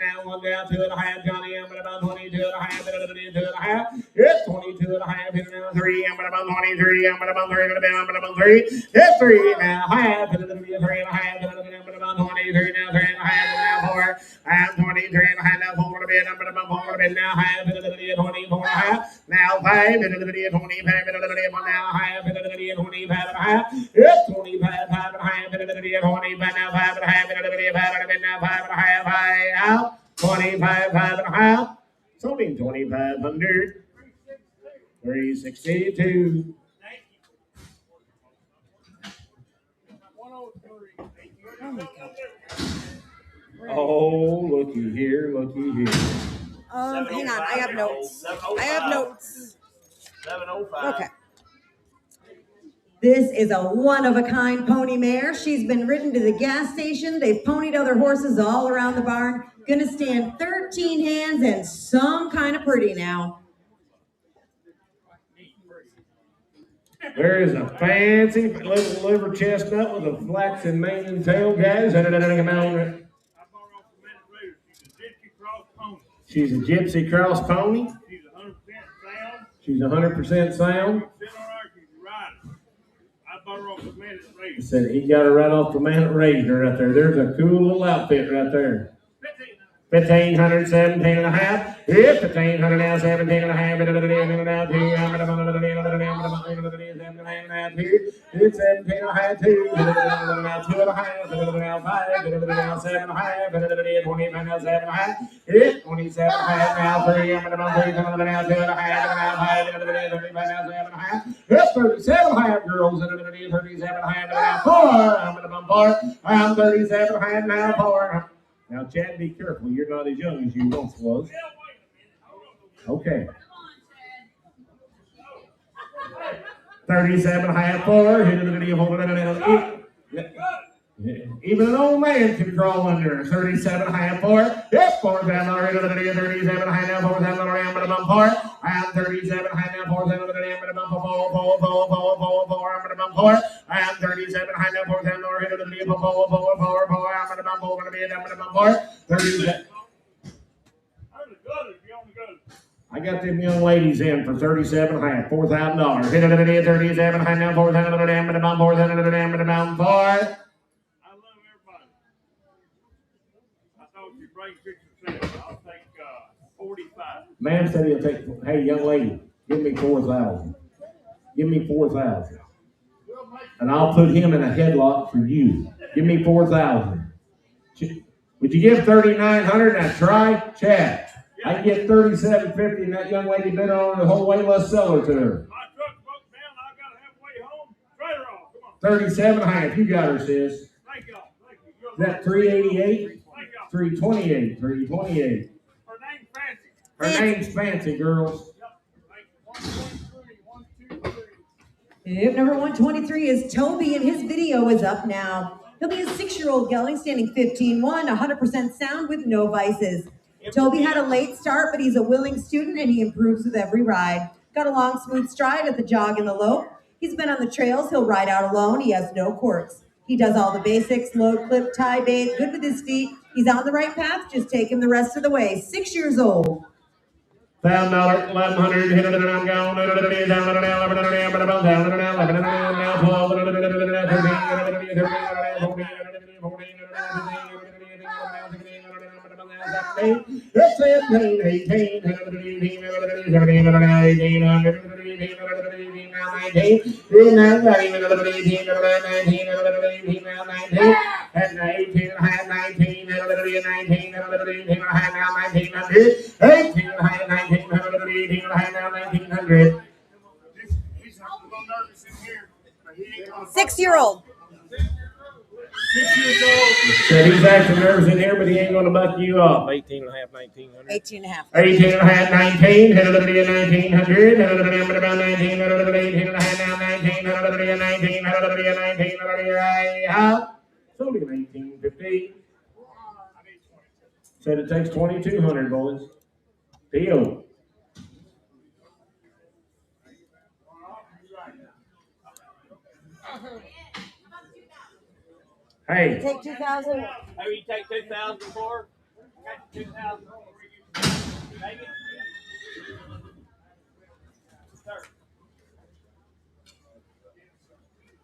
now 1 down, 2 and a half, Johnny, I'm going to ball 22 and a half, 2 and a half, it's 22 and a half, hit now 3, I'm going to ball 23, I'm going to ball 3, I'm going to ball 3, it's 3 and a half, 3 and a half, I'm going to ball 23, now 3 and a half, now 4, I'm 23 and a half, now 4 and a bit, I'm going to ball 4 and a bit, now half, 24 and a half, now 5, 25, now half, 25 and a half, it's 25, 5 and a half, 25, now 5 and a half, 5 and a half, out. 25, 5 and a half. Sold him 2,500. 362. 103. Oh my God. Oh, looky here, looky here. Hang on. I have notes. I have notes. 705. Okay. This is a one-of-a-kind pony mare. She's been ridden to the gas station. They've ponied other horses all around the barn. Gonna stand 13 hands and some kind of pretty now. There is a fancy little liver chestnut with a flaxen mane and tail, guys. She's a gypsy cross pony. She's 100% sound. He said he got her right off the man that raised her right there. There's a cool little outfit right there. 1,500, 17 and a half. Yep, 1,500 now, 17 and a half. It's 17 and a half, too. It's 17 and a half, too. 2 and a half, 5, 7 and a half, 25 now, 7 and a half. Yep, 27 and a half now, 3, I'm gonna 2 and a half, 5, 35 now, 7 and a half. Yep, 37 and a half, girls, 37 and a half, 4, I'm gonna 4. I'm 37 and a half now, 4. Now, Chad, be careful. You're not as young as you once was. Okay. 37 and a half, 4. Even an old man can crawl under. 37 and a half, 4. Yep, 4 down already. 37 and a half now, 4 down around, but I'm 4. I'm 37 and a half now, 4 down, but I'm 4. I'm 4. I'm 37 and a half now, 4 down already. 4. I'm going to be down, 4. 37. I got them young ladies in for 37 and a half, $4,000. 37 and a half now, 4 down, but I'm 4. I love everybody. I thought you bring 6 or 7. I'll take 45. Man said he'll take. Hey, young lady, give me 4,000. Give me 4,000, and I'll put him in a headlock for you. Give me 4,000. Would you give 3,900? Now try, Chad. I can get 37.50, and that young lady bid on the whole way. Let's sell her to her. My truck broke down. I got halfway home. Trade her off. Come on. 37 and a half. You got her, sis. Thank y'all. Thank you. Is that 388? 328. 328. Her name's Fancy. Her name's Fancy, girls. Yep, number 123 is Toby, and his video is up now. He'll be a 6-year-old gelding standing 15-1, 100% sound with no vices. Toby had a late start, but he's a willing student and he improves with every ride. Got a long, smooth stride at the jog and the lope. He's been on the trails. He'll ride out alone. He has no quirks. He does all the basics, load, clip, tie, bait, good with his feet. He's on the right path. Just take him the rest of the way. 6 years old. $1,000, 1,100, hit it, and I'm gone. It's 17, 18, 17, 18, 19, 1900. 6-year-old. 6 years old. Said he's acting nervous in here, but he ain't going to buck you up. 18 and a half, 1900. 18 and a half. 18 and a half, 19, 1900, 19 and a half, now 19, 19, it's only 1850. Said it takes 2,200, boys. Deal. Hey. Take 2,000. How you take 2,000 for? Got 2,000. Take it.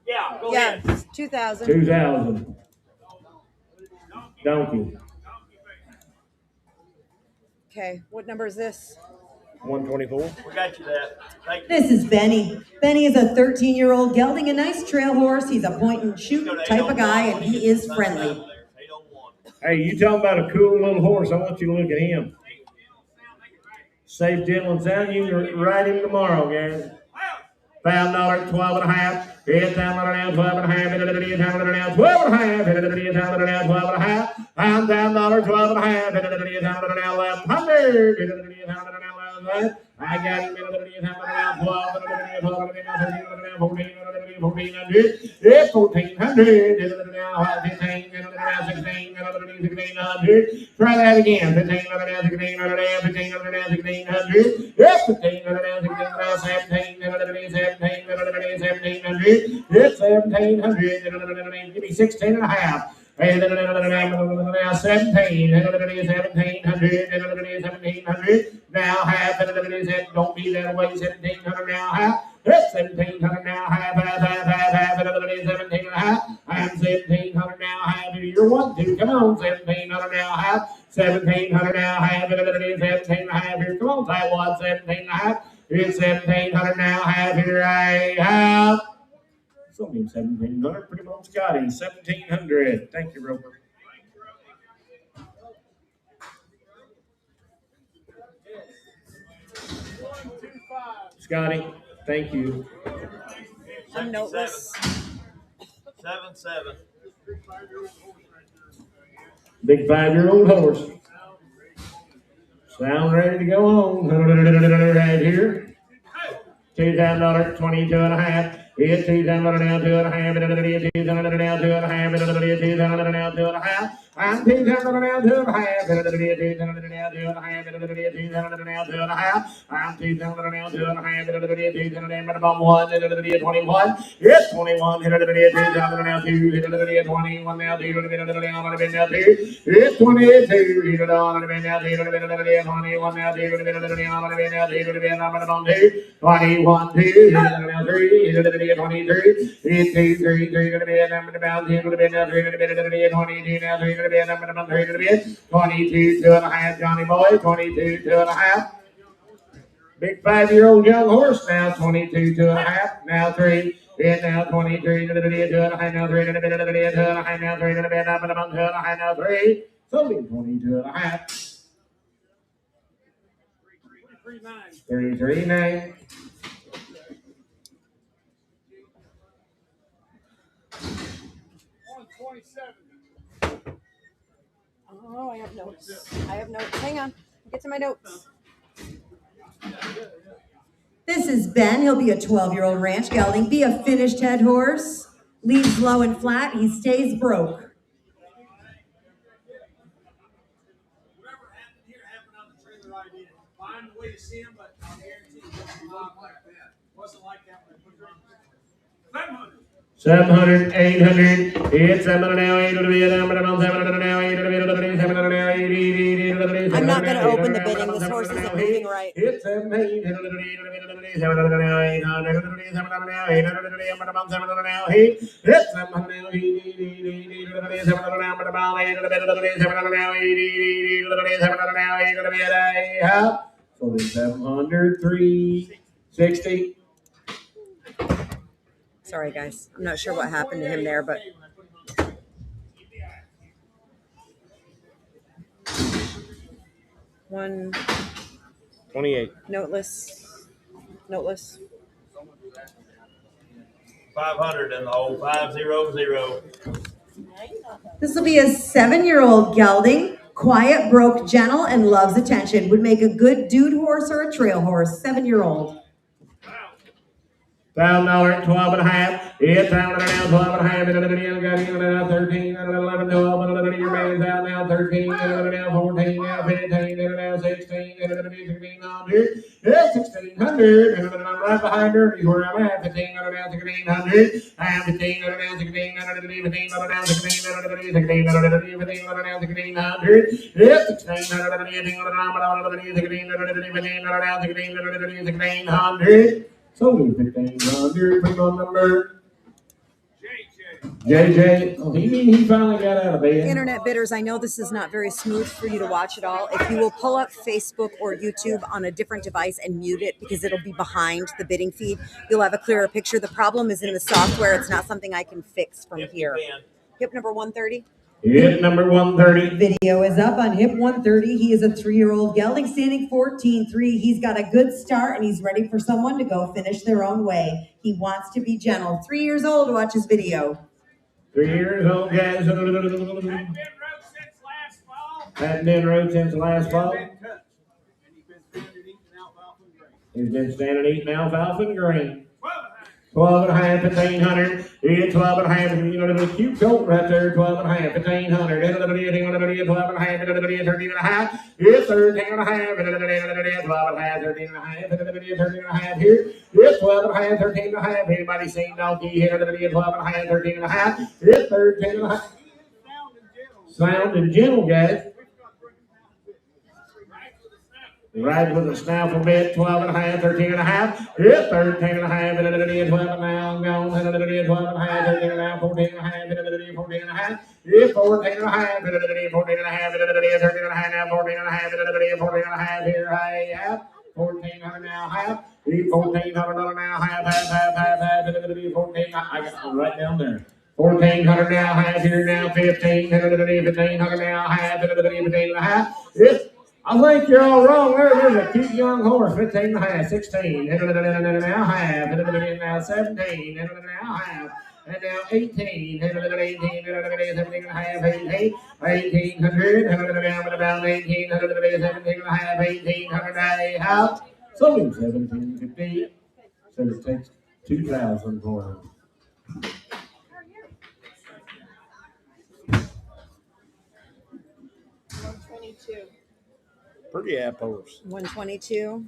Yeah, go ahead. 2,000. 2,000. Donkey. Okay, what number is this? 124. We got you that. Thank you. This is Benny. Benny is a 13-year-old gelding, a nice trail horse. He's a point and shoot type of guy, and he is friendly. Hey, you talking about a cool little horse? I want you to look at him. Safe, gentle, and sound. You can ride him tomorrow, guys. $5, 12 and a half. $10 now, 12 and a half. $12 now, 12 and a half. $12 now, 12 and a half. $10, 12 and a half. $1100. I got him. $12, 1400. It's 1400. Try that again. 1500. Yes, 1500. 1700. It's 1700. Give me 16 and a half. 1700. Now half. Don't be that way. 1700 now half. It's 1700 now half. 17 and a half. I'm 1700 now half. You're 1, 2. Come on. 1700 now half. 1700 now half. 17 and a half. Here, come on. Taiwan. 17 and a half. It's 1700 now half. Here I have. It's only 1700. Pretty much Scotty. 1700. Thank you, Roper. Scotty, thank you. I'm noteless. 7-7. Big 5-year-old horse. Sound ready to go on. Right here. $2,000, 22 and a half. It's $2,000 now, 2 and a half. $2,000 now, 2 and a half. $2,000 now, 2 and a half. I'm $2,000 now, 2 and a half. $2,000 now, 2 and a half. $2,000 now, 2 and a half. I'm $2,000 now, 2 and a half. $2,000 now, 1. $21. It's 21. $2,000 now, 2. $21 now, 2. It's 22. $21 now, 2. 21, 2, 3, 23, 3, 3, 3, number about 2, 22 now, 3, number 22, 2 and a half, Johnny boy, 22, 2 and a half. Big 5-year-old young horse now, 22, 2 and a half, now 3. It's now 23, 2 and a half, now 3, 2 and a half, now 3, 2 and a half, now 3. So 22 and a half. 339. Oh, I have notes. Hang on. Get to my notes. This is Ben. He'll be a 12-year-old ranch gelding. Be a finished head horse. Leads low and flat. He stays broke. Whatever happened here happened on the trailer I did. Find a way to see him, but I'll guarantee you it wasn't like that. It wasn't like that when I put it on. 700. 700, 800, it's 700 now, 800, 700 now, 800, 700 now, 80, I'm not going to open the bidding. This horse isn't moving right. It's 700 now, 800, 700 now, 800, 700 now, it's 700 now, 700 now, but about 800, 700 now, 700 now, 800, so it's 700, 360. Sorry, guys. I'm not sure what happened to him there, but. One. 28. Noteless. 500 in the hole. 500. This will be a 7-year-old gelding. Quiet, broke, gentle, and loves attention. Would make a good dude horse or a trail horse. 7-year-old. $1,000, 12 and a half. It's $1,000 now, 12 and a half. 13, 11, 12. Your man's out now. 13, now 14, now 15, now 16, 1600. It's 1600. I'm right behind her. He's where I'm at. 1500 now, 1600. I'm 1500 now, 1600. 1500 now, 1600. 1600 now, 1600. It's 1600. So 1500, big on number. JJ. Oh, he finally got out of bed. Internet bidders, I know this is not very smooth for you to watch at all. If you will pull up Facebook or YouTube on a different device and mute it because it'll be behind the bidding feed, you'll have a clearer picture. The problem is in the software. It's not something I can fix from here. Hip number 130. Hip number 130. Video is up on hip 130. He is a 3-year-old gelding standing 14-3. He's got a good start and he's ready for someone to go finish their own way. He wants to be gentle. 3 years old. Watch his video. 3 years old, guys. Hadn't been rode since last fall. He's been standing eating alfalfa and grain. 12 and a half, 1,500. It's 12 and a half. You know, the cute coat right there. 12 and a half, 1,500. 12 and a half, 13 and a half. It's 13 and a half. 12 and a half, 13 and a half. 13 and a half here. It's 12 and a half, 13 and a half. Anybody seen donkey here? 12 and a half, 13 and a half. It's 13 and a half. Sound and gentle, guys. Right with a snout a bit, 12 and a half, 13 and a half. It's 13 and a half, 12 and now, gone, 12 and a half, 13 and a half, 14 and a half, 14 and a half. It's 14 and a half, 14 and a half, 13 and a half, now 14 and a half, 14 and a half here, half. 1,400 now, half. 1,400 now, half, 14. I got one right down there. 1,400 now, half here now, 1,500 now, half, 15 and a half. It's I think you're all wrong there. There's a cute young horse, 15 and a half, 16, and now half, and now 17, and now half, and now 18, and 18, 17 and a half, 18, 1,800, and about 1,800, 17 and a half, 1,800 a half. So 1,750. So it takes 2,000 for him. Pretty app horse. 122.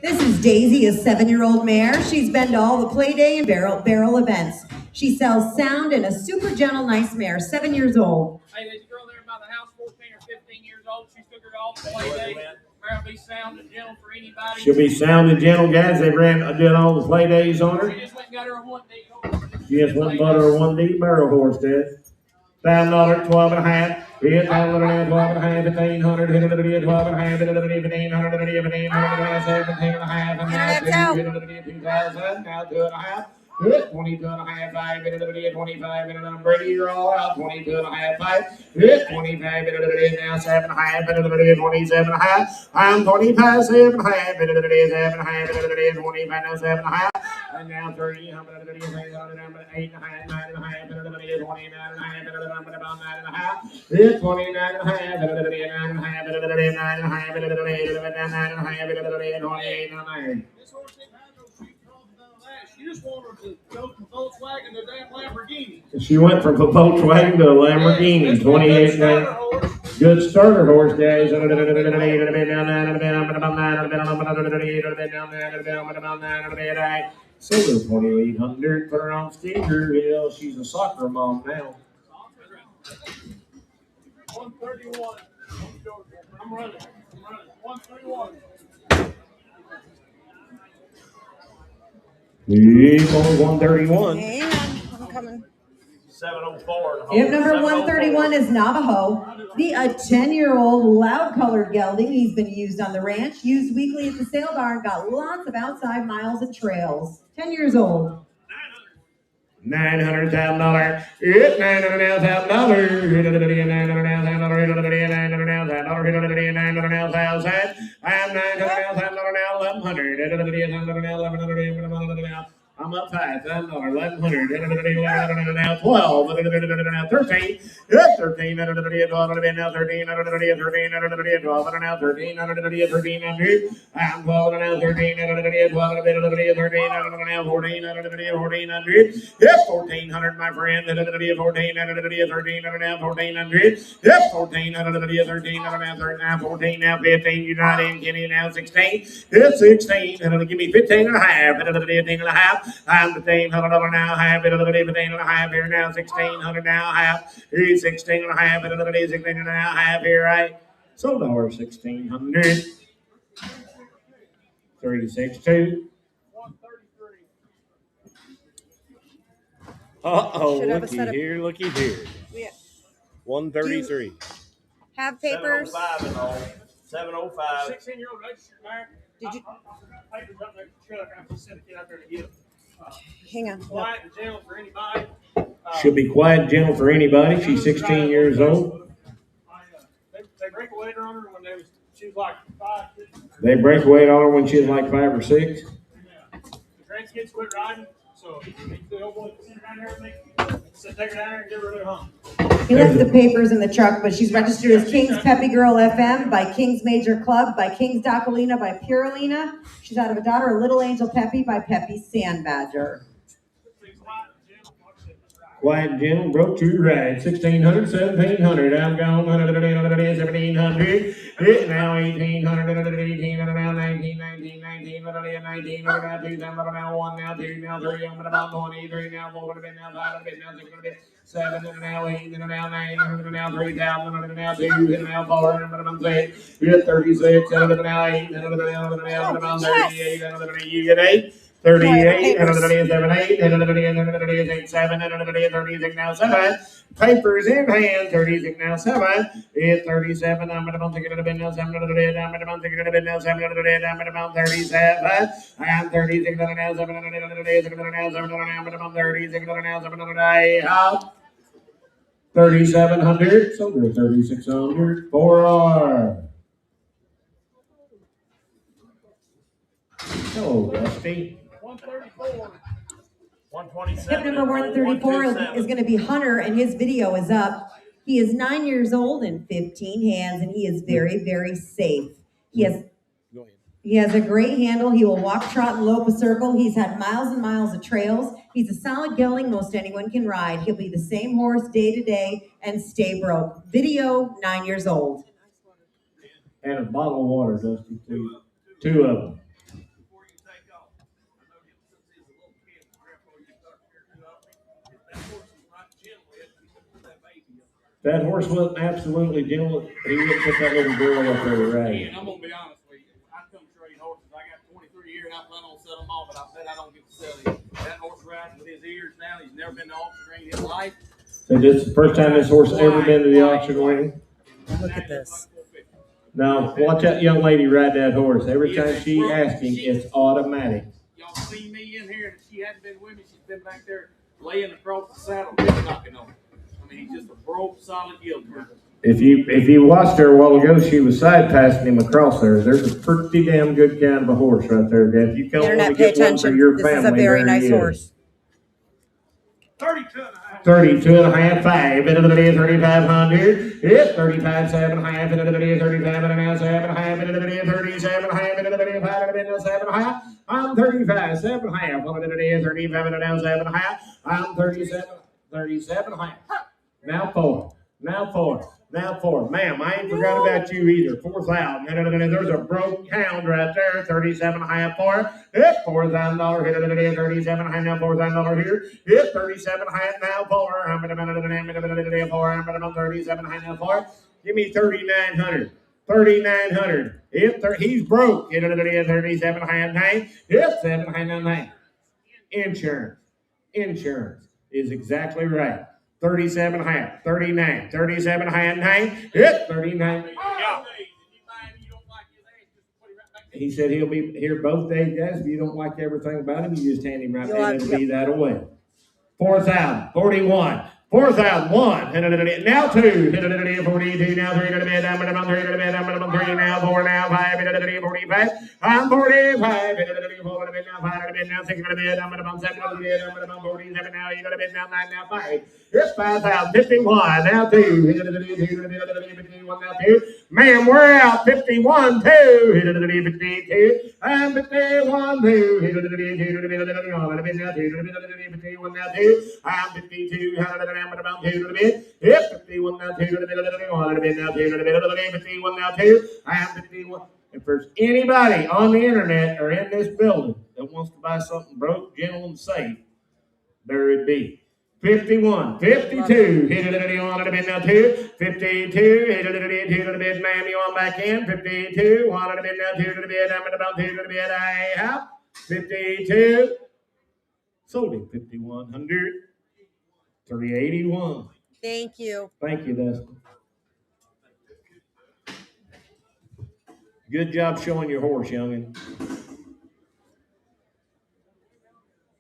This is Daisy, a 7-year-old mare. She's been to all the play day and barrel events. She sells sound and a super gentle, nice mare, 7 years old. Hey, there's a girl there by the house, 14 or 15 years old. She took her off the play day. Mare'll be sound and gentle for anybody. She'll be sound and gentle, guys. They did all the play days on her. She just went and got her a 1D horse. She just went and bought her a 1D barrel horse, did. $1,000, 12 and a half. It's 12 and a half, 1,500. 12 and a half, 1,500, 17 and a half, and now 2,000. Now 2 and a half. It's 22 and a half, 5, 25, and I'm Brady, you're all out. 22 and a half, 5. It's 25, now 7 and a half, 27 and a half. I'm 25, 7 and a half, 7 and a half, 25, now 7 and a half. And now 30, 8 and a half, 9 and a half, 29 and a half, about 9 and a half. It's 29 and a half, 9 and a half, 9 and a half, 9 and a half, 28 and a half. She just wanted to go from Volkswagen to damn Lamborghini. She went from a Volkswagen to a Lamborghini. 28 and good starter horse, guys. Silver 2,800. Put her on Steger Hill. She's a soccer mom now. 131. I'm running. 131. He's only 131. Hang on, I'm coming. 704. Hip number 131 is Navajo. The 10-year-old loud-colored gelding. He's been used on the ranch, used weekly at the sale barn, got lots of outside miles and trails. 10 years old. $900,000. It's $900,000. I'm $900,000. I'm up $5,000, $1,100, now 12, 13, yes, 13, now 13, 13, 12, now 13, 1300, I'm 12, now 13, 12, now 14, 1400, yep, 1,400, my friend, 14, 13, now 1,400, yep, 1,400, 13, now 14, now 15, you're not in, Kenny, now 16, yep, 16, give me 15 and a half, 15 and a half. I'm $1,500 now, half, 15 and a half here now, 1,600 now, half, here's 16 and a half, 16 and a half here, right? So the horse 1,600. 36.2. Looky here. Yeah. 133. Have papers. 705. 16-year-old registered mare. Did you? Papers up there at the truck. I just sent a kid out there to get them. Hang on. Quiet and gentle for anybody. She'll be quiet and gentle for anybody. She's 16 years old. They break a weight on her when she was like 5, 6. They break weight on her when she was like 5 or 6. The grandkids quit riding, so the old boy sit her down there and take her down there and give her a little hump. He left the papers in the truck, but she's registered as King's Peppy Girl FM by King's Major Club, by King's Docalina, by Puralina. She's out of a daughter, a Little Angel Peppy by Peppy Sand Badger. Quiet and gentle, broke to ride. 1600, 1700. I'm gone. 1700. Hit now 1800, 1800, now 19, 19, 19, 19, now 2, now 1, now 2, now 3, I'm about 23, now 4, now 5, now 6, 7, now 8, now 9, now 3,000, now 2, now 4, now 6, hit 36, now 8, now about 38, you get 8. 38, 38, 7, 36 now 7. Papers in hand, 36 now 7. It's 37. I'm at about 37. I'm at about 37. I'm at about 37. I'm 36 now 7. I'm at about 36 now 7. 3,700. So we're 3,600. 4R. Hello, Dusty. 134. 127. Tip number 134 is going to be Hunter, and his video is up. He is 9 years old and 15 hands, and he is very, very safe. He has a great handle. He will walk, trot, and lope a circle. He's had miles and miles of trails. He's a solid gelding most anyone can ride. He'll be the same horse day to day and stay broke. Video, 9 years old. And a bottle of water, Dusty, too. 2 of them. That horse wasn't absolutely gentle. He wouldn't put that little girl up there to ride. And I'm gonna be honest with you. I come trade horses. I got 23 years. I plan on selling them all, but I bet I don't get to sell him. That horse rides with his ears now. He's never been to auction ring in his life. So this is the first time this horse ever been to the auction ring. Look at this. Now, watch that young lady ride that horse. Every time she asks him, it's automatic. Y'all see me in here, and she hadn't been with me. She's been back there laying across the saddle, knocking on it. I mean, he's just a broke, solid yield man. If you watched her a while ago, she was side passing him across there. There's a pretty damn good kind of a horse right there, guys. If you come Internet, to pay get one for attention. your This family, is a very there nice he is. horse. 32 and a half. 32 and a half, 5, 3,500. It's 35, 7 and a half, 35 and a half, 7 and a half, 37 and a half, 7 and a half. I'm 35, 7 and a half, 35 and a half, 7 and a half. I'm 37 and a half. Now 4. Ma'am, I ain't forgot about you either. 4,000. There's a broke hound right there. 37 and a half for. Hit $4,000. 37 and a half now. $4,000 here. Hit 37 and a half now for. I'm at about 37 and a half now for. Give me 3,900. 3,900. He's broke. Hit 37 and a half nine. Hit 7 and a half nine. Insurance is exactly right. 37 and a half, 39, 37 and a half, 9, hit 39. Yeah. He said he'll be here both days, guys. If you don't like everything about him, you just hand him right there and it'll be that away. 4,000, 41, 4,001, now 2, 42, now 3, I'm about 3, now 4, now 5, 45, I'm 45, now 6, I'm about 7, I'm about 47, now 8, now 9, now 5, it's 5,000, 51, now 2, 51, now 2, ma'am, we're out, 51, 2, 52, I'm 51, 2, 51, now 2, I'm 52, I'm about 2 to the bit. Yep, 51 now 2 to the bit. Now 2 to the bit. 51 now 2. I am 51. If there's anybody on the internet or in this building that wants to buy something broke, gentle, and safe, there it be. 51, 52, hit it on to the bit now 2. 52, hit it 2 to the bit, ma'am, you on back in. 52, 1 to the bit now 2 to the bit. I'm at about 2 to the bit. I have 52. Sold him 5,100. 381. Thank you. Thank you, Dustin. Good job showing your horse, youngin.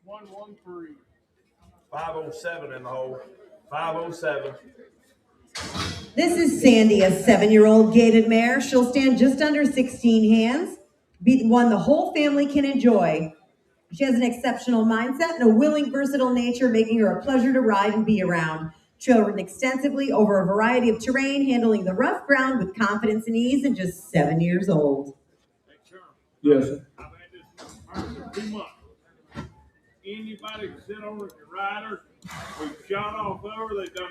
113. 507 in the hole. 507. This is Sandy, a 7-year-old gaited mare. She'll stand just under 16 hands, be one the whole family can enjoy. She has an exceptional mindset and a willing, versatile nature, making her a pleasure to ride and be around. She'll run extensively over a variety of terrain, handling the rough ground with confidence and ease, and just 7 years old. Yes, sir. I've had this for 2 months. Anybody can sit over as a rider. We've shot off over. They've done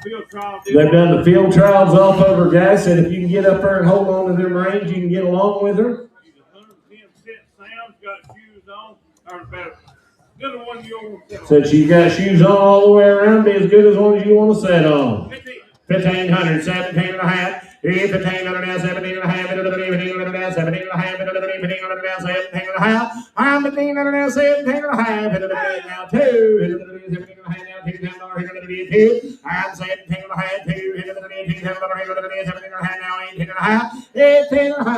field trials. They've done the field trials off over, guys. Said if you can get up there and hold on to them reins, you can get along with her. She's 110 sit sound. Got shoes on. Or better. Good one you want to sit on. Said she's got shoes on all the way around, be as good as ones you want to sit on. 1,500, 17 and a half. 1,500 now, 17 and a half. 1,500 now, 17 and a half. 1,500 now, 17 and a half. I'm 1,500 now, 17 and a half. 1,500 now, 2. 17 and a half now, $2. I'm 17 and a half, 2. 17 and a half now, 18 and a half. 18 and a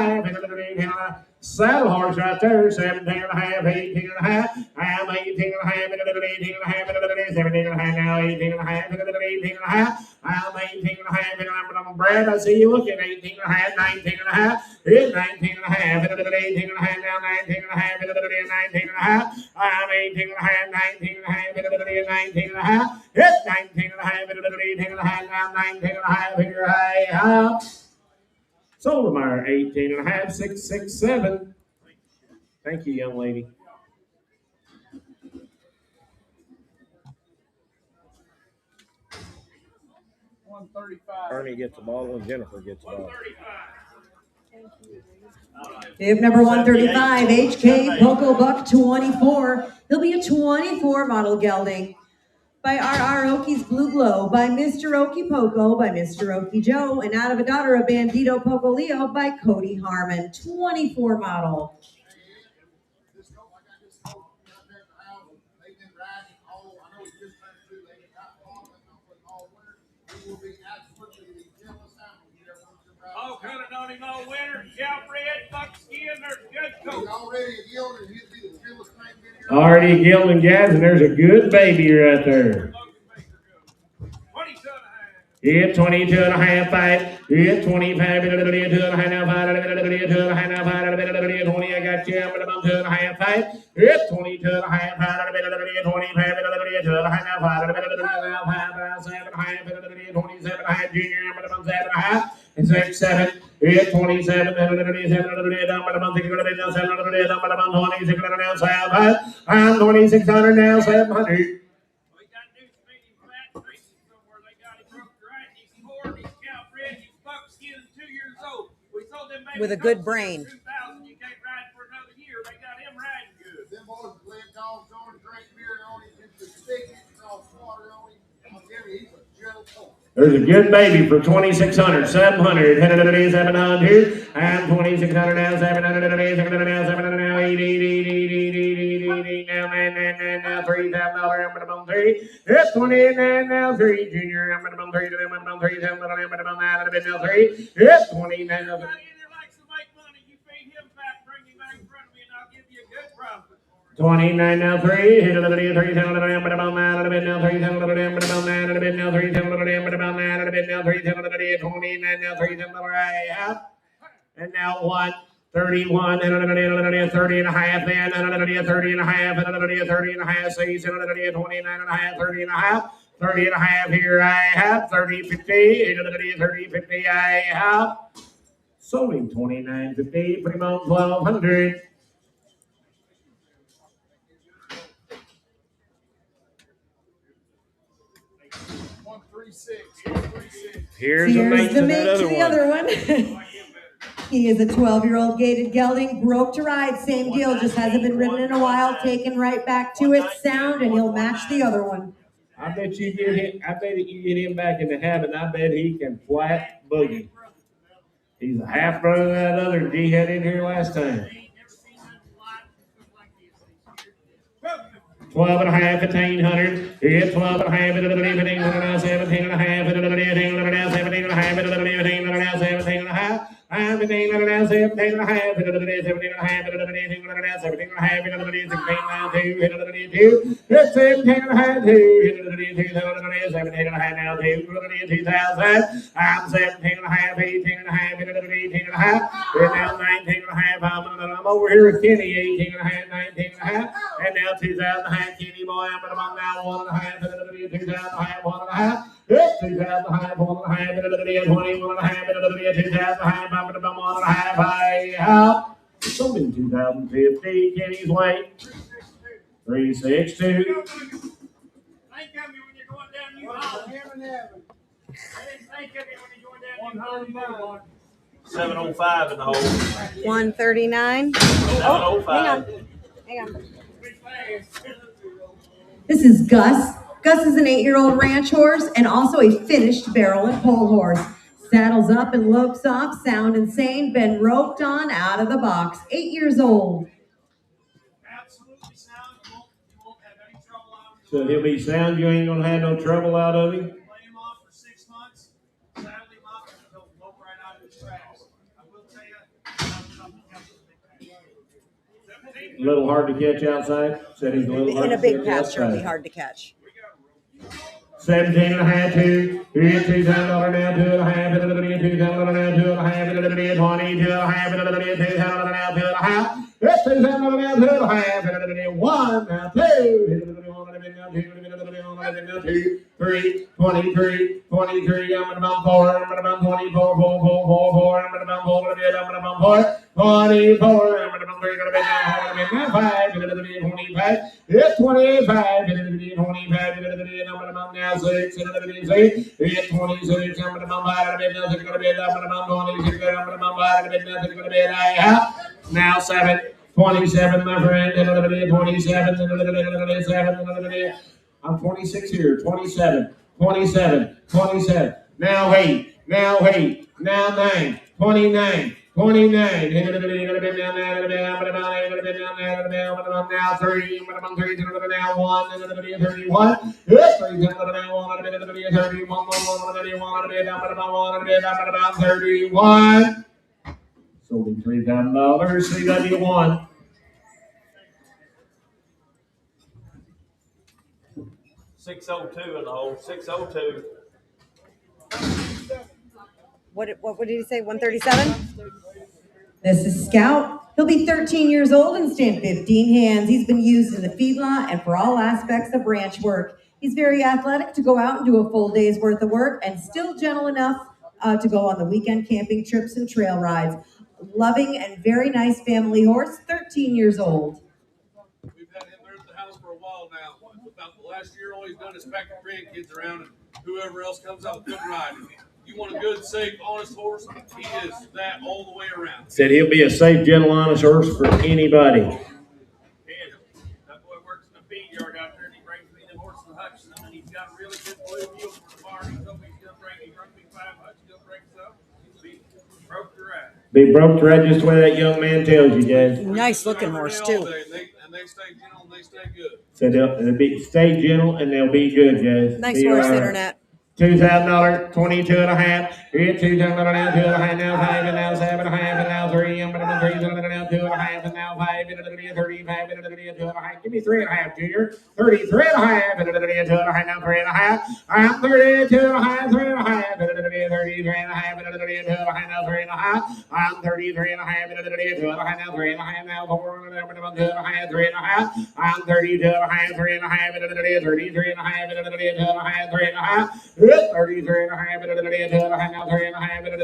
half. Saddle horse right there, 17 and a half, 18 and a half. I'm 18 and a half, 18 and a half, 17 and a half now, 18 and a half, 18 and a half. I'm 18 and a half, and I'm Brad. I see you looking, 18 and a half, 19 and a half. It's 19 and a half, 18 and a half now, 19 and a half, 19 and a half. I'm 18 and a half, 19 and a half, 19 and a half. It's 19 and a half, 18 and a half now, 19 and a half. Here I am. Solomar, 18 and a half, 667. Thank you, young lady. Ernie gets a bottle and Jennifer gets a bottle. Tip number 135, HK Poco Buck 24. He'll be a 24 model gelding. By R.R. Oki's Blue Glow, by Mr. Oki Poco, by Mr. Oki Joe, and out of a daughter of Bandito Poco Leo by Cody Harmon, 24 model. All kind of on him all winter. Shelf red, buckskin, there's good coat. Already gilding, guys, and there's a good baby right there. Yeah, 22 and a half, 5. Yeah, 25, 2 and a half now, 5, 2 and a half now, 5, 20, I got you, I'm about 2 and a half, 5. Yeah, 22 and a half, 5, 25, 2 and a half now, 5, 7 and a half, 27 and a half, junior, I'm about 7 and a half. And 6, 7, 8, 27, 7, I'm 2600 now, 700. With a good brain. You can't ride for another year. They got him riding good. Them boys playing dogs on him, drink beer on him, get the stick, cross water on him. I'm telling you, he's a gentle horse. There's a good baby for 2,600, 700, 700. I'm 2,600 now, 700, 700 now, 700 now, 8, now, $3,000, I'm gonna bum 3. It's 29 now, 3, junior, I'm gonna bum 3 to them, I'm gonna bum 3, 7, I'm gonna bum 9, I'm gonna bum 3. It's 29 now. 29 now, 3. Hit a little 3, 7, I'm gonna bum 9, I'm now 3, 7, I'm gonna bum 9, I'm now 3, 7, I'm gonna bum 9, I'm now 3, 7, 29 now, 3, 7, right. And now 1. 31, and 30 and a half, then 30 and a half, and 30 and a half, 6, 29 and a half, 30 and a half, 30 and a half, here I have, 30, 50, 30, 50, I have. Sold him 29.50, put him on 1,200. Here's the mate to the other one. He is a 12-year-old gaited gelding, broke to ride, same deal, just hasn't been ridden in a while, taken right back to its sound, and he'll match the other one. I bet you get him. I bet you get him back in the habit. I bet he can flat boogie. He's a half brother of that other G had in here last time. 12 and a half, 1,500. It's 12 and a half, 17 and a half, 17 and a half, 17 and a half, 17 and a half, 17 and a half. I'm 17 and a half, 17 and a half, 17 and a half, 17 and a half, 17 and a half, 16 now, 2, 2, it's 17 and a half, 2, 17 and a half now, 2, 2,000. I'm 17 and a half, 18 and a half, 18 and a half, and now 19 and a half. I'm over here with Kenny, 18 and a half, 19 and a half, and now 2,000 and a half, Kenny boy. I'm now 1 and a half, 2,000 and a half, 1 and a half. It's 2,000 and a half, 1 and a half, 21 and a half, 2,000 and a half, 1 and a half. I out. Something 2,050, Kenny's way. 362. Think of me when you're going down New Holland. Think of me when you're going down New Holland. 705 in the hole. 139. 705. Hang on. This is Gus. Gus is an 8-year-old ranch horse and also a finished barrel and pole horse. Saddles up and lopes off, sound and sane, been roped on out of the box. 8 years old. Absolutely sound. You won't have any trouble out of it. So he'll be sound. You ain't gonna have no trouble out of him. Lay him off for 6 months. Saddle him up and he'll blow right out of his tracks. I will tell you. A little hard to catch outside. Said he's a little hard In a to big catch pasture, it'll be outside. hard to catch. 17 and a half, 2, $2,000 now, 2 and a half, $2,000 now, 2 and a half, 20, 2 and a half, $2,000 now, 2 and a half. It's 2,000 now, 2 and a half, 1 now, 2, 3, 23, 23. I'm gonna bump 4. I'm gonna bump 24, 4. I'm gonna bump 4. I'm gonna bump 4. 24. I'm gonna bump 3. Gonna be 5. 25. It's 25. 25. I'm gonna bump now 6. It's 26. I'm gonna bump out of it. Nothing's gonna be. I'm gonna bump 26. I'm gonna bump out of it. Nothing's gonna be. Now 7. 27, my friend. 27. 27. I'm 26 here. 27. 27. 27. Now 8. Now 8. Now 9. 29. 29. Now 3. I'm now 3. Now 1. 31. Yes, 3. Now 31. Sold him $3,000. CW1. $602 in the hole. $602. What did he say? 137? This is Scout. He'll be 13 years old and stand 15 hands. He's been used in the feedlot and for all aspects of ranch work. He's very athletic to go out and do a full day's worth of work and still gentle enough to go on the weekend camping trips and trail rides. Loving and very nice family horse, 13 years old. We've had him there at the house for a while now. About the last year, all he's done is pack the grandkids around and whoever else comes out with good riding. You want a good, safe, honest horse, he is that all the way around. Said he'll be a safe, gentle, honest horse for anybody. And that boy works in the feed yard out there and he brings me the horse from Hutchinson and he's got a really good blue deal for the barn. He told me he's gonna bring me 5 Hutch, he'll bring some. He'll be broke to ride. Be broke to ride just the way that young man tells you, guys. Nice looking horse, too. And they stay gentle and they stay good. So they'll stay gentle and they'll be good, guys. Nice horse, Internet. $2,000, 22 and a half. It's $2,000 now, 2 and a half, now 5, and now 7 and a half, and now 3. I'm gonna 3, now 2 and a half, and now 5, and 35, and 2 and a half. Give me 3 and a half, Junior. 33 and a half, and 2 and a half, now 3 and a half. I'm 32 and a half, 3 and a half, and 33 and a half, and 2 and a half, now 3 and a half. I'm 33 and a half, and 2 and a half, now 3 and a half, now 4, and 2 and a half, 3 and a half. I'm 32 and a half, 3 and a half, and 33 and a half, and 2 and a half, 3 and a half. 33 and a half, and 2 and a half, now 3 and a half, and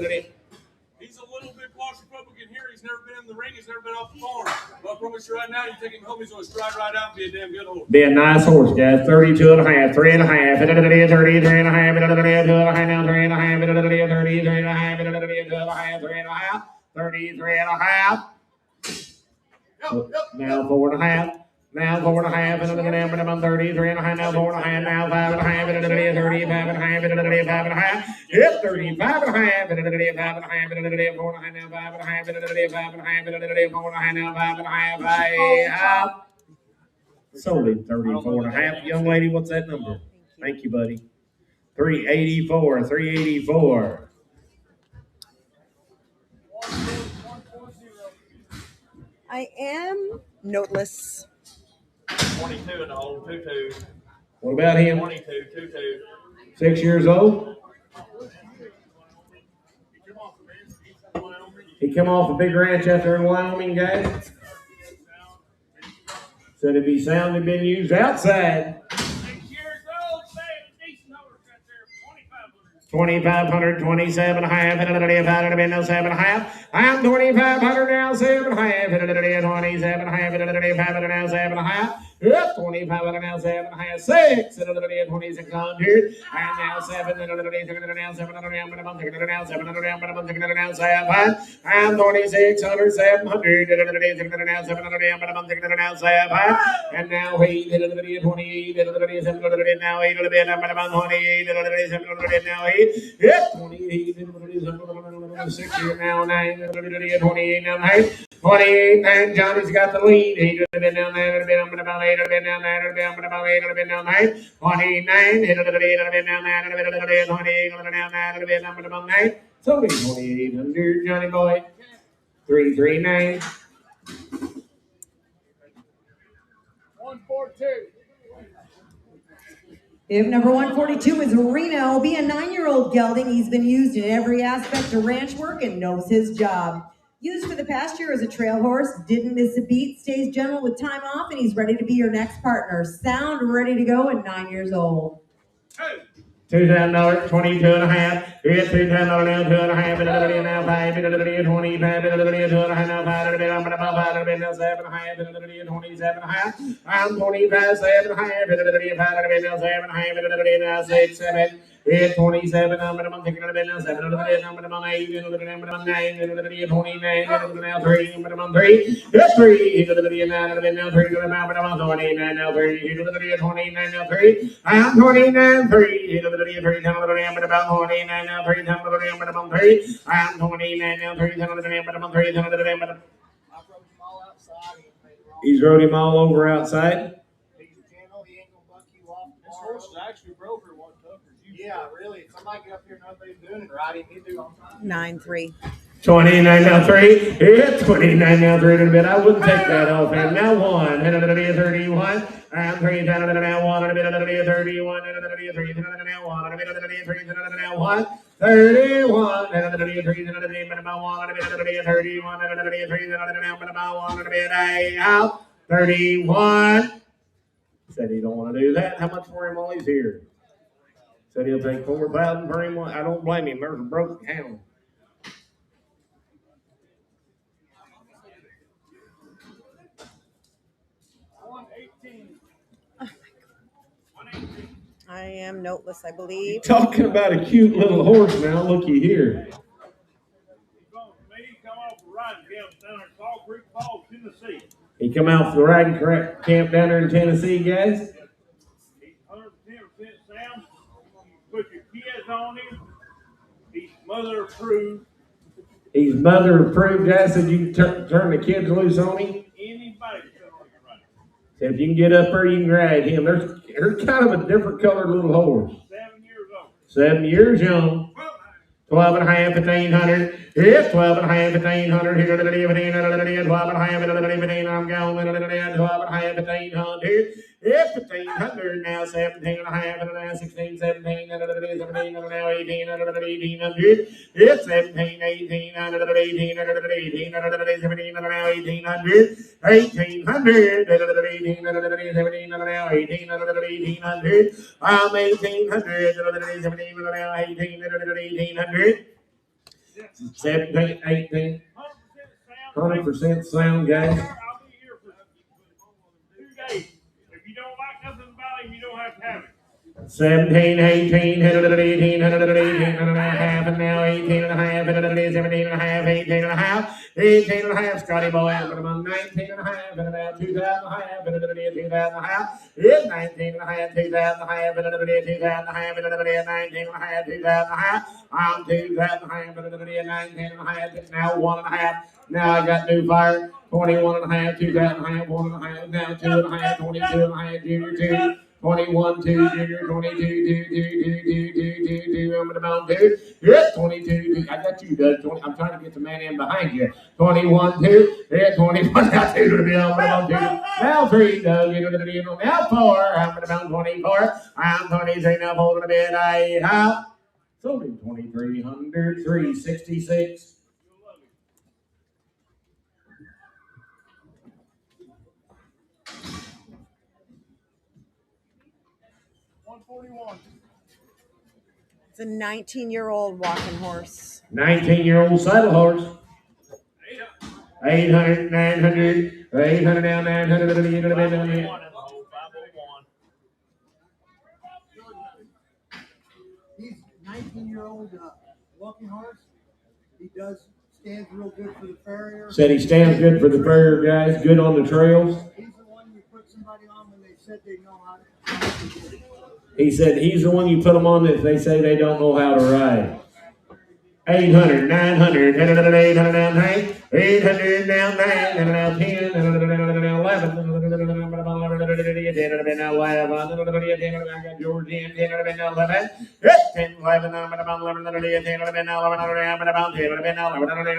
He's a little bit claustrophobic in here. He's never been in the ring. He's never been off the farm. But I promise you right now, you take him home, he's going to stride right out and be a damn good horse. Be a nice horse, guys. 32 and a half, 3 and a half, and 33 and a half, and 2 and a half, now 3 and a half, and 33 and a half, and 2 and a half, 3 and a half, 33 and a half. Now 4 and a half. Now 4 and a half, and I'm 33 and a half, now 4 and a half, now 5 and a half, and 35 and a half, and 35 and a half. It's 35 and a half, and 35 and a half, and 4 and a half, now 5 and a half, and 35 and a half, and 4 and a half, now 5 and a half. I sold him 34 and a half. Young lady, what's that number? Thank you, buddy. 384, 384. I am noteless. 22 in the hole, 2-2. What about him? 22, 2-2. 6 years old. He come off a big ranch out there in Wyoming, guys. Said if he sound had been used outside. 2,500, 27 and a half, and a half, and a 7 and a half. I'm 2,500 now, 7 and a half, and a 27 and a half, and a half, and a 7 and a half. Up 2,500 now, 7 and a half, 6, and a 2,600. And now 7, and a 7, 7, and a now 7, and a now 7. I'm 2,600, 700, and a now 7, and a now 7. And now 8, and a 28, and a 7, now 8, and a 28, and a 7, now 8. Yep, 28, 6 here now, 9, 28 now, 9, 28, and Johnny's got the lead. He would have been down there, would have been about 8, would have been down there, would have been about 8, would have been down 9, 29, hit it, would have been down there, would have been 28, would have been down there, would have been about 9, so 2,800, Johnny boy, 339. 142. If number 142 is Reno, will be a 9-year-old gelding. He's been used in every aspect of ranch work and knows his job. Used for the past year as a trail horse, didn't miss a beat, stays gentle with time off, and he's ready to be your next partner. Sound ready to go at 9 years old. $2,000, 22 and a half. It's $2,000 now, 2 and a half, and a now 5, and a 25, and a 2 and a half, now 5, and a 5, and a 7 and a half, and a 27 and a half. I'm 25, 7 and a half, and a 25, and a 7 and a half, and a now 6, 7. It's 27, I'm going to take it now 7, and a 8, and a 9, and a 9, and a 29, and a now 3, and a 3. It's 3, and a now 3, and a 29, now 3, and a 29, now 3. I'm 29, 3, and a 3, and about 29, now 3, and about 3. I'm 29, now 3, and about 3, and he's rode him all over outside. He's gentle, he ain't gonna buck you off. This horse is actually broke or what tough as you. Yeah, really. If somebody get up here and nobody's doing it right, he'd do all the time. 9-3. 29 now 3. It's 29 now 3 in a bit. I wouldn't take that off him. Now 1. And a 31. And 3. And a now 1. And a bit of a 31. And a 3. And a now 1. And a bit of a 3. And a now 1. 31. And a 3. And a bit about 1. And a bit of a 31. And a 3. And a now about 1. And a bit out. 31. Said he don't want to do that. How much for him while he's here? Said he'll take 4,000 for him. I don't blame him. There's a broken hound. I am noteless, I believe. Talking about a cute little horse now. Looky here. He come off the riding camp down in Fall Creek Falls, Tennessee. He come out for the riding camp down there in Tennessee, guys. He's 110% sound. Put your kids on him. He's mother approved. He's mother approved, guys. Said you can turn the kids loose on him. Anybody can run him right. Said if you can get up there, you can ride him. They're kind of a different colored little horse. 7 years old. 7 years young. 12 and a half, 1,500. It's 12 and a half, 1,500. Here to the 1,500. 12 and a half, 1,500. I'm going 12 and a half, 1,500. It's 1,500 now, 17 and a half, and now 16, 17, and 17, and now 18, and 1,800. It's 17, 18, and 18, and 18, and 17, and now 1,800. 1,800, and 18, and 17, and now 18, and 1,800. I'm 1,800, and 17, and now 18, and 1,800. 17, 18, 100% sound, guys. I'll be here for 2 days. If you don't like nothing about him, you don't have to have him. 17, 18, 118, 118 and a half, and now 18 and a half, and 17 and a half, 18 and a half, 18 and a half, Scotty boy, and I'm 19 and a half, and about 2,000 and a half, and 2,000 and a half, it's 19 and a half, 2,000 and a half, and 2,000 and a half, and 19 and a half, 2,000 and a half, I'm 2,000 and a half, and 19 and a half, now 1 and a half, now I got new fire, 21 and a half, 2,000 and a half, 1 and a half, now 2 and a half, 22 and a half, junior 2. 21, 2, junior, 22, 2, 2, 2, 2, 2, 2, 2, about 2. Hit 22. I got you, Doug. 20. I'm trying to get the man in behind you. 21, 2. Hit 21. Now 2 to the bill. About 2. Now 3. Doug. Now 4. I'm about 24. I'm 23. Now 4 to the bid. I have. Sold him 2,300. 366. It's a 19-year-old walking horse. 19-year-old saddle horse. 800, 900, 800 down, 900. He's 19-year-old walking horse. He stands real good for the farrier. Said he stands good for the farrier guys, good on the trails. He's the one you put somebody on when they said they know how to. He said he's the one you put them on if they say they don't know how to ride. 800, 900, 800 down 9, 800 down 9, and now 10, and now 11, and now 11, I got George in, 10, and now 11, 10, 11, I'm about 11, 10, and now 11, I'm about 10, and now 11, 10,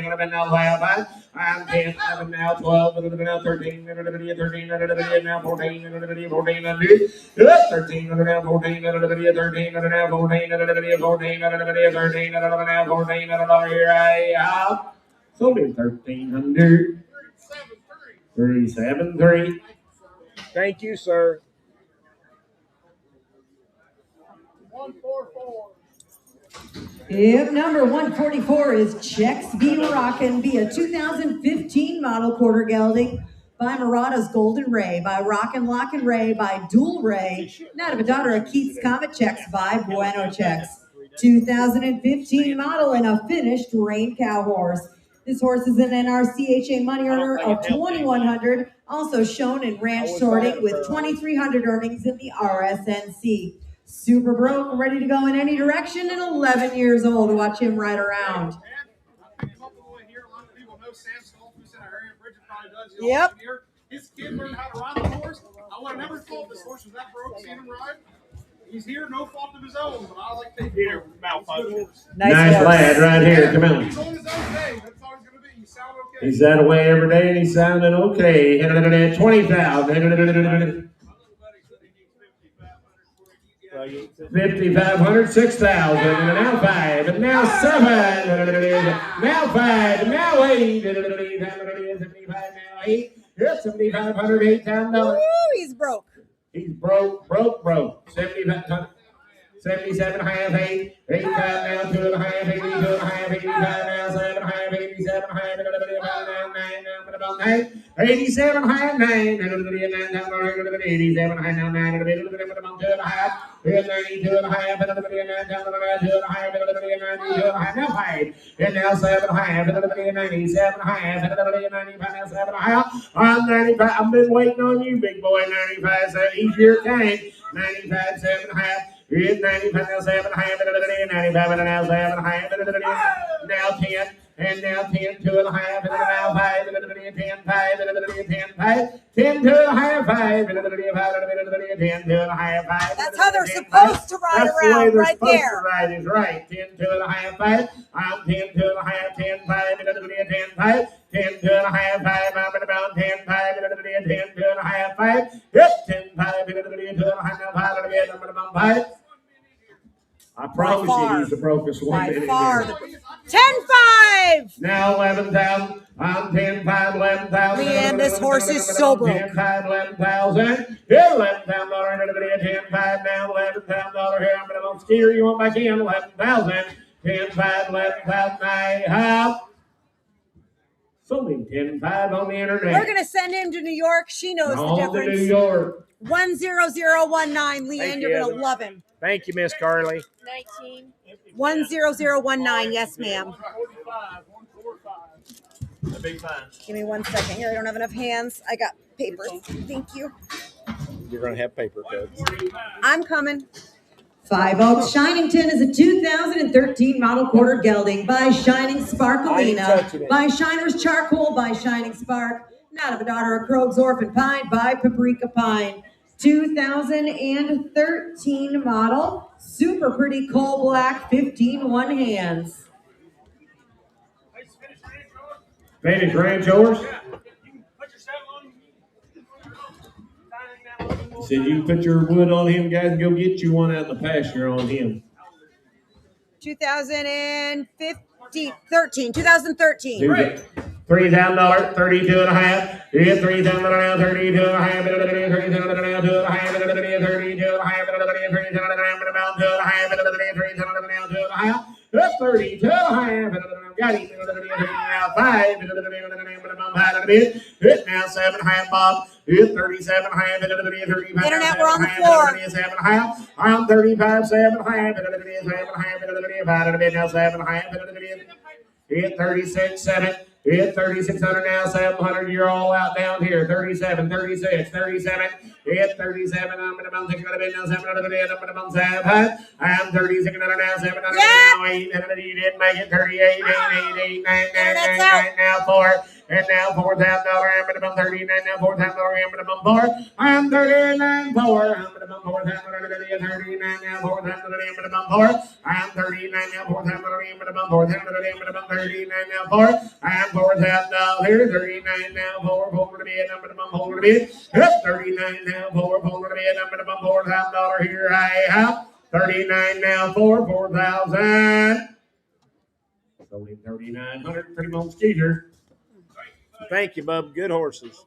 and now 11, I'm 10, 11, now 12, and now 13, and 13, and now 14, and 14, and 13, and now 14, and 13, and now 14, and 14, and 13, and now 14 here I have. Sold him 1,300. 373. Thank you, sir. 144. If number 144 is Checks Be Rockin' be a 2015 model quarter gelding by Murata's Golden Ray, by Rockin' Lockin' Ray, by Dual Ray, not of a daughter of Keith's Comet Checks by Bueno Checks. 2015 model and a finished rein cow horse. This horse is an NRCHA money earner of 2,100, also shown in ranch sorting with 2,300 earnings in the RSNC. Super broke, ready to go in any direction, and 11 years old. Watch him ride around. Yep. His kid learned how to ride the horse. I would have never thought this horse was that broke, seeing him ride. He's here, no fault of his own, but I like taking him. Nice lad right here. Come on. He's on his own day. That's all he's going to be. You sound okay. He's that away every day and he's sounding okay. 20,000. 5,500, 6,000, and now 5, and now 7, now 5, and now 8, 75, now 8, yes, 7,500, $8,000. He's broke. He's broke. 77 half, 8, 85 now, 2 and a half, 82 and a half, 85 now, 7 half, 87 half, 9 now, 9, 87 half, 9, 87 half, now 9, 2 and a half, 92 and a half, 2 and a half, now 5, and now 7 half, 97 half, 95 now 7 half, I'm 95, I've been waiting on you, big boy, 95, so he's your king, 95, 7 half, it's 95 now 7 half, 95 and now 7 half, now 10, and now 10, 2 and a half, and now 5, 10, 5, 10, 2 and a half, 5, 10, 2 and a half, 5. That's how they're supposed to ride around, right there. Right is right. 10, 2 and a half, 5. I'm 10, 2 and a half, 10, 5, 10, 5. 10, 2 and a half, 5. I'm about 10, 5, 10, 2 and a half, 5. Yep, 10, 5, 2 and a half, 5. I promise you he's the brokest one. By far. 10-5. Now 11,000. I'm 10-5, 11,000. Man, this horse is so broke. 10-5, 11,000. Here, $11,000. 10-5 now, $11,000. Here, I'm going to steer you on back in. 11,000. 10-5, 11,000. I have. Sold 10-5 on the internet. We're going to send him to New York. She knows the difference. To New York. 10019, Leanne. You're going to love him. Thank you, Miss Carly. 19. 10019. Yes, ma'am. That'd be fine. Give me 1 second here. I don't have enough hands. I got papers. Thank you. You're going to have paper cuts. I'm coming. 5 Oaks Shinington is a 2013 model quarter gelding by Shining Sparkalina, by Shiner's Charcoal, by Shining Spark, not of a daughter of Krog's Orphan Pine, by Paprika Pine. 2013 model, Super pretty coal black, 15 one hands. Finish ranch horse. Said you can put your wood on him, guys, and go get you one out in the pasture on him. 2013. $3,000, 32 and a half. Yeah, $3,000 now, 32 and a half. 32 and a half. 32 and a half. 32 and a half. 32 and a half. That's 32 and a half. Got him. Now 5. Hit now 7 and a half, Bob. Hit 37 and a half. Internet, we're on the floor. 7 and a half. I'm 35, 7 and a half. 7 and a half. Now 7 and a half. Hit 36, 7. Hit 3,600 now, 700. You're all out down here. 37, 36, 37. Hit 37. I'm going to bounce 600 now, 700. I'm going to bounce 700. I'm 3600 now, 700 now, 800. You didn't make it. 38, 8, 8, 8, 9, 9, 9, 9, now 4. And now $4,000. I'm going to bump 39. Now $4,000. I'm going to bump 4. I'm 39, 4. I'm going to bump 4,000. 39 now, 4,000. I'm going to bump 4. I'm 39 now, 4,000. I'm going to bump 4,000. I'm going to bump 39 now, 4. I'm $4,000. 39 now, 4. 4 to bid. I'm going to bump 4 to bid. 39 now, 4. 4 to bid. I'm going to bump $4,000 here. I have 39 now, 4,000. Sold him 3,900. Pretty much Skeeter. Thank you, bub. Good horses.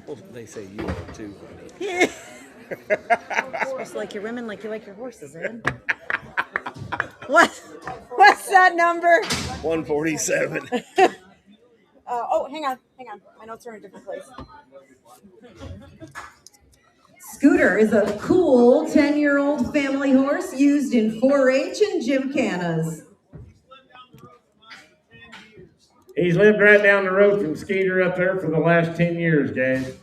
Well, they say you are too, honey. You're supposed to like your women like you like your horses, Ed. What's that number? 147. Oh, hang on. My notes are in a different place. Scooter is a cool 10-year-old family horse used in 4-H and gymkhanas. He's lived right down the road from Skeeter up there for the last 10 years, guys.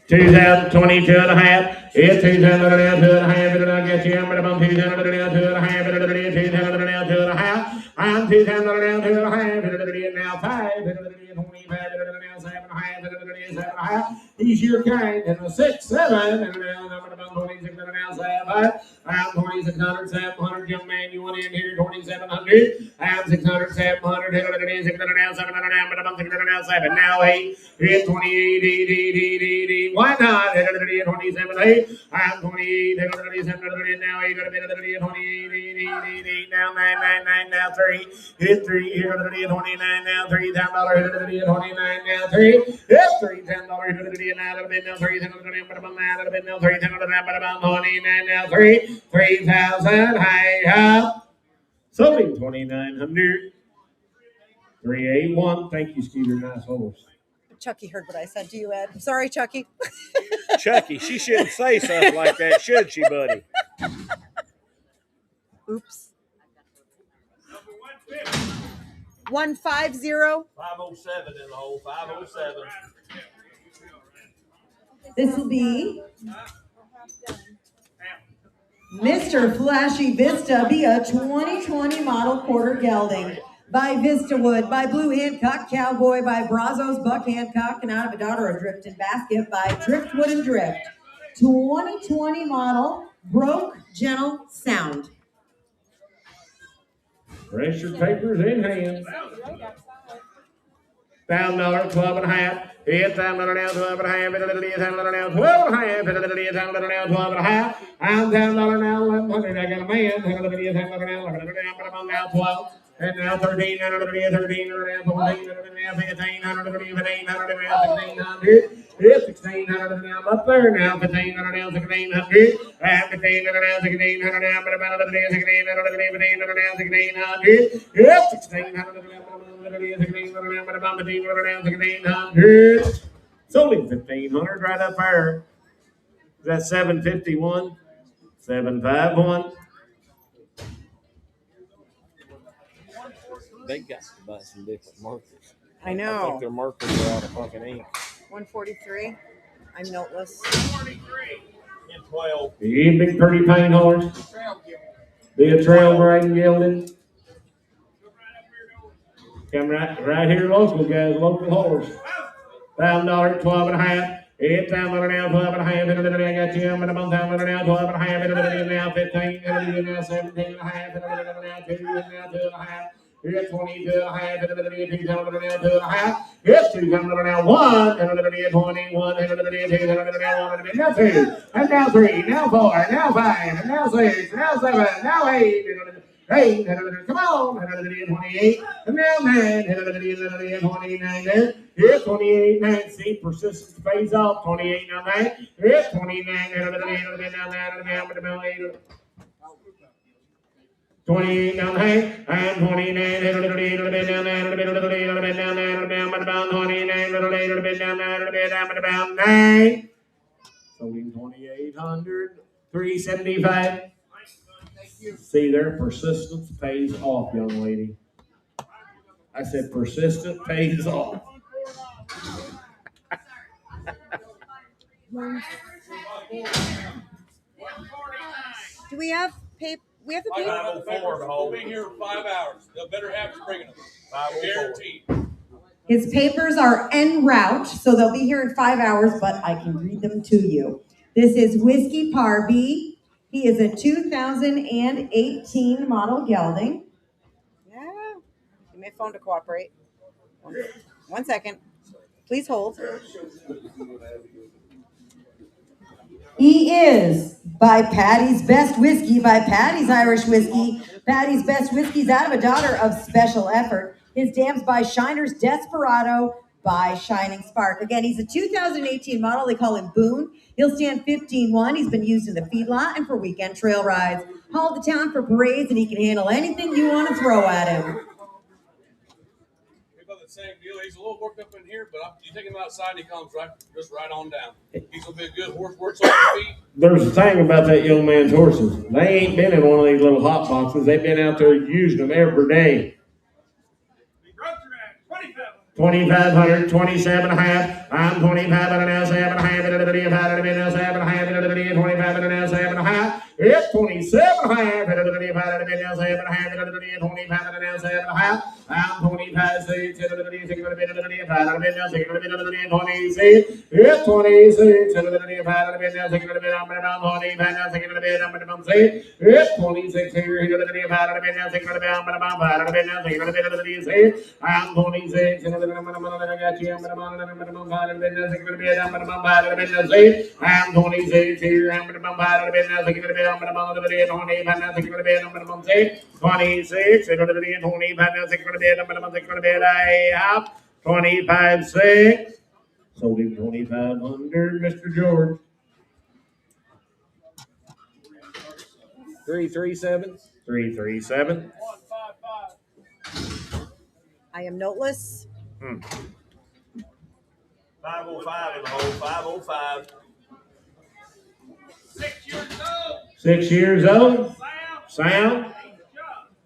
$2,022 and a half. It's $2,000 now, 2 and a half. It'll get you. I'm gonna bump $2,000 now, 2 and a half. It'll be $2,000 now, 2 and a half. I'm $2,000 now, 2 and a half. It'll be now 5. It'll be 25. It'll be now 7 and a half. It'll be 7 and a half. He's your kind. And a 6, 7. And now I'm gonna bump 26 now, 7. I'm 2,600, 700. Young man, you want in here? 2,700. I'm 600, 700. It'll be 600 now, 700. I'm gonna bump 600 now, 7. Now 8. Hit 28, 8. Why not? 27, 8. I'm 28, 7, now 8, 28, 8, now 9, 9, 9, now 3. Hit 3, hit 29, now $3,000, hit 29, now 3. Hit 3, $10, hit now, it'll be now 3, $10, it'll be now 3, $10, 29, now 3, 3,000, high up. Sold him 2,900. 381. Thank you, Skeeter. Nice horse. Chucky heard what I said to you, Ed. I'm sorry, Chucky. Chucky, she shouldn't say something like that, should she, buddy? Oops. 150. 507 in the hole. 507. This will be Mr. Flashy Vista be a 2020 model quarter gelding. By Vista Wood, by Blue Hancock Cowboy, by Brazos Buck Hancock, and out of a daughter of Drift and Basket by Driftwood and Drift. 2020 model, broke, gentle, sound. Pressure papers in hand. $1,000, 12 and a half. It's $1,000 now, 12 and a half. It's $1,000 now, 12 and a half. It's $1,000 now, 12 and a half. I'm $1,000 now, 1,100. I got a man. $1,000 now, 11 now, 12. And now 13, 13, 14, 15, 1600. It's 1,600 now. I'm up there now. 1,500 now, 1,600. I'm 1,500 now, 1,600. I'm about 1,600 now, 1,600. It's 1,600. It's only 1,500 right up there. Is that 751? 751. They got to buy some different markers. I know. I think their markers are out of fucking ink. 143. I'm noteless. 43 and 12. He big pretty paint horse. Be a trail riding gelding. Come right here local guys, local horse. $1,000, 12 and a half. $8,000 now, 12 and a half. I got you. I'm at $1,000 now, 12 and a half. Now 15. Now 17 and a half. Now 2 and now 2 and a half. Here's 22 and a half. $2,000 now, 2 and a half. Here's $2,000 now, 1. 21. Now 2. And now 3. Now 4. Now 5. And now 6. Now 7. Now 8. Hey, come on, 28, and now 9, 29, here's 28, 9, see, persistence pays off, 28, now 9, here's 29, now 9, 28 now 9, and 29, down 9, so in 2,800, 375. See, their persistence pays off, young lady. I said persistent pays off. Do we have paper? We have the paper. 504 We'll be here in 5 hours. They'll better have us bringing them. 504. Guaranteed. His papers are en route, so they'll be here in 5 hours, but I can read them to you. This is Whiskey Par B. He is a 2018 model gelding. Yeah. Give me a phone to cooperate. 1 second. Please hold. He is by Patty's Best Whiskey, by Patty's Irish Whiskey. Patty's Best Whiskey's out of a daughter of Special Effort. His dam's by Shiner's Desperado by Shining Spark. Again, he's a 2018 model. They call him Boone. He'll stand 15-1. He's been used in the feedlot and for weekend trail rides. Hauled to town for parades, and he can handle anything you want to throw at him. We've got the same deal. He's a little worked up in here, but you take him outside and he comes right on down. He's going to be a good horse, works on his feet. There's a thing about that young man's horses. They ain't been in one of these little hot boxes. They've been out there using them every day. 2,500, 27 and a half. I'm 25 now, 7 and a half. 7 and a half. 25 now, 7 and a half. It's 27 and a half. 7 and a half. 25 now, 7 and a half. I'm 25, 6, 6 and a bit, 6 and a bit, 26. It's 26, 7 and a half. 6 and a bit, I'm about 25 now, 6 and a bit, I'm about 6. It's 26 here. 6 and a bit, I'm about 5 and a bit now, 6 and a bit, I'm 26 and a bit. I'm 26 here. I'm 25.6. Sold him 2,500, Mr. George. 337. 337. I am noteless. 505 in the hole. 505. 6 years old. 6 years old. Sound.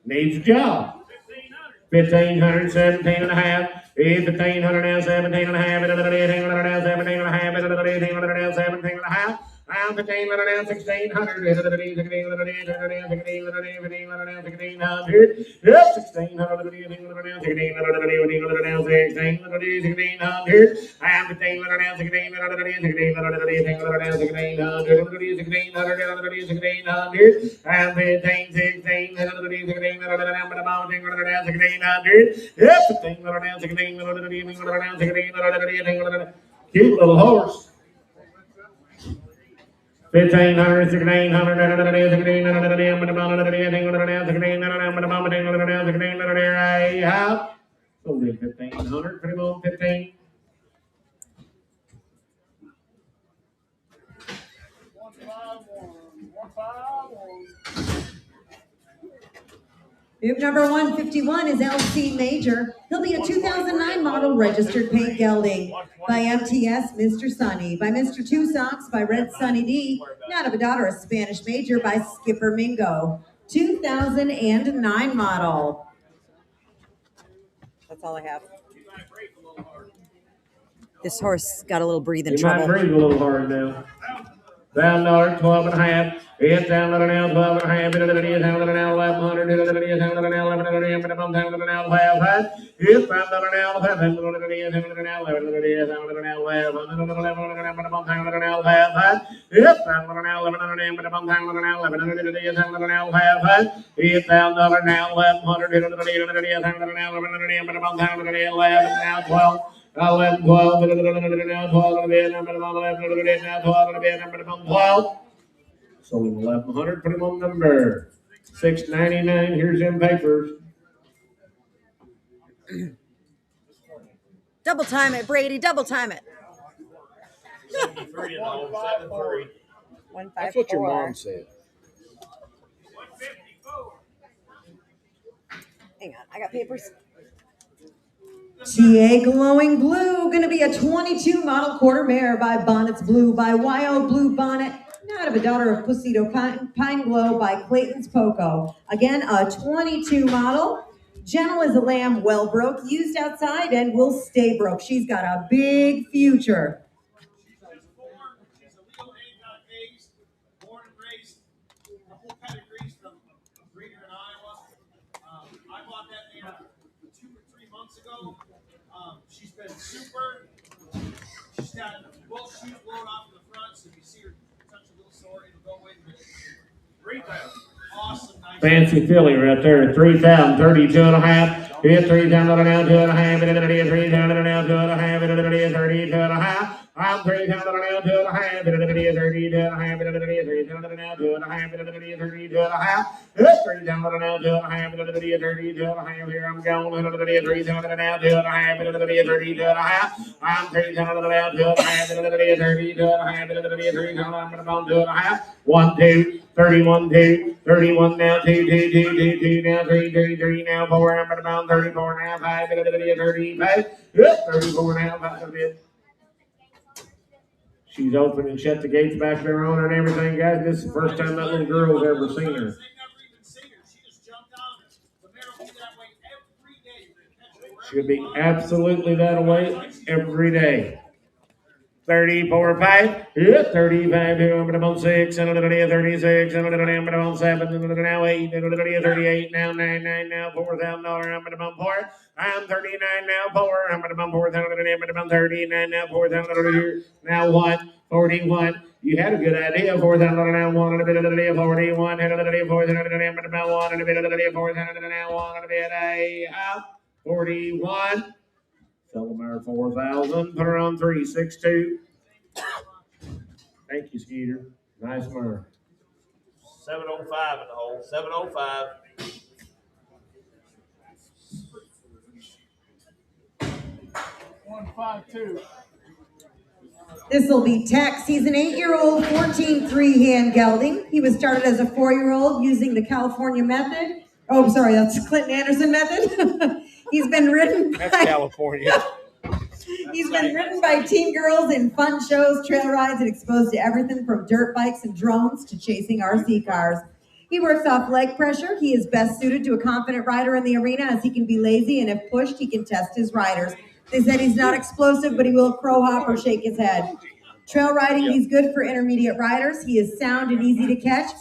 Needs a job. 1,500, 17 and a half. 1,500 now, 17 and a half. 1,800 now, 17 and a half. 1,800 now, 17 and a half. I'm 1,500 now, 1,600. 1,600 Yep, 1,600. 1,600 now, 1,600. I'm 1,500 now, 1,600. 1,600. I'm 15, 16. 1,600. Yep, 1,600. Cute little horse. 1,500, 1,600, 1,600, sold it 1,500, pretty well 15. Move number 151 is LC Major. He'll be a 2009 model registered paint gelding. By MTS, Mr. Sunny. By Mr. Two Socks, by Red Sunny D. Out of a daughter, a Spanish Major by Skipper Mingo. 2009 model. That's all I have. This horse got a little breathing You might trouble. breathe a little hard now. $1,000, 12 and a half. It's down to now, 12 and a half. It is down to now, 1,100. It is down to now, 1,100. Minimum down to now, 5. It's $5 now, 5. It is down to now, 11. It is down to now, 11. Minimum down to now, 5. It's $5 now, 1,100. Minimum down to now, 11. It is down to now, 5. It's $1,000 now, 1,100. It is down to now, 11. Minimum down to now, 11. Now 12. 11, 12, 12. Sold him 1,100, put him on number 699. Here's them papers. Double time it, Brady. Double time it. 73 and all, 7-3. 154. That's what your mom said. Hang on, I got papers. TA Glowing Blue, going to be a 22 model quarter mare by Bonnets Blue by Wild Blue Bonnet, out of a daughter of Pusito Pine Glow by Clayton's Poco. Again, a 22 model. Gentle as a lamb, well broke, used outside, and will stay broke. She's got a big future. She's a Leo Age, born and raised, the whole pedigrees from a breeder in Iowa. I bought that mare 2 or 3 months ago. She's been super. She's got both shoes blown off in the front, so if you see her touch a little sore, it'll go away. Awesome, nice. Fancy filly right there. 3,000, 32 and a half. It's 3,000 now, 2 and a half. It is 3,000 now, 2 and a half. It is 32 and a half. I'm 3,000 now, 2 and a half. It is 32 and a half. It is 3,000 now, 2 and a half. It is 32 and a half. It's 3,000 now, 2 and a half. It is 32 and a half. Here I'm going. It is 3,000 now, 2 and a half. It is 32 and a half. I'm 3,000 now, 2 and a half. It is 32 and a half. It is 3,000. I'm going to go 2 and a half. 1, 2, 31, 2, 31 now, 2, 2, 2, 2, 2 now, 3, 3, 3 now, 4. I'm going to go 34 now, 5. It is 35. 34 now, 5. She's open and shut the gates back there on her and everything, guys. This is the first time that little girl's ever seen her. She'll be absolutely that way every day. 34, 5. Yeah, 35. Here I'm going to 6. And 36. And I'm going to 7. And now 8. And 38. Now 9. 9 now. $4,000. I'm going to 4. I'm 39 now. 4. I'm going to 4,000. I'm going to 39 now. 4,000. Now 1. 41. You had a good idea. 4,000 now. 1 and a bit of the day. 41. And a little 4,000. I'm going to 1 and a bit of the day. 4,000 now. 1 and a bit of 41. Sell them our 4,000. Put her on 362. Thank you, Skeeter. Nice mare. 705 in the hole. 705. This will be Tack. He's an 8-year-old, 14 3-hand gelding. He was started as a 4-year-old using the California method. Oh, sorry, that's Clinton Anderson method. He's been ridden by... That's California. He's been ridden by teen girls in fun shows, trail rides, and exposed to everything from dirt bikes and drones to chasing RC cars. He works off leg pressure. He is best suited to a confident rider in the arena as he can be lazy, and if pushed, he can test his riders. They said he's not explosive, but he will crow hop or shake his head. Trail riding, he's good for intermediate riders. He is sound and easy to catch.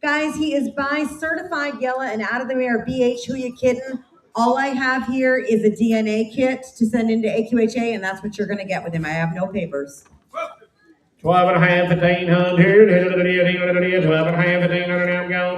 Guys, he is by certified yellow and out of the mare BH. Who you kidding? All I have here is a DNA kit to send into AQHA, and that's what you're going to get with him. I have no papers. 12 and a half, 1,500. 12 and a half, 1,500. I'm going.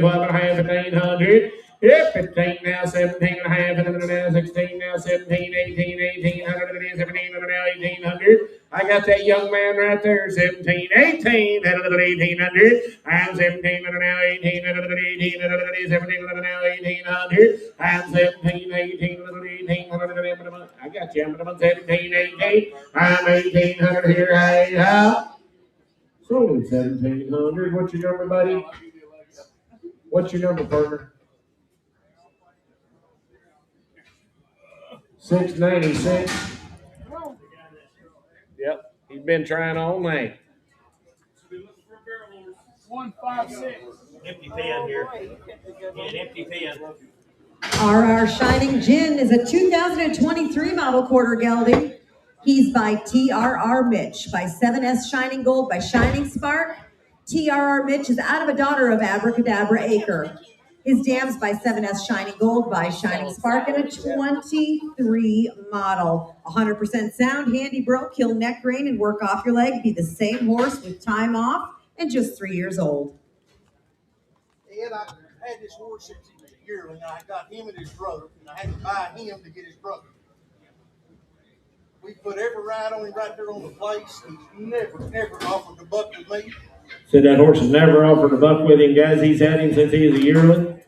12 and a half, 1,500. Yep, 15 now, 17 and a half, and now 16 now, 17, 18, 1,800, 17, and now 1,800. I got that young man right there, 17, 18, and 1,800. I'm 17, and now 18, and 18, and 17, and now 1,800. I'm 17, 18, and 1,800. I got you, I'm 17, 18. I'm 1,800 here, hey, sold 1,700. What's your number, buddy? What's your number, partner? 696. Yep, he's been trying all night. 156. Empty pen here. An empty pen. Our Shining Gin is a 2023 model quarter gelding. He's by TRR Mitch, by 7S Shining Gold, by Shining Spark. TRR Mitch is out of a daughter of Abracadabra Acre. His dam's by 7S Shining Gold, by Shining Spark, and a 23 model. 100% sound, handy broke, kill neck grain and work off your leg. Be the same horse with time off and just 3 years old. Ed, I had this horse since he was a yearling. I got him and his brother, and I had to buy him to get his brother. We put every ride on him right there on the place. He's never offered to buck with me. Said that horse has never offered a buck with him, guys. He's had him since he was a yearling. And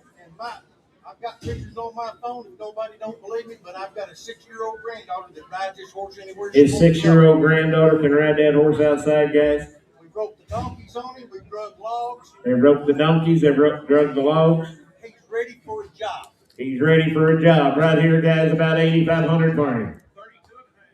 I've got pictures on my phone, and nobody don't believe me, but I've got a 6-year-old granddaughter that rides this horse anywhere. His 6-year-old granddaughter can ride that horse outside, guys. We broke the donkeys on him. We drug logs. They roped the donkeys. They drug the logs. He's ready for a job. He's ready for a job. Right here, guys, about 8,500 for him.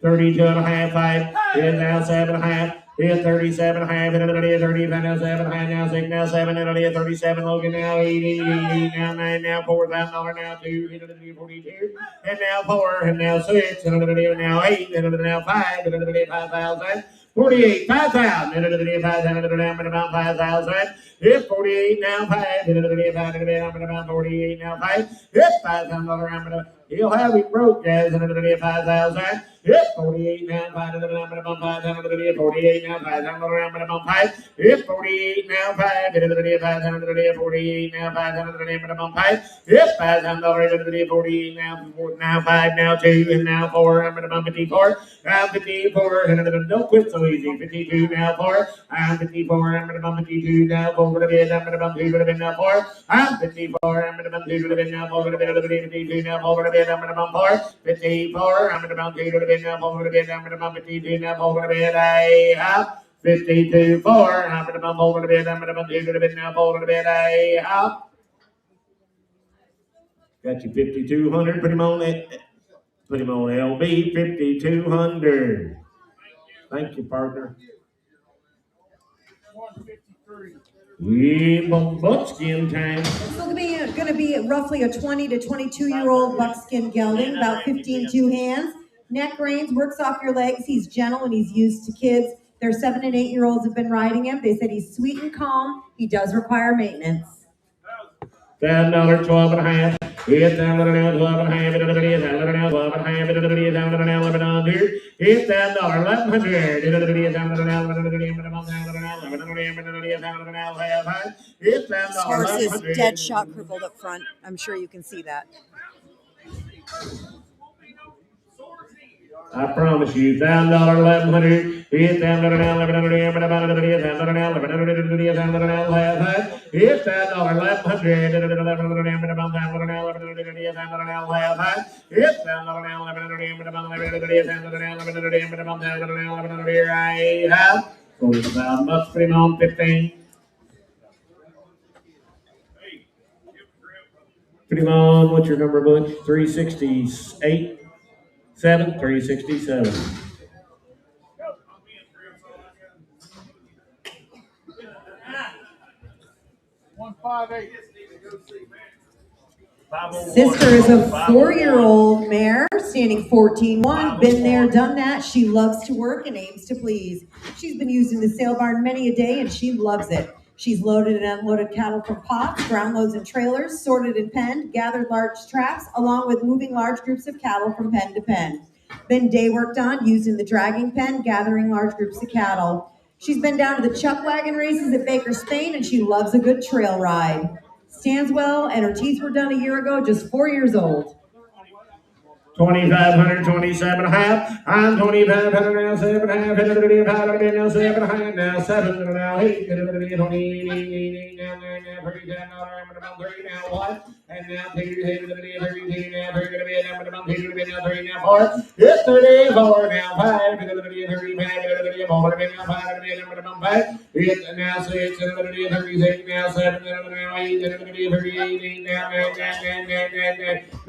32 and a half, 5. Is now 7 and a half. Is 37 and a half. And it'll be 35 now, 7 and a half now, 6 now, 7. It'll be 37. Logan now, 8 now, 9 now, $4,000 now, 2. It'll be 42. And now 4. And now 6. And it'll be now 8. And it'll be now 5. And it'll be 5,000. 48, 5,000. And it'll be 5,000. And it'll be about 5,000. It's 48 now, 5. And it'll be 5. And it'll be about 48 now, 5. It's $5,000. He'll have it broke, guys. And it'll be 5,000. It's 48 now, 5. And it'll be 5,000. It'll be 48 now, 5,000. It's 48 now, 5. And it'll be 5,000. It'll be 48 now, 5,000. It'll be 5. It's $5,000. It'll be 48 now, 5 now, 2. And now 4. I'm going to 54. I'm 54. And it'll be, don't quit so easy. 52 now, 4. I'm 54. I'm going to 52 now, 4. I'm going to 2 would have been now 4. I'm 54. I'm going to 2 would have been now 4. Would have been 52 now, 4 would have been. I'm going to 4. 54. I'm going to 2 would have been now 4 would have been. I'm going to 52 now, 4 would have been. I have 52 4. I'm going to 4 would have been. I'm going to 2 would have been now 4 would have been. I have. Got you 5,200. Put him on it. Put him on LB 5,200. Thank you, partner. 153. Buckskin time. It's going to be roughly a 20 to 22-year-old buckskin gelding, about 15 2 hands. Neck reins, works off your legs. He's gentle and he's used to kids. Their 7 and 8-year-olds have been riding him. They said he's sweet and calm. He does require maintenance. $10, 12 and a half. It's down to 12 and a half. It'll be down to 12 and a half. It'll be down to 11 on here. It's $10, 1,100. It'll be down to 11. It's This horse is dead shot crippled up front. I'm sure you can see that. I promise you, $1,000, 1,100. It's down to 11. It's $1,100. Put him on 15. Put him on, what's your number, Butch? 368? 367. 158. Sister is a 4-year-old mare, standing 14-1. Been there, done that. She loves to work and aims to please. She's been used in the sale barn many a day, and she loves it. She's loaded and unloaded cattle from pots, ground loads and trailers, sorted and penned, gathered large traps, along with moving large groups of cattle from pen to pen. Been day worked on, used in the dragging pen, gathering large groups of cattle. She's been down to the chuck wagon races at Baker, Spain, and she loves a good trail ride. Stands well, and her teeth were done a year ago, just 4 years old. 2,500, 27 and a half. I'm 2,500 now, 7 and a half. It'll be 500 now, 7 and a half. Now 7 and now 8. It'll be 28 now, 9 now, 30 now, 30 now, 1. And now 2, it'll be 32 now, 3 it'll be now, 2 it'll be now, 3 now, 4. It's 34 now, 5. It'll be 35. It'll be 4 it'll be now, 5 it'll be now, 5. It's now 6. It'll be 36 now, 7. It'll be now 8. It'll be 38 now, 9.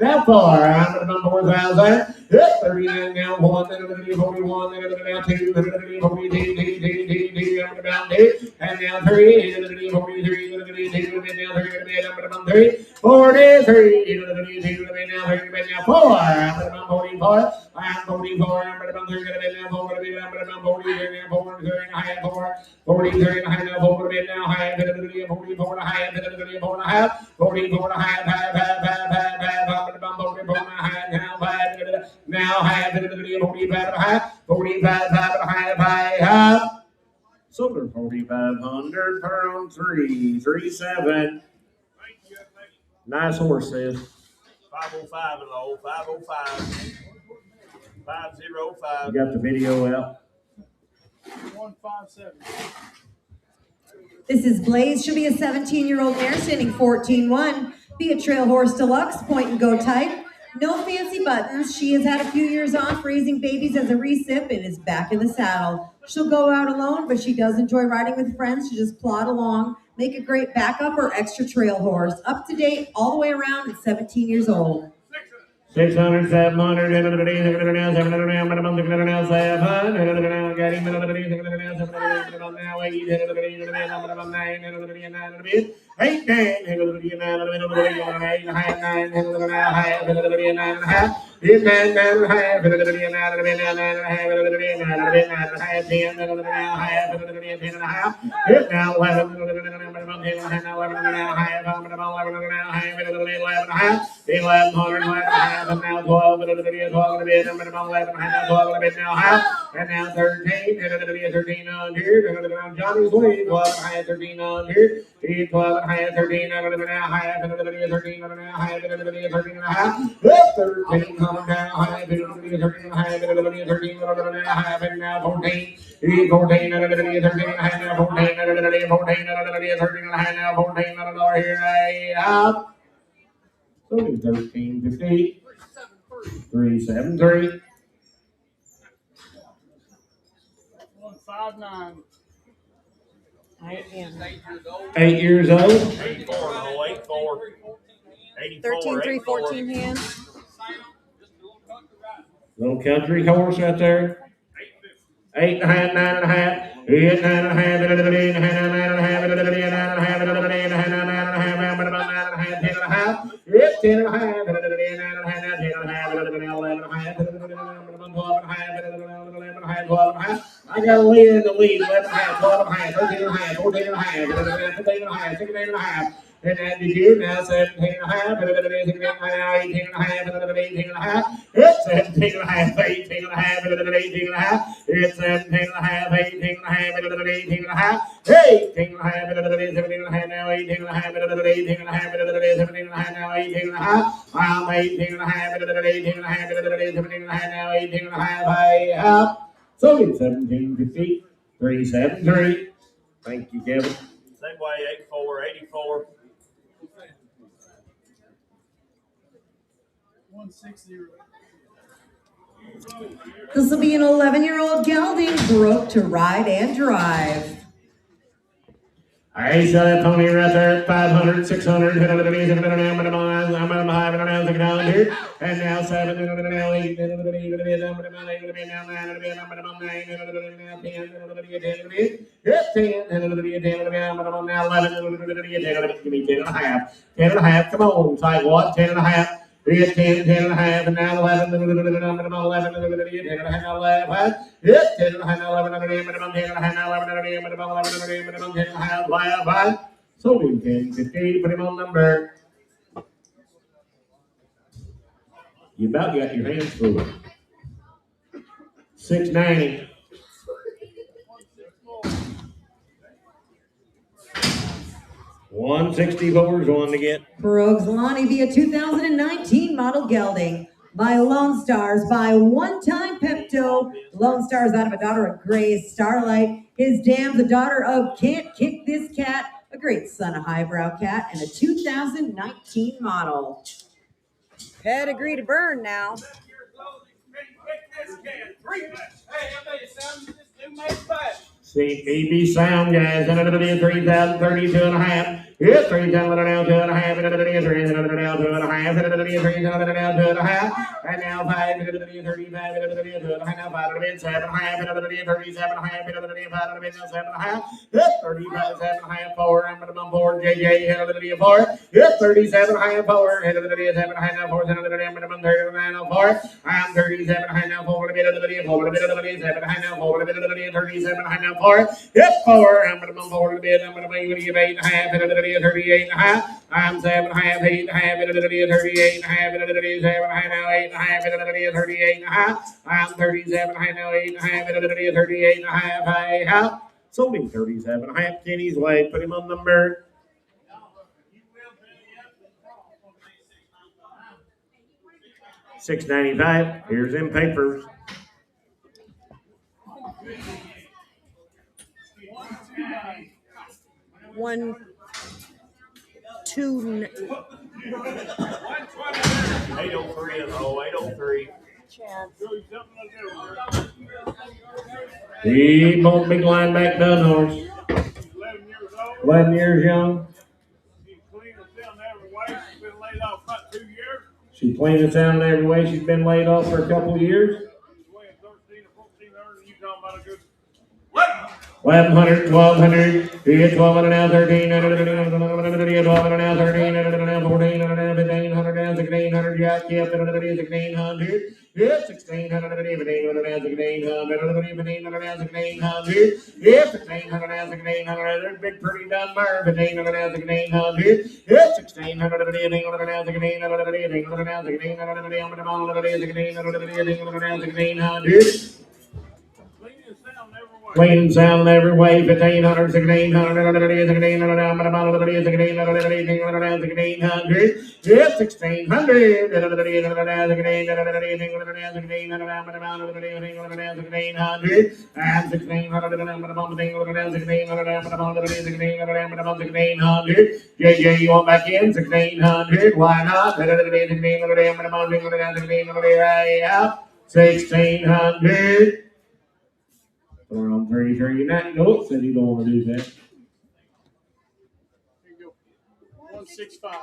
Now 4. I'm going to 4,000. It's 39 now, 1, then it'll be 41, then it'll be now 2, then it'll be 42, 42, and now 3, and now 3, 43, and now 3, 43, now 4, I'm 44, I'm 44, I'm 43, now 4, 43, now 43, and I have 4, 43, and I have now 4, and now I have 44, and I have 44, and I have 44, and I have, now I have 45, I have. Silver 4,500 pound 337. Nice horse, says. 505 and low, 505. 505. You got the video out. 157. This is Blaze. She'll be a 17-year-old mare standing 14-1. Be a trail horse deluxe, point and go type. No fancy buttons. She has had a few years off raising babies as a recip and is back in the saddle. She'll go out alone, but she does enjoy riding with friends to just plod along, make a great backup or extra trail horse. Up to date all the way around at 17 years old. 600, 700, and now 12, and now 13, and 13 on here, and Johnny's way, 12, high 13 on here, 12, high 13, and now high, and 13, and now high, and 13 and a half, 13, coming down, high, 13, high, 13, and high, and now 14, 14, and 13, and high, now 14, and 14, and 13, and high, now 14, and lower here, I have. 1350, 373. 159. 8 years old. 84 and 84. 84. 13, 3, 14 hands. Little country horse right there. 8 and a half, 9 and a half, 8, 9 and a half, 9 and a half, 9 and a half, 9 and a half, 9 and a half, 9 and a half, 10 and a half, 10 and a half, 10 and a half, 11 and a half, 12 and a half. I got a lead in the lead, 11 and a half, 12 and a half, 13 and a half, 14 and a half, 15 and a half, 16 and a half. And that did you now 17 and a half, 18 and a half, 18 and a half, 17 and a half, it's 17 and a half, 18 and a half, 18 and a half, it's 17 and a half, 18 and a half, 18 and a half, 18 and a half, 17 and a half, now 18 and a half, 18 and a half, 17 and a half, now 18 and a half, I'm 18 and a half, 18 and a half, 17 and a half, now 18 and a half, I have. So it's 1750, 373. Thank you, Kevin. Same way, 84, 84. 160. This will be an 11-year-old gelding, broke to ride and drive. All right, so that pony right there, 500, 600, and now 7, and now 8, and now 11, give me 10 and a half, 10 and a half, come on, side what, 10 and a half. 10, 10 and a half, and now 11, 11, 10 and a half, 11, yes, 10 and a half, 11, 10 and a half, 11, 10 and a half, so we 10, 15, put him on number. You about got your hands full. 690. $164 is one to get. Brooks-Lonnie be a 2019 model gelding. By Lone Stars, by one-time Pepto. Lone Stars out of a daughter of Gray Starlight. His dam's a daughter of Can't Kick This Cat, a great son of Highbrow Cat, and a 2019 model. Pedigree to burn now. CPB sound, guys. And it'll be a 3,032 and a half. It's 3 down, 2.5, 3 down, 2.5, 3 down, 2.5, and now 5, 35, 2.5, now 5, 7.5, 37.5, 7.5, it's 35, 7.5, 4, I'm gonna bump forward, JJ, 4, it's 37.5, 4, 7.5, 4, 39, 4, I'm 37.5 now, 4, a bit of the video, 4, a bit of the video, 7.5 now, 4, a bit of the video, 37.5 now, 4, it's 4, I'm gonna bump forward a bit, I'm gonna give 8.5, bit of the video, 38.5, I'm 7.5, 8.5, bit of the video, 38.5, bit of the video, 7.5 now, 8.5, bit of the video, 38.5, I'm 37.5 now, 8.5, bit of the video, 38.5, I have sold him 37.5 Kenny's way, put him on number 695. Here's them papers. One, two. 803 and 0803. He won't be lying back done horse. 11 years young. She cleaned us out in every way. She's been laid off for a couple of years. 1,100, 1,200, 1,200 now, 1,300, 1,200 now, 1,300 now, 1,400 now, 1,500 now, 1,600, Jack, yeah, 1,600, yeah, 1,600, 1,500 now, 1,600, 1,500 now, 1,600, yeah, 1,500 now, 1,600, there's big pretty dumb bird, 1,500 now, 1,600, yeah, 1,600, 1,500 now, 1,600, 1,500 now, 1,600, clean sound every way, 1,500, 1,600, 1,600, I'm gonna bottle of 1,600, 1,600, yes, 1,600, 1,600, JJ, you want back in? 1,600, why not? 1,600. Throwing on 33 tonight. Nope, said he don't want to do that. 165.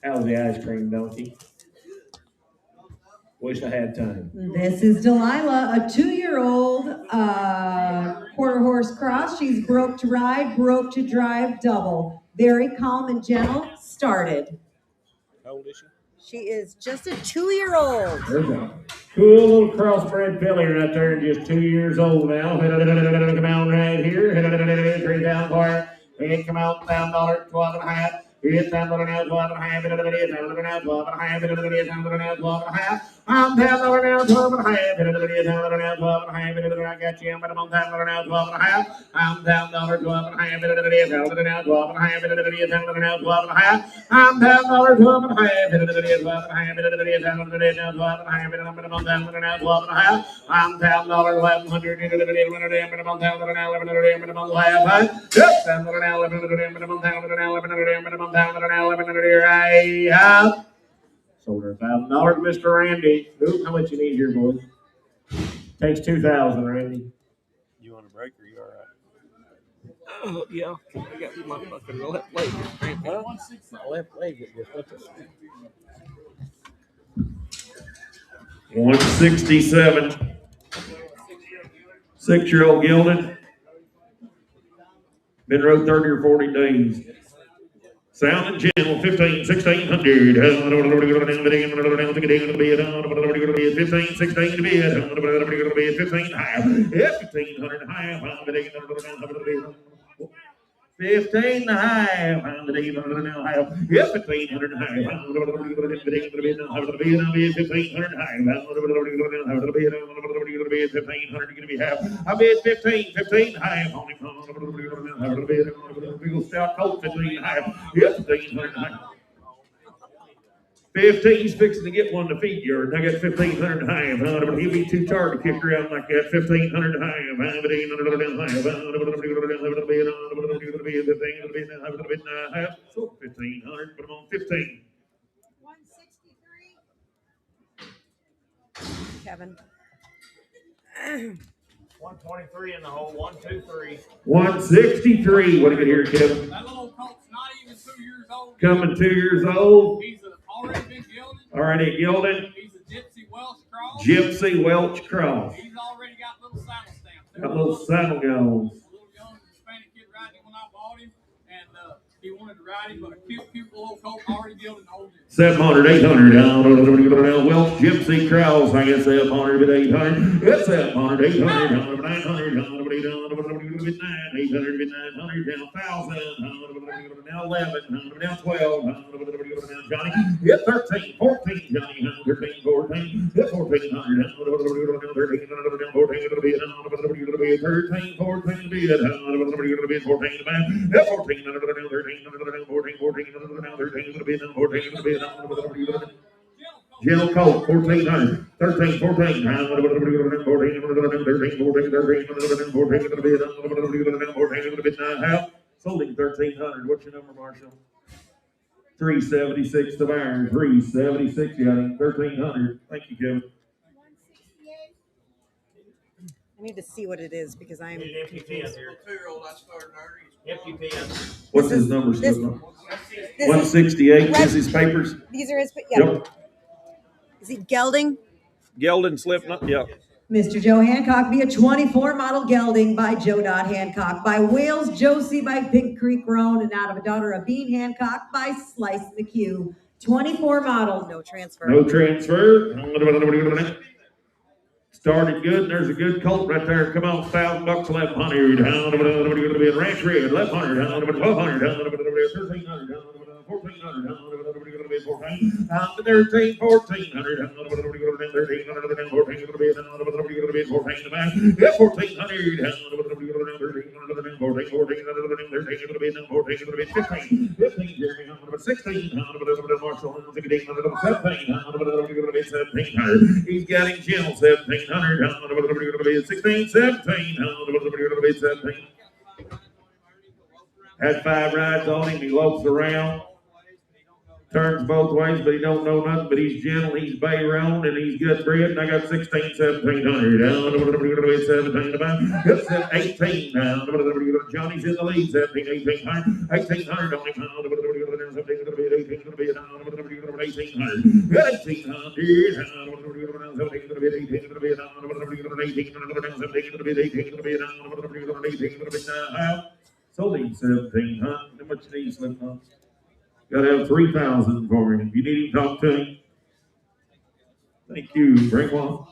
How's the ice cream, donkey? Wish I had time. This is Delilah, a 2-year-old quarter horse cross. She's broke to ride, broke to drive, double. Very calm and gentle. Started. How old is she? She is just a 2-year-old. There's a cool little crossbred filly right there, just 2 years old now. Come out right here. 3 down for it. Come out, $1,000, 12.5. It's $1,000 now, 12.5. $1,000 now, 12.5. $1,000 now, 12.5. I'm $1,000 now, 12.5. $1,000 now, 12.5. I got you. I'm $1,000 now, 12.5. I'm $1,000, 12.5. $1,000 now, 12.5. $1,000 now, 12.5. I'm $1,000, 12.5. $1,000 now, 12.5. I'm $1,000, 1,100. Sold her $1,000, Mr. Randy. Oop, how much you need here, boys? Takes 2,000, Randy. You want a break or you all right? Oh, yeah. I got my fucking left leg. Huh? My left leg is just what the 167. 6-year-old gelded. Been rode 30 or 40 days. Sound and gentle, 1,500, 1,600. 15, 16 to bid. 15 high. Yeah, 1,500 high. 15 high. 1,500 high. Yeah, 1,500 high. 1,500 high. 1,500 gonna be half. I bid 15 high. Stout coat 15 high. Yeah, 1,500 high. 15's fixing to get one to feed yard. I got 1,500 high. He'll be too tired to kick around like that. 1,500 high. 1,500. So 1,500. Put him on 15. 163. Kevin. 123 in the hole. 1, 2, 3. 163. What do you get here, Kevin? That little colt's not even 2 years old. Coming 2 years old. He's already been gilded. Already gilded. He's a Gypsy Welsh cross. Gypsy Welch cross. He's already got little saddle stamps. Got little saddle goes. A little young Hispanic kid riding him when I bought him, and he wanted to ride him, but a cute little colt already gilded and old. 700, 800 down. Welch Gypsy cross. I guess 700 but 800. It's 700, 800 down. 900 down. 800 bit 9. 800 bit 900 down. 1,000. Now 11. Now 12. Now Johnny. Hit 13. 14. Johnny. 13. 14. Hit 1400. 13. 13. 14 bid. 14 to back. Hit 14. 13. Jill Colt, 1,400. 13, 14. 14. Sold him 1,300. What's your number, Marshall? 376 to Byron. 376. You got him 1,300. Thank you, Kevin. I need to see what it is because I'm. Empty pins here. 2-year-old I started early. Empty pins. What's his number? 168. Is his papers? These are his. Yeah. Yep. Is he gelding? Gelding slip. Yep. Mr. Joe Hancock be a 24 model gelding by Joe Dot Hancock, by Wales Josie, by Pig Creek Roan, and out of a daughter of Bean Hancock by Slice McHugh. 24 model, no transfer. No transfer. Started good. There's a good colt right there. Come on, $1,000, 1,100. Going to be a ranch rig. 1,100. 1,200. 1,300. 1,400. 14. 13, 1,400. 13, 14. Yeah, 1,400. 15. 15, Jeremy. 16. Marshall. 17. 17. He's got him Jill. 17. 16, 17. Had 5 rides on him. He lopes around. Turns both ways, but he don't know nothing. But he's gentle, he's bay round, and he's good bred. And I got 16, 1700. 17 it's 18 now. Johnny's in the lead. 17, 1800. 1800 on him. 1800. Sold him 1,700. How much did he slip on? Got to have 3,000 for him. If you need him, talk to him. Thank you. Bring one.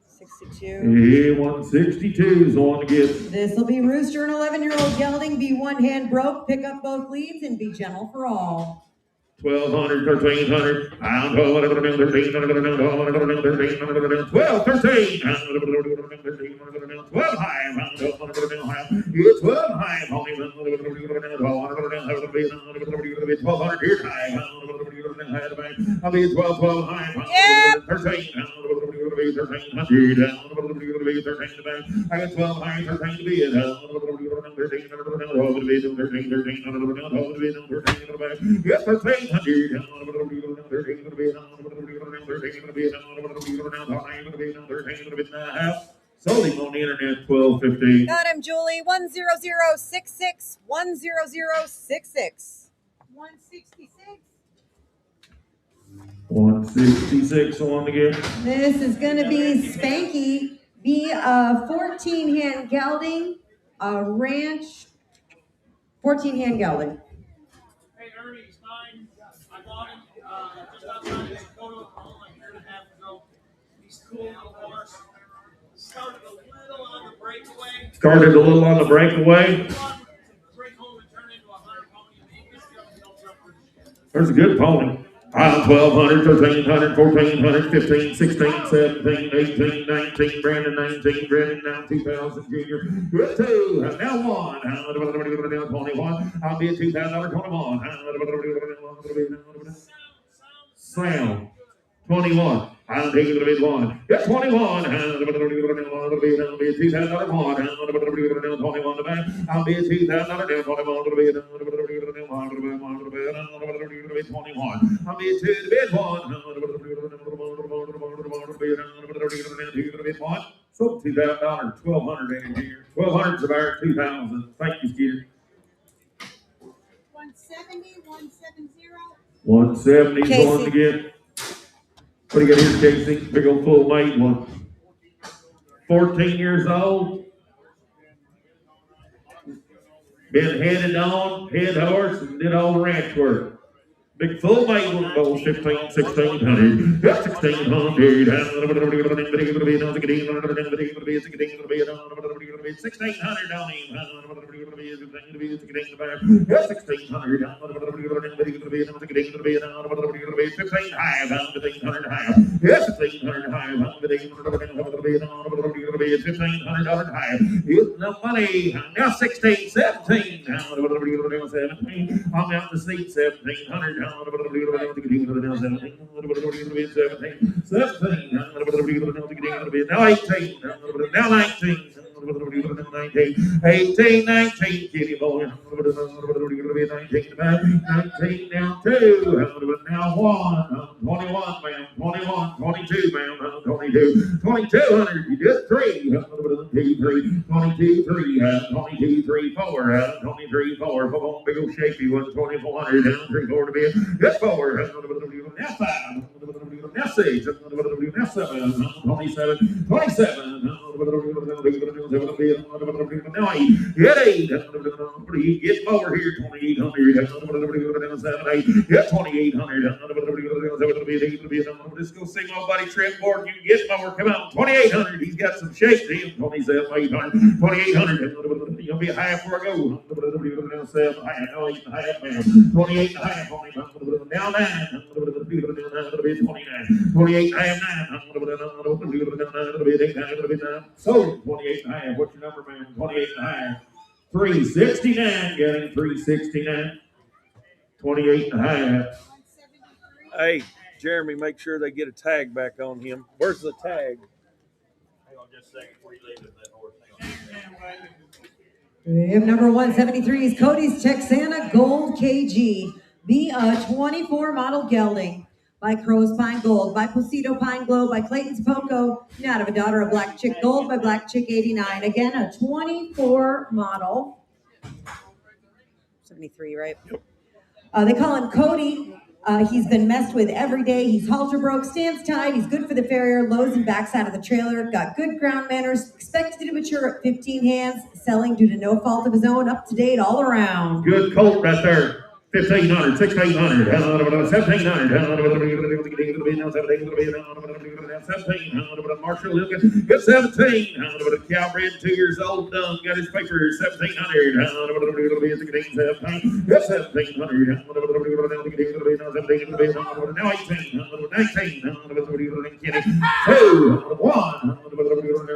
62. Yeah, 162 is the one to get. This will be Rooster, an 11-year-old gelding. Be one hand broke, pick up both leads, and be gentle for all. 1,200, 1,300. 12, 13. 12 high. 12 high. 1,200 here high. I'll be 12 high. 13. 1300. I got 12 high. 13 to be it. 13. Yes, 13. Sold him on the internet 12.15. Got him, Julie. 10066. 10066. 166. 166 on again. This is going to be Spanky. Be a 14-hand gelding, a ranch, 14-hand gelding. Hey, Ernie, he's fine. I bought him just outside of Dakota a year and a half ago. He's cool little horse. Started a little on the breakaway. There's a good pony. 1,200, 1,300, 1,400, 15, 16, 17, 18, 19, Brandon 19, Brandon now 2,000 junior. Good 2, now 1. 21. I'll be a $2,000 21. Sound. 21. I'll take it to bid 1. Yeah, 21. I'll be a $2,000 1. 21 to back. I'll be a $2,000 down. 21 to bid 21. I'll be a 2 to bid 1. So $2,000, $1,200 in here. 1,200's about 2,000. Thank you, Skeeter. 170, 170. 170 is going to get. What do you got here, Casey? Big old full weight one. 14 years old. Been headed on, head horse, and did all the ranch work. Big full weight one goes 1,600. That's 1,600. 1,600 on him. That's 1,600. 15 high. 1,500 high. Yes, 1,500 high. $1,500 high. It's no money. Now 16, 17. 17. I'm out to seat 1,700. 17. Now 18. Now 19. 18, 19, kitty boy. 19 now 2. Now 1. 21, ma'am. 21, 22, ma'am. 22. 2,200. You just 3. 22, 3. 22, 3, 4. 23, 4. Big old shapey one. 2,400. 3, 4 to be. That's 4. Now 5. Now 6. Now 7. 27. 27. Now 8. Get 8. Get over here. 2,800. Get 2,800. Let's go sing old buddy Trent Ford. You can get more. Come on. 2,800. He's got some shape to him. 27,800. 2,800. You'll be high before I go. 7 high. No, 8 and a half. 28 and a half. Now 9. 29. 28 and a half. 9. So 28 and a half. What's your number, man? 28 and a half. 369. Getting 369. 28 and a half. Hey, Jeremy, make sure they get a tag back on him. Where's the tag? Hang on just a second before you leave it, that horse. Hang on. We have number 173 is Cody's Texana Gold KG. Be a 24 model gelding by Crow's Pine Gold, by Posito Pine Glow, by Clayton's Poco, out of a daughter of Black Chick Gold by Black Chick 89. Again, a 24 model. 73, right? They call him Cody. He's been messed with every day. He's halter broke, stands tied. He's good for the farrier, lows and backs out of the trailer. Got good ground manners. Expected to mature at 15 hands. Selling due to no fault of his own. Up to date all around. Good colt right there. 1,500, 1,600, 1,700, 17, Marshall Wilkins, get 17, Calbred, 2 years old, done, got his picture, 1,700, get 1,700, now 18, 19, Kenny, 2, 1,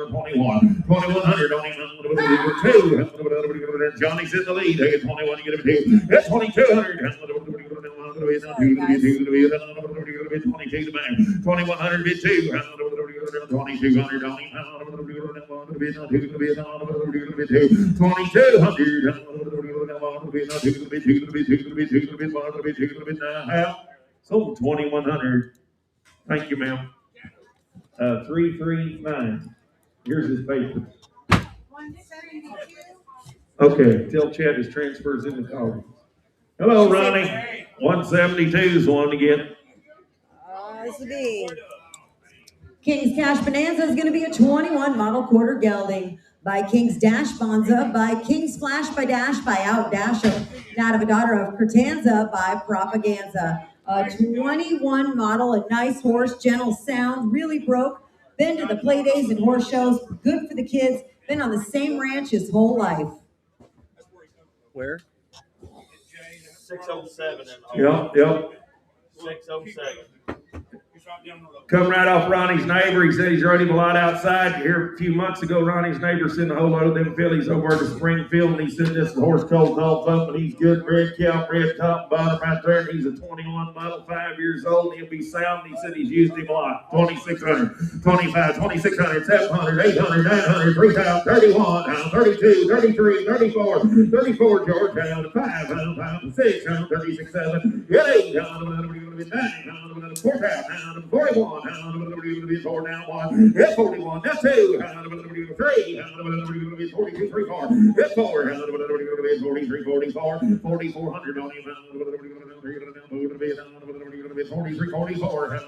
21, 2,100 on him, 2, Johnny's in the lead, they get 21, you get him 2, that's 2,200. 2,100 bid 2. 2,200 on him. 2,200. So 2,100. Thank you, ma'am. 339. Here's his paper. 172. Okay, tell Chad his transfers in the car. Hello, Ronnie. 172 is the one to get. This would be King's Cash Bonanza is going to be a 21 model quarter gelding by King's Dash Bonza, by King's Flash by Dash, by Out Dash, out of a daughter of Cretanza by Propaganza. A 21 model, a nice horse, gentle sound, really broke. Been to the play days and horse shows, good for the kids. Been on the same ranch his whole life. Where? 607 in the Yep. 607. Come right off Ronnie's neighbor. He said he's ready to lot outside. Here a few months ago, Ronnie's neighbor sent a whole load of them fillies over to Springfield, and he sent this horse cold dogs up, and he's good red cow, red top and bottom right there, and he's a 21 model, 5 years old, and he'll be sound. He said he's used him a lot. 2,600, 25, 2,600, 700, 800, 900, 3,000, 31, 32, 33, 34, 34, Georgetown, 5, 6, 36, 7, 8, 9, 4,000, 41, 4 now, 1, hit 41, that's 2, 3, 42, 3, 4, hit 4, 43, 44, 4,400 on him, 43, 44, 44,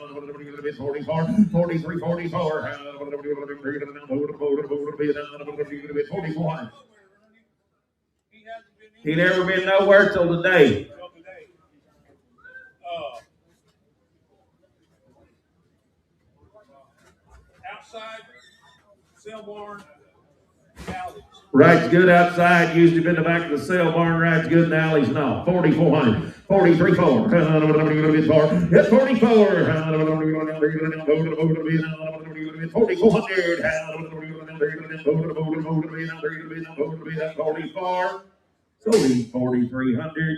43, 44, 4400. He never been nowhere till today. Outside, sale barn, alleys. Rides good outside, usually been the back of the sale barn, rides good in alleys, no. 4,400, 43, 4, hit 44, 44, so he's 4,300.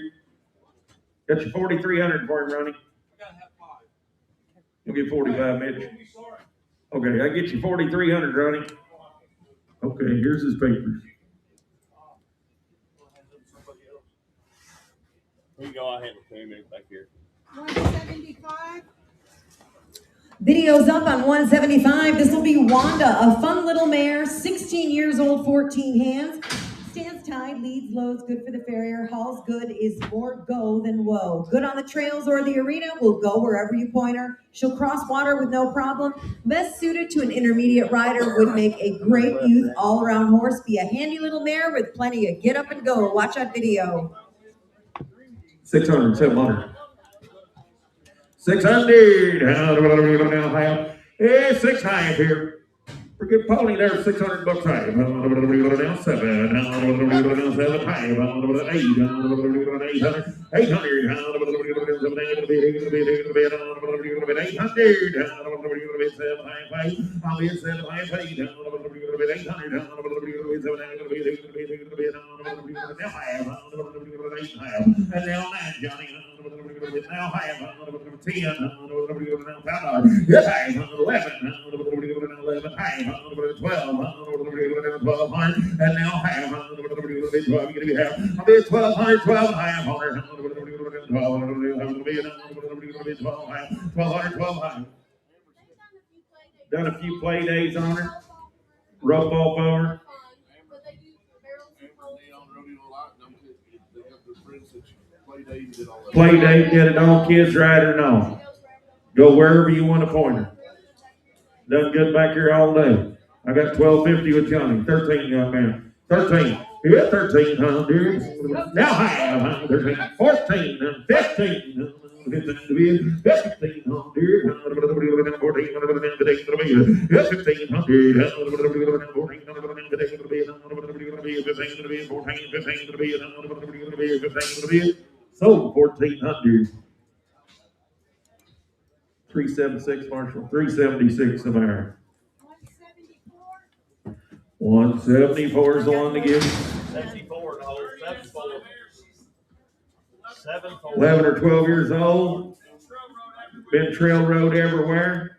Got your 4,300 for him, Ronnie. You'll get 45, Mitch. Okay, I get you 4,300, Ronnie. Okay, here's his papers. Here you go, I'll handle it. Back here. 175. Video's up on 175. This will be Wanda, a fun little mare, 16 years old, 14 hands. Stands tied, leads, loads, good for the farrier. Hauls good, is more go than woe. Good on the trails or the arena, will go wherever you point her. She'll cross water with no problem. Best suited to an intermediate rider, would make a great youth all-around horse. Be a handy little mare with plenty of get up and go. Watch that video. 600, 700. 600. Hey, 6 high here. Pretty good pony there, 600 bucks high. 7. 7 high. 800. 800. and now 9, Johnny. Now high. 10. Yes, high. 11. 11 high. 12. 1200. And now high. 12. You're going to be half. I'll be 1,200. 12 high. 100. 1200. 12 high. Done a few play days on her. Rope off over. Play date, get it on, kids ride or no. Go wherever you want to point her. Done good back here all day. I got 1250 with Johnny. 13, young man. 13. Yeah, 1300. Now high. 13. 14. 15. 1500. 1500. So 1,400. 376, Marshall. 376 of our. 174 is the one to give. 74 to hold. 74. 74. 11 or 12 years old. Been trail road everywhere.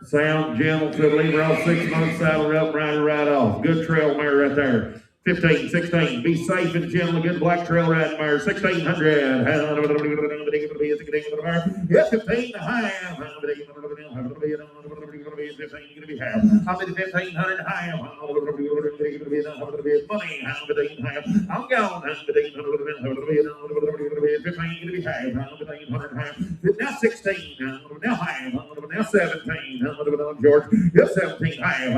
Sound gentle, said leave her off 6 months, saddle her up, ride her right off. Good trail mare right there. 15, 16, be safe and gentle, a good black trail riding mare. 1,600. Yes, 15 high. 15, you're going to be half. I'll be the 1,500 high. Money. I'm gone. 15, you're going to be half. 1,500 high. Now 16. Now high. Now 17. George. Yes, 17 high.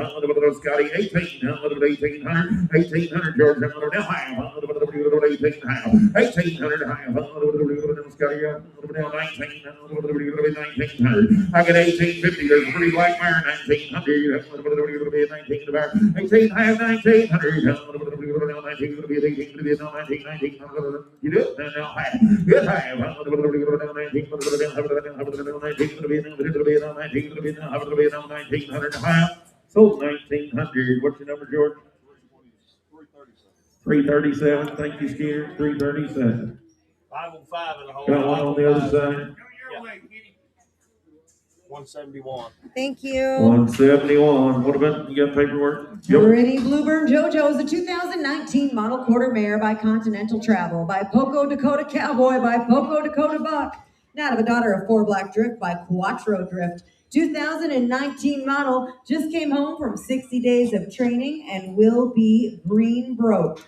Scotty. 18. 1,800. 1,800 George. Now high. 18 high. 1,800 high. Scotty. Now 19. 1,900. I got 1,850. There's a pretty black mare. 1,900. 19 to bear. 18 high. 1,900. 19 to be 18 to be 19. You do it now high. Good high. 19 to be 1900 high. So 1,900. What's your number, George? 337. Thank you, Skinner. 337. 505 in the whole. Got one on the other side. 171. Thank you. 171. What about, you got paperwork? Pretty Bluebird JoJo is a 2019 model quarter mare by Continental Travel, by Poco Dakota Cowboy, by Poco Dakota Buck. Now to a daughter of 4 Black Drift by Quattro Drift. 2019 model, just came home from 60 days of training and will be green broke.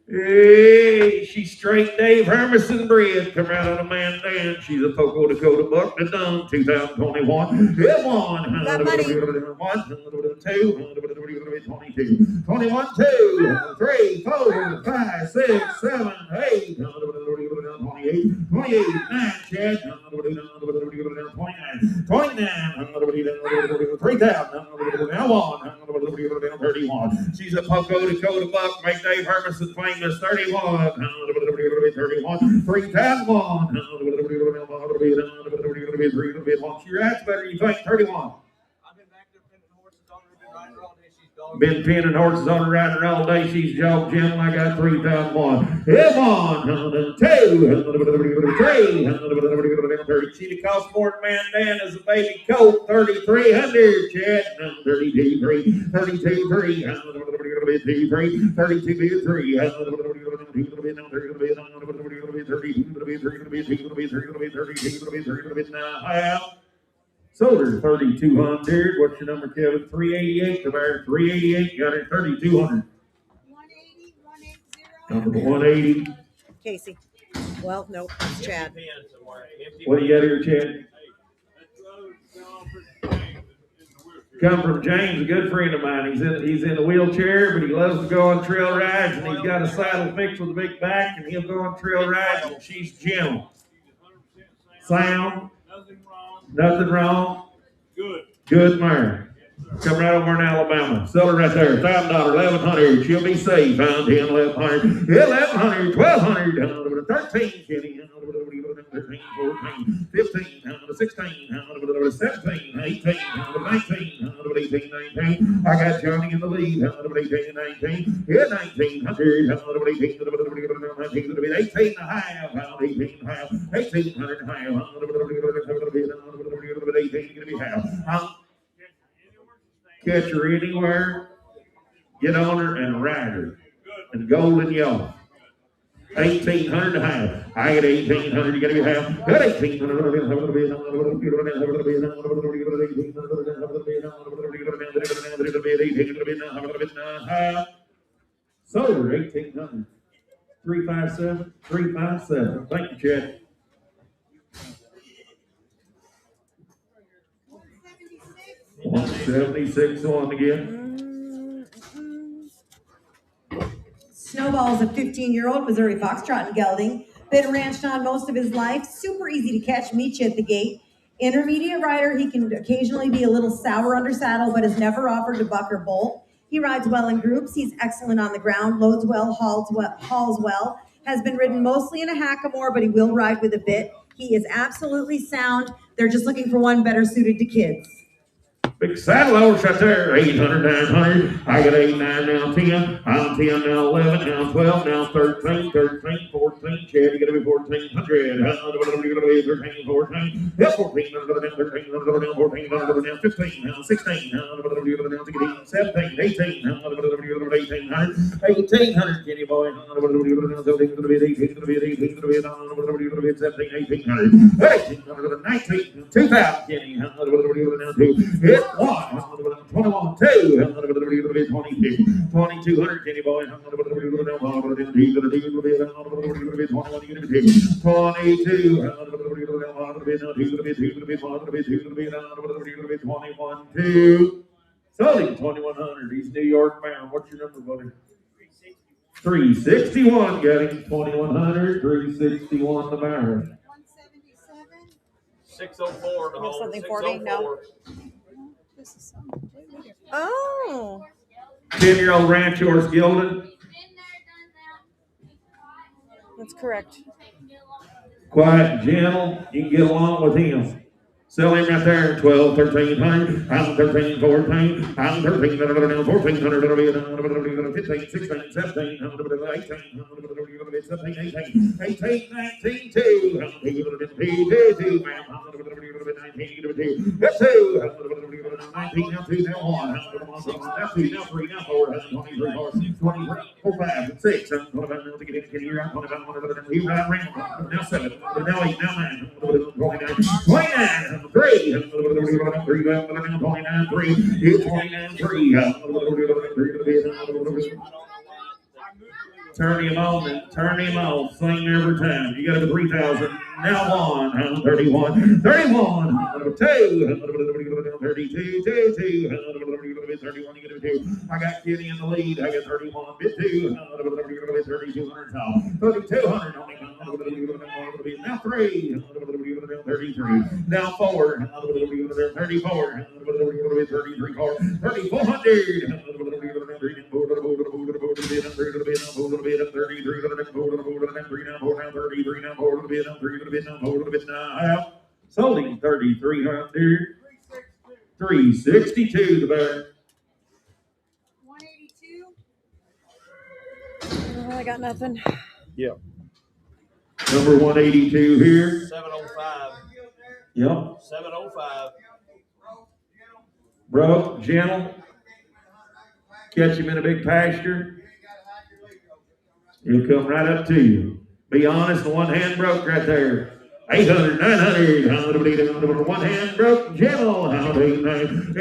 Hey, she's straight Dave Hermison bred. Come out on a man dance. She's a Poco Dakota buck that done 2021. Hit one. Got money. 1, 2, 22, 21, 2, 3, 4, 5, 6, 7, 8, 28, 28, 9, Chad, 29, 29, 3,000, now 1, 31. She's a Poco Dakota buck, make Dave Hermison famous, 31, 31, 3,001, she rats better than you think, 31. Been pinning horses on the rider all day. She's jog gentle. I got 3,001. Hit 1, 2, 3. She cost more than man Dan as a baby colt. 3,300. Chad, 32, 3, 32, 3, 32, 3, 32, 3, 32, sold her 3,200. What's your number, Kevin? 388. Come here, 388. Got her 3,200. 180, 180. Number 180. Casey. Well, no, it's Chad. What do you got here, Chad? Come from James, a good friend of mine. He's in a wheelchair, but he loves to go on trail rides, and he's got a saddle fixed with a big back, and he'll go on trail rides, and she's gentle. Sound. Nothing wrong. Good mare. Come right over in Alabama. Sell her right there. $1,000, 1,100. She'll be safe. 10, 1,100, 1,100, 1,200, 13, Kenny, 13, 14, 15, 16, 17, 18, 19, 18, 19. I got Johnny in the lead. 18, 19. Yeah, 1900, 18, 18 and a half, 18 and a half, 1,800 and a half, 18 gonna be half. Catch her anywhere, get on her and ride her. And gold and yellow. 1,800 and a half. I get 1,800, you gotta be half. Got 1,800. Sold her 1,800. 357, 357. Thank you, Chad. 176 on again. Snowball is a 15-year-old Missouri Foxtrot and gelding. Been ranched on most of his life. Super easy to catch, meet you at the gate. Intermediate rider, he can occasionally be a little sour under saddle, but has never offered to buck or bolt. He rides well in groups. He's excellent on the ground, loads well, hauls well. Has been ridden mostly in a hackamore, but he will ride with a bit. He is absolutely sound. They're just looking for one better suited to kids. Big saddle horse right there, 800, 900. I got 8, 9, now 10. I'm 10, now 11, now 12, now 13, 13, 14. Chad, you gotta be 1,400. 13, 14. Yeah, 14, 13, 14, 15, 16, 17, 18, 1,800. Kenny boy, 1,800. 19, 2,000. Kenny, 1, 21, 2, 2,200, Kenny boy, 21, 2. Sold him 2,100. He's New York bound. What's your number, buddy? 361. Got him 2,100. 361 the buyer. 604 to hold. Something 40? No. Oh. 10-year-old ranch horse gelding. That's correct. Quiet, gentle. You can get along with him. Sell him right there, 12, 1,300. I'm 13, 14. I'm 13, 1,400. 15, 16, 17, 18, 17, 18, 19, 2. 19, 2. 19, now 2, now 1, now 2, now 3, now 4, 23, 4, 5, 6, 25, now to get in, get here, 25, here, now 7, now 8, now 9, 29, 3, 29, 3, 29, 3, turn him on and turn him off. Sing every time. You got a 3,000. Now 1, 31, 31, 2, 32, 2, 31, you get a 2. I got Kenny in the lead. I got 31, bit 2, 3,200 top. 3,200 on me. Now 3, 33. Now 4, 34, 33, 4, 3,400. 33, sold him 3,300. 362 the better. 182. I got nothing. Yeah. Number 182 here. 705. Yep. 705. Broke, gentle. Catch him in a big pasture. He'll come right up to you. Be honest, one hand broke right there. 800, 900, one hand broke, gentle. 900, 900,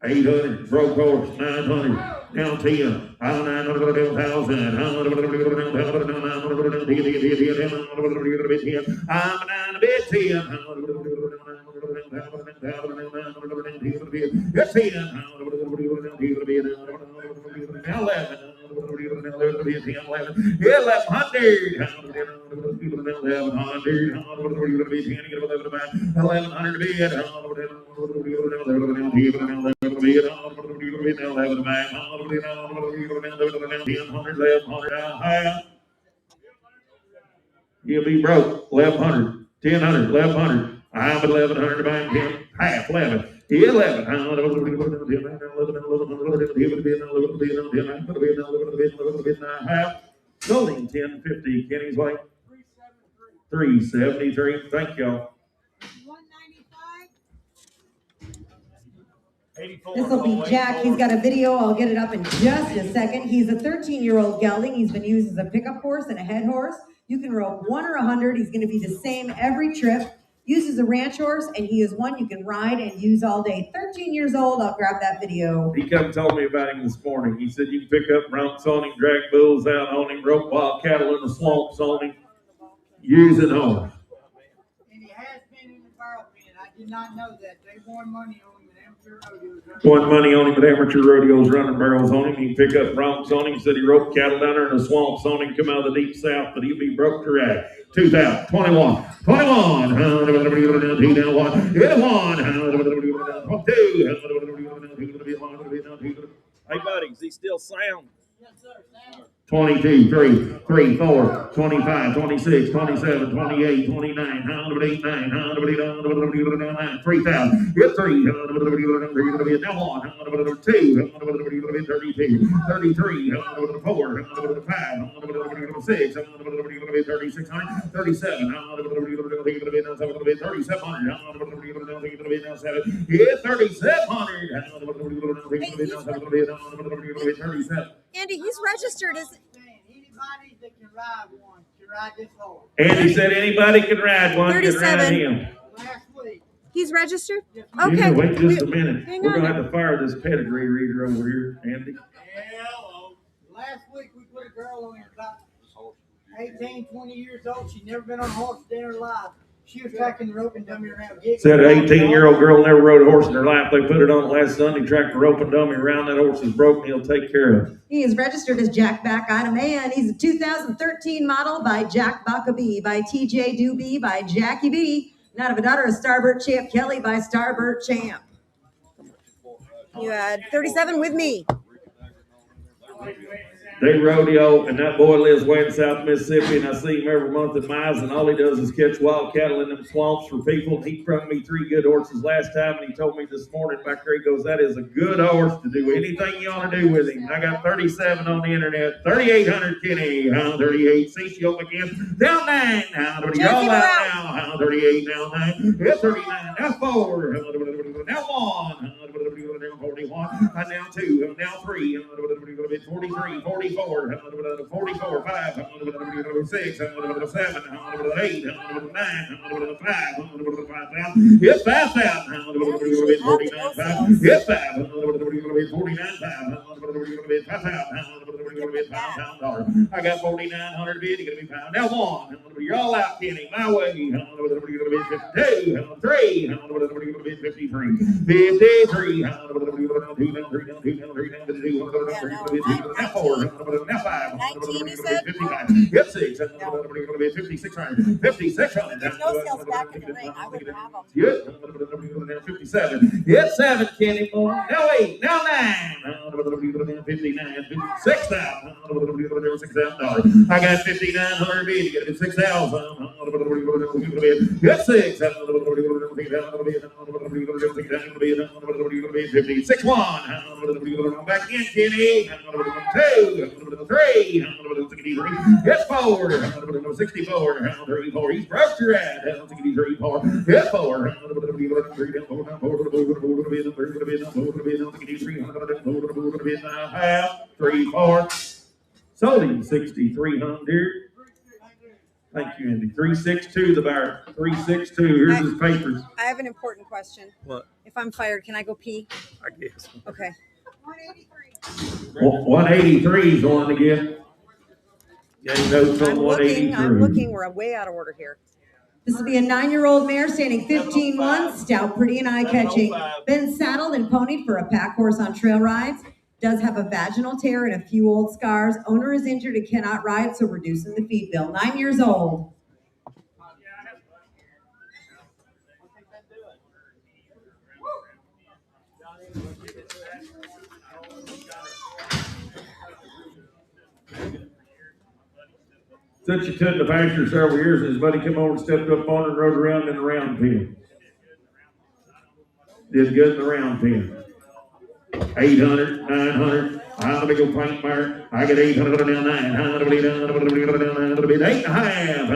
800, broke horse, 900, down 10, 900, 1,000, I'm down a bit 10, yes, 10, 11, 1100. He'll be broke. 1,100, 1,000, 1,100. I'm at 1,100 to buy him. Half 11. 11. Half. Sold him 1050. Kenny's like 373. Thank y'all. 195. This will be Jack. He's got a video. I'll get it up in just a second. He's a 13-year-old gelding. He's been used as a pickup horse and a head horse. You can rope 1 or 100. He's going to be the same every trip. Used as a ranch horse, and he is one you can ride and use all day. 13 years old. I'll grab that video. He come told me about him this morning. He said you can pick up broncs on him, drag bulls out on him, rope wild cattle in the swamps on him. Use it on. And he has been in the barrel pen. I did not know that. They won money on him in amateur rodeos. Won money on him at amateur rodeos, running barrels on him. He can pick up broncs on him. Said he roped cattle down there in the swamps on him. Come out of the deep south, but he'll be broke to rag. 2000, 21, 21. Hey, buddy, is he still sound? 22, 3, 3, 4, 25, 26, 27, 28, 29, 189, 189, 3,000, get 3, now 1, 2, 32, 33, 4, 5, 6, 3,600, 37, 3,700, yeah, 3,700, Andy, he's registered as. Anybody that can ride one can ride this horse. Andy said anybody can ride one, can 37. ride him. Last week. He's registered? You Okay. can wait just a minute. Hang We're on. gonna have to fire this pedigree reader over here, Andy. Last week we put a girl on here about 18, 20 years old. She'd never been on a horse a day in her life. She was tracking the rope and dummy around. Said an 18-year-old girl never rode a horse in her life. They put it on last Sunday, tracked the rope and dummy around. That horse is broken. He'll take care of it. He is registered as Jack Back Item Man. He's a 2013 model by Jack Backaby, by TJ Doobie, by Jackie B. Not of a daughter of Starbird Champ Kelly by Starbird Champ. You had 37 with me. They rodeo, and that boy lives way in South Mississippi, and I see him every month in miles, and all he does is catch wild cattle in them swamps for people. He sprung me 3 good horses last time, and he told me this morning back there, he goes, that is a good horse to do anything you want to do with him. I got 37 on the internet, 3,800 Kenny, 38, CCO again, down 9, y'all out now, 38, now 9, yeah, 39, now 4, now 1, 41, now 2, now 3, 43, 44, 44, 5, 6, 7, 8, 9, 5, yes, 5,000, 49, 5, yes, 5, 49, 5, I got 4,900 bid, you're gonna be found. Now 1, you're all out, Kenny, my way, 52, 3, 53, 53, now 4, now 5, 19, you said? 55, yep, 6, 5600, 5600, There's no sales back in the ring. I wouldn't have them. good, now 57, yep, 7, Kenny, now 8, now 9, 59, 6,000, $6,000. I got 5,900 bid, you get 6,000, good 6, 56, 1, back in, Kenny, 2, 3, get 4, 64, 34, he's broke your ass, 63, 4, get 4, 3, 4, sold him 6,300. Thank you, Andy. 362 the buyer. 362. Here's his papers. I have an important question. What? If I'm fired, can I go pee? I guess. Okay. 183 is the one to get. Getting notes on 183. I'm looking. We're way out of order here. This will be a 9-year-old mare standing 15-1, stout, pretty, and eye-catching. Been saddled and ponied for a pack horse on trail rides. Does have a vaginal tear and a few old scars. Owner is injured and cannot ride, so reducing the feed bill. 9 years old. Since you took the pasture several years, and his buddy came over and stepped up on her and rode around in the round pen. Did good in the round pen. 800, 900. I'm a big old paint mare. I get 800 down 900. 8 and a half.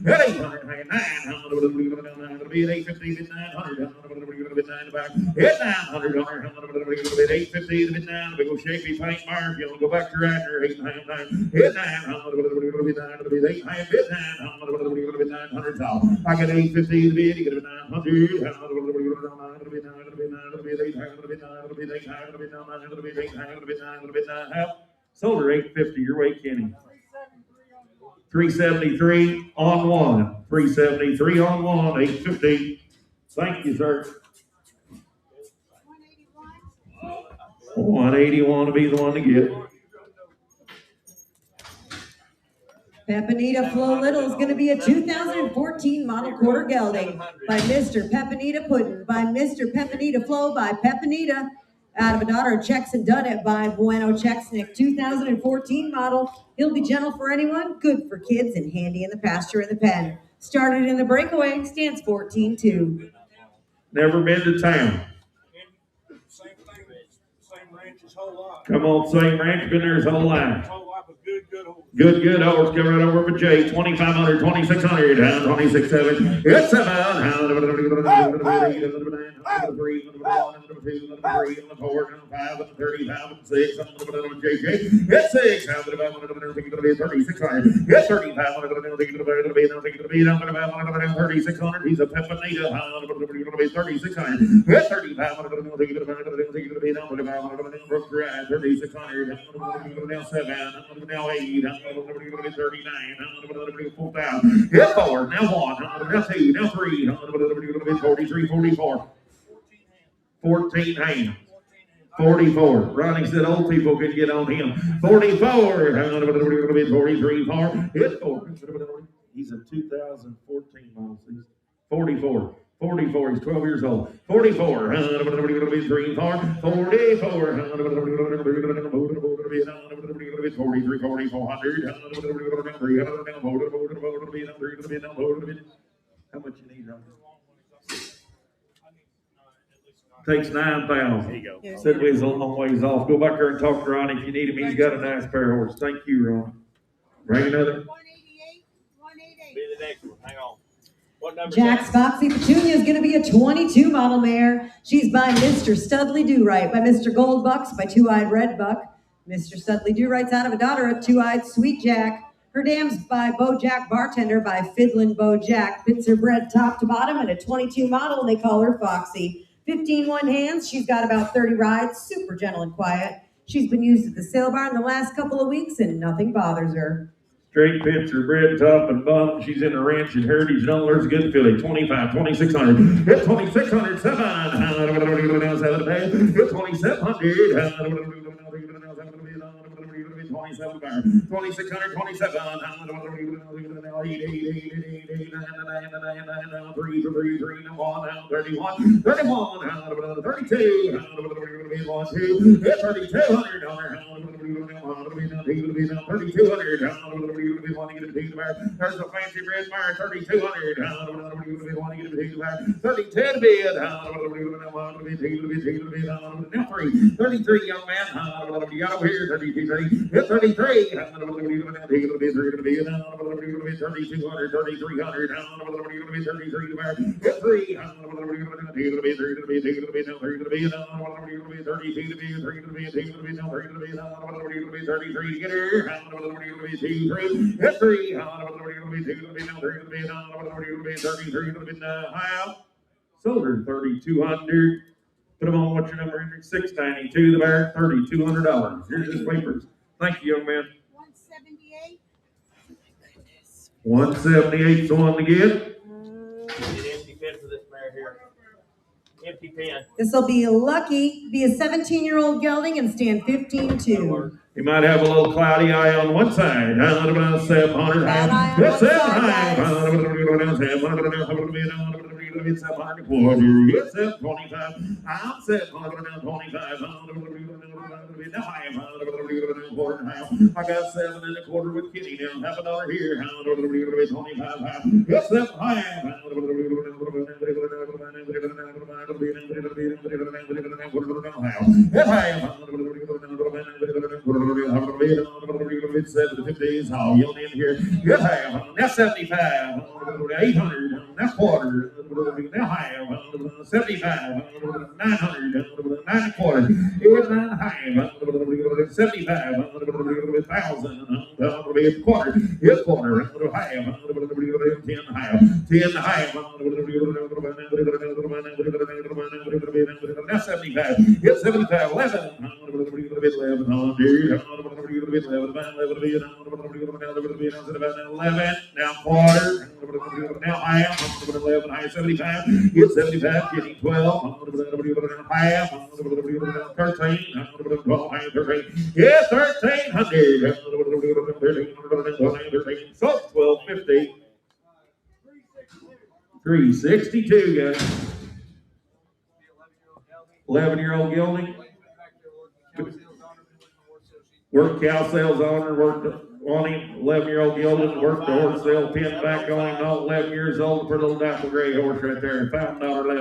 Got 800 900. 850 900. Hit 900 850 900. Big old shapy paint mare. If you want to go back to right there, 8 and a half 9. Hit 900. 8 and a half. Hit 900. I got 850 to bid. You get 900. Sold her 850 your way, Kenny. 373 on 1. 373 on 1. 850. Thank you, sir. 181 to be the one to get. Pepinita Flo Little is going to be a 2014 model quarter gelding by Mr. Pepinita Puddin', by Mr. Pepinita Flo, by Pepinita, out of a daughter of Checks and Done It by Bueno Checksnick, 2014 model. He'll be gentle for anyone, good for kids, and handy in the pasture and the pen. Started in the breakaway, stands 14-2. Never been to town. Same thing, same ranch his whole life. Come on, same ranch, been there his whole life. Whole life of good horse. Good horse. Come right over for Jay. 2,500, 2,600, down 26.7. It's 7. 3, 2, 3, 4, 5, 35, 6. JJ. It's 6. 3,600. It's 3,500. 3,600. He's a Pepinita. 3,600. It's 3,500. 3,600. Now 7. Now 8. 39. 4,000. Hit 4. Now 1. Now 2. Now 3. 43. 44. 14 hands. 44. Ronnie said old people could get on him. 44. 43. 4. Hit 4. He's a 2014 model. 44. 44, he's 12 years old. 44, 3, 4, 44, 43, 400, how much you need, Ron? Takes 9,000. There you go. Said we was a long ways off. Go back there and talk to Ron if you need him. He's got a nice pair of horses. Thank you, Ron. Bring another. 188, 188. Be the next one. Hang on. What number? Jack's Foxy Petunia is going to be a 22 model mare. She's by Mr. Studley Do-Right, by Mr. Gold Bucks, by Two-Eyed Red Buck. Mr. Studley Do-Right's out of a daughter of Two-Eyed Sweet Jack. Her dam's by Bo Jack Bartender, by Fiddlin' Bo Jack. Fits her bred top to bottom and a 22 model, and they call her Foxy. 15 one hands. She's got about 30 rides, super gentle and quiet. She's been used at the sale barn the last couple of weeks, and nothing bothers her. Straight picture, bread top and bottom. She's in a ranch and heritage. Don't learn good filly. 25, 2,600. Hit 2,600, 7. Hit 2,700. 27, 2,600, 27. 3, 1, 31, 31, 32, 3,200. There's a fancy red mare, 3,200. 32 to bid. Now 33, young man. You got over here, 33. 33. 3,200, 3,300. 33 to bear. 3. 33. Sold her 3,200. Put them on. What's your number? 692 the bear. $3,200. Here's his papers. Thank you, young man. 178. 178 's the one to get. Get empty pin for this mare here. Empty pin. This will be lucky, be a 17-year-old gelding and stand 15-2. You might have a little cloudy eye on one side. 700. Bad eye on Yes, one 700. 700. Yes, 725. I'm 725. Now I am I got 7 1/4 with Kitty now. Half a dollar here. 25. Yes, 700. All yelled in here. Yes, now 75. 800. Now quarter. Now high. 75. 900. 9 quarter. 9 high. 75. 1,000. Quarter. Yes, quarter. High. 10 high. 10 high. Now 75. Yes, 75. 11. 11. Now quarter. Now high. 11 high. 75. Yes, 75. Getting 12. High. 13. 12 high. 13. Yes, 1,300. So 1,250. 362, guys. 11-year-old gelding. Worked cow sales on her, worked on him. 11-year-old gelding, worked the horse sale, pin back on him. All 11 years old for a little dapple gray horse right there. $1,000,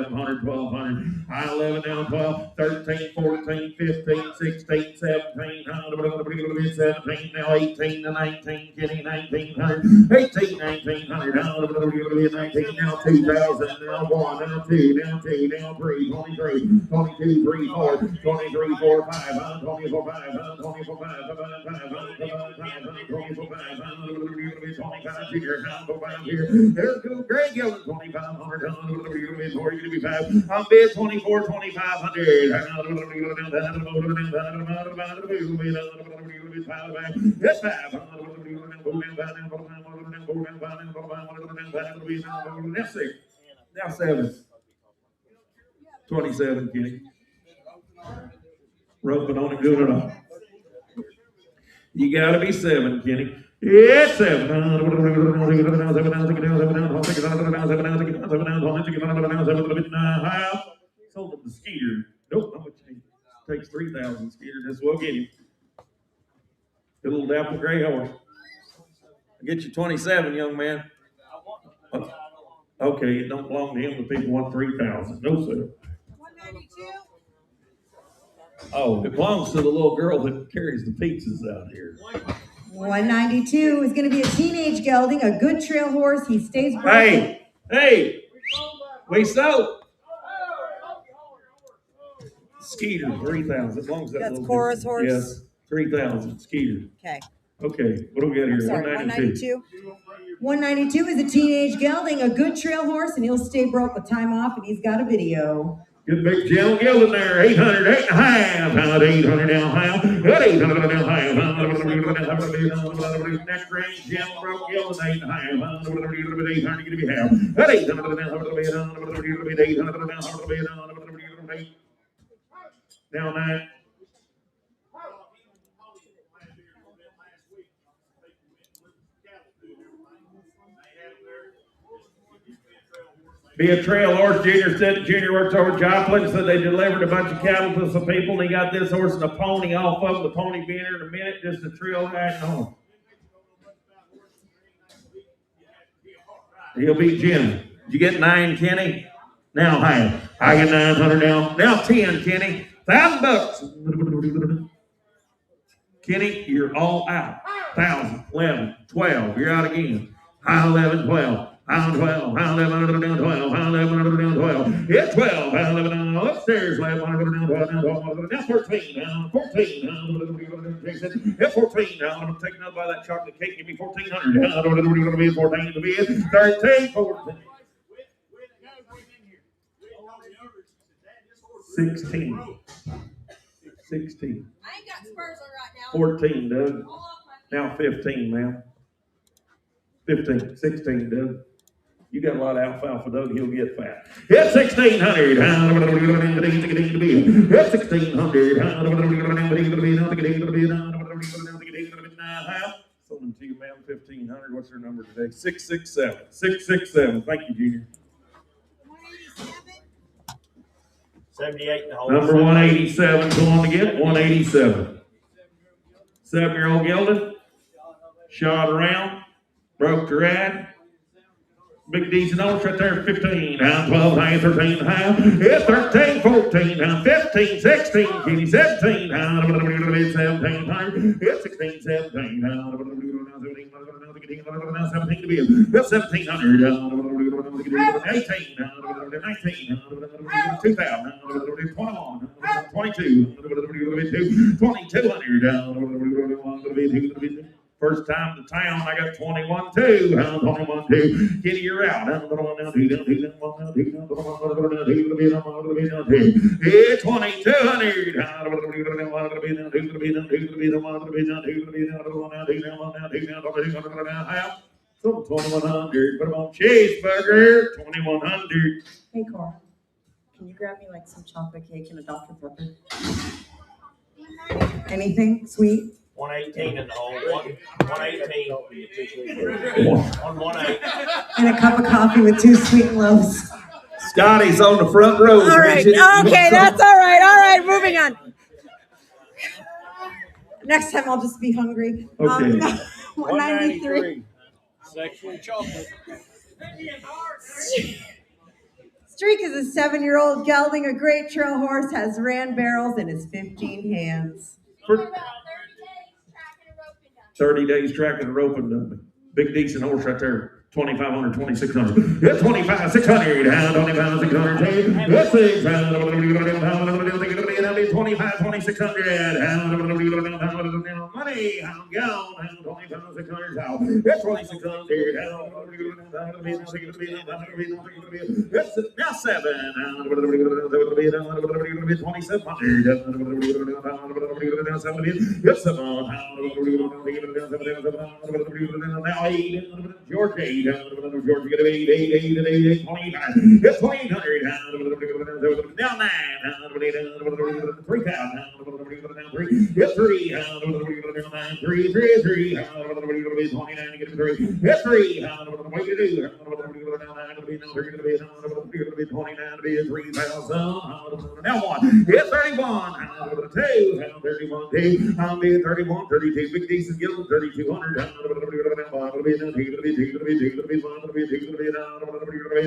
1,100, 1,200. High 11, down 12, 13, 14, 15, 16, 17, 17, now 18 to 19, getting 1,900, 18, 1,900, 19, now 2,000, now 1, now 2, now 2, now 3, 23, 22, 3, 4, 23, 4, 5, 24, 5, 24, 5, 25 here. There's good Greg Gillen, 2,500. Before you to be 5. I'm bid 24, 2,500. Yes, 5. That's 6. Now 7. 27, Kenny. Roping on it good enough. You gotta be 7, Kenny. It's 7. Sold him the Skeeter. Nope, how much he takes 3,000 Skeeter. This will get him. Good little dapple gray horse. I'll get you 27, young man. Okay, it don't belong to him. The people want 3,000. No, sir. 192. Oh, it belongs to the little girl that carries the pizzas out here. 192 is going to be a teenage gelding, a good trail horse. He stays broken. Hey, we sold. Skeeter, 3,000. As long as that That's little Cora's horse? Yes, 3,000 Skeeter. Okay. Okay, what do we got here? I'm sorry, 192. 192 is a teenage gelding, a good trail horse, and he'll stay broke with time off, and he's got a video. Good big Jill Gilding there, 800, 8.5, pound 800 now, half, good 800 now, half, next range, Jim broke Gilding, 8.5, 800, get to be half, good 800 now, 9. Be a trail horse. Junior worked over Joplin, said they delivered a bunch of cattle to some people, and he got this horse and a pony off of him. The pony being here in a minute, just a trail riding home. He'll beat Jim. Did you get 9, Kenny? Now high. I get 900 now. Now 10, Kenny. $1,000. Kenny, you're all out. 1,000, 11, 12. You're out again. High 11, 12. Pound 12, pound 11, down 12, pound 11, down 12. Hit 12, pound 11, down upstairs, left, down 12, now 14, down 14, down hit 14, down. I'm gonna take another bite of that chocolate cake. Give me 1,400. Down 14 to be 13, 14. 16. 16. I ain't got spurs on right now. 14, Doug. Now 15, ma'am. 15, 16, Doug. You got a lot of alfalfa, Doug. He'll get fat. Hit 1,600. Hit 1,600. Sold them to you, ma'am. 1,500. What's her number today? 667. 667. Thank you, Junior. 78 in the whole. Number 187. Go on to get 187. 7-year-old gelding. Shot around. Broke the rad. Big decent old right there, 15, down 12, high 13, high, it's 13, 14, down 15, 16, Kenny, 17, down 17, high, it's 16, 17, down 17 to be, it's 1,700, down 18, down 19, 2,000, 21, 22, 2,200, down. First time to town, I got 21-2. 21-2. Kenny, you're out. Yeah, 2,200. So 2,100. Put them on cheeseburger. 2,100. Hey, Cora, can you grab me like some chocolate cake and a Dr. Pepper? Anything sweet? 118 in the hole. 118. 118. And a cup of coffee with 2 sweet loaves. Scotty's on the front row. All right. Okay, that's all right. All right, moving on. Next time I'll just be hungry. Okay. 193. Sexual chocolate. Streak is a 7-year-old gelding, a great trail horse, has ran barrels and is 15 hands. 30 days tracking and roping them. Big decent horse right there. 2,500, 2,600. It's 25, 600. 25, 600. It's 600. 25, 2,600. Money, I'm gone. 25, 600. It's 2,600. It's now 7. 2,700. It's 7. Now 8. George 8. George, get 8, 25. It's 2,800. Now 9. 3,000. It's 3. 3, 3, 3. It's 29 to get 3. It's 3. What do you do? 29 to be 3,000. Now 1. It's 31. 2. 31. 2. I'll be 31. 32. Big decent gill. 3,200.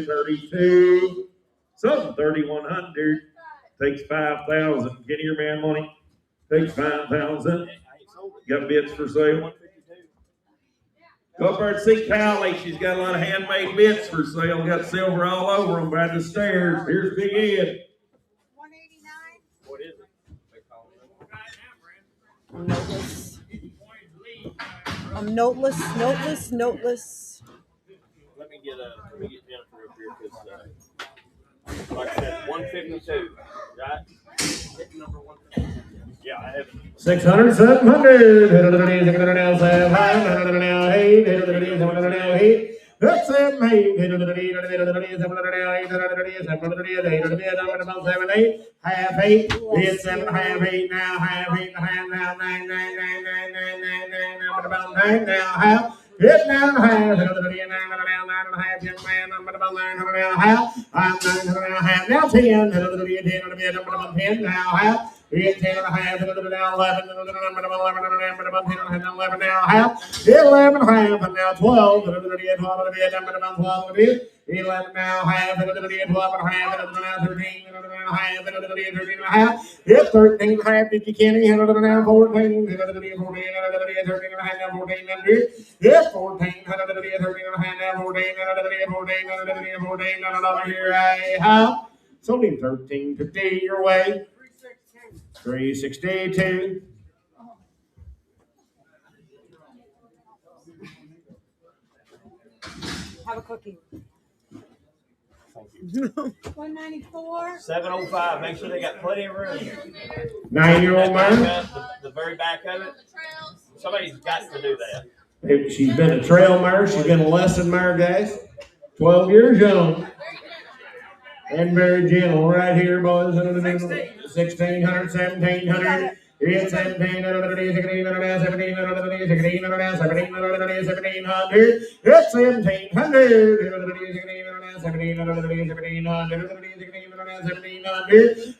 32. So 3,100 takes 5,000. Get your man money. Takes 5,000. Got bids for sale. Go up there and see Callie. She's got a lot of handmade bits for sale. Got silver all over them by the stairs. Here's Big Ed. 189. What is it? I'm noteless. Noteless. Let me get Jennifer up here because, like I said, 152, right? Hit number 152. Yeah, I have it. 600, 700. 8. That's 7, 8. 7, 8. Half 8. It's 7, half 8 now. Half 8 now. 9, 9, 9, 9, 9, 9, 9, 9, 9 now. Half. It's 9 and a half. 9 and a half. Young man, I'm about 900 now. Half. I'm 900 now. Half. Now 10. 10 now. Half. It's 10 and a half. 11. 11 now. Half. 11 and a half. And now 12. 12 11 now. Half. 12 and a half. 13 and a half. 13 and a half. It's 13 and a half. Did you Kenny? 14. 14 and a half. 14 and Yes, 14, 13 and a half now, 14, 14, here I have. It's only 1350 your way. 362. Have a cookie. 194. 705. Make sure they got plenty of room. 9-year-old man. The very back of it. Somebody's got to do that. She's been a trail mare. She's been a lesson mare, guys. 12 years young. And very gentle right here, boys. 1,600, 1,700. It's 1,700, 1,700, 1,700. It's 1,700.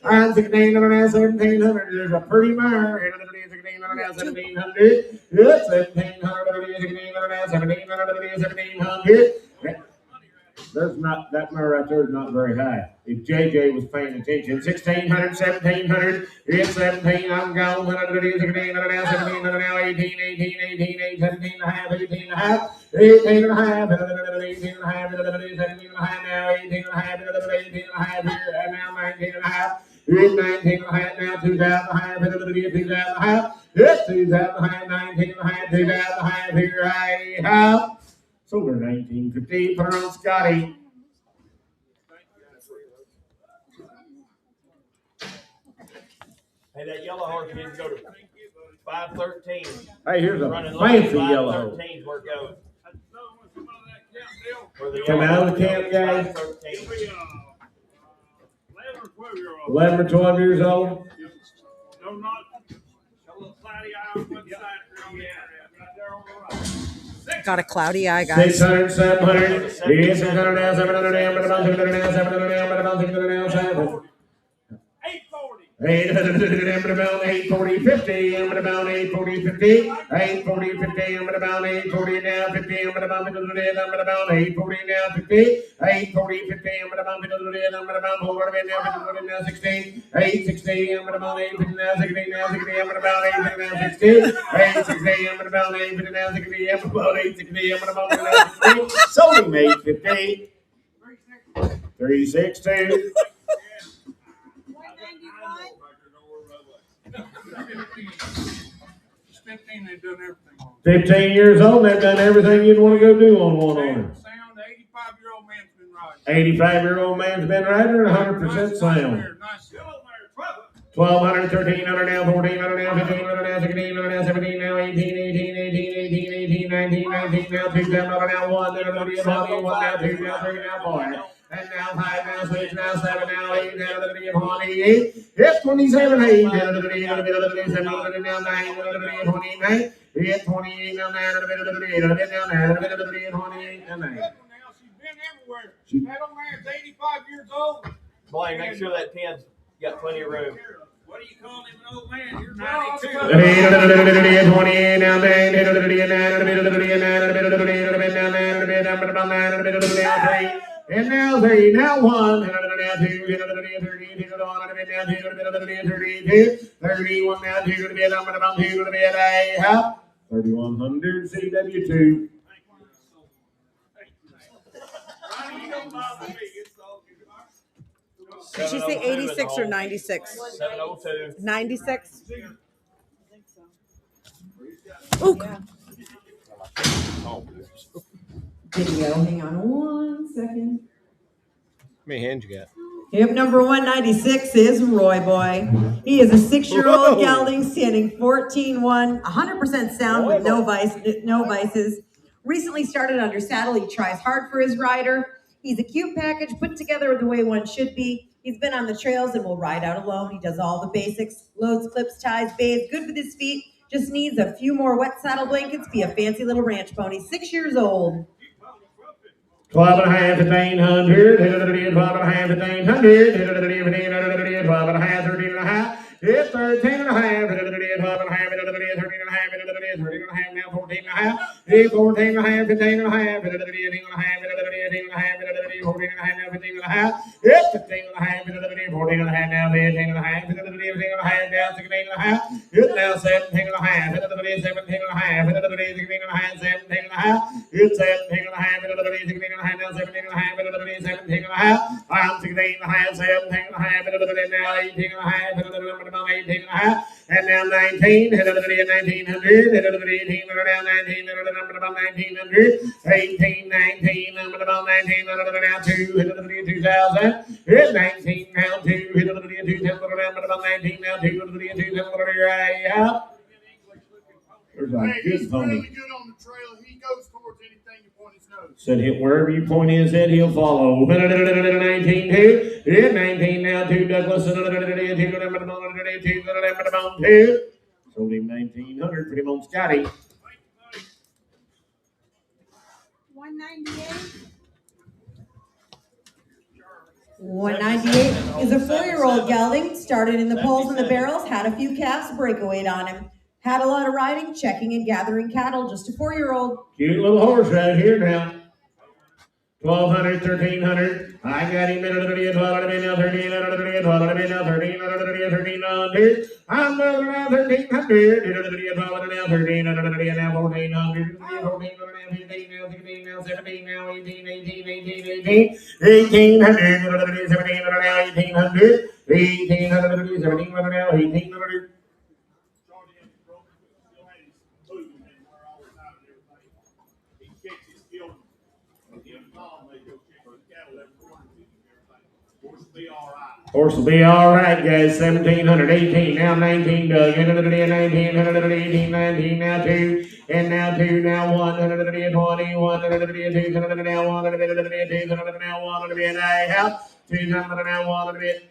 And 1,700. There's a pretty mare. 1,700. It's 1,700. There's not that mare right there is not very high. If JJ was paying attention, 1,600, 1,700. It's 17. I'm gone. 1,700 now. 1,700 now. 18, 18, 18, 18, 17 and a half, 18 and a half, 18 and a half, 18 and a half, 17 and a half now. 18 and a half, 18 and a half here, and now 19 and a half. It's 19 and a half now. 2,000 and a half. 2,000 and a half. It's 2,000 and a half. 19 and a half. 2,000 and a half here I have. So we're 1950. Put her on Scotty. Hey, that yellow horse needs to go to 513. Hey, here's a Running fancy low, yellow. 513 is where it goes. Come out of the camp, guys. 11 or 12 years old. No, not a little cloudy eye on one side. Yeah, right there on the right. Got a cloudy eye, guys. 600, 700. It's 600 now, 700 now, 700 now, 700 now, 700 now, 700. 840, 50, I'm about 840, 50, 840, 50, I'm about 840 now, 50, I'm about 840 now, 50, 840, 50, I'm about 400 now, 16, 860, I'm about 850 now, 60 now, 60, I'm about 850 now, 60, 860, I'm about 850 now, 60, I'm about 860, I'm about 860, so we made 50, 360. 15, they've done everything on 15 years old, they've done everything you'd want to go do on one owner. sound. The 85-year-old man's been riding. 85-year-old man's been riding her 100% sound. 1,200, 1,300 now, 1,400 now, 1,500 now, 1,600 now, 17 now, 18, 18, 18, 18, 18, 19, 19 now, 2,000 now, 1, 1 now, 2 now, 3 now, 4. And now 5, now 6, now 7, now 8, now 28. Hit 27, 8, now 9, hit 28, now 9, now 28, now 9. She's been everywhere. That old man's 85 years old. Boy, make sure that pin's got plenty of room. What do you call him an old man? You're 92. 28, now 9, and now 3, now 1, now 2, now 3, now 31, now 2 to be about 2 to be at a half. 3100 CW2. Did she say 86 or 96? 702. 96? Ooh. Video, hang on 1 second. How many hands you got? Hip number 196 is Roy Boy. He is a 6-year-old Whoa. gelding standing 14-1, 100% sound with no vices. Recently started under saddle. He tries hard for his rider. He's a cute package put together the way one should be. He's been on the trails and will ride out alone. He does all the basics, loads, clips, ties, bathes, good with his feet. Just needs a few more wet saddle blankets, be a fancy little ranch pony. 6 years old. 12 and a half, 1500, 12 and a half, 1500, 12 and a half, 13 and a half. It's 13 and a half, 12 and a half, 13 and a half, 13 and a half, now 14 and a half. It's 14 and a half, 15 and a half, 18 and a half, 18 and a half, 14 and a half, now 15 and a half. It's 15 and a half, 14 and a half, now 15 and a half, 15 and a half, now 16 and a half. It's now 17 and a half, 17 and a half, 16 and a half, 17 and a half. It's 17 and a half, 16 and a half, now 17 and a half, 17 and a half. I'm 16 and a half, 17 and a half, now 18 and a half, 18 and a half. And now 19, 1900, 18, now 1900, 18, 19, about 19, now 2, 2000. It's 19, now 2, 2000, about 19, now 2, 2000, right. There's a Hey, good he's pony. really good on the trail. He goes towards anything you point his nose. Said wherever you point his head, he'll follow. 19, 2. Yeah, 19 now, 2 Douglas. 2. Sold him 1900. Pretty much Scotty. 198. 198 is a 4-year-old gelding. Started in the poles and the barrels. Had a few calves break weight on him. Had a lot of riding, checking and gathering cattle. Just a 4-year-old. Cute little horse right here now. 1200, 1300. I got him in 1300, now 1300, 1300. I'm moving around 1300. Now 1300, now 1400, now 15, now 16, now 17, now 18, 1800, 1700, now 1800, 1700, now 1800. Horse will be all right, guys. 1700, 18, now 19, Doug. 19, 19, now 2, and now 2, now 1, 20, 1, 2, now 1, 2, now 1, to be an eye out. 2, now 1, to be it.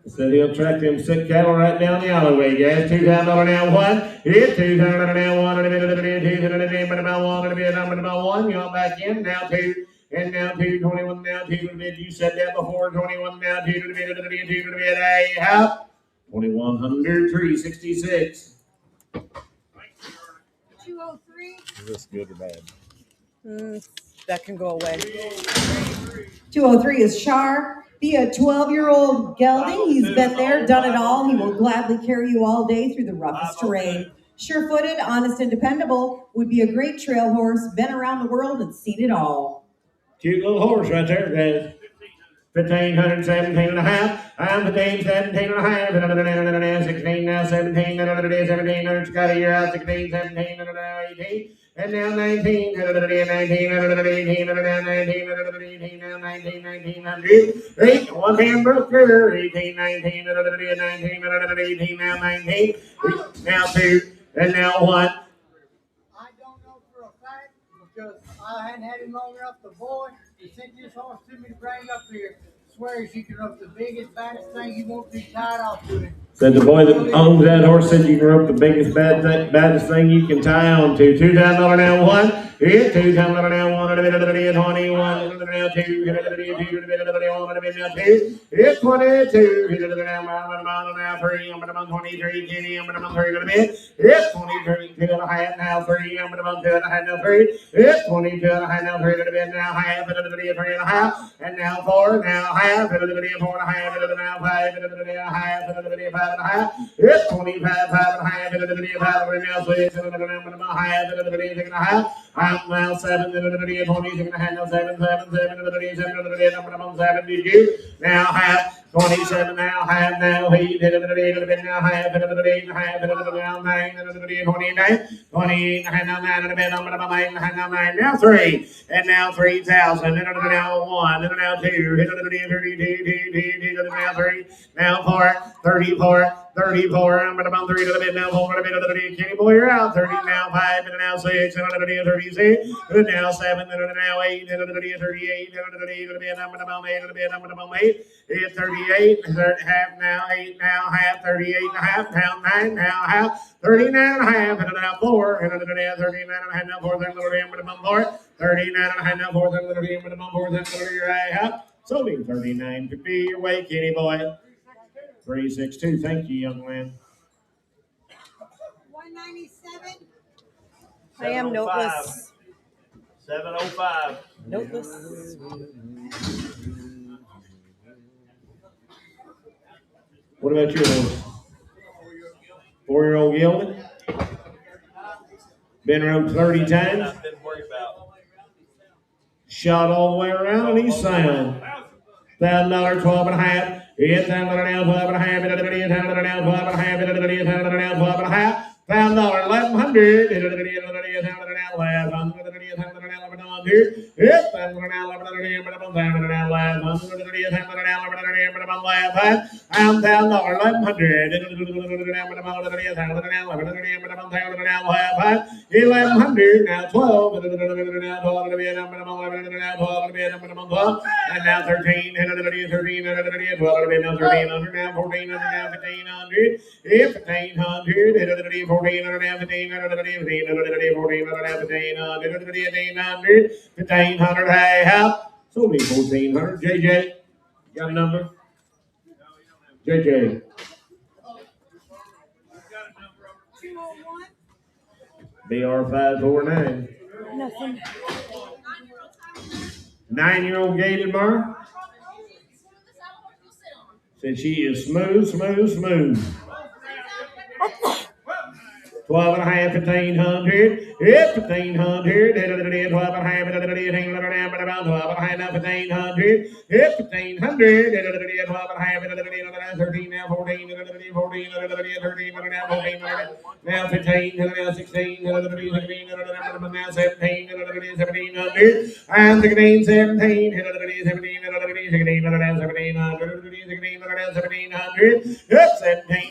Said he'll track them sick cattle right down the alleyway, guys. $2,000 now 1. It's $2,000 now 1. About 1. You're back in now 2. And now 2, 21 now 2 to bid. You said that before. 21 now 2 to bid. 2 to bid. A half. 2100, 366. 203. Is this good or bad? That can go away. 203 is Char. Be a 12-year-old gelding. He's been there, done it all. He will gladly carry you all day through the roughest terrain. Sure-footed, honest, and dependable. Would be a great trail horse. Been around the world and seen it all. Cute little horse right there, guys. 1500, 17 and a half. I'm 15, 17 and a half. 16 now, 17, 1700. Scotty, you're out. 16, 17, 18. And now 19, 19, 19, now 19, 1900. 8, one hand broker. 18, 19, 19, 18, now 19. Now 2, and now 1. because I hadn't had him long enough. The boy who sent this horse to me to bring up here swears he can rope the biggest, baddest thing he wants to be tied off to him. Said the boy that owns that horse said you can rope the biggest, baddest thing you can tie on to. $2,000 now one. Hit $2,000 now one. And a bit of the 21. And a now two. Hit a bit of the 2. And a bit of the 1. And a bit now 2. Hit 22. Hit a bit now 1. Now 3. I'm going to 23. Kitty. I'm going to 3. Going to bit. Hit 23. 2 and a half. Now 3. I'm going to 2 and a half. Now 3. Hit 22 and a half. Now 3. Going to bit. Now half. And a bit of 3 and a half. And now 4. Now half. And a bit of 4 and a half. And now 5. And a bit of half. And a bit of 5 and a half. It's 25, 5 and a half, and a bit of 5, and now 6, and a bit of half, and a bit of 6 and a half. I'm now 7, and a bit of 26 and a half, now 7, 7, 7, and a bit of 7, and a bit of 7, did you? Now half. 27 now, half now, 8, and a bit now, half, and a bit 8 and a half, and a bit now 9, and a bit 29, 28, and now 9, and a bit on 9, and now 9, now 3, and now 3,000, and a bit now 1, and now 2, and a bit 32, and now 3, now 4, 34, 34, I'm going to bump 3 to the bit now, 4 to the bit of the bit, Kenny boy, you're out, 30 now, 5, and now 6, and a bit 36, and now 7, and now 8, and a bit 38, and a bit, I'm going to bump 8, and a bit, I'm going to bump 8, it's 38, half now, 8 now, half, 38 and a half, now 9, now half, 39 and a half, and now 4, and now 39 and a half, now 4, then little I'm going to bump 4, 39 and a half, now 4, then little I'm going to bump 4, then little you're half, so be 39 could be your way, Kenny boy. 362, thank you, young man. 197. I am noteless. 705. Noteless. What about your horse? 4-year-old gelding? Been rode 30 times? Nothing to worry about. Shot all the way around and he's sound. $1,000, 12 and a half. $10 now, 12 and a half. $10 now, 12 and a half. $10 now, 12 and a half. $1,000, 1,100. And now 13, 13, 13, 12, now 1300, now 1400, now 1500, 1500, 1400, now 1500, 1500, 1400, 1500, 1500, hey, how? So be 1400. JJ, got a number? JJ. 201. BR549. Nothing. 9-year-old gated Mar. Said she is smooth, smooth, smooth. 12 and a half, 1,500. Yep, 1,500. 12 and a half, 1,500. 12 and a half, 1,500. Yep, 1,500. 12 and a half, 13 now, 14, 14, 13, now 14, now 15, now 16, now 17, now 17, 1,700. And 16, 17, 17, 17, 1,700. Yep, 1,700, 16,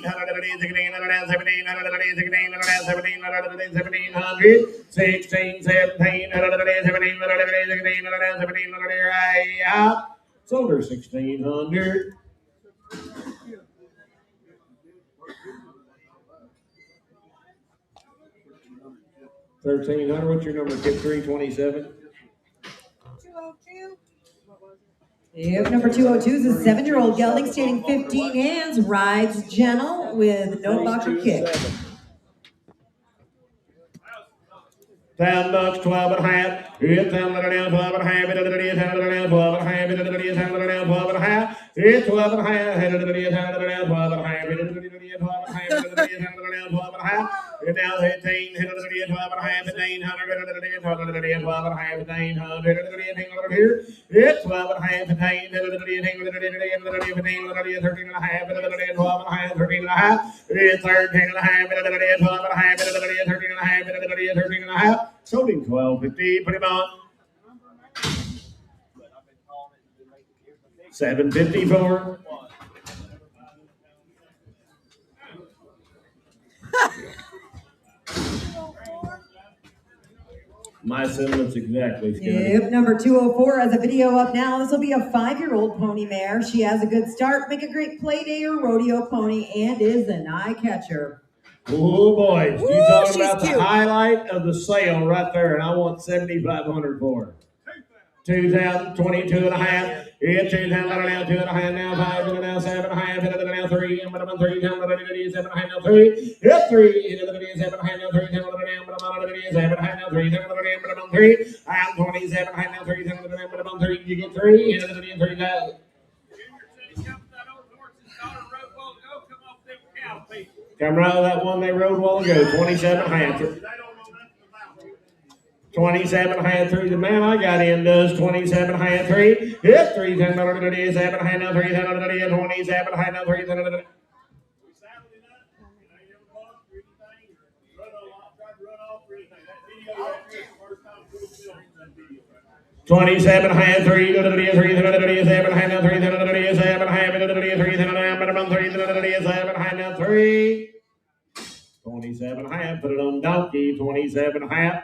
1700, 16, 17, 17, sold her 1,600. $1,300. What's your number? Kid 327. 202. Yep, number 202 is a 7-year-old gelding standing 15 hands, rides gentle with no buck or kick. $1,000, 12 and a half. It's $1,000 now, 12 and a half. It's $1,000 now, 12 and a half. It's $1,000 now, 12 and a half. It's 12 and a half. It's $1,000 now, 12 and a half. It's $1,000 now, 12 and a half. It's now 15. It's $1,000 12 and a half. It's 800. It's $1,000 12 and a half. It's 800. It's 12 and a half. It's 8. It's 13 and a half. It's 12 and a half. 13 and a half. It's 13 and a half. It's 12 and a half. It's 13 and a half. It's 13 and a half. Sold him 1250. Put him on. 754. My sentiments exactly, Scotty. Yep, number 204 has a video up now. This will be a 5-year-old pony mare. She has a good start, make a great play day or rodeo pony, and is an eye catcher. Oh, boys. Woo, You talking she's about cute. the highlight of the sale right there, and I want 7,500 for her. 2,022 and a half. Yeah, 2,000 now, 2 and a half now, 5 and now, 7 and a half, and now 3, and I'm 3, 7 and a half now, 3. Yeah, 3, and 7 and a half now, 3, 7 and a half, but I'm 7 and a half now, 3, 7 and a half, but I'm 3. I'm 27 and a half now, 3, 7 and a half, but I'm 3. You get 3, and 3,000. Come right with that one they rode a while ago, 27 and a half. 27 and a half through the man I got in does 27 and a half 3. Yep, 3 7 and a half now, 3 7 and a half, 27 and a half now, 3 7 and a half. 27 and a half 3 to the 3 7 and a half now, 3 7 and a half, 7 and a half to the 3 7 and a half, but I'm 3 7 and a half now, 3. 27 and a half, put it on donkey, 27 and a half.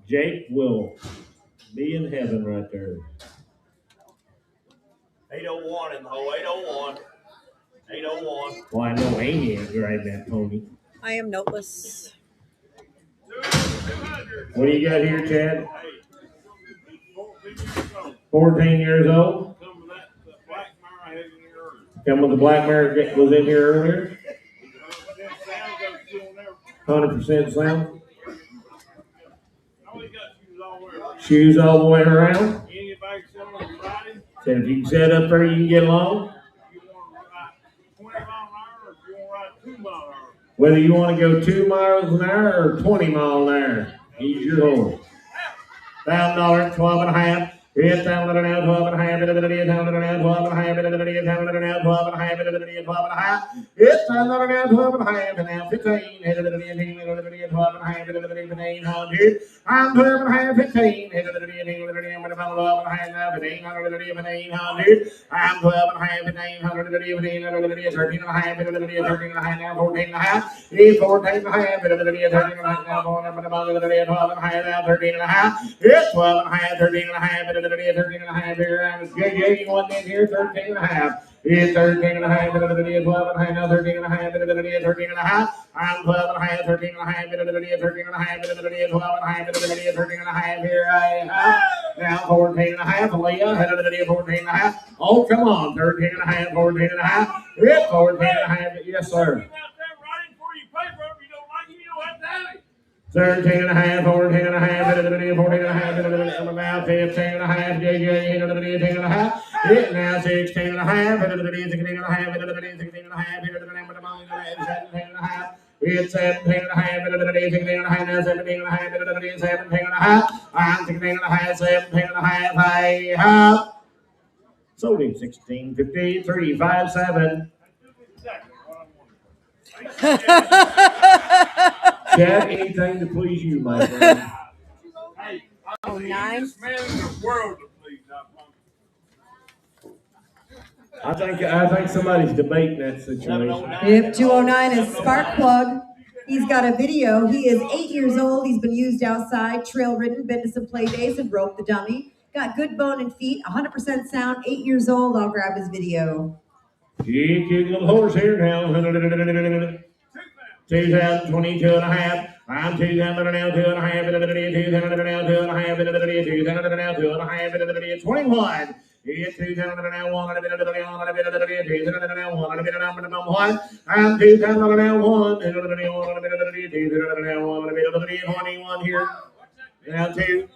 Jake will be in heaven right there. 801 in the hole, 801. 801. Well, I know Amy ain't riding that pony. I am noteless. What do you got here, Chad? 14 years old. Come with the black mare that was in here earlier. 100% sound. Shoes all the way around. So if you can set up there, you can get along. Whether you want to go 2 miles an hour or 20 miles an hour, he's your horse. $1,000, 12 and a half. It's down to now 12 and a half. It's down to now 12 and a half. It's down to now 12 and a half. It's 12 and a half. It's down to now 12 and a half. And now 15. It's 12 and a half. It's 1500. I'm 12 and a half. 15. It's 12 and a half. Now 1500. I'm 12 and a half. 1500. 13 and a half. 13 and a half. Now 14 and a half. It's 14 and a half. 13 and a half. Now 12 and a half. Now 13 and a half. It's 12 and a half. 13 and a half. 13 and a half here. I'm JJ, you want in here? 13 and a half. It's 13 and a half. 12 and a half. Now 13 and a half. 13 and a half. I'm 12 and a half. 13 and a half. 13 and a half. 12 and a half. 13 and a half here. I am now 14 and a half. Leah, 14 and a half. Oh, come on. 13 and a half. 14 and a half. It's 14 and a half. Yes, sir. 13 and a half, 14 and a half, 14 and a half, now 15 and a half, 18 and a half, it now 16 and a half, 16 and a half, 16 and a half, 17 and a half, it's 17 and a half, 16 and a half, now 17 and a half, 17 and a half, I'm 16 and a half, 17 and a half, I have sold him 16, 53, 5, 7. Chad, anything to please you, my friend. Oh, 9. I think somebody's debating that situation. Yep, 209 is Sparkplug. He's got a video. He is 8 years old. He's been used outside, trail ridden, been to some play days and broke the dummy. Got good bone and feet, 100% sound, 8 years old. I'll grab his video. Cute little horse here now. 2022 and a half. I'm 2000 now, 2 and a half. 2000 now, 2 and a half. 2000 now, 2 and a half. 21. It's 2000 now, 1. 2000 now, 1. I'm 2000 now, 1. 21 here. Now 2.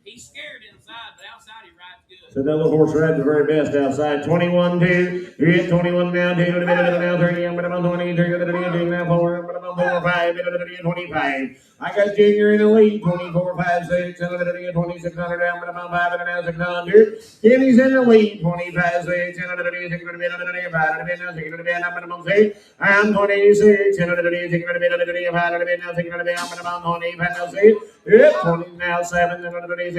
He's scared inside, but outside he rides good. So that little horse rides the very best outside. 21, 2. It's 21 now, 2. Now 30. I'm going to 20. 2 now 4. 4, 5. 25. I got Junior in the lead. 24, 5, 6. 2600. I'm going to 5 and now 600. Kenny's in the lead. 25, 6. 5. I'm 26. 5. I'm 20 now 7.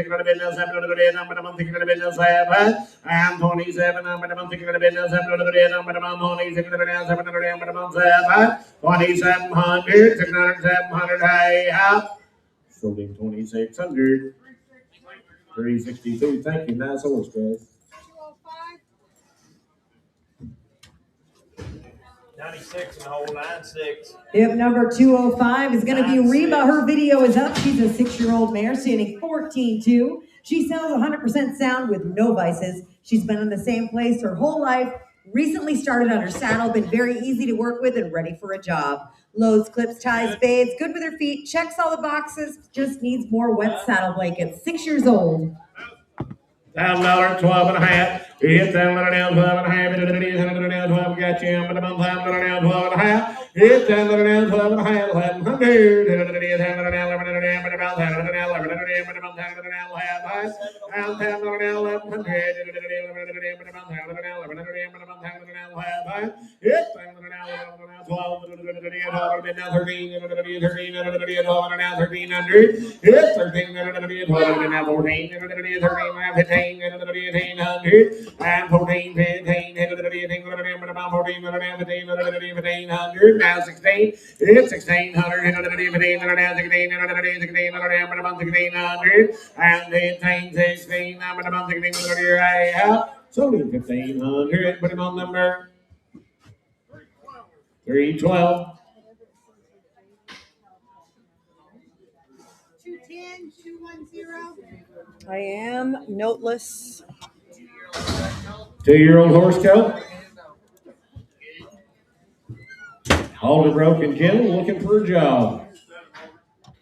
26 in the business, 7 in the day, number the month in the business, 7. I'm 27, number the month in the business, 7 in the day, number the month, 26 in the day, 7 in the day, number the month, 7. 2700, 600, 700, hey, up. Sold him 2600. 362. Thank you. Nice horse, guys. 96 and the whole 96. Yep, number 205 is going to be Reba. Her video is up. She's a 6-year-old mare standing 14-2. She sells 100% sound with no vices. She's been in the same place her whole life. Recently started on her saddle, been very easy to work with and ready for a job. Loads, clips, ties, fades, good with her feet, checks all the boxes, just needs more wet saddle blankets. 6 years old. $1,000, 12 and a half. It's $1,000 down, 12 and a half. It is $100 down, 12. Got you, but I'm $1,000 down, 12 and a half. It's $1,000 down, 12 and a half. 1,100. It is $100 down, 11 down, but about $1,000 down, 11 down, but about $1,000 down, half. $1,000 down, 1100. It is $11 down, but about $1,000 down, 11 down, but about $1,000 down, half. It's $1,000 down, 11 down, 12. It is $12 down, 13. It is 13. It is $12 down, 1,300. It's 13. It is $12 down, 14. It is 13. 15. And 14, 15, about 14, 1500, now 16, it's 1600, and 15, now 16, and about 1600, and 15, 16, I'm about 1600, I have, so 1500, put him on number 312. 210, 210. I am noteless. 2-year-old horse coat. All the broken gentle looking for a job.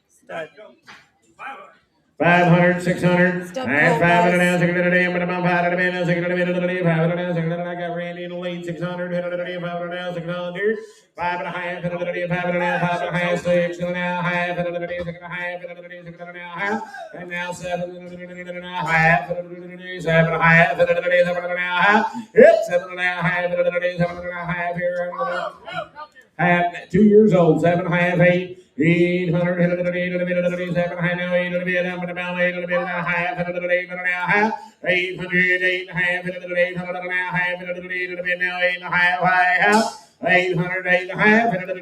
Stud. 500, 600, Stop and call, 500 guys. 600, but about 500, 600, 500, 600, I got Randy in the lead, 600, 500, 600, 5 and a half, 5 and a half, 6 and a half, 6 and a half, and now 7 and a half, 7 and a half, 7 and a half, it's 7 and a half, 7 and a half here, half, 2 years old, 7 and a half, 8. 800, 7 high now, 8 and about 8 and a half, 8 and a half, 800, 8 and a half, 8 and a half, 8 and now 8 and a half, 800, 8 and a half, 8 and a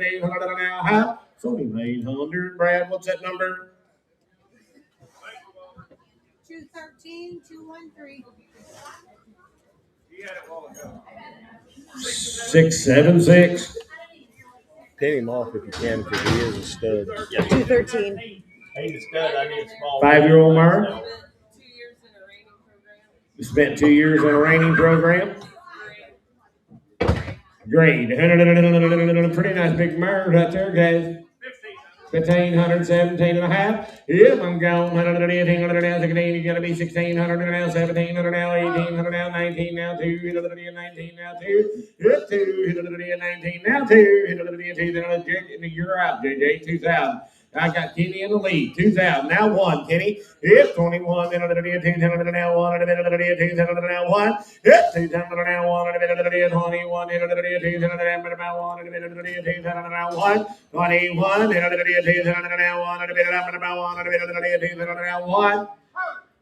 half. So 800, Brad, what's that number? 213, 213. 676. Pin him off if you can, because he is a stud. Yeah, 213. he's a stud. I need a small. 5-year-old Mar. You spent 2 years in a reining program. Great. Pretty nice big Mars right there, guys. 1,500, 17 and a half. Yep, I'm gone. 100, 1,800 now, 16. You gotta be 1,600 now, 1,700 now, 1,800 now, 19 now, 2, 19 now, 2. Yep, 2, 19 now, 2, you're out, JJ, 2,000. I got Kenny in the lead. 2,000. Now 1, Kenny. Yep, 21. 2,000 now 1. 2,000 now 1. Yep, 2,000 now 1. 21. 2,000 now 1. 2,000 now 1. 21. 2,000 now 1. 2,000 now 1.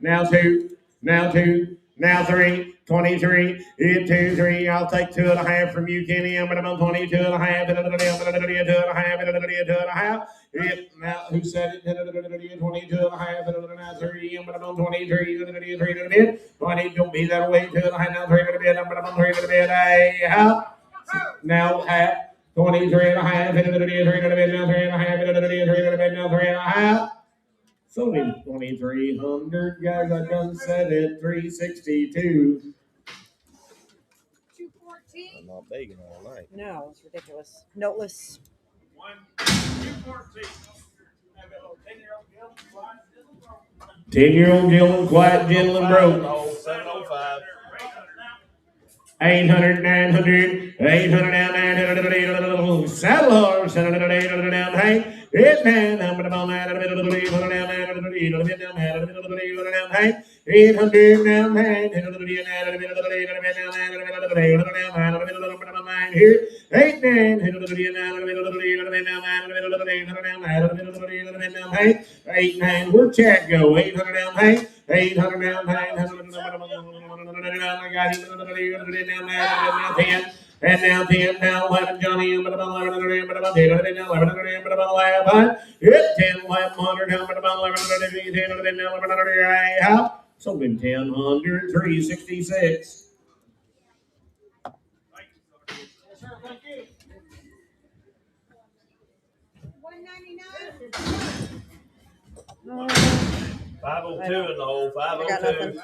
Now 2. Now 2. Now 3, 23, 2, 3. I'll take 2.5 from you, Kenny. I'm about 22.5, 2.5. Now, who said it? 22.5, 3. I'm about 23, 3. 20. Don't be that way. 2.5 now 3 to bed. I'm about 3 to bed. Now half. 23.5, 3 to bed. Now 3.5, 3 to bed. Now 3.5. So in 2,300, guys, I done said it, 362. 214. I'm not begging all night. No, it's ridiculous. Noteless. 10-year-old Gillen, quiet, gentle, and broke. 705. 800, 900, 800 now, 900, saddle horse, 700, 800 now, hey. It's man, I'm going to ball out of the middle of the lead, 100 now, 900, 800 down, 800 of the lead, 100 now, hey. 800 now, 900 of the lead, 900 of the lead, 100 now, 900 of the lead, 100 now, 900 of the lead, here. 8, 900 of the lead, 900 of the lead, 100 now, 900 of the lead, 100 now, 900 of the lead, 100 now, hey. 8, 9, where'd Tack go? 800 now, hey. 800 now, 900 now, I got him now 10. And now 10, now 11, Johnny, 11, 11, 11, 11, 11, hit 10, 1100, 11, 11, so in 1000, 366. Yes, sir, thank you. 502 in the hole, 502.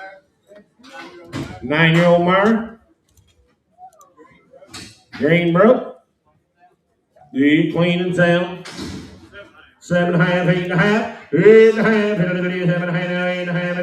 9-year-old Meyer. Green broke. The clean and sound. 7.5, 8.5, 8.5, 7.5, 8.5,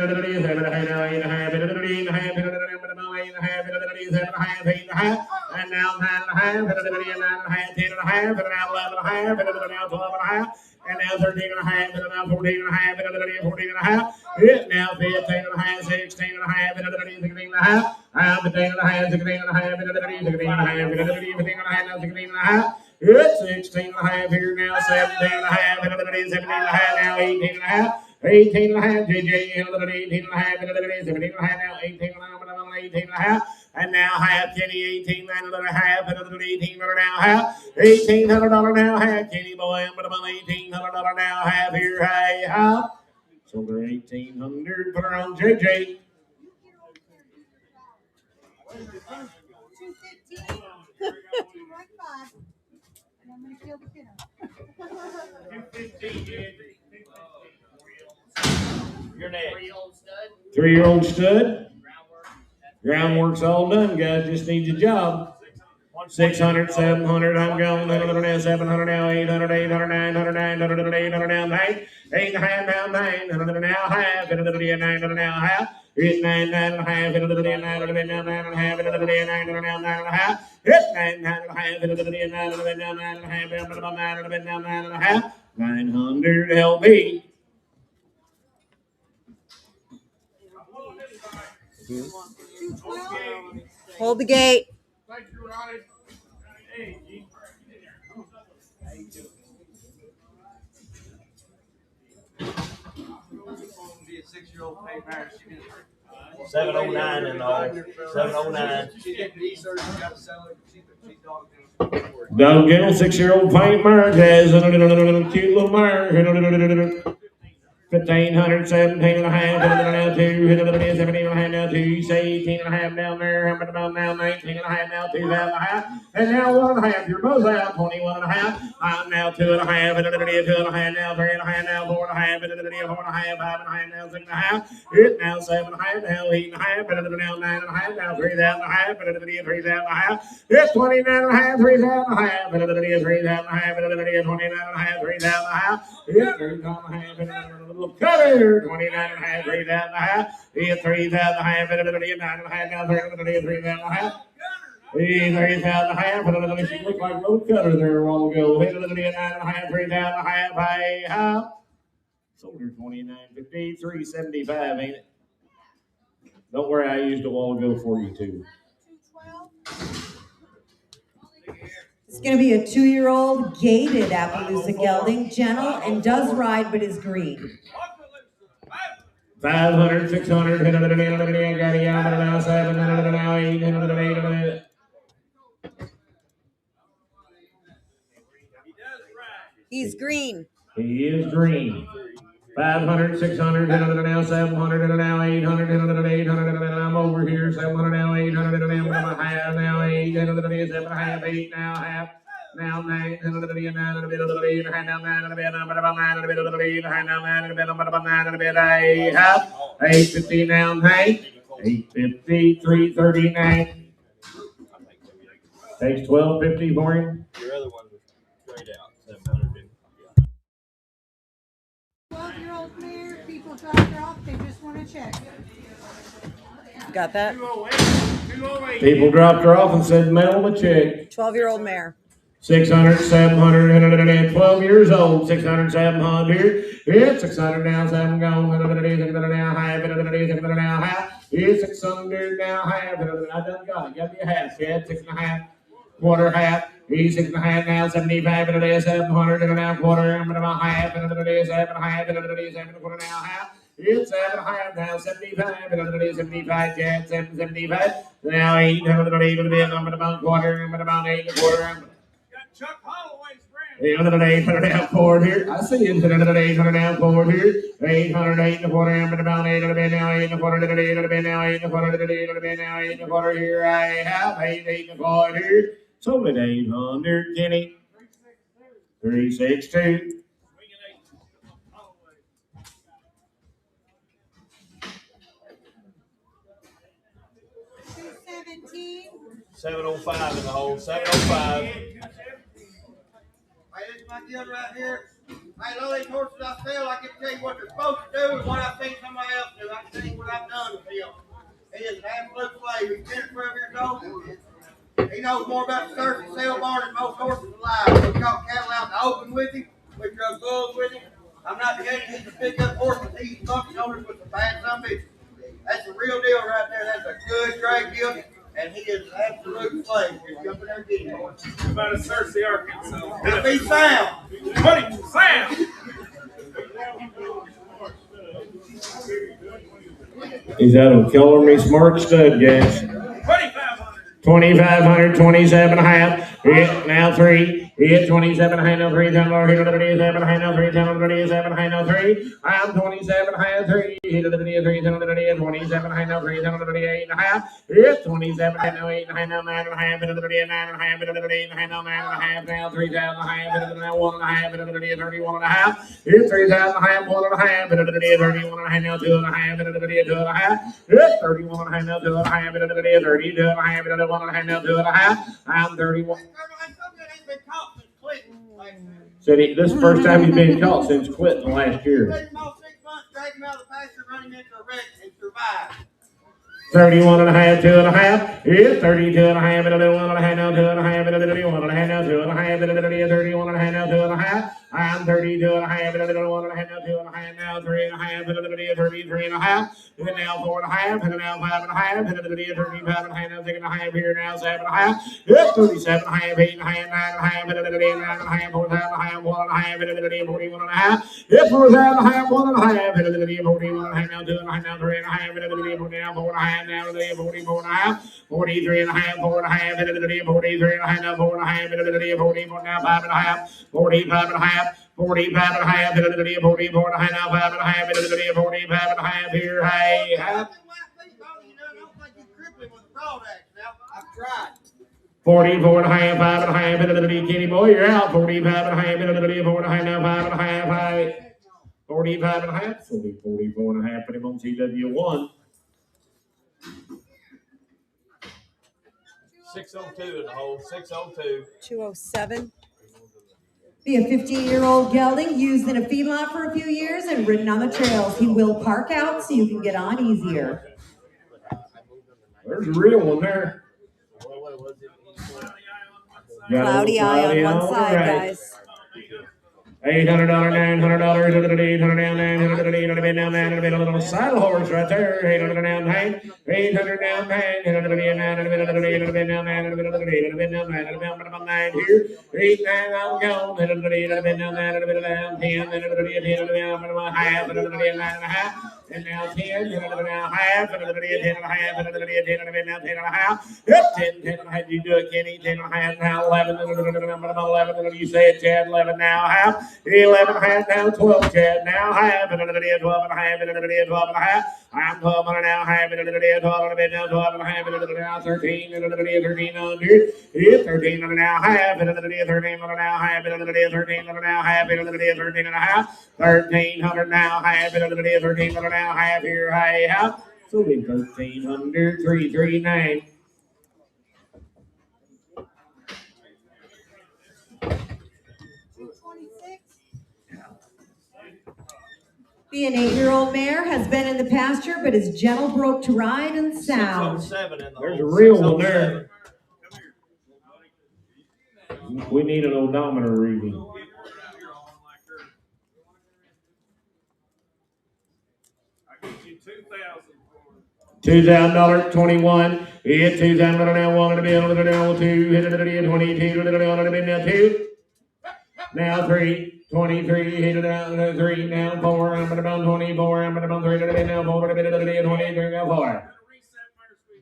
8.5, and now 9.5, 9.5, 10.5, and now 11.5, and now 12.5, and now 13.5, and now 14.5, and 14.5, it now 15.5, 16.5, and 16.5, I'm 15.5, 16.5, and 16.5, 16.5, it's 16.5 here now, 17.5, 17.5 now, 18.5, 18.5, JJ, 18.5, 17.5 now, 18.5, and now half Kenny, 18.5, another 18 now half, $1,800 now half Kenny boy, $1,800 now half here, hey half. So they're 1,800, put her on JJ. 215. I'm gonna kill the kiddo. You're next. 3-year-old stud. Groundwork's all done, guys. Just needs a job. 600, 700, I'm going. 700 now, 800, 800, 900, 900, 800 now, 9. 8.5 now, 900 now, half. 900 now, half. 9, 9.5, 900 now, 9.5, 900 now, 9.5. 9, 9.5, 900 now, 9.5, 900 LB. Hold the gate. Thank you, Ronnie. Hey, Be a 6-year-old pay Paris. 709 in the hole, 709. She get research, you gotta sell it. She's dog. Doug Gill, 6-year-old paint Meyer, has a cute little Meyer. 1,500, 17 and a half, now 2, 17 and a half, now 2, you say 18 and a half down there, how about now 19 and a half, now 2 and a half, and now 1 and a half, you're both out, 21 and a half, I'm now 2 and a half, 2 and a half, now 3 and a half, now 4 and a half, 4 and a half, 5 and a half, now 6 and a half, it now 7 and a half, now 8 and a half, now 9 and a half, now 3 and a half, 3 and a half, it's 29 and a half, 3 and a half, 3 and a half, 29 and a half, 3 and a half, it's 3 and a half, cutter, 29 and a half, 3 and a half, 3 and a half, 9 and a half, now 3 and a half. 3,000 and a half, she looked like a little cutter there a while ago. 9 and a half, 3,000 and a half, hey, how? Sold her 29.50, 375, ain't it? Don't worry, I used a while ago for you too. It's going to be a 2-year-old gated Appaloosa gelding, gentle and does ride, but is green. 500, 600, 800, got a yammer now, 700 now, 800, 800. He's green. He is green. 500, 600, 800 now, 700 now, 800, 800, and I'm over here. 700 now, 800 and I'm half now, 800, 7 half, 8 now, half. Now 900 and 9 and a bit of the lead, and now 9 and a bit, about 9 and a bit of the lead, and now 9 and a bit, about 9 and a bit, a half. 850 now, 9. 850, 339. Takes 1250 for him. Your other one was straight out, 700. 12-year-old mare, people dropped her off, they just want to check. Got that? 208. People dropped her off and said, mail them a check. 12-year-old mare. 600, 700, 12 years old, 600, 700, it's 600 now, 7 gone, 600 now, half, 600 now, half, it's 600 now, half, I done got it, got me a half, yeah, 6.5, quarter, half, he's 6.5 now, 75, 700, and now quarter, and about half, 7.5, 7 quarter now, half, It's 7.5 now, 75, 75, Chad, 775. Now 800 to be a number about quarter, but about 8 and a quarter. Got Chuck Holloway's brand. 800 out forward here. I see it. 800 out forward here. 800, 8 and a quarter, but about 8 and a bit now, 8 and a quarter, 8 and a bit now, 8 and a quarter, 8 and a bit now, 8 and a quarter here. I have 8 and a quarter here. So at 800, Kenny. 362. 705 in the hole. 705. Hey, this is my deal right here. Hey, all these horses I sell, I can tell you what they're supposed to do and what I've seen somebody else do. I can tell you what I've done with him. He is an absolute slave. He's 10 or 12 years old. He knows more about the search and sale barn than most horses alive. We got cattle out in the open with him. We drug bulls with him. I'm not kidding. He's a pickup horse with these bucket shoulders with some bad some bitches. That's the real deal right there. That's a good great deal. And he is an absolute slave. Just jump in there and get him. You better search the Arkansas. It'll be sound. Buddy, sound. He's out of Killer Me Smart Stud, guys. 2,500, 27 and a half. Hit now 3. Hit 27 and a half, now 3. Down lower, hit to the 37 and a half, now 3. Down to the 37 and a half, now 3. I'm 27 and a half, 3. Hit to the 3, down to the 27 and a half, now 3. Down to the 38 and a half. Hit 27 and a half, now 8 and a half, now 9 and a half. Hit to the 9 and a half, hit to the 8 and a half, now 9 and a half. Now 3,000 and a half, hit to the 1 and a half, hit to the 31 and a half. Hit 3,000 and a half, 1 and a half. Hit to the 31 and a half, now 2 and a half. Hit to the 2 and a half. Hit 31 and a half, now 2 and a half. Hit to the 32 and a half. Hit to the 1 and a half, now 2 and a half. I'm 31. Said this is the first time he's been caught since quitting last year. 6 months, drag him out of the pasture, run him into a wreck, and survive. 31 and a half, 2 and a half. Yeah, 32 and a half, and a 1 and a half, now 2 and a half, and a 31 and a half, now 2 and a half, and a 31 and a half, now 2 and a half. I'm 32 and a half, and a 1 and a half, now 2 and a half, now 3 and a half, and a 33 and a half, and now 4 and a half, and now 5 and a half, and a 35 and a half, now 6 and a half, here now 7 and a half. Yeah, 37 and a half, 8 and a half, 9 and a half, and a 9 and a half, 4 and a half, 1 and a half, and a 41 and a half. Yeah, 4 and a half, 1 and a half, and a 41 and a half, now 2 and a half, now 3 and a half, and a 4 and a half, now 44 and a half, 43 and a half, 4 and a half, and a 43 and a half, now 4 and a half, and a 44 now 5 and a half, 45 and a half. 45 and a half, and a 44 and a half, now 5 and a half, and a 45 and a half here, hey, half. 44 and a half, 5 and a half, and a Kenny boy, you're out. 45 and a half, and a 4 and a half, now 5 and a half, hey. 45 and a half, 44 and a half, put him on CW1. 602 in the hole. 602. 207. Be a 15-year-old gelding used in a feedlot for a few years and ridden on the trails. He will park out so you can get on easier. There's a real one there. Cloudy eye on one side, guys. $800, $900, $800 down, $900 down, $900 a little saddle horse right there. $800 down, $800 down, $900 down, $900 down, $900 here. 8, 9, I'm gone. $800 down, $900 down, 10, $10 down, half, $9.5. And now 10, now half, and 10 and a half, and 10 now 10 and a half. Yep, 10, 10 and a half. You do it, Kenny. 10 and a half now 11, 11. You say it, Chad. 11 now half. 11 and a half now 12, Chad. Now half, and 12 and a half, and 12 and a half. I'm 12 and a half, and 12 and a now 12 and a half, and now 13, and 13 under. Yeah, 13 and a now half, and 13 and a now half, and 13 and a now half, and 13 and a half. 1,300 now half, and 13 and a now half here, high half. So we 1,300, 339. The 8-year-old mare has been in the pasture, but is gentle broke to ride and sound. There's a real one there. We need an odometer reading. $2,000, 21. Hit $2,000 now 1 and a bit on the now 2. Hit it at 22. Now 2. Now 3. 23, hit it out, 3, now 4, I'm at about 24, I'm at about 3, now 4, 23, now 4.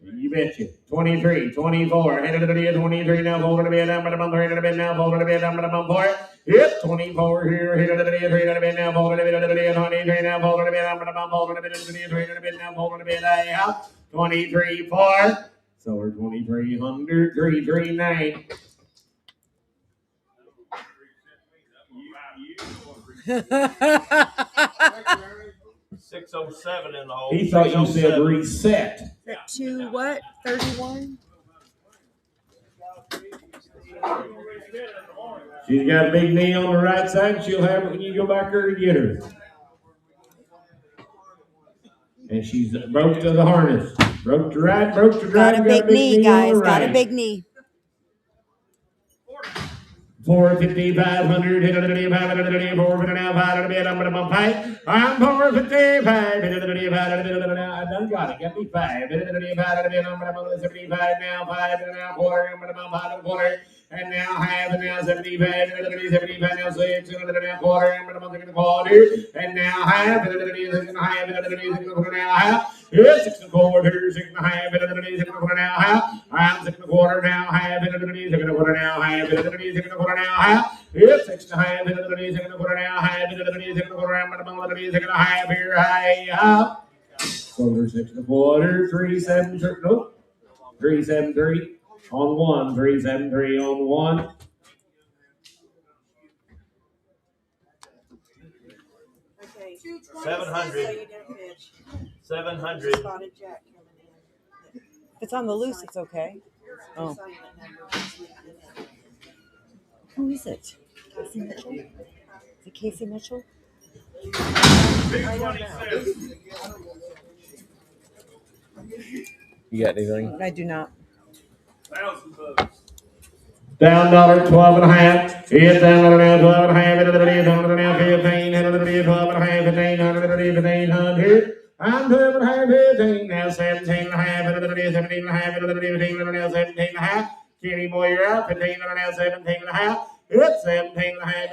You betcha. 23, 24, hit it, 23, now 4, I'm at about 3, now 4, I'm at about 4. Hit 24 here, hit it, 3, now 4, 23, now 4, I'm at about 4, 23, now 4, out. 23, 4. So we're 2,300, 339. $607 in the hole. He thought you said reset. To what? 31? She's got a big knee on the right side. She'll have it when you go back there to get her. And she's broke to the harness. Broke to right, broke to drive. Got a big knee, guys. Got a right. big knee. 450, 500, 450, 500, I'm gonna fight. I'm 450, I done got it. Get me 5. I'm gonna 75 now, 5 and now, quarter. I'm gonna 5 and quarter. And now half, and now 75, 75 now 6, and now quarter. I'm gonna quarter. And now half, and now half. Yeah, 6 and quarter, 6 and a half, 6 and quarter now, half. I'm 6 and a quarter now, half, 6 and a quarter now, half, 6 and a quarter now, half. Yeah, 6 and a half, 6 and a quarter now, half, 6 and a quarter, I'm gonna 6 and a half here, half. Quarter, 6 and a quarter, 373, nope, 373 on 1, 373 on 1. Okay. 700. 700. Spotted Jack coming in. If it's on the loose, it's okay. Oh. Sign that number. Who is it? Casey Mitchell? Is it Casey Mitchell? I don't know. You got anything? I do not. $1,000. Down dollar, 12 and a half. It's down now, 12 and a half. It's down now, 15. It's 12 and a half. 1500. I'm 12 and a half. 15 now, 17 and a half. 17 and a half. 15 now, 17 and a half. Kenny boy, you're out. 15 now, 17 and a half. It's 17 and a half.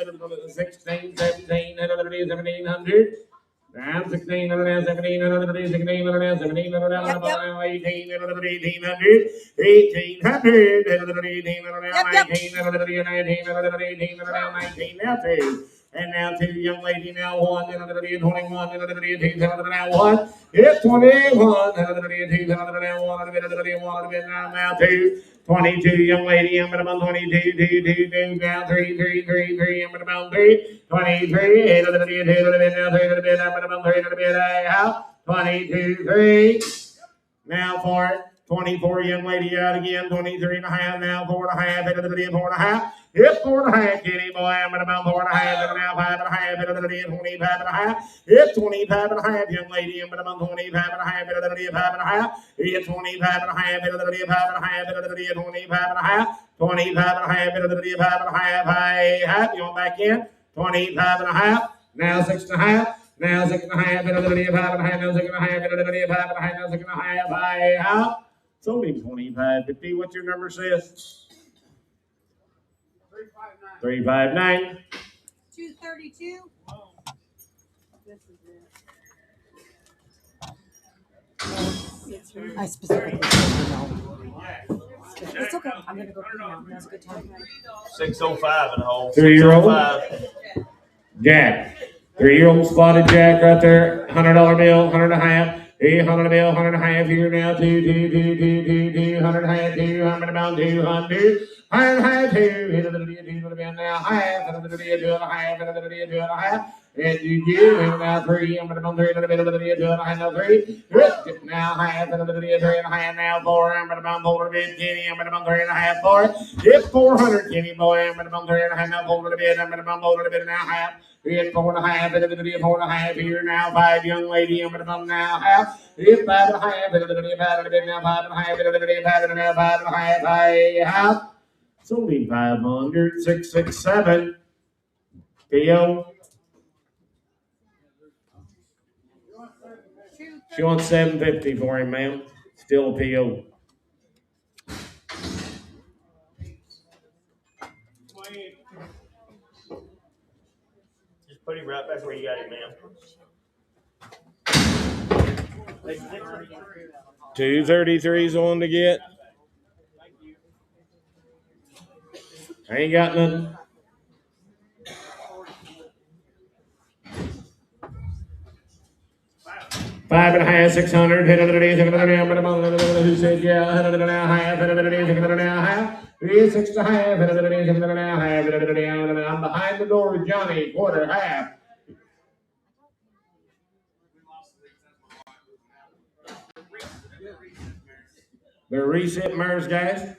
16, 17, 1700. I'm 16, 17, 16, 17, 18, 1800, 19, now 2. And now 2, young lady, now 1, 21, now 1. It's 21, now 2. 22, young lady, I'm at about 22, 2, now 3, 3, 3, 3, I'm at about 3, 23, 8, now 3, I'm at about 3, out, 22, 3, now 4, 24, young lady, out again, 23 and a half, now 4 and a half, 4 and a half, it's 4 and a half, kitty boy, I'm at about 4 and a half, now 5 and a half, 25 and a half, it's 25 and a half, young lady, I'm at about 25 and a half, 5 and a half, it's 25 and a half, 25 and a half, 25 and a half, 25 and a half, 25 and a half, you want back in, 25 and a half, now 6 and a half, now 6 and a half, 5 and a half, now 6 and a half, 5 and a half, now 6 and a half, it's only 25.50. What's your number says? 359. 232. This is it. I specifically said no. It's okay. I'm going to go pee now. That's a good time. 605 in the hole. 3-year-old 605. Jack. 3-year-old spotted Jack right there. $100 bill, 100 and a half. 100 bill, 100 and a half here now. 2, 100 and a half, 200 about 200. 100 and a half, 2. Hit a little bit, 2 now half. And a little bit, 2 and a half. And a little bit, 2 and a half. And you give him now 3. I'm going to 3, a little bit, 2 and a half, now 3. Now half, and a little bit, 3 and a half, now 4. I'm going to 4 a bit, Kenny. I'm going to 3 and a half, 4. It's 400, Kenny boy. I'm going to 3 and a half, now 4 a bit. I'm going to 4 a bit, now half. It's 4 and a half, and a little bit, 4 and a half here now. 5, young lady. I'm going to now half. It's 5 and a half, and a little bit, 5 and a bit, now 5 and a half, and a little bit, 5 and a half, 5 and a half, half. It's only 500, 667. PO. She wants 750 for him, ma'am. Still a PO. Put him right back where you got him now. 233's on to get. I ain't got nothing. Five and a half, 600, hit another day, who said yeah, hit another now, half, hit another day, another now, half, 6 and a half, hit another day, another now, half, hit another day, I'm behind the door with Johnny, quarter, half. They're reset mares, guys.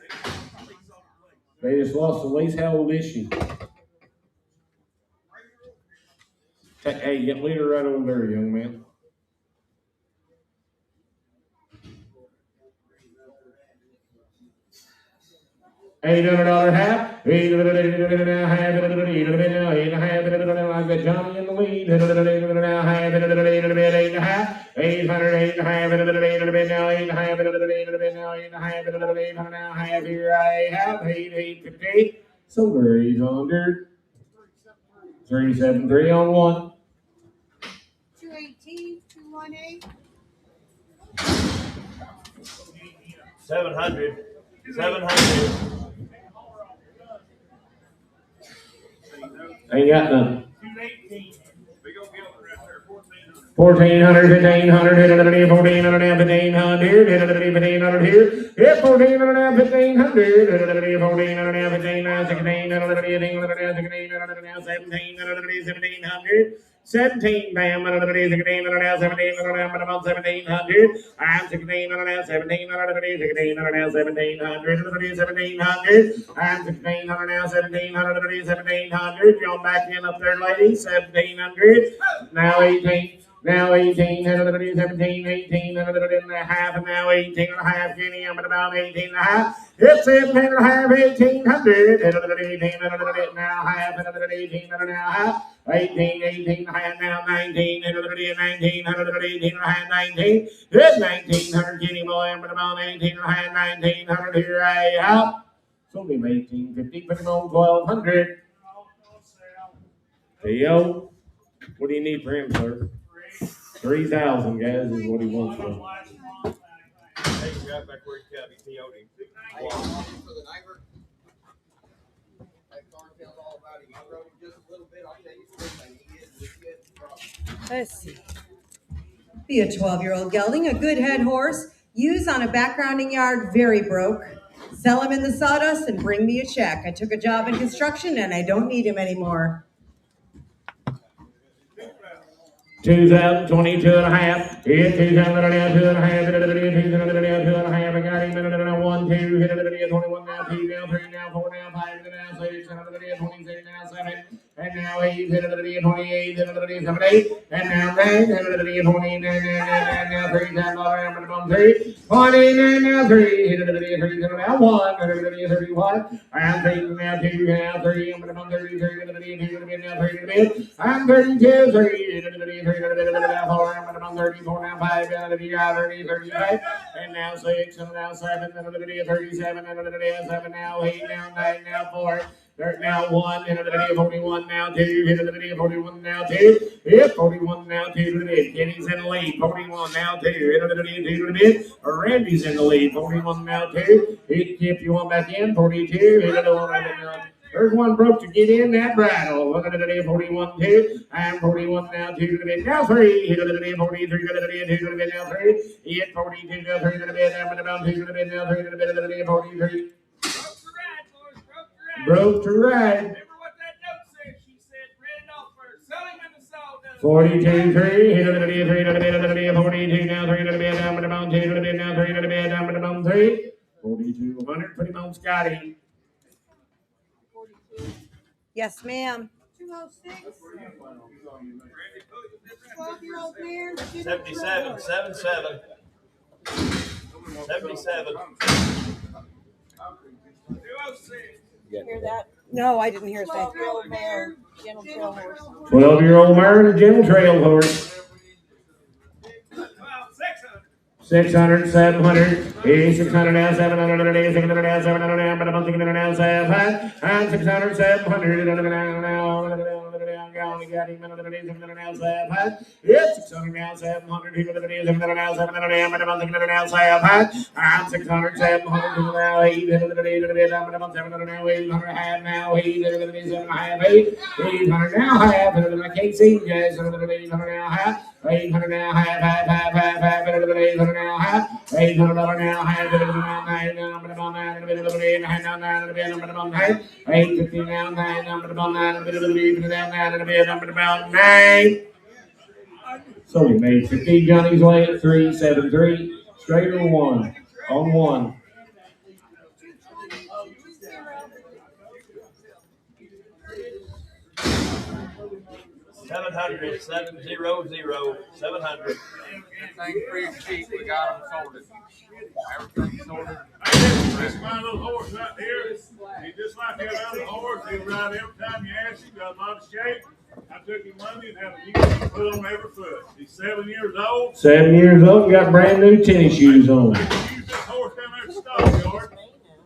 They just lost the lease. How old is she? Hey, get leader right over there, young man. $800 half. $8 half. $8 half. I've got Johnny in the lead. $8 half. $8 half. $8 half. $800 half. $8 half. Here I have 850. So there 800. 373 on one. 218, 218. 700. 700. Ain't got none. 1,400, 1,500, 1,400, 1,500 here, 1,500 here, 1,400, 1,500, 1,400, 1,500, 17, bam, 17, 1700, I'm 16, 17, 1700, I'm 16, 1700, y'all back in up there, ladies, 1,700, now 18. Now 18, 17, 18 and a half, and now 18 and a half, Jenny, I'm at about 18 and a half. It's 17 and a half, 1,800, 18 now half, and 18 and a half, 18 and a half, now 19, 19, 18 and a half, 19, it's 1,900, Jenny boy, I'm at about 18 and a half, 1,900, here I am. So leave 1,850, put him on 1,200. Theo, what do you need for him, sir? 3,000, guys, is what he wants for. Hey, you got back where you got me, T.O.D. Let's see. Be a 12-year-old gelding, a good head horse. Use on a backgrounding yard, very broke. Sell him in the sawdust and bring me a check. I took a job in construction and I don't need him anymore. 2,022 and a half. Hit 2,002 and a half. 2,002 and a half. I got him in 1, 2. Hit 21 now. 2 now. 3 now. 4 now. 5 now. 6. 26 now. 7. And now 8. Hit 28. Hit 78. And now 9. Hit 29. Now 3. Now 3. 29 now 3. Hit 3. Now 1. 31. I'm 3 now 2. Now 3. I'm 33. Now 3. I'm 32. 3. 4, I'm 34 now, 5, 35, and now 6, and now 7, and 37, and 7, now 8, now 9, now 4, now 1, and 41, now 2, and 41, now 2, 41, now 2, Kenny's in the lead, 41, now 2, and Randy's in the lead, 41, now 2, Kip, you want back in, 42, there's one broke to get in that bridle. 41, 2. I'm 41 now, 2 to the bed. Now 3. 43 to the bed. 2 to the bed. Now 3. Hit 42 to 3 to the bed. I'm about 2 to the bed. Now 3 to the bed. 43. Broke to ride. Remember what that note said? She said, read it off first. Sell him in the sawdust. 42, 3. Hit to the bed. 3 to the bed. 42 now, 3 to the bed. I'm about 2 to the bed. Now 3 to the bed. I'm about 3. 4200. Put him on Scotty. Yes, ma'am. 206. 12-year-old mare. 77, 77. 77. 206. Hear that? No, I didn't hear that. 12-year-old mare, gentle trail horse. 12-year-old mare and a gentle trail horse. 600, 700, 600 now, 700, 600 now, 700 now, but I'm 600 now, 700, 700, 700, only got him into the days of the now 700. It's 600 now 700 into the days of the now 700. I'm now 700. I'm 600 700 now 800 the days of the bed. I'm 700 now 800 half now 800 the days of the half 800 now half. And I can't see you guys. 800 now half. 800 now half 800 now half. 800 now half. 9 now 9 850 now 9 9 So we made 15 Johnny's way at 373. Straight or one? On one. $700, 700, 700. Everything free and cheap. We got them sorted. Everything sorted. This my little horse right here. He's just like that other horse. He'll ride every time you ask him. Got a lot of shape. I took him Monday and had a new put on every foot. He's 7 years old. 7 years old, got brand new tennis shoes on. Used this horse down there at Stockyards.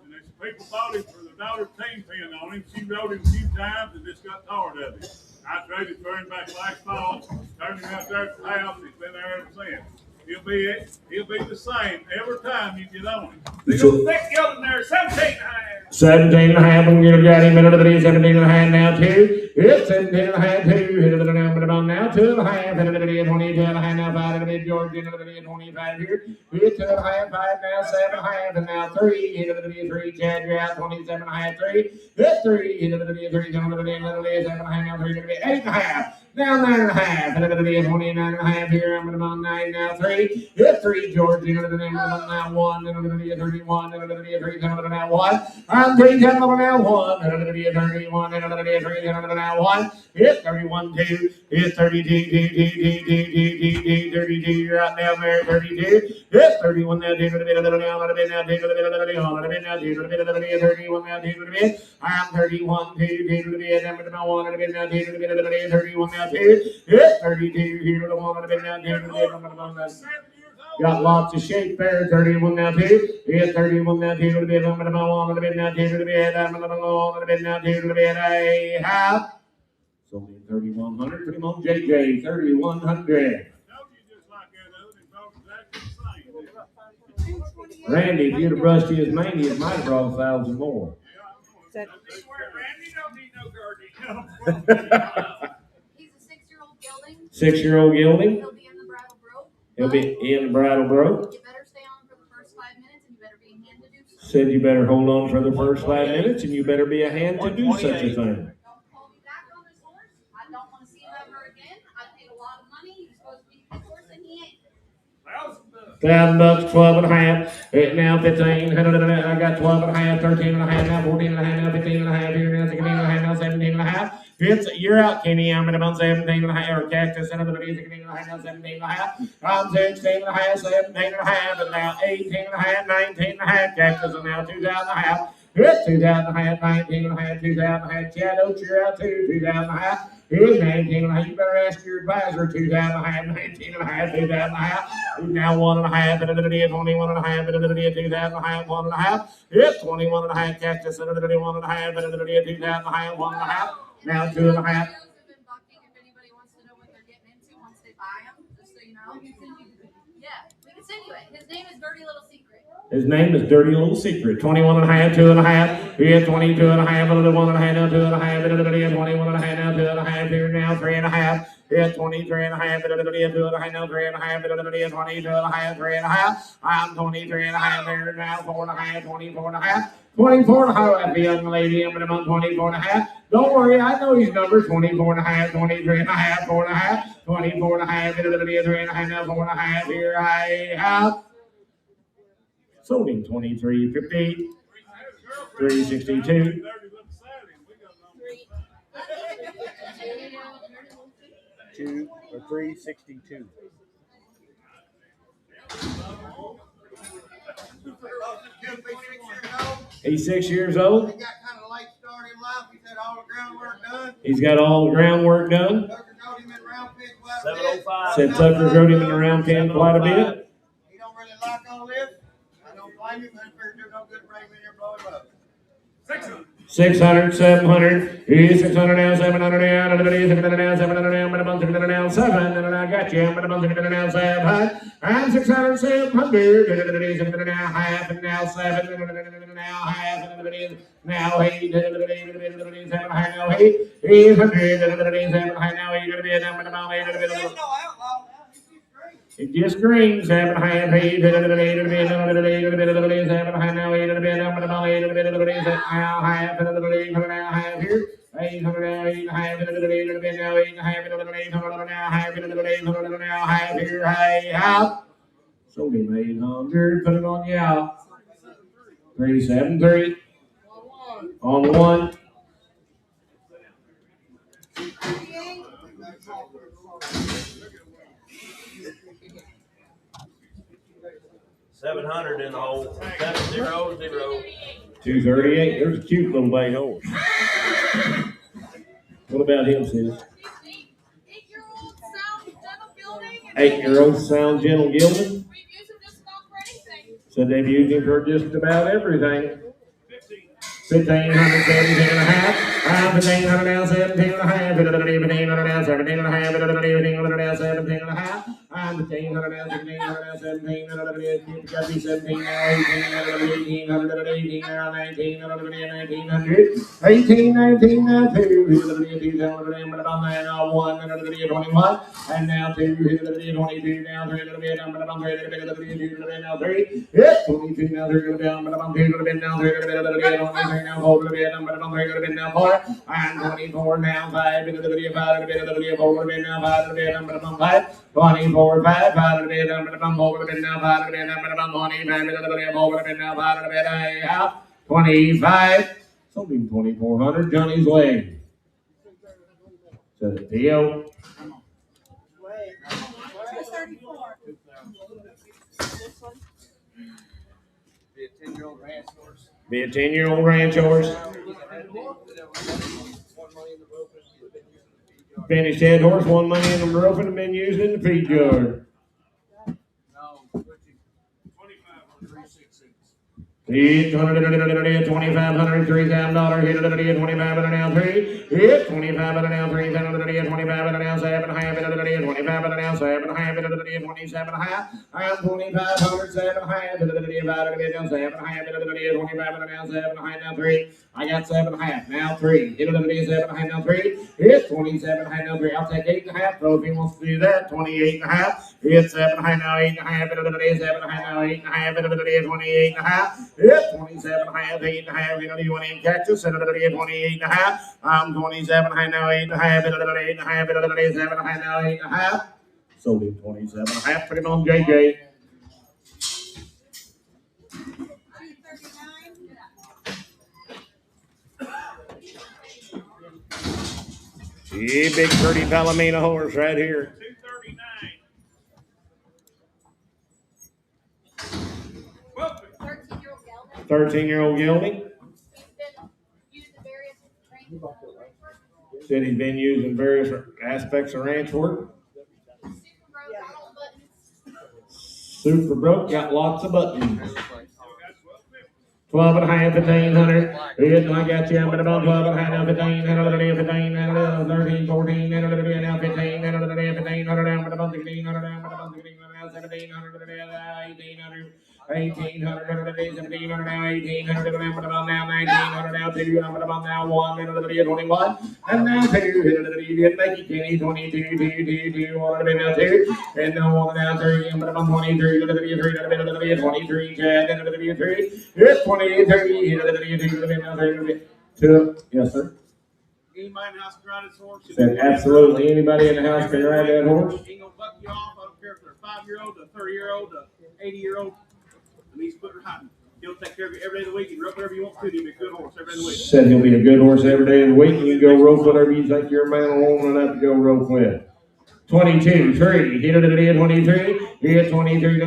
And there's people bought him for the daughter's team pin on him. She rode him a few times and just got tired of him. I traded for him back last fall, turned him out there at the house. He's been there ever since. He'll be the same every time you get on him. They go thick gelding there, 17 and a half. 17 and a half, and you've got him into the 17 and a half now, too. It's 17 and a half, too. Hit it now, 2 and a half, and it is 22 and a half now, 5 and a bit, George, into the 25 here. Hit 2 and a half, 5 now, 7 and a half, and now 3. Hit it to the 3, Chad, you're out, 27 and a half, 3. Hit 3, hit it to the 3, down to the 7 and a half, now 3, to the 8 and a half. Now 9 and a half, and it is 29 and a half here. I'm on 9 now, 3. Hit 3, George, into the now 1, and it is 31, and it is 3, down to the now 1. I'm 3, down to the now 1, and it is 31, and it is 3, down to the now 1. Hit 31, 2. Hit 32, 32, you're out down there, 32. Hit 31 now, 2 to the bit of the now, and a bit now, 2 to the bit of the now, and a bit now, 2 to the bit of the 31 now, 2 to the bit. I'm 31, 2, 2 to the bit, and a 1, and a bit now, 2 to the bit of the 31 now, 2. Hit 32, here to the 1, and a bit now, 2 to the bit, got lots of shape there. 31 now, 2. Hit 31 now, 2 to the bit, and a 1, and a bit now, 2 to the bit, and a 1, and a bit now, 2 to the bit, a half. Sold in 3,100. Put him on JJ, 3,100. Randy, if you'd have brushed his mane, it might have brought 1,000 more. Randy don't need no guardian. He's a 6-year-old gelding. 6-year-old gelding. He'll be in the bridle broke. He'll be in the bridle broke. You better stay on for the first 5 minutes, and you better be in hand to do so. Said you better hold on for the first 5 minutes, and you better be a hand to do such a thing. Don't call me back on this horse. I don't want to see him ever again. I paid a lot of money. He's supposed to be a horse, and he ain't. $1,000, 12 and a half. Now 15. I got 12 and a half, 13 and a half, now 14 and a half, now 15 and a half, here now 16 and a half, now 17 and a half. You're out, Kenny. I'm at about 17 and a half, or Cactus, and the 16 and a half, now 17 and a half. I'm 16 and a half, 17 and a half, and now 18 and a half, 19 and a half. Cactus, and now 2,000 and a half. It's 2,000 and a half, 19 and a half, 2,000 and a half. Chad Oates, you're out too, 2,000 and a half. Here's 19 and a half. You better ask your advisor, 2,000 and a half, 19 and a half, 2,000 and a half. Now 1 and a half, and it is 21 and a half, and it is 2,000 and a half, 1 and a half. It's 21 and a half, Cactus, and it is 1 and a half, and it is 2,000 and a half, 1 and a half. Now 2 and a half. If anybody wants to know what they're getting into once they buy them, just so you know. Yeah, we can send you it. His name is Dirty Little Secret. His name is Dirty Little Secret. 21 and a half, 2 and a half. Here, 22 and a half, another 1 and a half, now 2 and a half, and it is 21 and a half, now 2 and a half, here now 3 and a half. Here, 23 and a half, and it is 2 and a half, now 3 and a half, and it is 22 and a half, 3 and a half. I'm 23 and a half, there now 4 and a half, 24 and a half. 24 and a half, the young lady, I'm about 24 and a half. Don't worry, I know these numbers. 24 and a half, 23 and a half, 4 and a half, 24 and a half, and it is 3 and a half, now 4 and a half, here I have. Sold him 23.50, 362. 2 or 362. He's 6 years old. He got kind of late start in life. He's had all the groundwork done. He's got all the groundwork done. Tucker rode him in round pin quite a bit. 705. Said Tucker rode him in the round pen quite a bit. He don't really like all this. I don't blame him. I figured there's no good bring him in here and blow him up. 600. 600, 700, he's 600 now, 700 now, 600 now, 700 now, but I'm 600 now, 700, and I got you, but I'm 600 now, 700, and 600, 700, 600 now, half, and now 7, and now half, and now 8, 7 high now 8, 800, 7 high now 8, it just green, 7 high, 8, 7 high now 8, 7 now 8, now half, now half here. 800 now, 8 half, 8 now, 8 half, 800 now, half, 800 now, half here, hey, out. Sold him 800, put it on you out. 373 on the one. $700 in the hole. 700. 238. There's a cute little bay horse. What about him, sis? 8-year-old sound gentle gilding. Said they've used him for just about everything. 1,500, 17 and a half. 1,500 now, 17 and a half. 1,500 now, 17 and a half. 1,500 now, 17 and a half. 1,500 now, 17 now, 17. Got to be 17 now, 18, 18 now, 19, 1900. 18, 19 now, 2. 2,000 now, 1, 21. And now 2, 22 now, 3, now 3. Yes, 22 now, 3, down, but I'm 2, now 3, now 4, but I'm 3, now 4. And 24 now, 5, 5, 4, now 5, but I'm 5. 24, 5, 5, but I'm 4, now 5, but I'm 25, 4, now 5, 25. Something 2,400, Johnny's leg. So the deal. 234. Be a 10-year-old ranch horse. Be a 10-year-old ranch horse. Finished head horse, won money in the roof and been used in the feed yard. Hit 2,500, $3,000. Hit $2,500 now 3. Hit $2,500 now 3,000. $2,500 now 7 half. $2,500 now 7 half. 27 half. I'm 2,500 7 half. 2,500 now 7 half. 2,500 now 7 half now 3. I got 7 half now 3. Hit 7 half now 3. Hit 27 half now 3. I'll take 8 and a half. So if he wants to do that, 28 and a half. Hit 7 half now 8 and a half. 7 half now 8 and a half. 28 and a half. Yep, 27 half, 8 and a half, you want in Texas, 28 and a half. I'm 27 half now, 8 and a half, 8 and a half, 7 half now, 8 and a half. Sold him 27 and a half, put him on JJ. Yeah, big pretty Palomino horse right here. 13-year-old gelding. Said he's been used in various aspects of ranch work. Super broke, got lots of buttons. 12 and a half, 1,500. I got you, but about 12 and a half, 1,500, 13, 14, now 15, 1,500, but about 1,600, 1,700, 1,800. 1,800, 1,700 now, 1,800, now 1,900, now 2, now 1, 21, and now 2, didn't make it, Kenny, 22, 2, now 2, and now 1, now 3, but I'm 23, 23, Chad, 3, yes, 23, 2, yes, sir. Anybody in the house can ride this horse? Said absolutely anybody in the house can ride that horse. Ain't gonna buck you off. I don't care if they're a 5-year-old, a 30-year-old, a 80-year-old. And he's put her hiding. He'll take care of you every day of the week. You can rope whatever you want to. He'll be a good horse every day of the week. Said he'll be a good horse every day of the week. You can go rope whatever you think you're a man or woman enough to go rope with. 22, 3, hit it at the 23, hit 23,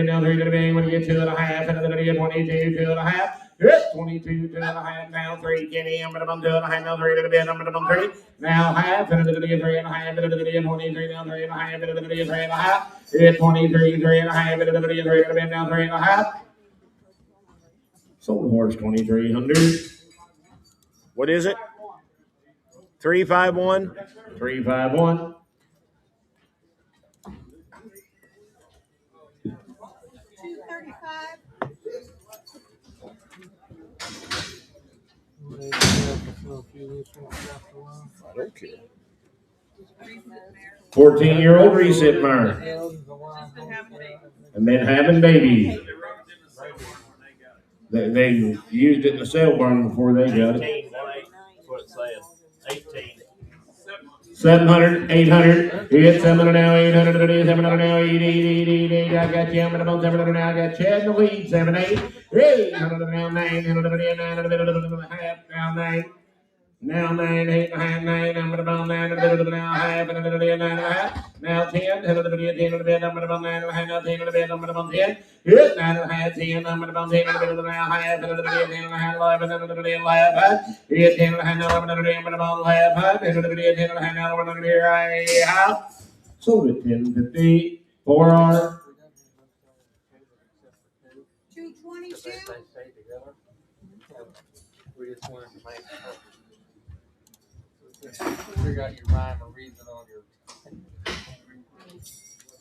now 3, when you get 2 and a half, and 22, 2 and a half. Yes, 22, 2 and a half, now 3, Kenny, I'm 2 and a half, now 3, I'm 3, now half, and 3 and a half, 23, now 3 and a half, 3 and a half, hit 23, 3 and a half, 3, now 3 and a half. Sold the horse 2,300. What is it? 351. 351. 235. I don't care. 14-year-old reset mare. And then having babies. They used it in the sale barn before they got it. 18, that's what it says. 18. 700, 800, hit 700 now, 800, 700 now, 8, I got you, I'm going to bump 700 now, I got Chad in the lead, 7, 8, 800 now, 900 now, half, now 9, now 9, 8 and a half, 9, I'm going to bump 9, now half, and 9 and a half, now 10, 10 to the bed, 10 to the bed, I'm going to bump 9 and a half, now 10 to the bed, I'm going to bump 10, hit 9 and a half, 10, I'm going to bump 10 to the bed, now half, and to the bed, 10 and a half, 11, and to the bed, 11, hit 10 and a half, now 11, and to the bed, I'm going to bump 11, and to the bed, 10 and a half, now 11, and to the bed, I have sold it 1050, 4R. 222. We just wanted to make sure. Figure out your rhyme or reason.